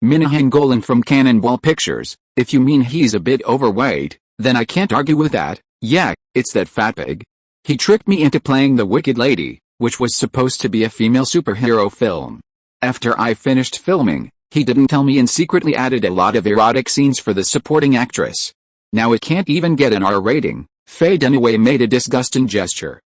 Minahan Golan from Cannonball Pictures. If you mean he's a bit overweight, then I can't argue with that. Yeah, it's that fat pig. He tricked me into playing the Wicked Lady, which was supposed to be a female superhero film. After I finished filming, he didn't tell me and secretly added a lot of erotic scenes for the supporting actress. Now it can't even get an R rating." Faye Dunaway made a disgusting gesture.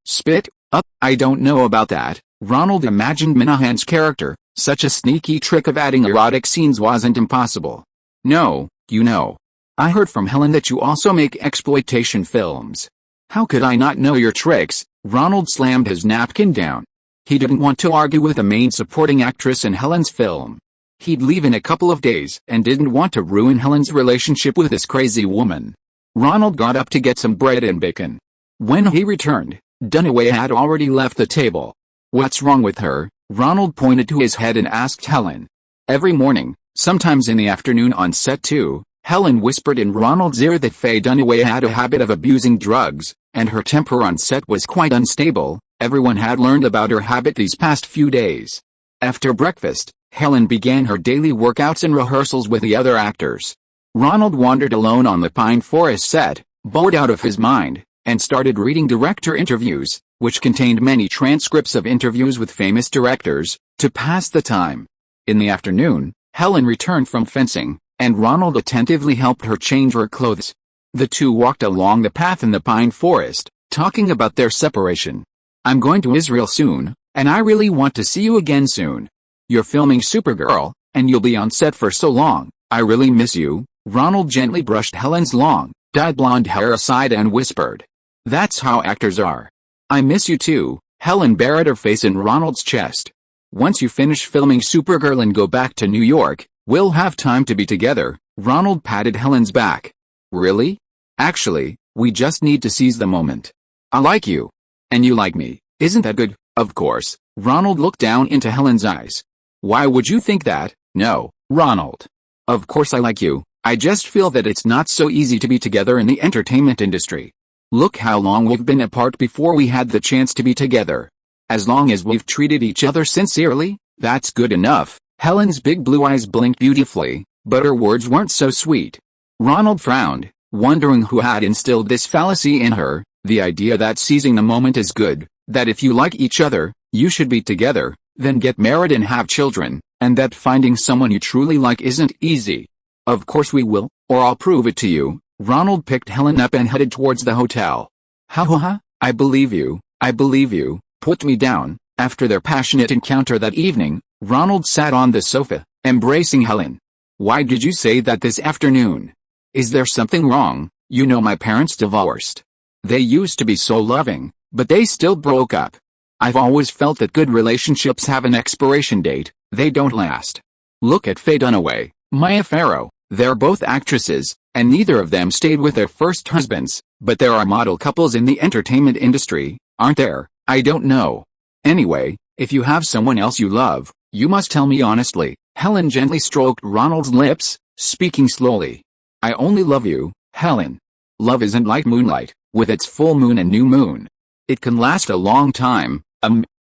Spit up? I don't know about that." Ronald imagined Minahan's character. Such a sneaky trick of adding erotic scenes wasn't impossible. "No, you know. I heard from Helen that you also make exploitation films. How could I not know your tricks?" Ronald slammed his napkin down. He didn't want to argue with the main supporting actress in Helen's film. He'd leave in a couple of days and didn't want to ruin Helen's relationship with this crazy woman. Ronald got up to get some bread and bacon. When he returned, Dunaway had already left the table. "What's wrong with her?" Ronald pointed to his head and asked Helen. Every morning, sometimes in the afternoon on set too, Helen whispered in Ronald's ear that Faye Dunaway had a habit of abusing drugs, and her temper on set was quite unstable. Everyone had learned about her habit these past few days. After breakfast, Helen began her daily workouts and rehearsals with the other actors. Ronald wandered alone on the Pine Forest set, bored out of his mind, and started reading director interviews, which contained many transcripts of interviews with famous directors, to pass the time. In the afternoon, Helen returned from fencing, and Ronald attentively helped her change her clothes. The two walked along the path in the Pine Forest, talking about their separation. "I'm going to Israel soon, and I really want to see you again soon. You're filming Supergirl, and you'll be on set for so long. I really miss you." Ronald gently brushed Helen's long, dyed blonde hair aside and whispered, "That's how actors are." "I miss you too." Helen buried her face in Ronald's chest. "Once you finish filming Supergirl and go back to New York, we'll have time to be together." Ronald patted Helen's back. "Really? Actually, we just need to seize the moment. I like you. And you like me. Isn't that good?" "Of course." Ronald looked down into Helen's eyes. "Why would you think that?" "No, Ronald. Of course I like you. I just feel that it's not so easy to be together in the entertainment industry. Look how long we've been apart before we had the chance to be together. As long as we've treated each other sincerely, that's good enough." Helen's big blue eyes blinked beautifully, but her words weren't so sweet. Ronald frowned, wondering who had instilled this fallacy in her, the idea that seizing the moment is good, that if you like each other, you should be together, then get married and have children, and that finding someone you truly like isn't easy. "Of course we will, or I'll prove it to you." Ronald picked Helen up and headed towards the hotel. "Ha ha ha, I believe you, I believe you." Put me down. After their passionate encounter that evening, Ronald sat on the sofa, embracing Helen. "Why did you say that this afternoon? Is there something wrong?" "You know my parents divorced. They used to be so loving, but they still broke up. I've always felt that good relationships have an expiration date, they don't last. Look at Faye Dunaway, Maya Farrow, they're both actresses, and neither of them stayed with their first husbands, but there are model couples in the entertainment industry, aren't there?" "I don't know. Anyway, if you have someone else you love, you must tell me honestly." Helen gently stroked Ronald's lips, speaking slowly. "I only love you, Helen. Love isn't like moonlight, with its full moon and new moon. It can last a long time."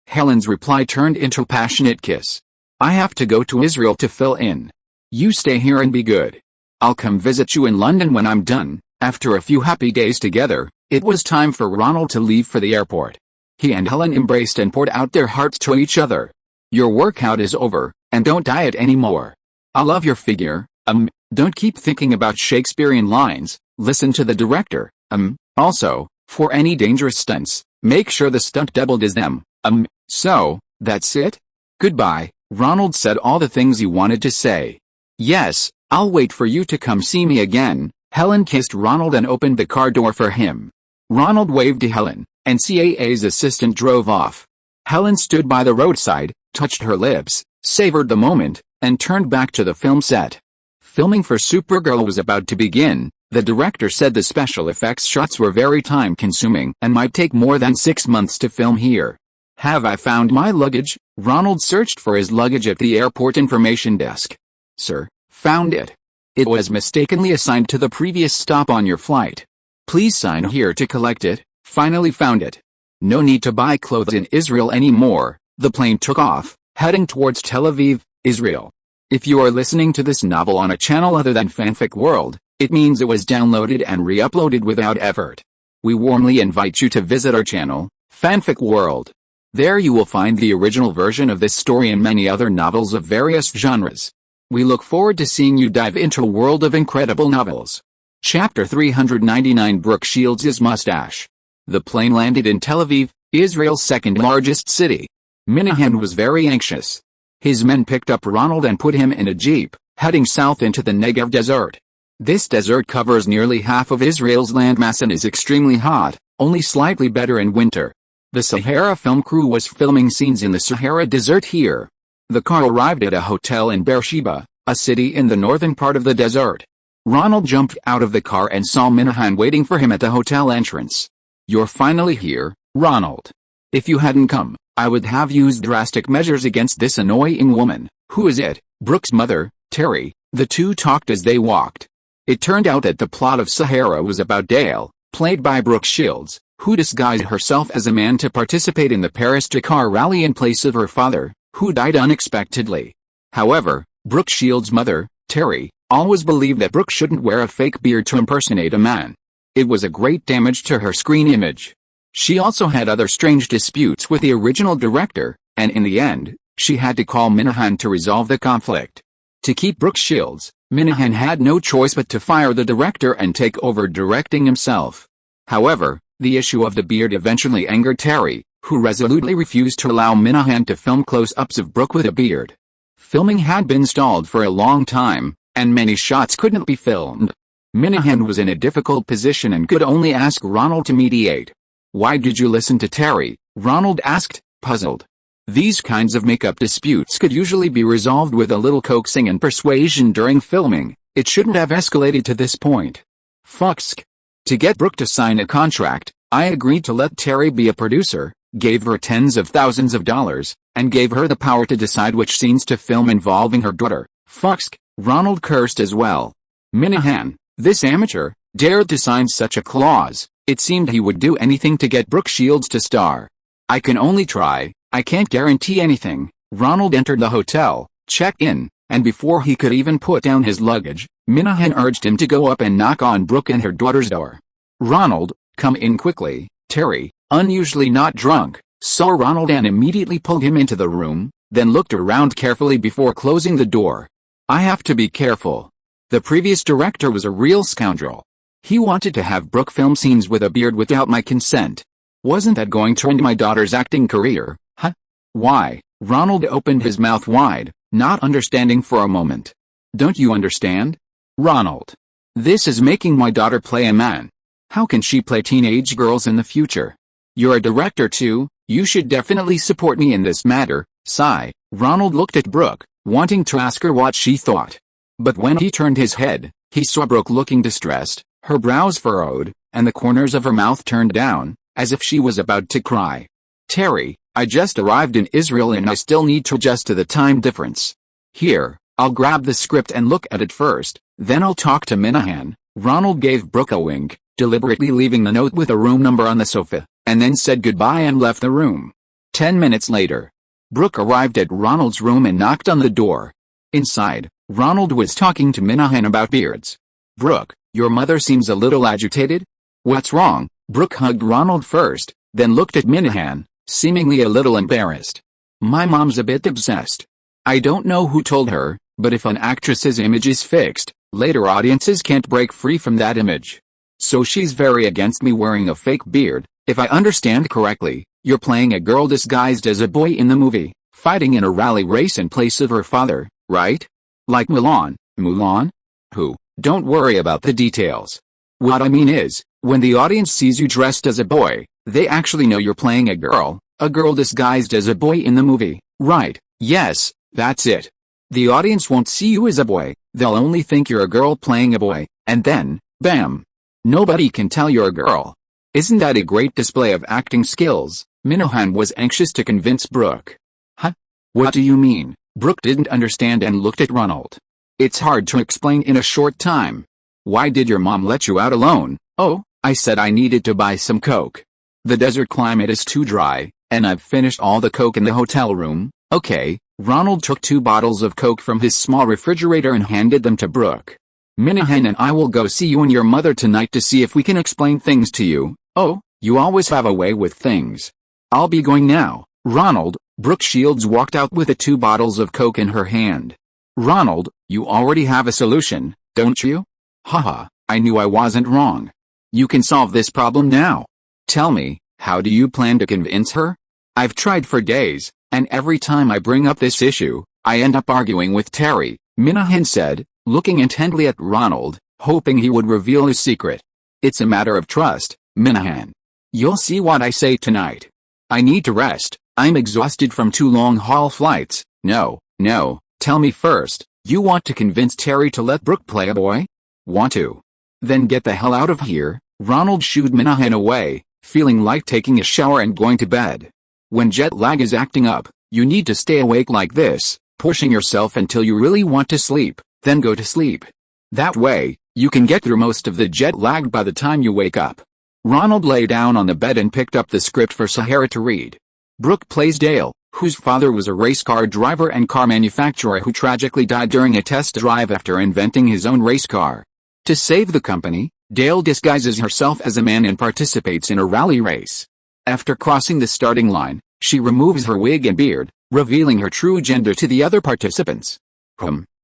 Helen's reply turned into a passionate kiss. "I have to go to Israel to fill in. You stay here and be good. I'll come visit you in London when I'm done." After a few happy days together, it was time for Ronald to leave for the airport. He and Helen embraced and poured out their hearts to each other. "Your workout is over, and don't diet anymore. I love your figure. Don't keep thinking about Shakespearean lines, listen to the director. Also, for any dangerous stunts, make sure the stunt double does them. So, that's it? Goodbye." Ronald said all the things he wanted to say. "Yes, I'll wait for you to come see me again." Helen kissed Ronald and opened the car door for him. Ronald waved to Helen, and CAA's assistant drove off. Helen stood by the roadside, touched her lips, savored the moment, and turned back to the film set. Filming for Supergirl was about to begin. The director said the special effects shots were very time-consuming and might take more than 6 months to film here. "Have I found my luggage?" Ronald searched for his luggage at the airport information desk. "Sir, found it. It was mistakenly assigned to the previous stop on your flight. Please sign here to collect it." "Finally found it. No need to buy clothes in Israel anymore." The plane took off, heading towards Tel Aviv, Israel. If you are listening to this novel on a channel other than Fanfic World, it means it was downloaded and re-uploaded without effort. We warmly invite you to visit our channel, Fanfic World. There you will find the original version of this story and many other novels of various genres. We look forward to seeing you dive into a world of incredible novels. Chapter 399. Brooke shields his mustache. The plane landed in Tel Aviv, Israel's second largest city. Minahan was very anxious. His men picked up Ronald and put him in a jeep, heading south into the Negev desert. This desert covers nearly half of Israel's landmass and is extremely hot, only slightly better in winter. The Sahara film crew was filming scenes in the Sahara Desert here. The car arrived at a hotel in Beersheba, a city in the northern part of the desert. Ronald jumped out of the car and saw Minahan waiting for him at the hotel entrance. "You're finally here, Ronald. If you hadn't come, I would have used drastic measures against this annoying woman." "Who is it?" "Brooke's mother, Terry." The two talked as they walked. It turned out that the plot of Sahara was about Dale, played by Brooke Shields, who disguised herself as a man to participate in the Paris Dakar rally in place of her father, who died unexpectedly. However, Brooke Shields' mother, Terry, always believed that Brooke shouldn't wear a fake beard to impersonate a man. It was a great damage to her screen image. She also had other strange disputes with the original director, and in the end, she had to call Minahan to resolve the conflict. To keep Brooke Shields, Minahan had no choice but to fire the director and take over directing himself. However, the issue of the beard eventually angered Terry, who resolutely refused to allow Minahan to film close-ups of Brooke with a beard. Filming had been stalled for a long time, and many shots couldn't be filmed. Minahan was in a difficult position and could only ask Ronald to mediate. "Why did you listen to Terry?" Ronald asked, puzzled. These kinds of makeup disputes could usually be resolved with a little coaxing and persuasion during filming. It shouldn't have escalated to this point. Fuck. To get Brooke to sign a contract, I agreed to let Terry be a producer, gave her tens of thousands of dollars, and gave her the power to decide which scenes to film involving her daughter. Fuck. Ronald cursed as well. Minahan, this amateur, dared to sign such a clause. It seemed he would do anything to get Brooke Shields to star. "I can only try. I can't guarantee anything." Ronald entered the hotel, checked in, and before he could even put down his luggage, Minahan urged him to go up and knock on Brooke and her daughter's door. "Ronald, come in quickly." Terry, unusually not drunk, saw Ronald and immediately pulled him into the room, then looked around carefully before closing the door. "I have to be careful. The previous director was a real scoundrel. He wanted to have Brooke film scenes with a beard without my consent. Wasn't that going to end my daughter's acting career? Huh? Why?" Ronald opened his mouth wide, not understanding for a moment. "Don't you understand? Ronald. This is making my daughter play a man. How can she play teenage girls in the future? You're a director too, you should definitely support me in this matter." Sigh. Ronald looked at Brooke, wanting to ask her what she thought. But when he turned his head, he saw Brooke looking distressed, her brows furrowed, and the corners of her mouth turned down, as if she was about to cry. "Terry, I just arrived in Israel and I still need to adjust to the time difference. Here, I'll grab the script and look at it first, then I'll talk to Minahan." Ronald gave Brooke a wink, deliberately leaving the note with a room number on the sofa, and then said goodbye and left the room. 10 minutes later, Brooke arrived at Ronald's room and knocked on the door. Inside, Ronald was talking to Minahan about beards. "Brooke, your mother seems a little agitated? What's wrong?" Brooke hugged Ronald first, then looked at Minahan, seemingly a little embarrassed. "My mom's a bit obsessed. I don't know who told her, but if an actress's image is fixed, later audiences can't break free from that image. So she's very against me wearing a fake beard. If I understand correctly, you're playing a girl disguised as a boy in the movie, fighting in a rally race in place of her father, right? Like Mulan." "Mulan? Who?" "Don't worry about the details. What I mean is, when the audience sees you dressed as a boy, they actually know you're playing a girl disguised as a boy in the movie, right?" "Yes, that's it. The audience won't see you as a boy, they'll only think you're a girl playing a boy, and then, bam! Nobody can tell you're a girl. Isn't that a great display of acting skills?" Minahan was anxious to convince Brooke. "Huh? What do you mean?" Brooke didn't understand and looked at Ronald. "It's hard to explain in a short time. Why did your mom let you out alone?" "Oh, I said I needed to buy some Coke. The desert climate is too dry, and I've finished all the Coke in the hotel room." "Okay." Ronald took 2 bottles of Coke from his small refrigerator and handed them to Brooke. "Minahan and I will go see you and your mother tonight to see if we can explain things to you." "Oh, you always have a way with things. I'll be going now, Ronald." Brooke Shields walked out with the 2 bottles of Coke in her hand. "Ronald, you already have a solution, don't you?" "Haha, I knew I wasn't wrong. You can solve this problem now. Tell me, how do you plan to convince her?" "I've tried for days, and every time I bring up this issue, I end up arguing with Terry," Minahan said, looking intently at Ronald, hoping he would reveal his secret. "It's a matter of trust, Minahan. You'll see what I say tonight. I need to rest. I'm exhausted from 2 long haul flights." No, no, tell me first, you want to convince Terry to let Brooke play a boy? Want to? Then get the hell out of here. Ronald shooed Minahan away, feeling like taking a shower and going to bed. When jet lag is acting up, you need to stay awake like this, pushing yourself until you really want to sleep, then go to sleep. That way, you can get through most of the jet lag by the time you wake up. Ronald lay down on the bed and picked up the script for Sahara to read. Brooke plays Dale, whose father was a race car driver and car manufacturer who tragically died during a test drive after inventing his own race car. To save the company, Dale disguises herself as a man and participates in a rally race. After crossing the starting line, she removes her wig and beard, revealing her true gender to the other participants.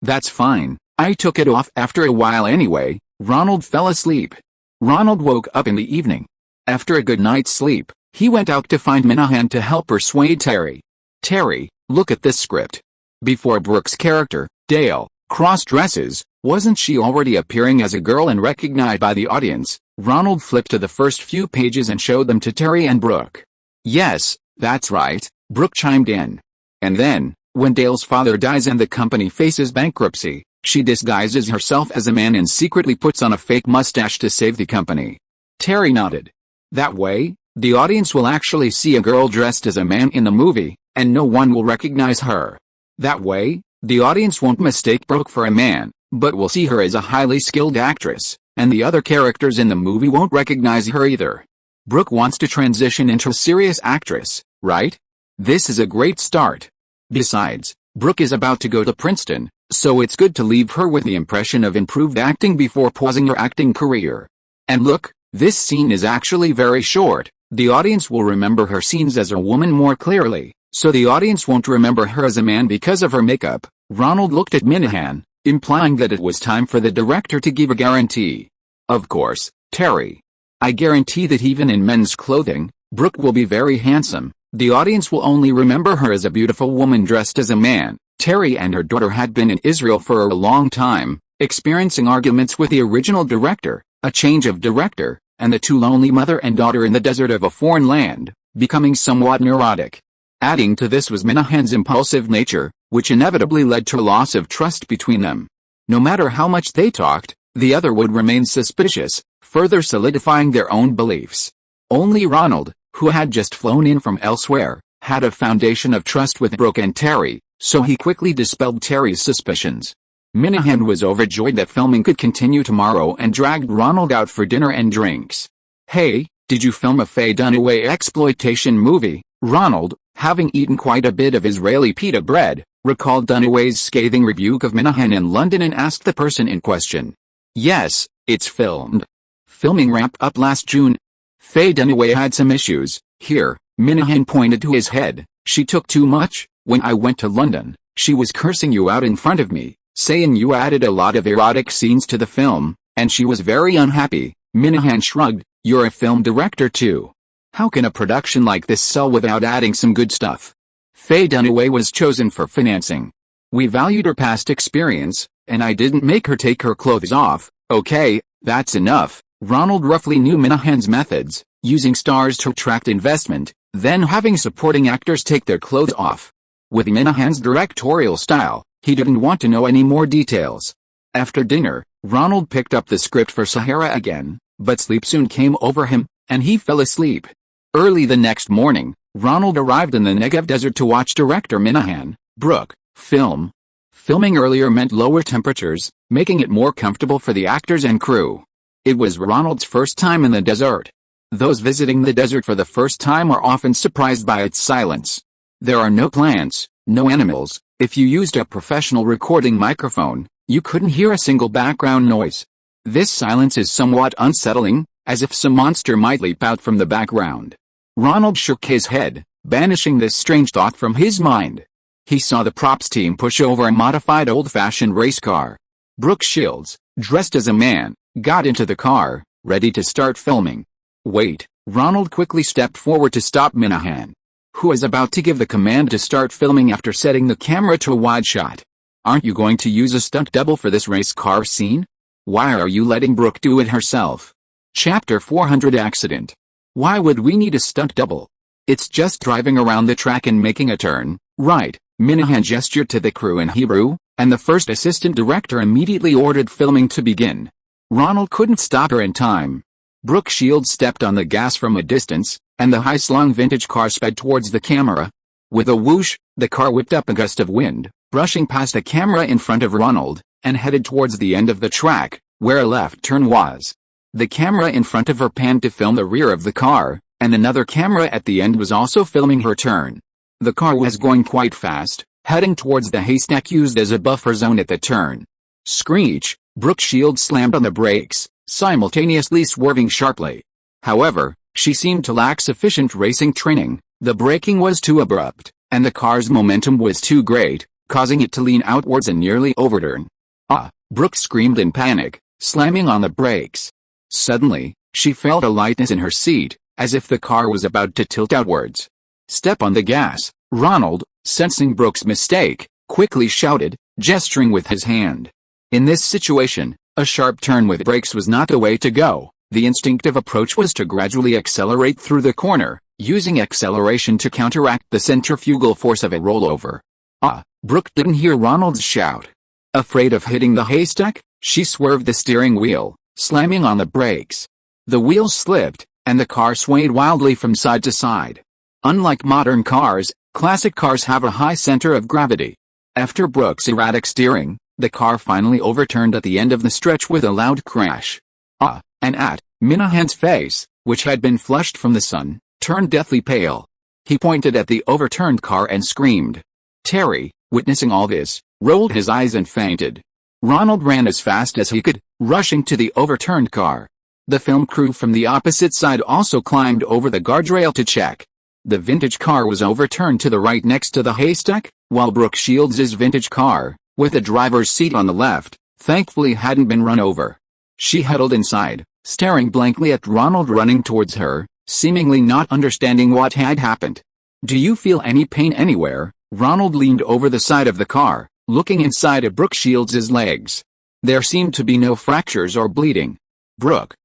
That's fine, I took it off after a while anyway. Ronald fell asleep. Ronald woke up in the evening. After a good night's sleep, he went out to find Minahan to help persuade Terry. Terry, look at this script. Before Brooke's character, Dale, cross-dresses, wasn't she already appearing as a girl and recognized by the audience? Ronald flipped to the first few pages and showed them to Terry and Brooke. Yes, that's right, Brooke chimed in. And then, when Dale's father dies and the company faces bankruptcy, she disguises herself as a man and secretly puts on a fake mustache to save the company. Terry nodded. That way, the audience will actually see a girl dressed as a man in the movie, and no one will recognize her. That way, the audience won't mistake Brooke for a man, but will see her as a highly skilled actress, and the other characters in the movie won't recognize her either. Brooke wants to transition into a serious actress, right? This is a great start. Besides, Brooke is about to go to Princeton, so it's good to leave her with the impression of improved acting before pausing her acting career. And look, this scene is actually very short. The audience will remember her scenes as a woman more clearly, so the audience won't remember her as a man because of her makeup. Ronald looked at Minahan, implying that it was time for the director to give a guarantee. Of course, Terry. I guarantee that even in men's clothing, Brooke will be very handsome. The audience will only remember her as a beautiful woman dressed as a man. Terry and her daughter had been in Israel for a long time, experiencing arguments with the original director, a change of director, and the two lonely mother and daughter in the desert of a foreign land, becoming somewhat neurotic. Adding to this was Minahan's impulsive nature, which inevitably led to a loss of trust between them. No matter how much they talked, the other would remain suspicious, further solidifying their own beliefs. Only Ronald, who had just flown in from elsewhere, had a foundation of trust with Brooke and Terry, so he quickly dispelled Terry's suspicions. Minahan was overjoyed that filming could continue tomorrow and dragged Ronald out for dinner and drinks. Hey, did you film a Faye Dunaway exploitation movie? Ronald, having eaten quite a bit of Israeli pita bread, recalled Dunaway's scathing rebuke of Minahan in London and asked the person in question. Yes, it's filmed. Filming wrapped up last June. Faye Dunaway had some issues. Here, Minahan pointed to his head. She took too much. When I went to London, she was cursing you out in front of me, saying you added a lot of erotic scenes to the film, and she was very unhappy. Minahan shrugged. You're a film director too. How can a production like this sell without adding some good stuff? Faye Dunaway was chosen for financing. We valued her past experience, and I didn't make her take her clothes off. Okay, that's enough. Ronald roughly knew Minahan's methods, using stars to attract investment, then having supporting actors take their clothes off. With Minahan's directorial style, he didn't want to know any more details. After dinner, Ronald picked up the script for Sahara again, but sleep soon came over him, and he fell asleep. Early the next morning, Ronald arrived in the Negev desert to watch director Minahan, Brooke, film. Filming earlier meant lower temperatures, making it more comfortable for the actors and crew. It was Ronald's first time in the desert. Those visiting the desert for the first time are often surprised by its silence. There are no plants, no animals. If you used a professional recording microphone, you couldn't hear a single background noise. This silence is somewhat unsettling, as if some monster might leap out from the background. Ronald shook his head, banishing this strange thought from his mind. He saw the props team push over a modified old-fashioned race car. Brooke Shields, dressed as a man, got into the car, ready to start filming. Wait, Ronald quickly stepped forward to stop Minahan, who was about to give the command to start filming after setting the camera to a wide shot. Aren't you going to use a stunt double for this race car scene? Why are you letting Brooke do it herself? Chapter 400 Accident. Why would we need a stunt double? It's just driving around the track and making a turn, right? Minahan gestured to the crew in Hebrew, and the first assistant director immediately ordered filming to begin. Ronald couldn't stop her in time. Brooke Shields stepped on the gas from a distance, and the high-slung vintage car sped towards the camera. With a whoosh, the car whipped up a gust of wind, brushing past the camera in front of Ronald, and headed towards the end of the track, where a left turn was. The camera in front of her panned to film the rear of the car, and another camera at the end was also filming her turn. The car was going quite fast, heading towards the haystack used as a buffer zone at the turn. Screech! Brooke Shields slammed on the brakes, simultaneously swerving sharply. However, she seemed to lack sufficient racing training. The braking was too abrupt, and the car's momentum was too great, causing it to lean outwards and nearly overturn. Ah! Brooke screamed in panic, slamming on the brakes. Suddenly, she felt a lightness in her seat, as if the car was about to tilt outwards. "Step on the gas," Ronald, sensing Brooke's mistake, quickly shouted, gesturing with his hand. In this situation, a sharp turn with brakes was not the way to go. The instinctive approach was to gradually accelerate through the corner, using acceleration to counteract the centrifugal force of a rollover. Ah! Brooke didn't hear Ronald's shout. Afraid of hitting the haystack, she swerved the steering wheel, slamming on the brakes. The wheels slipped, and the car swayed wildly from side to side. Unlike modern cars, classic cars have a high center of gravity. After Brooke's erratic steering, the car finally overturned at the end of the stretch with a loud crash. Ah! And Minahan's face, which had been flushed from the sun, turned deathly pale. He pointed at the overturned car and screamed. Terry, witnessing all this, rolled his eyes and fainted. Ronald ran as fast as he could, rushing to the overturned car. The film crew from the opposite side also climbed over the guardrail to check. The vintage car was overturned to the right next to the haystack, while Brooke Shields' vintage car, with the driver's seat on the left, thankfully hadn't been run over. She huddled inside, staring blankly at Ronald running towards her, seemingly not understanding what had happened. "Do you feel any pain anywhere?" Ronald leaned over the side of the car, looking inside at Brooke Shields' legs. There seemed to be no fractures or bleeding. Brooke,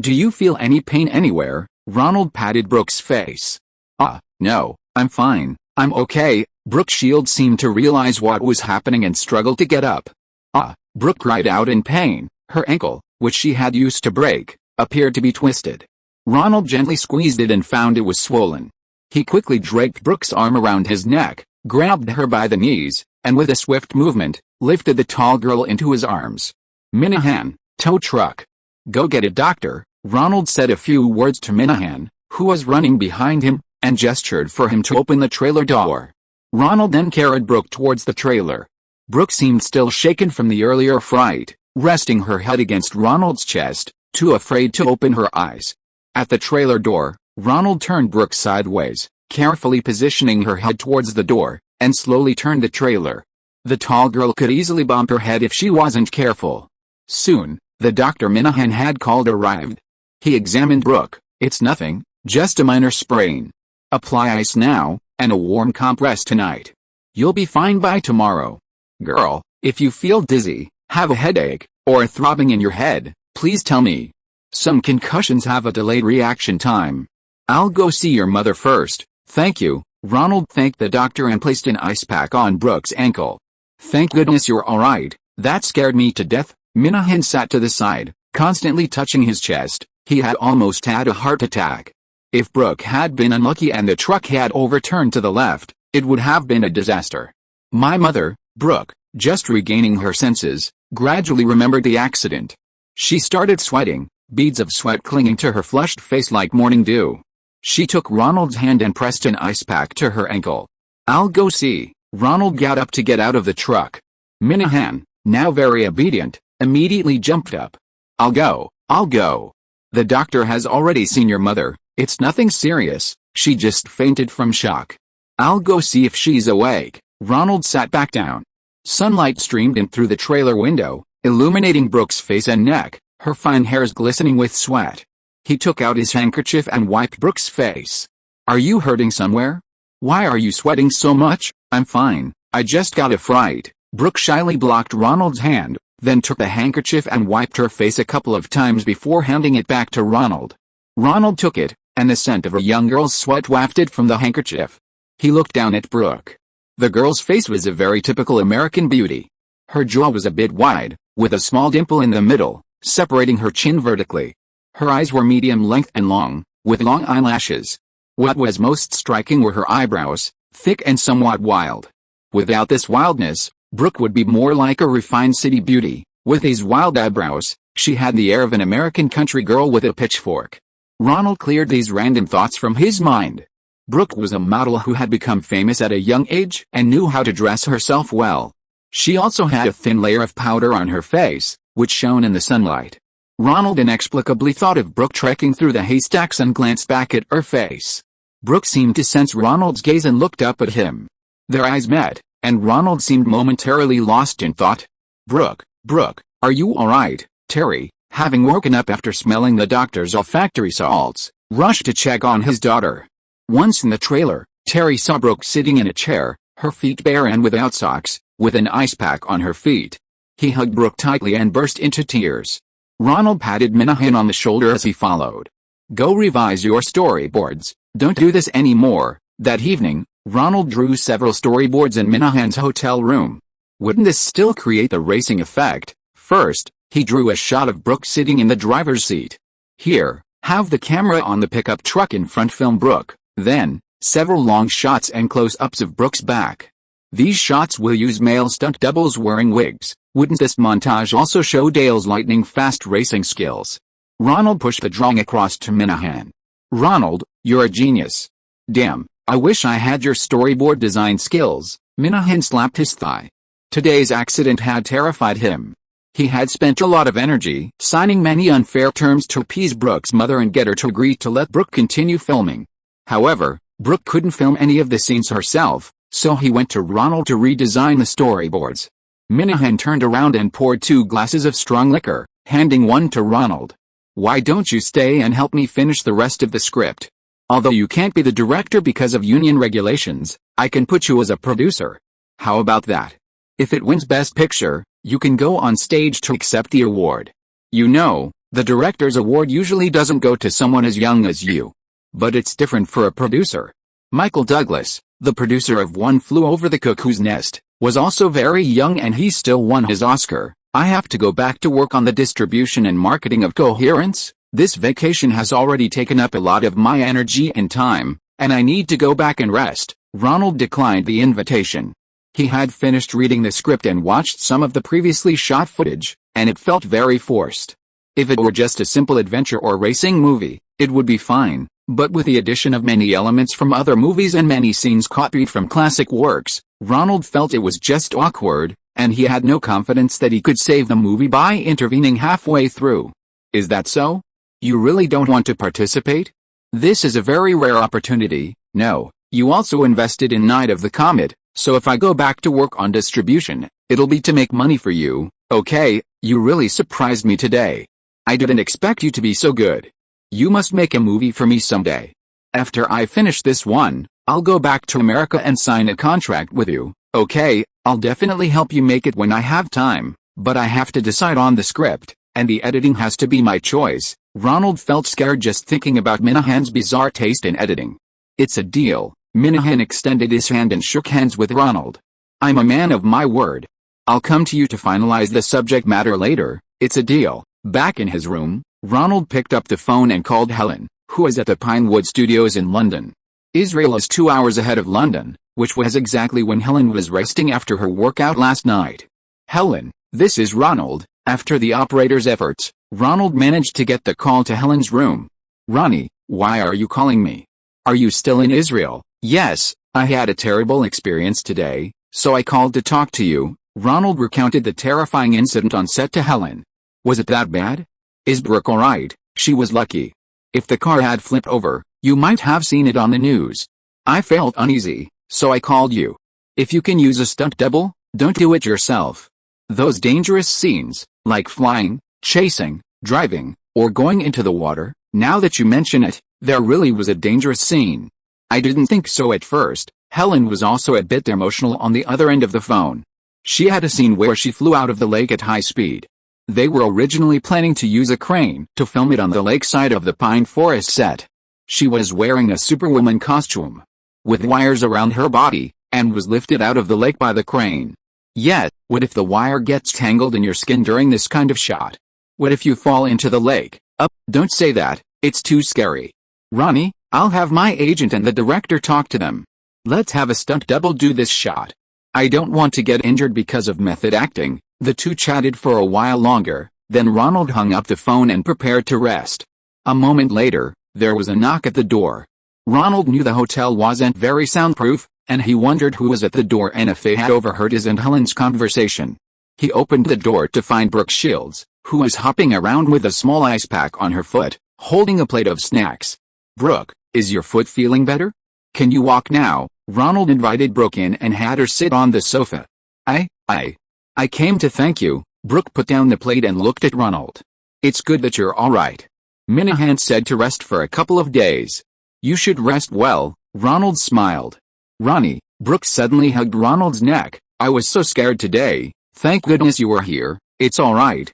do you feel any pain anywhere?" Ronald patted Brooke's face. No, I'm fine, I'm okay." Brooke Shields seemed to realize what was happening and struggled to get up. Brooke cried out in pain. Her ankle, which she had used to break, appeared to be twisted. Ronald gently squeezed it and found it was swollen. He quickly draped Brooke's arm around his neck, grabbed her by the knees, and with a swift movement, lifted the tall girl into his arms. "Minahan, tow truck. Go get a doctor." Ronald said a few words to Minahan, who was running behind him, and gestured for him to open the trailer door. Ronald then carried Brooke towards the trailer. Brooke seemed still shaken from the earlier fright, resting her head against Ronald's chest, too afraid to open her eyes. At the trailer door, Ronald turned Brooke sideways, carefully positioning her head towards the door, and slowly turned the trailer. The tall girl could easily bump her head if she wasn't careful. Soon, the doctor Minahan had called arrived. He examined Brooke. "It's nothing, just a minor sprain. Apply ice now, and a warm compress tonight. You'll be fine by tomorrow. Girl, if you feel dizzy, have a headache, or a throbbing in your head, please tell me. Some concussions have a delayed reaction time. I'll go see your mother first, thank you." Ronald thanked the doctor and placed an ice pack on Brooke's ankle. "Thank goodness you're alright, that scared me to death." Minahan sat to the side, constantly touching his chest. He had almost had a heart attack. If Brooke had been unlucky and the truck had overturned to the left, it would have been a disaster. "My mother," Brooke, just regaining her senses, gradually remembered the accident. She started sweating, beads of sweat clinging to her flushed face like morning dew. She took Ronald's hand and pressed an ice pack to her ankle. "I'll go see." Ronald got up to get out of the truck. Minahan, now very obedient, immediately jumped up. I'll go. The doctor has already seen your mother. It's nothing serious, she just fainted from shock." "I'll go see if she's awake." Ronald sat back down. Sunlight streamed in through the trailer window, illuminating Brooke's face and neck, her fine hairs glistening with sweat. He took out his handkerchief and wiped Brooke's face. "Are you hurting somewhere? Why are you sweating so much?" "I'm fine, I just got a fright." Brooke shyly blocked Ronald's hand, then took the handkerchief and wiped her face a couple of times before handing it back to Ronald. Ronald took it, and the scent of a young girl's sweat wafted from the handkerchief. He looked down at Brooke. The girl's face was a very typical American beauty. Her jaw was a bit wide, with a small dimple in the middle, separating her chin vertically. Her eyes were medium length and long, with long eyelashes. What was most striking were her eyebrows, thick and somewhat wild. Without this wildness, Brooke would be more like a refined city beauty. With these wild eyebrows, she had the air of an American country girl with a pitchfork. Ronald cleared these random thoughts from his mind. Brooke was a model who had become famous at a young age and knew how to dress herself well. She also had a thin layer of powder on her face, which shone in the sunlight. Ronald inexplicably thought of Brooke trekking through the haystacks and glanced back at her face. Brooke seemed to sense Ronald's gaze and looked up at him. Their eyes met, and Ronald seemed momentarily lost in thought. Brooke, are you alright? Terry, having woken up after smelling the doctor's olfactory salts, rushed to check on his daughter. Once in the trailer, Terry saw Brooke sitting in a chair, her feet bare and without socks, with an ice pack on her feet. He hugged Brooke tightly and burst into tears. Ronald patted Minahan on the shoulder as he followed. Go revise your storyboards, don't do this anymore. That evening, Ronald drew several storyboards in Minahan's hotel room. Wouldn't this still create the racing effect? First, he drew a shot of Brooke sitting in the driver's seat. Here, have the camera on the pickup truck in front, film Brooke. Then, several long shots and close-ups of Brooke's back. These shots will use male stunt doubles wearing wigs. Wouldn't this montage also show Dale's lightning-fast racing skills? Ronald pushed the drawing across to Minahan. Ronald, you're a genius. Damn, I wish I had your storyboard design skills. Minahan slapped his thigh. Today's accident had terrified him. He had spent a lot of energy signing many unfair terms to appease Brooke's mother and get her to agree to let Brooke continue filming. However, Brooke couldn't film any of the scenes herself, so he went to Ronald to redesign the storyboards. Minahan turned around and poured 2 glasses of strong liquor, handing one to Ronald. Why don't you stay and help me finish the rest of the script? Although you can't be the director because of union regulations, I can put you as a producer. How about that? If it wins Best Picture, you can go on stage to accept the award. You know, the director's award usually doesn't go to someone as young as you. But it's different for a producer. Michael Douglas, the producer of One Flew Over the Cuckoo's Nest, was also very young and he still won his Oscar. I have to go back to work on the distribution and marketing of Coherence. This vacation has already taken up a lot of my energy and time, and I need to go back and rest. Ronald declined the invitation. He had finished reading the script and watched some of the previously shot footage, and it felt very forced. If it were just a simple adventure or racing movie, it would be fine, but with the addition of many elements from other movies and many scenes copied from classic works, Ronald felt it was just awkward, and he had no confidence that he could save the movie by intervening halfway through. Is that so? You really don't want to participate? This is a very rare opportunity. No, you also invested in Night of the Comet, so if I go back to work on distribution, it'll be to make money for you. Okay, you really surprised me today. I didn't expect you to be so good. You must make a movie for me someday. After I finish this one, I'll go back to America and sign a contract with you. Okay, I'll definitely help you make it when I have time, but I have to decide on the script, and the editing has to be my choice. Ronald felt scared just thinking about Minahan's bizarre taste in editing. It's a deal. Minahan extended his hand and shook hands with Ronald. I'm a man of my word. I'll come to you to finalize the subject matter later. It's a deal. Back in his room, Ronald picked up the phone and called Helen, who was at the Pinewood Studios in London. Israel is 2 hours ahead of London, which was exactly when Helen was resting after her workout last night. Helen, this is Ronald. After the operator's efforts, Ronald managed to get the call to Helen's room. Ronnie, why are you calling me? Are you still in Israel? Yes, I had a terrible experience today, so I called to talk to you. Ronald recounted the terrifying incident on set to Helen. Was it that bad? Is Brooke alright? She was lucky. If the car had flipped over, you might have seen it on the news. I felt uneasy, so I called you. If you can use a stunt double, don't do it yourself. Those dangerous scenes, like flying, chasing, driving, or going into the water, now that you mention it, there really was a dangerous scene. I didn't think so at first. Helen was also a bit emotional on the other end of the phone. She had a scene where she flew out of the lake at high speed. They were originally planning to use a crane to film it on the lakeside of the Pine Forest set. She was wearing a Superwoman costume. With wires around her body, and was lifted out of the lake by the crane. Yet, what if the wire gets tangled in your skin during this kind of shot? What if you fall into the lake? Don't say that, it's too scary. Ronnie, I'll have my agent and the director talk to them. Let's have a stunt double do this shot. I don't want to get injured because of method acting. The two chatted for a while longer, then Ronald hung up the phone and prepared to rest. A moment later, there was a knock at the door. Ronald knew the hotel wasn't very soundproof, and he wondered who was at the door and if they had overheard his and Helen's conversation. He opened the door to find Brooke Shields, who was hopping around with a small ice pack on her foot, holding a plate of snacks. "Brooke, is your foot feeling better? Can you walk now?" Ronald invited Brooke in and had her sit on the sofa. I came to thank you." Brooke put down the plate and looked at Ronald. "It's good that you're alright. Minahan said to rest for a couple of days." "You should rest well," Ronald smiled. "Ronnie," Brooke suddenly hugged Ronald's neck, "I was so scared today. Thank goodness you were here." It's alright.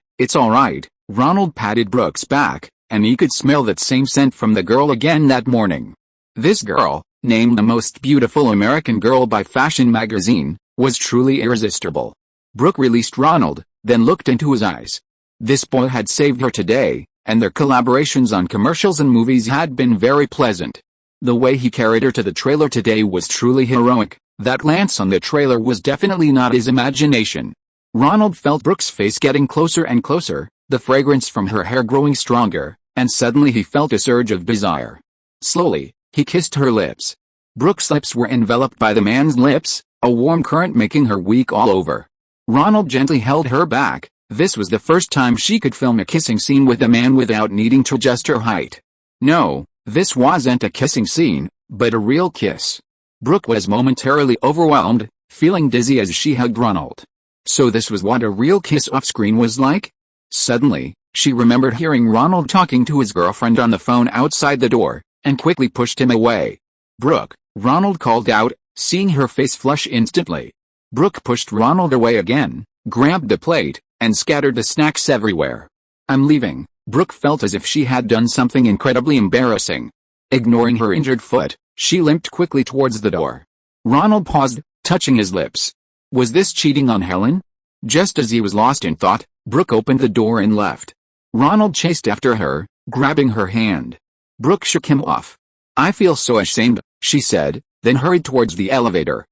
Ronald patted Brooke's back, and he could smell that same scent from the girl again that morning. This girl, named the most beautiful American girl by Fashion magazine, was truly irresistible. Brooke released Ronald, then looked into his eyes. This boy had saved her today, and their collaborations on commercials and movies had been very pleasant. The way he carried her to the trailer today was truly heroic. That glance on the trailer was definitely not his imagination. Ronald felt Brooke's face getting closer and closer, the fragrance from her hair growing stronger, and suddenly he felt a surge of desire. Slowly, he kissed her lips. Brooke's lips were enveloped by the man's lips, a warm current making her weak all over. Ronald gently held her back. This was the first time she could film a kissing scene with a man without needing to adjust her height. No, this wasn't a kissing scene, but a real kiss. Brooke was momentarily overwhelmed, feeling dizzy as she hugged Ronald. So this was what a real kiss off-screen was like? Suddenly, she remembered hearing Ronald talking to his girlfriend on the phone outside the door, and quickly pushed him away. "Brooke," Ronald called out, seeing her face flush instantly. Brooke pushed Ronald away again, grabbed the plate, and scattered the snacks everywhere. "I'm leaving." Brooke felt as if she had done something incredibly embarrassing. Ignoring her injured foot, she limped quickly towards the door. Ronald paused, touching his lips. Was this cheating on Helen? Just as he was lost in thought, Brooke opened the door and left. Ronald chased after her, grabbing her hand. Brooke shook him off. "I feel so ashamed," she said, then hurried towards the elevator.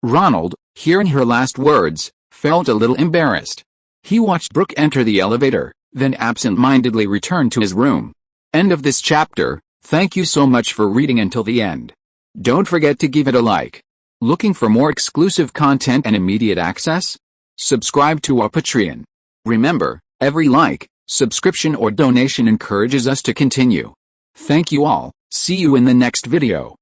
Ronald, hearing her last words, felt a little embarrassed. He watched Brooke enter the elevator, then absent-mindedly returned to his room. End of this chapter. Thank you so much for reading until the end. Don't forget to give it a like. Looking for more exclusive content and immediate access? Subscribe to our Patreon. Remember, every like, subscription or donation encourages us to continue. Thank you all. See you in the next video.